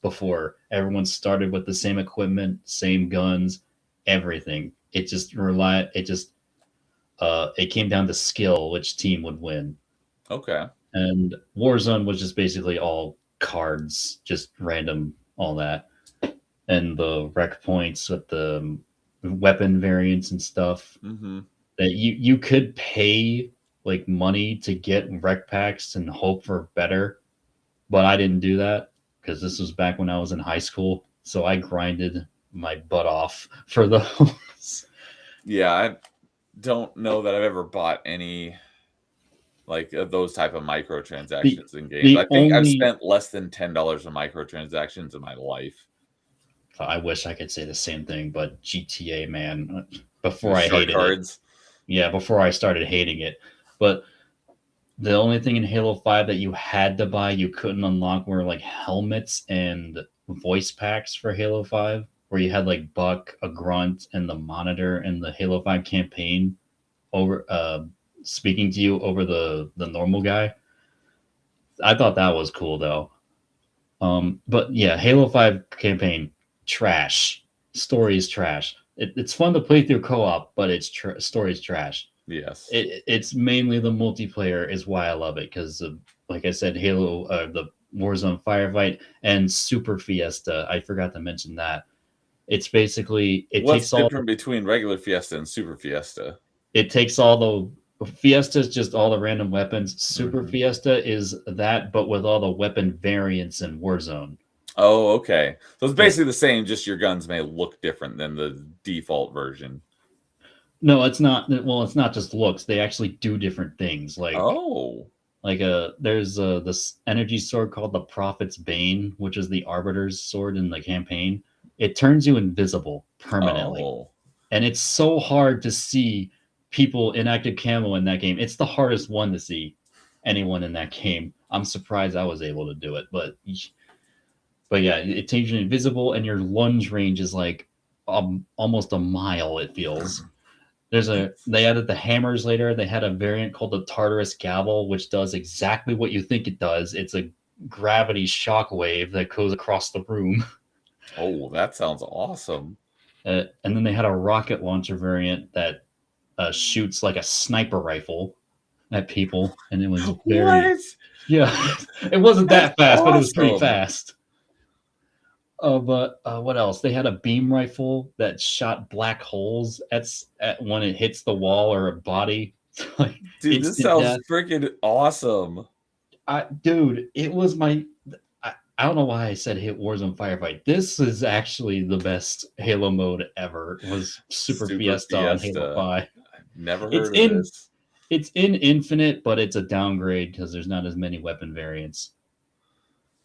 before. Everyone started with the same equipment, same guns, everything. It came down to skill, which team would win. Okay. And Warzone was just basically all cards, just random, all that. And the rec points with the weapon variants and stuff Mm-hmm. that you could pay like money to get rec packs and hope for better, but I didn't do that because this was back when I was in high school, so I grinded my butt off for those. Yeah, I don't know that I've ever bought any like those type of the microtransactions in games. I the think I've only spent less than $10 on microtransactions in my life. I wish I could say the same thing, but GTA, man, The before I shark hated it. cards. Yeah, before I started hating it. But the only thing in Halo 5 that you had to buy, you couldn't unlock, were like helmets and voice packs for Halo 5, where you had like Buck, a grunt, and the monitor in the Halo 5 campaign over speaking to you over the normal guy. I thought that was cool though. But yeah, Halo 5 campaign, trash. Story is trash. It's fun to play through co-op, but story's trash. Yes. It's mainly the multiplayer is why I love it because, like I said, Halo, the Warzone Firefight, and Super Fiesta. I forgot to mention that. It's basically What's different between regular Fiesta and Super Fiesta? it takes all the Fiesta is just all the random weapons. Super Mhm. Fiesta is that, but with all the weapon variants in Warzone. Oh, okay. So it's Because basically the same, just your guns may look different than the default version. no, it's not. Well, it's not just looks. They actually do different things. Oh. There's this energy sword called the Prophet's Bane, which is the Arbiter's sword in the campaign. It turns you invisible permanently, Oh. and it's so hard to see people in active camo in that game. It's the hardest one to see anyone in that game. I'm surprised I was able to do it, but yeah, it takes you invisible, and your lunge range is like almost a mile. It feels. They added the hammers later. They had a variant called the Tartarus Gavel, which does exactly what you think it does. It's a gravity shockwave that goes across the room. Oh, that sounds awesome. And then they had a rocket launcher variant that shoots like a sniper rifle at people, and it was very What? yeah. It wasn't That's that fast, but it was pretty awesome. fast. But what else? They had a beam rifle that shot black holes at when it hits the wall or a body, like Dude, this instant sounds death. freaking awesome. Dude, it was my. I don't know why I said hit Warzone Firefight. This is actually the best Halo mode ever. Was Super Super Fiesta on Halo Fiesta. 5. I've never It's heard of in this. it's in Infinite, but it's a downgrade because there's not as many weapon variants.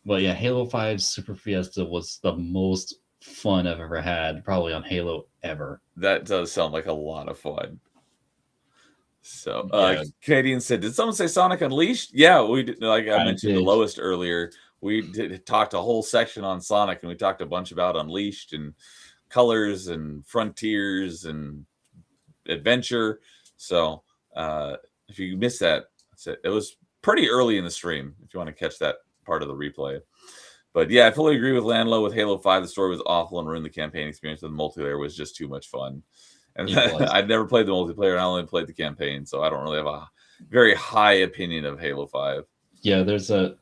But yeah, Halo 5 Super Fiesta was the most fun I've ever had, probably on Halo ever. That does sound like a lot of fun. So, Yeah, Canadian said, "Did someone say Sonic Unleashed?" Yeah, we did. Like I I mentioned, the did. lowest earlier. Talked a whole section on Sonic, and we talked a bunch about Unleashed and colors and frontiers and adventure. So, if you missed that, it was pretty early in the stream if you want to catch that part of the replay. But yeah, I fully agree with LanLo with Halo 5. The story was awful and ruined the campaign experience. The multiplayer was just too much fun. And I've never played the multiplayer, and I only played the campaign, so I don't really have a very high opinion of Halo 5. Yeah, there's a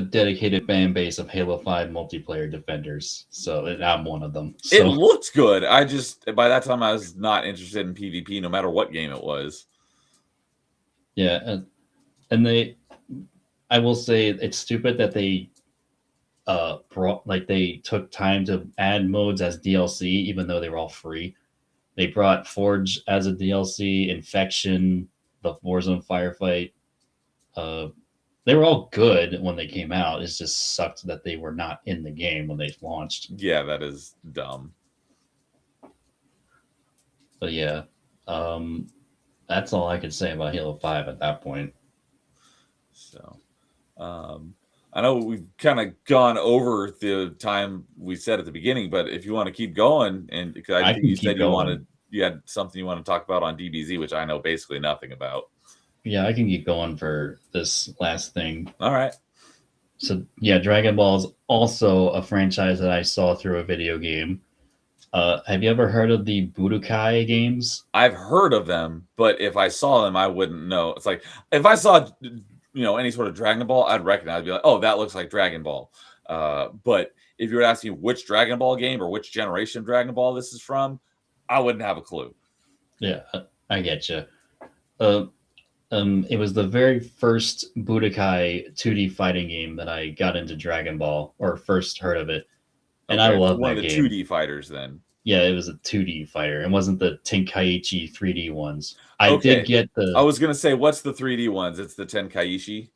dedicated fan base of Halo 5 multiplayer defenders. So I'm one of them. So. It looked good. I just by that time I was not interested in PvP, no matter what game it was. Yeah, and I will say it's stupid that they they took time to add modes as DLC, even though they were all free. They brought Forge as a DLC, Infection, the Warzone Firefight. They were all good when they came out. It just sucked that they were not in the game when they launched. Yeah, that is dumb. But yeah, that's all I could say about Halo 5 at that point. So, I know we've kind of gone over the time we said at the beginning, but if you want to keep going, and because I think you said you had something you want to talk about on DBZ, which I know basically nothing about. Yeah, I can keep going for this last thing. All right. So yeah, Dragon Ball is also a franchise that I saw through a video game. Have you ever heard of the Budokai games? I've heard of them, but if I saw them, I wouldn't know. It's like if I saw, any sort of Dragon Ball, I'd recognize. I'd be like, oh, that looks like Dragon Ball. But if you were asking which Dragon Ball game or which generation of Dragon Ball this is from, I wouldn't have a clue. Yeah, I get you. It was the very first Budokai 2D fighting game that I got into Dragon Ball, or first heard of it. And I love one that of the game. 2D fighters then. Yeah, it was a 2D fighter. It wasn't the Tenkaichi 3D ones. I did get the... I was going to say, what's the 3D ones? It's the Tenkaichi?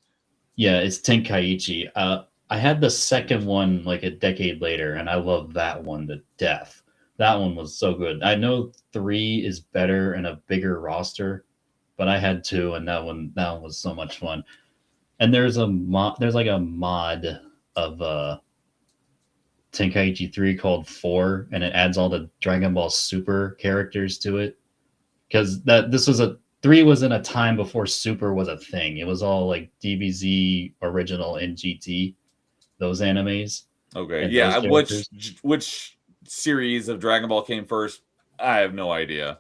Yeah, it's Tenkaichi. I had the second one like a decade later, and I love that one to death. That one was so good. I know 3 is better and a bigger roster, but I had 2, and that one was so much fun. And there's like a mod of Tenkaichi 3 called 4, and it adds all the Dragon Ball Super characters to it. Because 3 was in a time before Super was a thing. It was all like DBZ original and GT, those animes. Okay, yeah. Which series of Dragon Ball came first? I have no idea.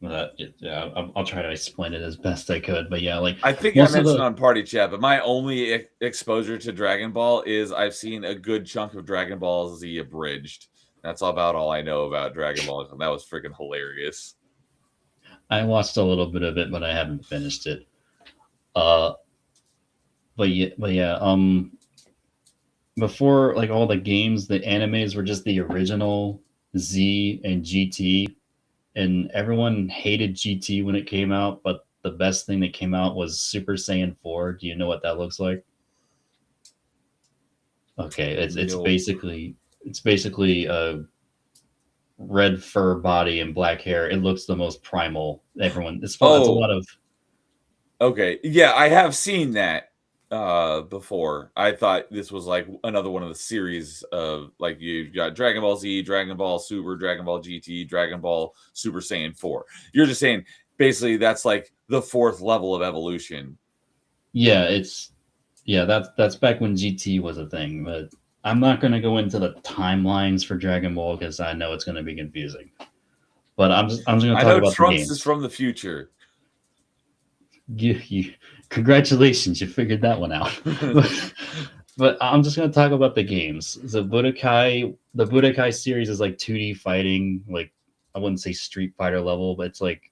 I'll try to explain it as best I could, but yeah, like I think I mentioned on Party Chat, but my only exposure to Dragon Ball is I've seen a good chunk of Dragon Ball Z abridged. That's about all I know about Dragon Ball, and that was freaking hilarious. I watched a little bit of it, but I haven't finished it. But yeah, before like all the games, the animes were just the original Z and GT. And everyone hated GT when it came out, but the best thing that came out was Super Saiyan 4. Do you know what that looks like? Okay, it's basically a red fur body and black hair. It looks the most primal. It's a lot of. Okay, yeah, I have seen that before. I thought this was like another one of the series of like you've got Dragon Ball Z, Dragon Ball Super, Dragon Ball GT, Dragon Ball Super Saiyan 4. You're just saying basically that's like the 4th level of evolution. Yeah, that's back when GT was a thing, but I'm not going to go into the timelines for Dragon Ball because I know it's going to be confusing. But I'm just going to talk about Trunks the games. is from the future. Congratulations, you figured that one out. But I'm just going to talk about the games. The Budokai series is like 2D fighting, like I wouldn't say Street Fighter level, but it's like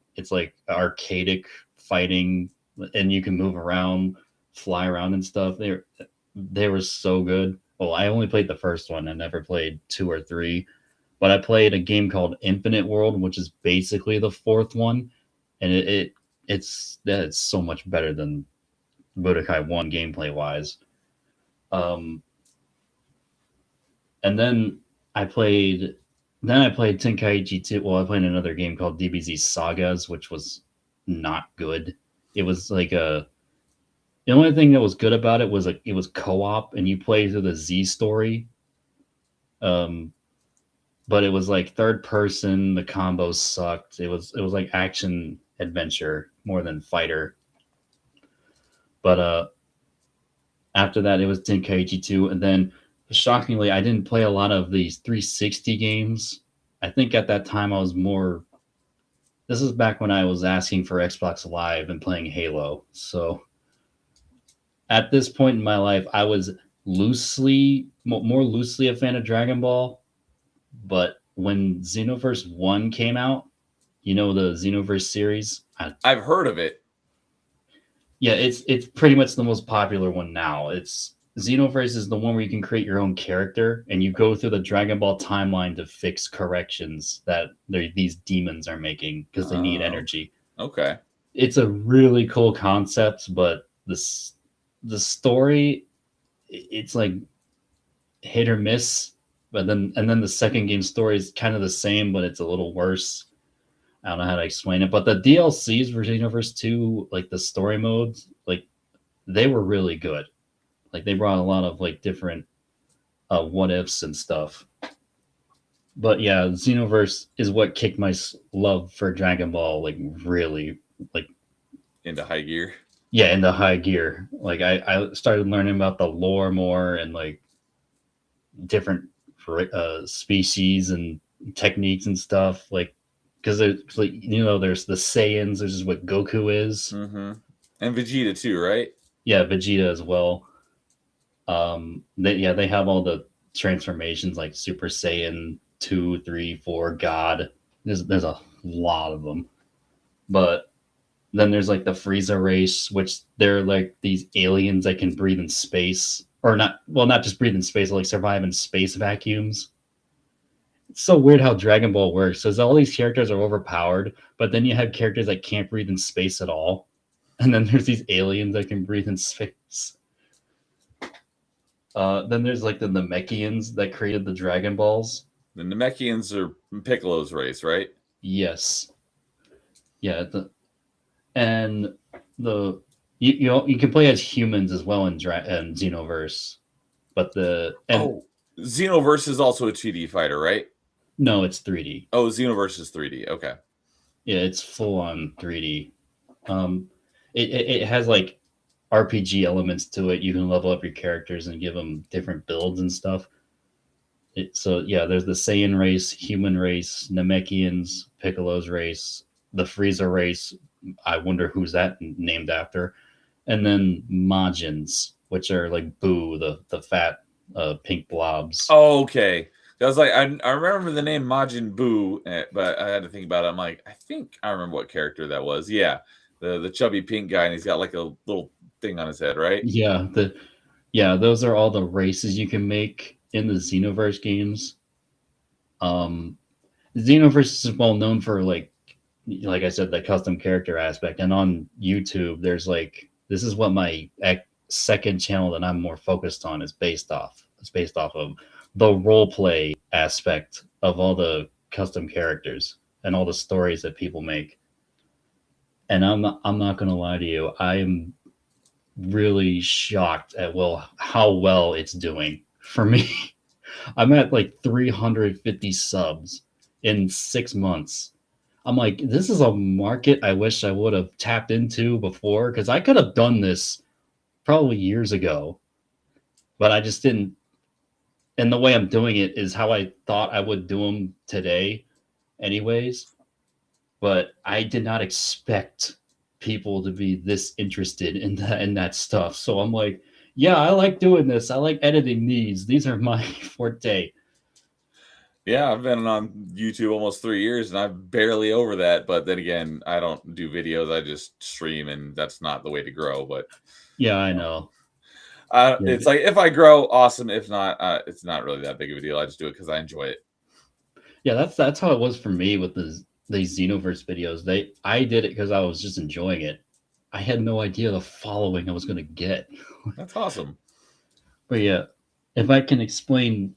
arcadic fighting, and you can move around, fly around and stuff. They were so good. Well, I only played the first one. I never played 2 or 3, but I played a game called Infinite World, which is basically the 4th one, and it's so much better than Budokai 1 gameplay wise. And then I played Tenkaichi 2. Well, I played another game called DBZ Sagas, which was not good. It was like the only thing that was good about it was like it was co-op and you play through the Z story. But it was like third person, the combos sucked. It was like action adventure more than fighter. But after that, it was Tenkaichi 2, and then shockingly, I didn't play a lot of these 360 games. I think at that time I was more. This is back when I was asking for Xbox Live and playing Halo. So at this point in my life, I was more loosely a fan of Dragon Ball. But when Xenoverse 1 came out, you know, the Xenoverse series, I've heard of it. yeah, it's pretty much the most popular one now. It's Xenoverse is the one where you can create your own character and you go through the Dragon Ball timeline to fix corrections that these demons are making because they need Oh, energy. okay. It's a really cool concept, but the story, it's like hit or miss. But then the second game story is kind of the same, but it's a little worse. I don't know how to explain it, but the DLCs for Xenoverse 2, like the story modes, like they were really good. Like they brought a lot of like different what ifs and stuff. But yeah, Xenoverse is what kicked my love for Dragon Ball like really like Into high gear. yeah into high gear. Like I started learning about the lore more and like different species and techniques and stuff. Like because there's like there's the Saiyans, there's just what Goku is. Mm-hmm. And Vegeta too, right? Yeah, Vegeta as well. They have all the transformations like Super Saiyan 2, 3, 4, God. There's a lot of them. But then there's like the Frieza race, which they're like these aliens that can breathe in space. Or not just breathe in space, like survive in space vacuums. It's so weird how Dragon Ball works. Because all these characters are overpowered, but then you have characters that can't breathe in space at all. And then there's these aliens that can breathe in space. Then there's like the Namekians that created the Dragon Balls. The Namekians are Piccolo's race, right? Yes. Yeah. And the you can play as humans as well in Xenoverse, but Xenoverse is also a 2D fighter, right? no, it's 3D. Oh, Xenoverse is 3D. Okay. Yeah, it's full on 3D. It has like RPG elements to it. You can level up your characters and give them different builds and stuff. So yeah, there's the Saiyan race, human race, Namekians, Piccolo's race, the Frieza race. I wonder who's that named after, and then Majins, which are like Boo, the fat pink blobs. Oh, okay. I was like, I remember the name Majin Buu, but I had to think about it. I'm like, I think I remember what character that was. Yeah, the chubby pink guy, and he's got like a little thing on his head, right? Yeah, those are all the races you can make in the Xenoverse games. Xenoverse is well known for like I said, the custom character aspect, and on YouTube, there's like this is what my second channel that I'm more focused on is based off. It's based off of the role play aspect of all the custom characters and all the stories that people make. And I'm not gonna lie to you, I'm really shocked at how well it's doing for me. I'm at like 350 subs in 6 months. I'm like, this is a market I wish I would have tapped into before because I could have done this probably years ago, but I just didn't. And the way I'm doing it is how I thought I would do them today, anyways. But I did not expect people to be this interested in that stuff. So I'm like, yeah, I like doing this. I like editing these. These are my forte. Yeah, I've been on YouTube almost 3 years, and I'm barely over that. But then again, I don't do videos; I just stream, and that's not the way to grow. But yeah, I know. It's like if I grow, awesome. If not, it's not really that big of a deal. I just do it because I enjoy it. Yeah, that's how it was for me with these Xenoverse videos. I did it because I was just enjoying it. I had no idea the following I was going to get. That's awesome. But yeah, if I can explain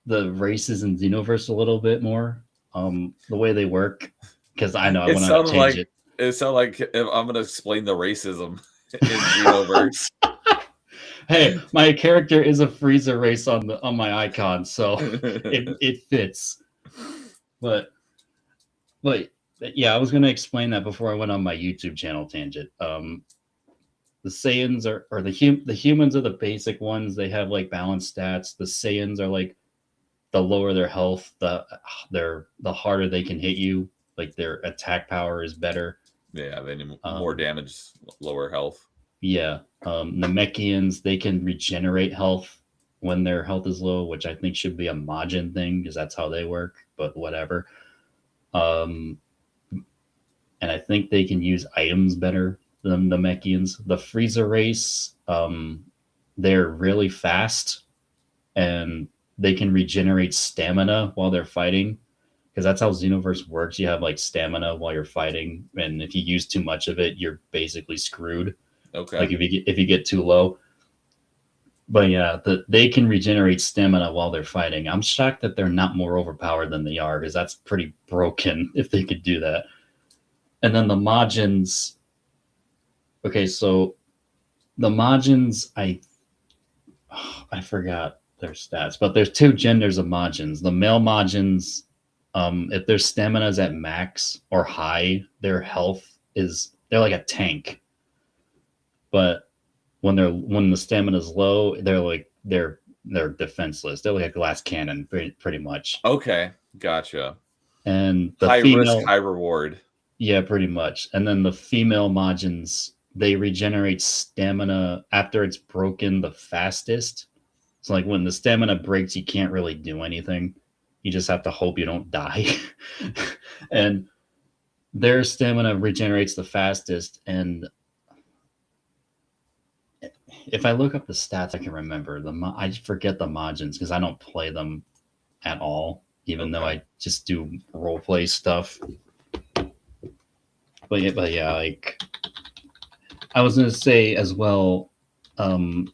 the races in Xenoverse a little bit more, the way they work, because I know I want to change it. It sounded like if I'm going to explain the racism in Xenoverse. Hey, my character is a Frieza race on my icon, so it fits. But yeah, I was going to explain that before I went on my YouTube channel tangent. the Saiyans are the humans are the basic ones. They have like balanced stats. The Saiyans are like the lower their health, the harder they can hit you. Like their attack power is better. Yeah, they need more damage, lower health. Yeah. Namekians, they can regenerate health when their health is low, which I think should be a Majin thing because that's how they work, but whatever. And I think they can use items better than the Namekians. The Frieza race, they're really fast and they can regenerate stamina while they're fighting because that's how Xenoverse works. You have like stamina while you're fighting, and if you use too much of it, you're basically screwed. Okay. Like if you get too low. But yeah, they can regenerate stamina while they're fighting. I'm shocked that they're not more overpowered than they are because that's pretty broken if they could do that. And then the Majins. Okay, so the Majins, I forgot their stats, but there's two genders of Majins. The male Majins, if their stamina is at max or high, their health they're like a tank. But when the stamina is low, they're defenseless. They're like a glass cannon, pretty much. Okay, gotcha. And the high female, risk, high reward. yeah, pretty much. And then the female Majins, they regenerate stamina after it's broken the fastest. So like when the stamina breaks, you can't really do anything. You just have to hope you don't die. And their stamina regenerates the fastest. And if I look up the stats, I can remember I forget the Majins because I don't play them at all, even though I just do role play stuff. But yeah, like I was gonna say as well, Xenoverse.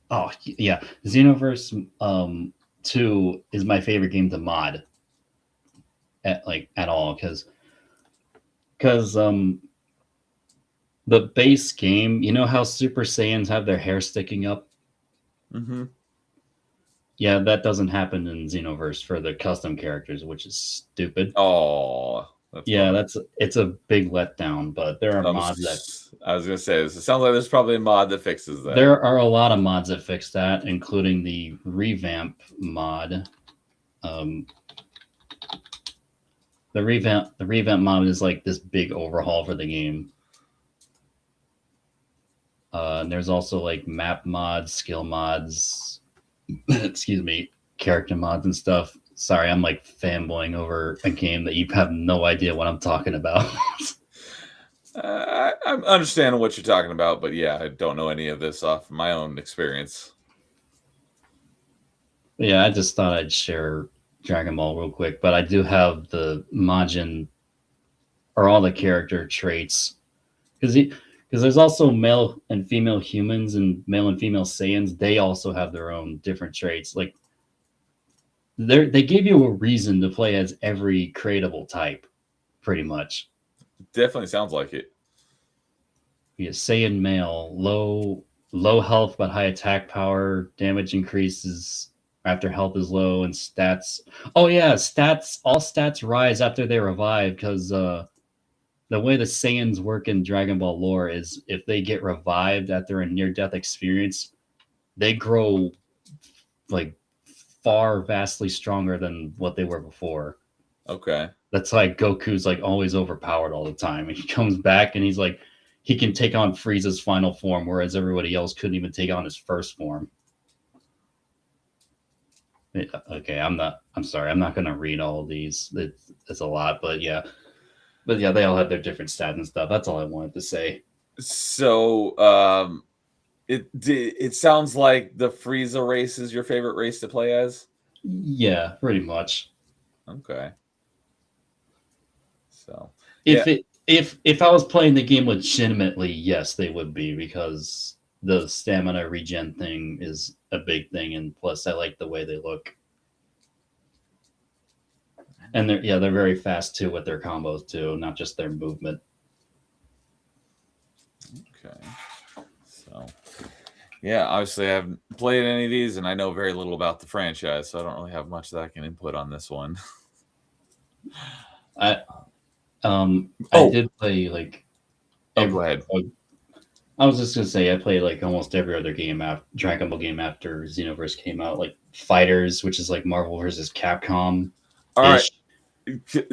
Oh yeah, Xenoverse 2 is my favorite game to mod at all because the base game, you know how Super Saiyans have their hair sticking up? Mm-hmm. Yeah, that doesn't happen in Xenoverse for the custom characters, which is stupid. Oh, yeah, it's a big letdown. But there are mods that I was gonna say this. It sounds like there's probably a mod that fixes that. There are a lot of mods that fix that, including the revamp mod. The revamp mod is like this big overhaul for the game. And there's also like map mods, skill mods, excuse me, character mods and stuff. Sorry, I'm like fanboying over a game that you have no idea what I'm talking about. I understand what you're talking about, but yeah, I don't know any of this off my own experience. Yeah, I just thought I'd share Dragon Ball real quick, but I do have the Majin or all the character traits because there's also male and female humans and male and female Saiyans. They also have their own different traits. Like they give you a reason to play as every creatable type, pretty much. Definitely sounds like it. Yeah, Saiyan male, low health but high attack power, damage increases after health is low, and stats. Oh yeah, all stats rise after they revive because the way the Saiyans work in Dragon Ball lore is if they get revived after a near-death experience, they grow like far vastly stronger than what they were before. Okay. That's why Goku's like always overpowered all the time. And he comes back and he's like, he can take on Frieza's final form, whereas everybody else couldn't even take on his first form. Okay, I'm sorry. I'm not going to read all of these. It's a lot, but yeah. But yeah, they all have their different stats and stuff. That's all I wanted to say. So, it sounds like the Frieza race is your favorite race to play as? Yeah, pretty much. Okay. So, if I was playing the game legitimately, yes, they would be because the stamina regen thing is a big thing, and plus I like the way they look. And they're very fast too with their combos too, not just their movement. Okay. So, yeah, obviously I haven't played any of these, and I know very little about the franchise, so I don't really have much that I can input on this one. I I Oh, did play like go every, ahead. I was just gonna say I played like almost every other game after Dragon Ball game after Xenoverse came out, like Fighters, which is like Marvel versus Capcom All right. ish.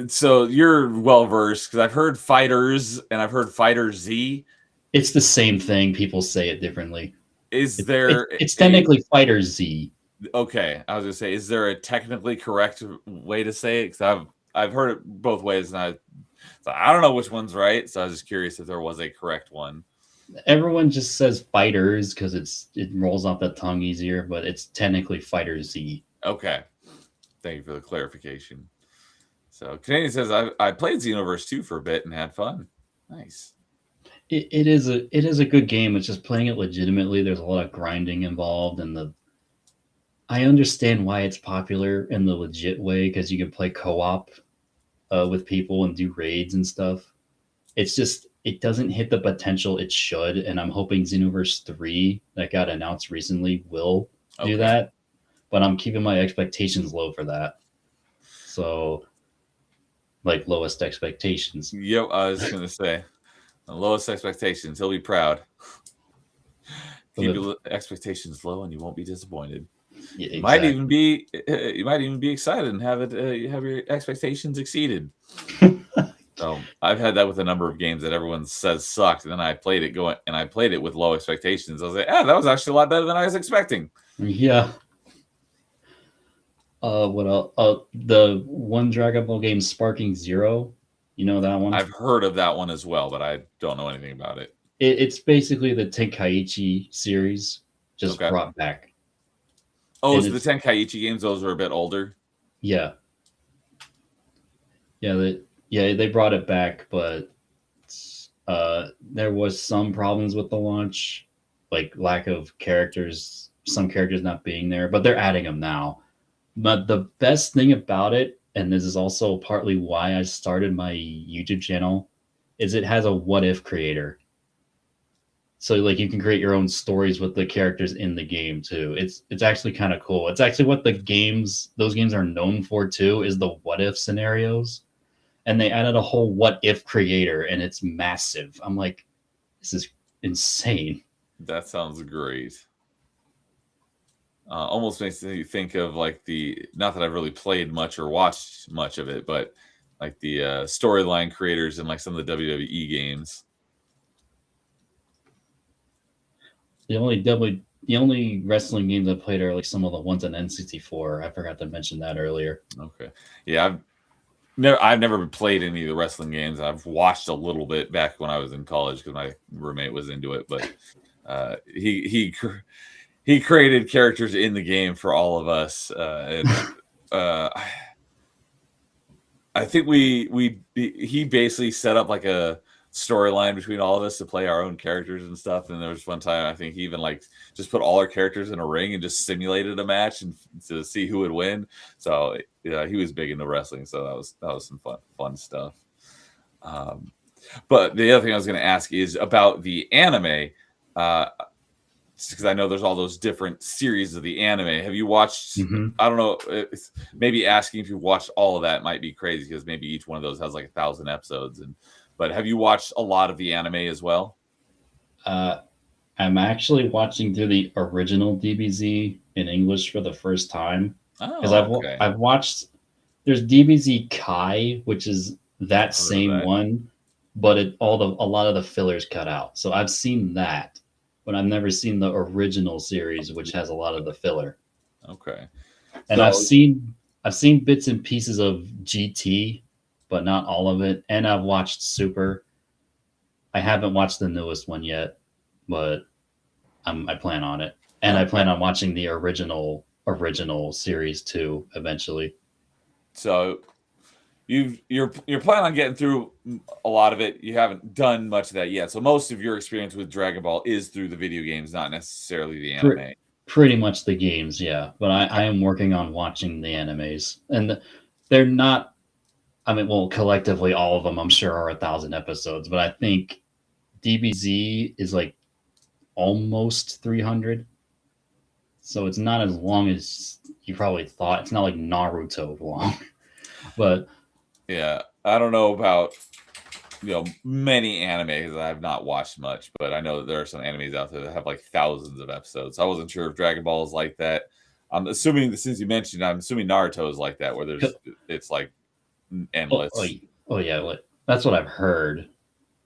So you're well versed because I've heard Fighters and I've heard Fighter Z. It's the same thing. People say it differently. Is It's there it's a technically Fighter Z. okay? I was gonna say, is there a technically correct way to say it? Because I've heard it both ways, and I don't know which one's right. So I was just curious if there was a correct one. Everyone just says Fighters because it rolls off the tongue easier, but it's technically Fighter Z. Okay, thank you for the clarification. So Canadian says I played Xenoverse 2 for a bit and had fun. Nice. It is a good game. It's just playing it legitimately. There's a lot of grinding involved, and the I understand why it's popular in the legit way because you can play co-op with people and do raids and stuff. It's just it doesn't hit the potential it should, and I'm hoping Xenoverse 3 that got announced recently will do Okay. that. But I'm keeping my expectations low for that. So like lowest expectations. Yep, I was gonna say the lowest expectations. He'll be proud. Keep But your expectations low, and you won't be disappointed. yeah, You might exactly. even be excited and have your expectations exceeded. So I've had that with a number of games that everyone says sucked, and then I played it with low expectations. I was like, that was actually a lot better than I was expecting. Yeah. What else? The one Dragon Ball game, Sparking Zero. You know that one? I've heard of that one as well, but I don't know anything about it. It's basically the Tenkaichi series just Okay. brought back. Oh, And so the it's Tenkaichi games, those were a bit older. yeah, they brought it back, but there was some problems with the launch, like lack of characters, some characters not being there, but they're adding them now. But the best thing about it, and this is also partly why I started my YouTube channel, is it has a what if creator. So like you can create your own stories with the characters in the game too. It's actually kind of cool. It's actually what those games are known for too, is the what if scenarios. And they added a whole what if creator and it's massive. I'm like, this is insane. That sounds great. Almost makes me think of like not that I've really played much or watched much of it, but like the storyline creators in like some of the WWE games. The only wrestling games I played are like some of the ones on N64. I forgot to mention that earlier. Okay, yeah, I've never played any of the wrestling games. I've watched a little bit back when I was in college because my roommate was into it, but he created characters in the game for all of us, and I think he basically set up like a storyline between all of us to play our own characters and stuff. And there was one time I think he even like just put all our characters in a ring and just simulated a match and to see who would win. So yeah, he was big into wrestling, so that was some fun stuff. Um, but the other thing I was going to ask is about the anime. Because I know there's all those different series of the anime. Have you watched? Mm-hmm. I don't know. Maybe asking if you watched all of that might be crazy because maybe each one of those has like 1,000 episodes. But have you watched a lot of the anime as well? I'm actually watching through the original DBZ in English for the first time because Oh, okay. I've watched. There's DBZ Kai, which is that I've heard of same that. one, but a lot of the fillers cut out. So I've seen that, but I've never seen the original series, which has a lot of the filler. Okay. And So I've seen bits and pieces of GT, but not all of it. And I've watched Super. I haven't watched the newest one yet, but I plan on it, and I plan on watching the original series too eventually. so you're planning on getting through a lot of it. You haven't done much of that yet. So most of your experience with Dragon Ball is through the video games, not necessarily the anime. Pretty much the games, yeah. But I am working on watching the animes, and they're not. I mean, well, collectively, all of them, I'm sure, are 1,000 episodes, but I think DBZ is like almost 300. So it's not as long as you probably thought. It's not like Naruto long, but Yeah. I don't know about many animes. I've not watched much, but I know that there are some animes out there that have like thousands of episodes. I wasn't sure if Dragon Ball is like that. I'm assuming that since you mentioned, I'm assuming Naruto is like that, where it's like Oh, endless. yeah, that's what I've heard.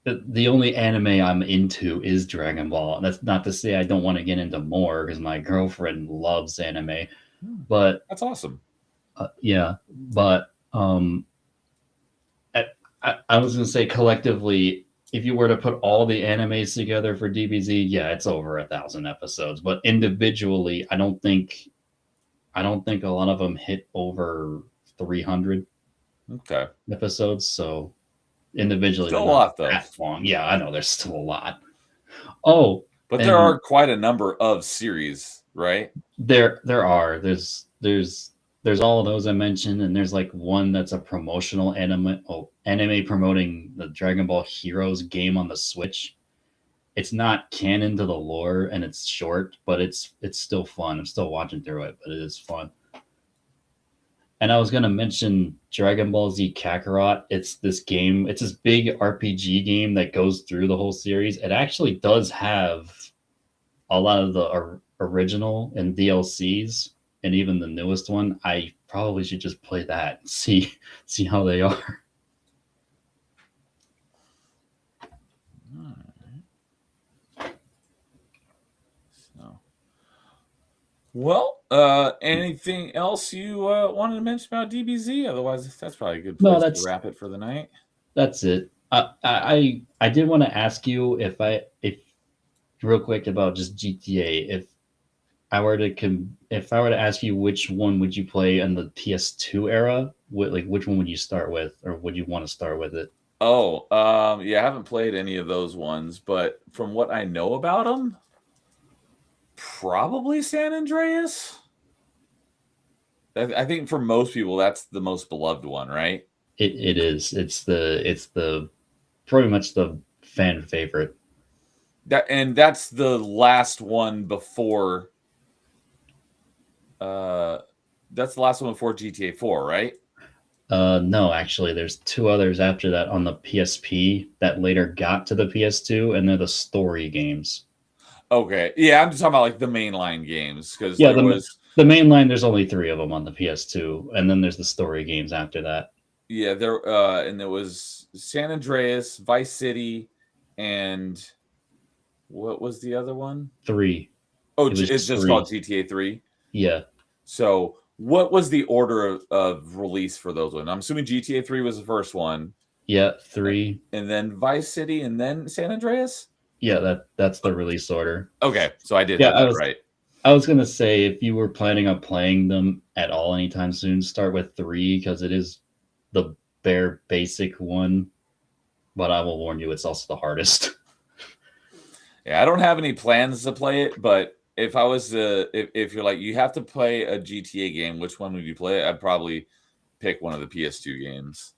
The only anime I'm into is Dragon Ball. That's not to say I don't want to get into more because my girlfriend loves anime. But That's awesome. yeah, but I was gonna say collectively, if you were to put all the animes together for DBZ, yeah, it's over 1,000 episodes. But individually, I don't think a lot of them hit over 300 Okay, episodes. So individually, still they're a not lot though. that long. Yeah, I know there's still a lot. Oh, But there and are quite a number of series, right? there are there's all of those I mentioned, and there's like one that's a promotional anime promoting the Dragon Ball Heroes game on the Switch. It's not canon to the lore, and it's short, but it's still fun. I'm still watching through it, but it is fun. And I was gonna mention Dragon Ball Z Kakarot. It's this game. It's this big RPG game that goes through the whole series. It actually does have a lot of the original and DLCs, and even the newest one. I probably should just play that and see how they are. So, well, anything else you wanted to mention about DBZ? Otherwise, that's probably a good No, place to wrap it for the night. that's it. I did want to ask you if real quick about just GTA. If I were to ask you which one would you play in the PS2 era, which one would you start with, or would you want to start with it? Oh, yeah, I haven't played any of those ones, but from what I know about them, probably San Andreas. I think for most people, that's the most beloved one, right? It is. It's the pretty much the fan favorite. That's the last one before. Uh, that's the last one before GTA 4, right? No, actually, there's two others after that on the PSP that later got to the PS2, and they're the story games. Okay, yeah, I'm just talking about like the mainline games because Yeah, there was the main line. There's only three of them on the PS2, and then there's the story games after that. and there was San Andreas, Vice City, and what was the other one? Three. Oh, It was it's just three. called GTA 3. Yeah. So, what was the order of release for those ones? I'm assuming GTA 3 was the first one, Yeah, three. and then Vice City, and then San Andreas. Yeah, that's the release order. Okay, so I did Yeah, have that right. I was gonna say if you were planning on playing them at all anytime soon, start with three because it is the bare basic one. But I will warn you, it's also the hardest. Yeah, I don't have any plans to play it, but if I was if you're like you have to play a GTA game, which one would you play? I'd probably pick one of the PS2 games.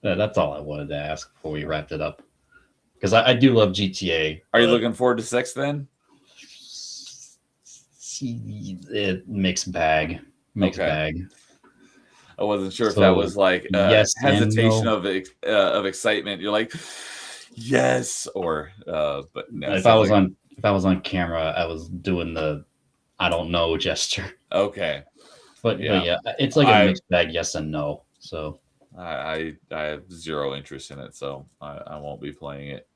That's all I wanted to ask before we wrapped it up. Because I do love GTA. Are you looking forward to 6 then? Mixed bag. Mixed Okay. bag. I wasn't sure if So, that was like yes and hesitation no. of excitement. You're like, yes, or but no. If I was on camera, I was doing the I don't know gesture. Okay, But yeah, yeah, it's like a mixed bag, yes and no. So I have zero interest in it, so I won't be playing it.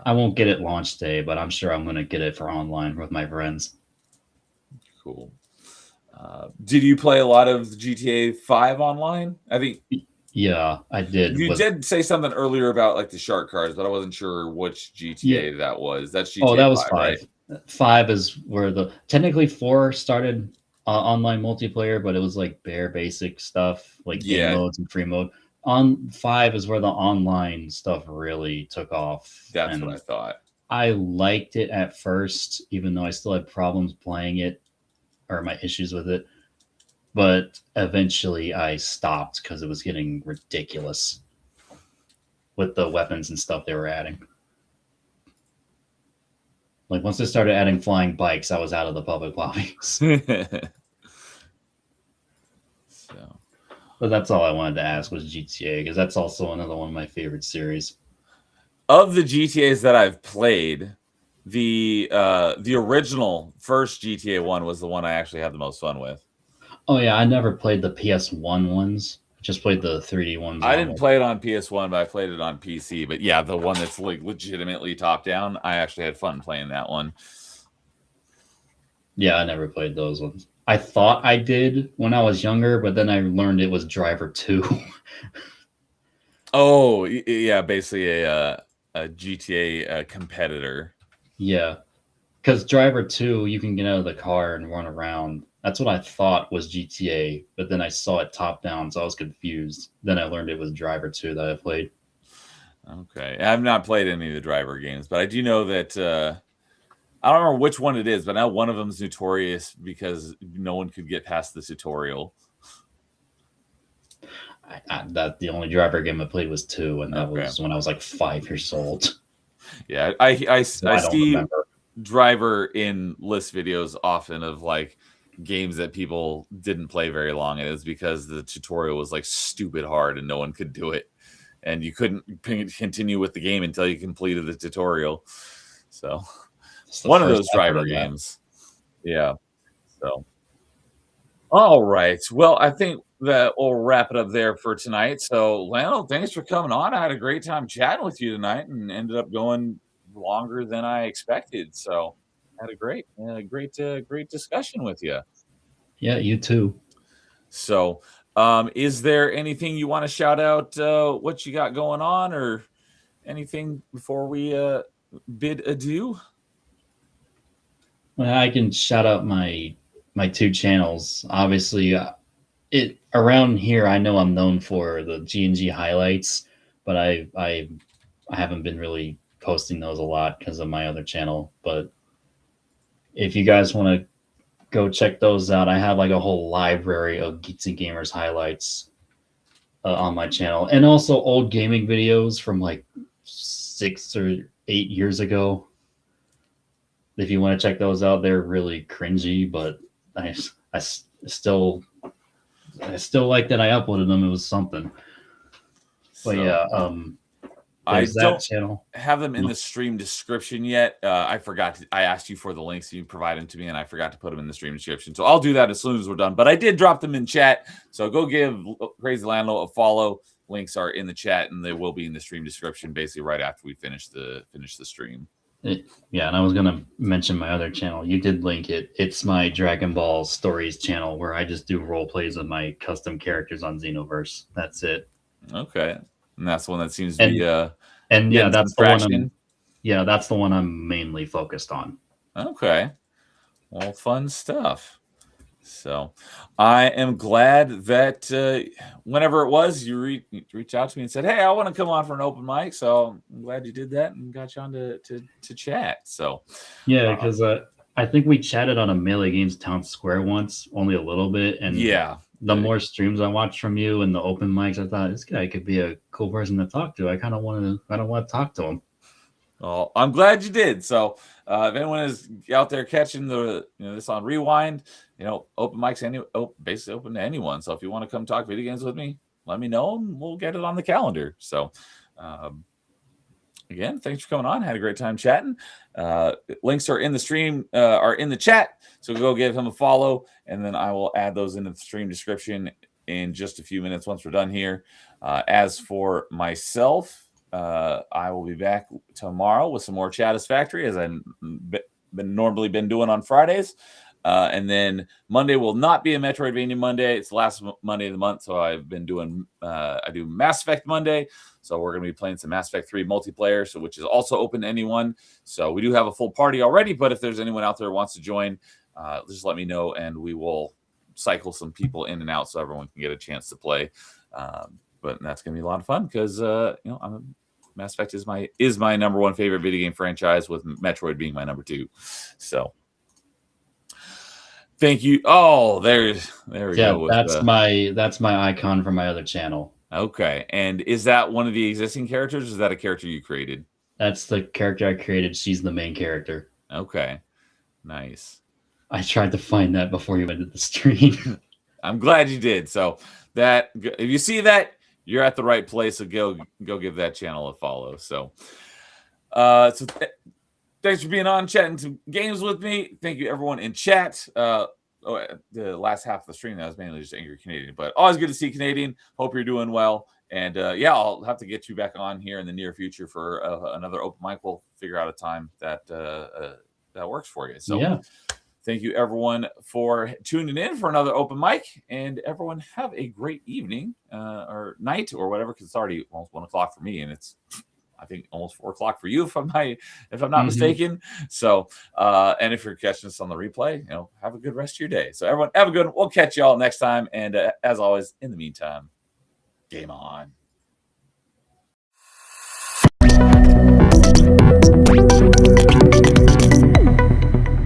I won't get it launch day, but I'm sure I'm going to get it for online with my friends. Cool. Did you play a lot of GTA 5 online? I think Yeah, I did. you did say something earlier about like the shark cards, but I wasn't sure which GTA that was. That's GTA that was 5, five. right? 5 is where technically 4 started online multiplayer, but it was like bare basic stuff like game modes and free mode. On 5 is where the online stuff really took off. That's what I thought. I liked it at first, even though I still had problems playing it or my issues with it. But eventually I stopped because it was getting ridiculous with the weapons and stuff they were adding. Like once they started adding flying bikes, I was out of the public lobbies. So, But that's all I wanted to ask was GTA because that's also another one of my favorite series. Of the GTAs that I've played, the original first GTA one was the one I actually had the most fun with. Oh yeah, I never played the PS1 ones. Just played the 3D ones I on didn't like play it on PS1, but I played it on PC. But yeah, the one that's like legitimately top down, I actually had fun playing that one. yeah, I never played those ones. I thought I did when I was younger, but then I learned it was Driver 2. Oh yeah, basically a GTA competitor. Yeah, because Driver 2, you can get out of the car and run around. That's what I thought was GTA, but then I saw it top down, so I was confused. Then I learned it was Driver 2 that I played. Okay, I've not played any of the driver games, but I do know that I don't remember which one it is, but now one of them is notorious because no one could get past the tutorial. That the only driver game I played was 2, and that Okay, was when I was like 5 years old. yeah, I So I don't see remember. driver in list videos often of like games that people didn't play very long, and it's because the tutorial was like stupid hard and no one could do it, and you couldn't continue with the game until you completed the tutorial. So It's the one of first those I've heard driver of that. games. Yeah. So all right. Well, I think that we'll wrap it up there for tonight. So, Lionel, thanks for coming on. I had a great time chatting with you tonight and ended up going longer than I expected. So, had a great discussion with you. Yeah, you too. So, is there anything you want to shout out what you got going on or anything before we bid adieu? Well, I can shout out my 2 channels. Obviously, it around here. I know I'm known for the G&G highlights, but I haven't been really posting those a lot because of my other channel. But if you guys want to go check those out, I have like a whole library of Geeks and Gamers highlights on my channel, and also old gaming videos from like 6 or 8 years ago. If you want to check those out, they're really cringy, but I, I still like that I uploaded them. It was something. But So, yeah, I there's that don't channel. have them in the stream description yet. I forgot to, I asked you for the links, you provided them to me, and I forgot to put them in the stream description. So I'll do that as soon as we're done. But I did drop them in chat. So go give Krazy LanLo a follow. Links are in the chat and they will be in the stream description basically right after we finish the stream. Yeah, and I was gonna mention my other channel. You did link it. It's my Dragon Ball Stories channel where I just do role plays of my custom characters on Xenoverse. That's it. Okay. And that's the one that seems to be And yeah, getting some traction. that's the one I'm mainly focused on. Okay. Well, fun stuff. So I am glad that whenever it was, you reached out to me and said, "Hey, I want to come on for an open mic." So I'm glad you did that and got you on to chat. So Yeah, because I think we chatted on a Melee Games Town Square once, only a little bit, and yeah, the more streams I watched from you and the open mics, I thought this guy could be a cool person to talk to. I don't want to talk to him. well, I'm glad you did. So if anyone is out there catching the this on rewind, open mics basically open to anyone. So if you want to come talk video games with me, let me know and we'll get it on the calendar. So. Again, thanks for coming on. Had a great time chatting. Links are in the stream, are in the chat. So go give him a follow, and then I will add those into the stream description in just a few minutes once we're done here. As for myself, I will be back tomorrow with some more Chatisfactory, as I've normally been doing on Fridays. And then Monday will not be a Metroidvania Monday. It's the last Monday of the month, so I've been doing I do Mass Effect Monday. So we're going to be playing some Mass Effect 3 multiplayer, so which is also open to anyone. So we do have a full party already, but if there's anyone out there who wants to join, just let me know, and we will cycle some people in and out so everyone can get a chance to play. But that's going to be a lot of fun because Mass Effect is my number one favorite video game franchise, with Metroid being my number 2. So. Thank you. Oh, there we go. That's my icon for my other channel. Okay. And is that one of the existing characters, or is that a character you created? That's the character I created. She's the main character. Okay. Nice. I tried to find that before you ended the stream. I'm glad you did. So that if you see that, you're at the right place. So go give that channel a follow. So thanks for being on, chatting some games with me. Thank you everyone in chat. The last half of the stream, that was mainly just Angry Canadian, but always good to see Canadian. Hope you're doing well. And yeah, I'll have to get you back on here in the near future for another open mic. We'll figure out a time that that works for you. So yeah. Thank you everyone for tuning in for another open mic, and everyone have a great evening or night or whatever, because it's already almost 1 o'clock for me, and it's I think almost 4 o'clock for you if I'm not mistaken. So and if you're catching us on the replay, you know, have a good rest of your day. So everyone have a good one. We'll catch you all next time, and as always, in the meantime, game on.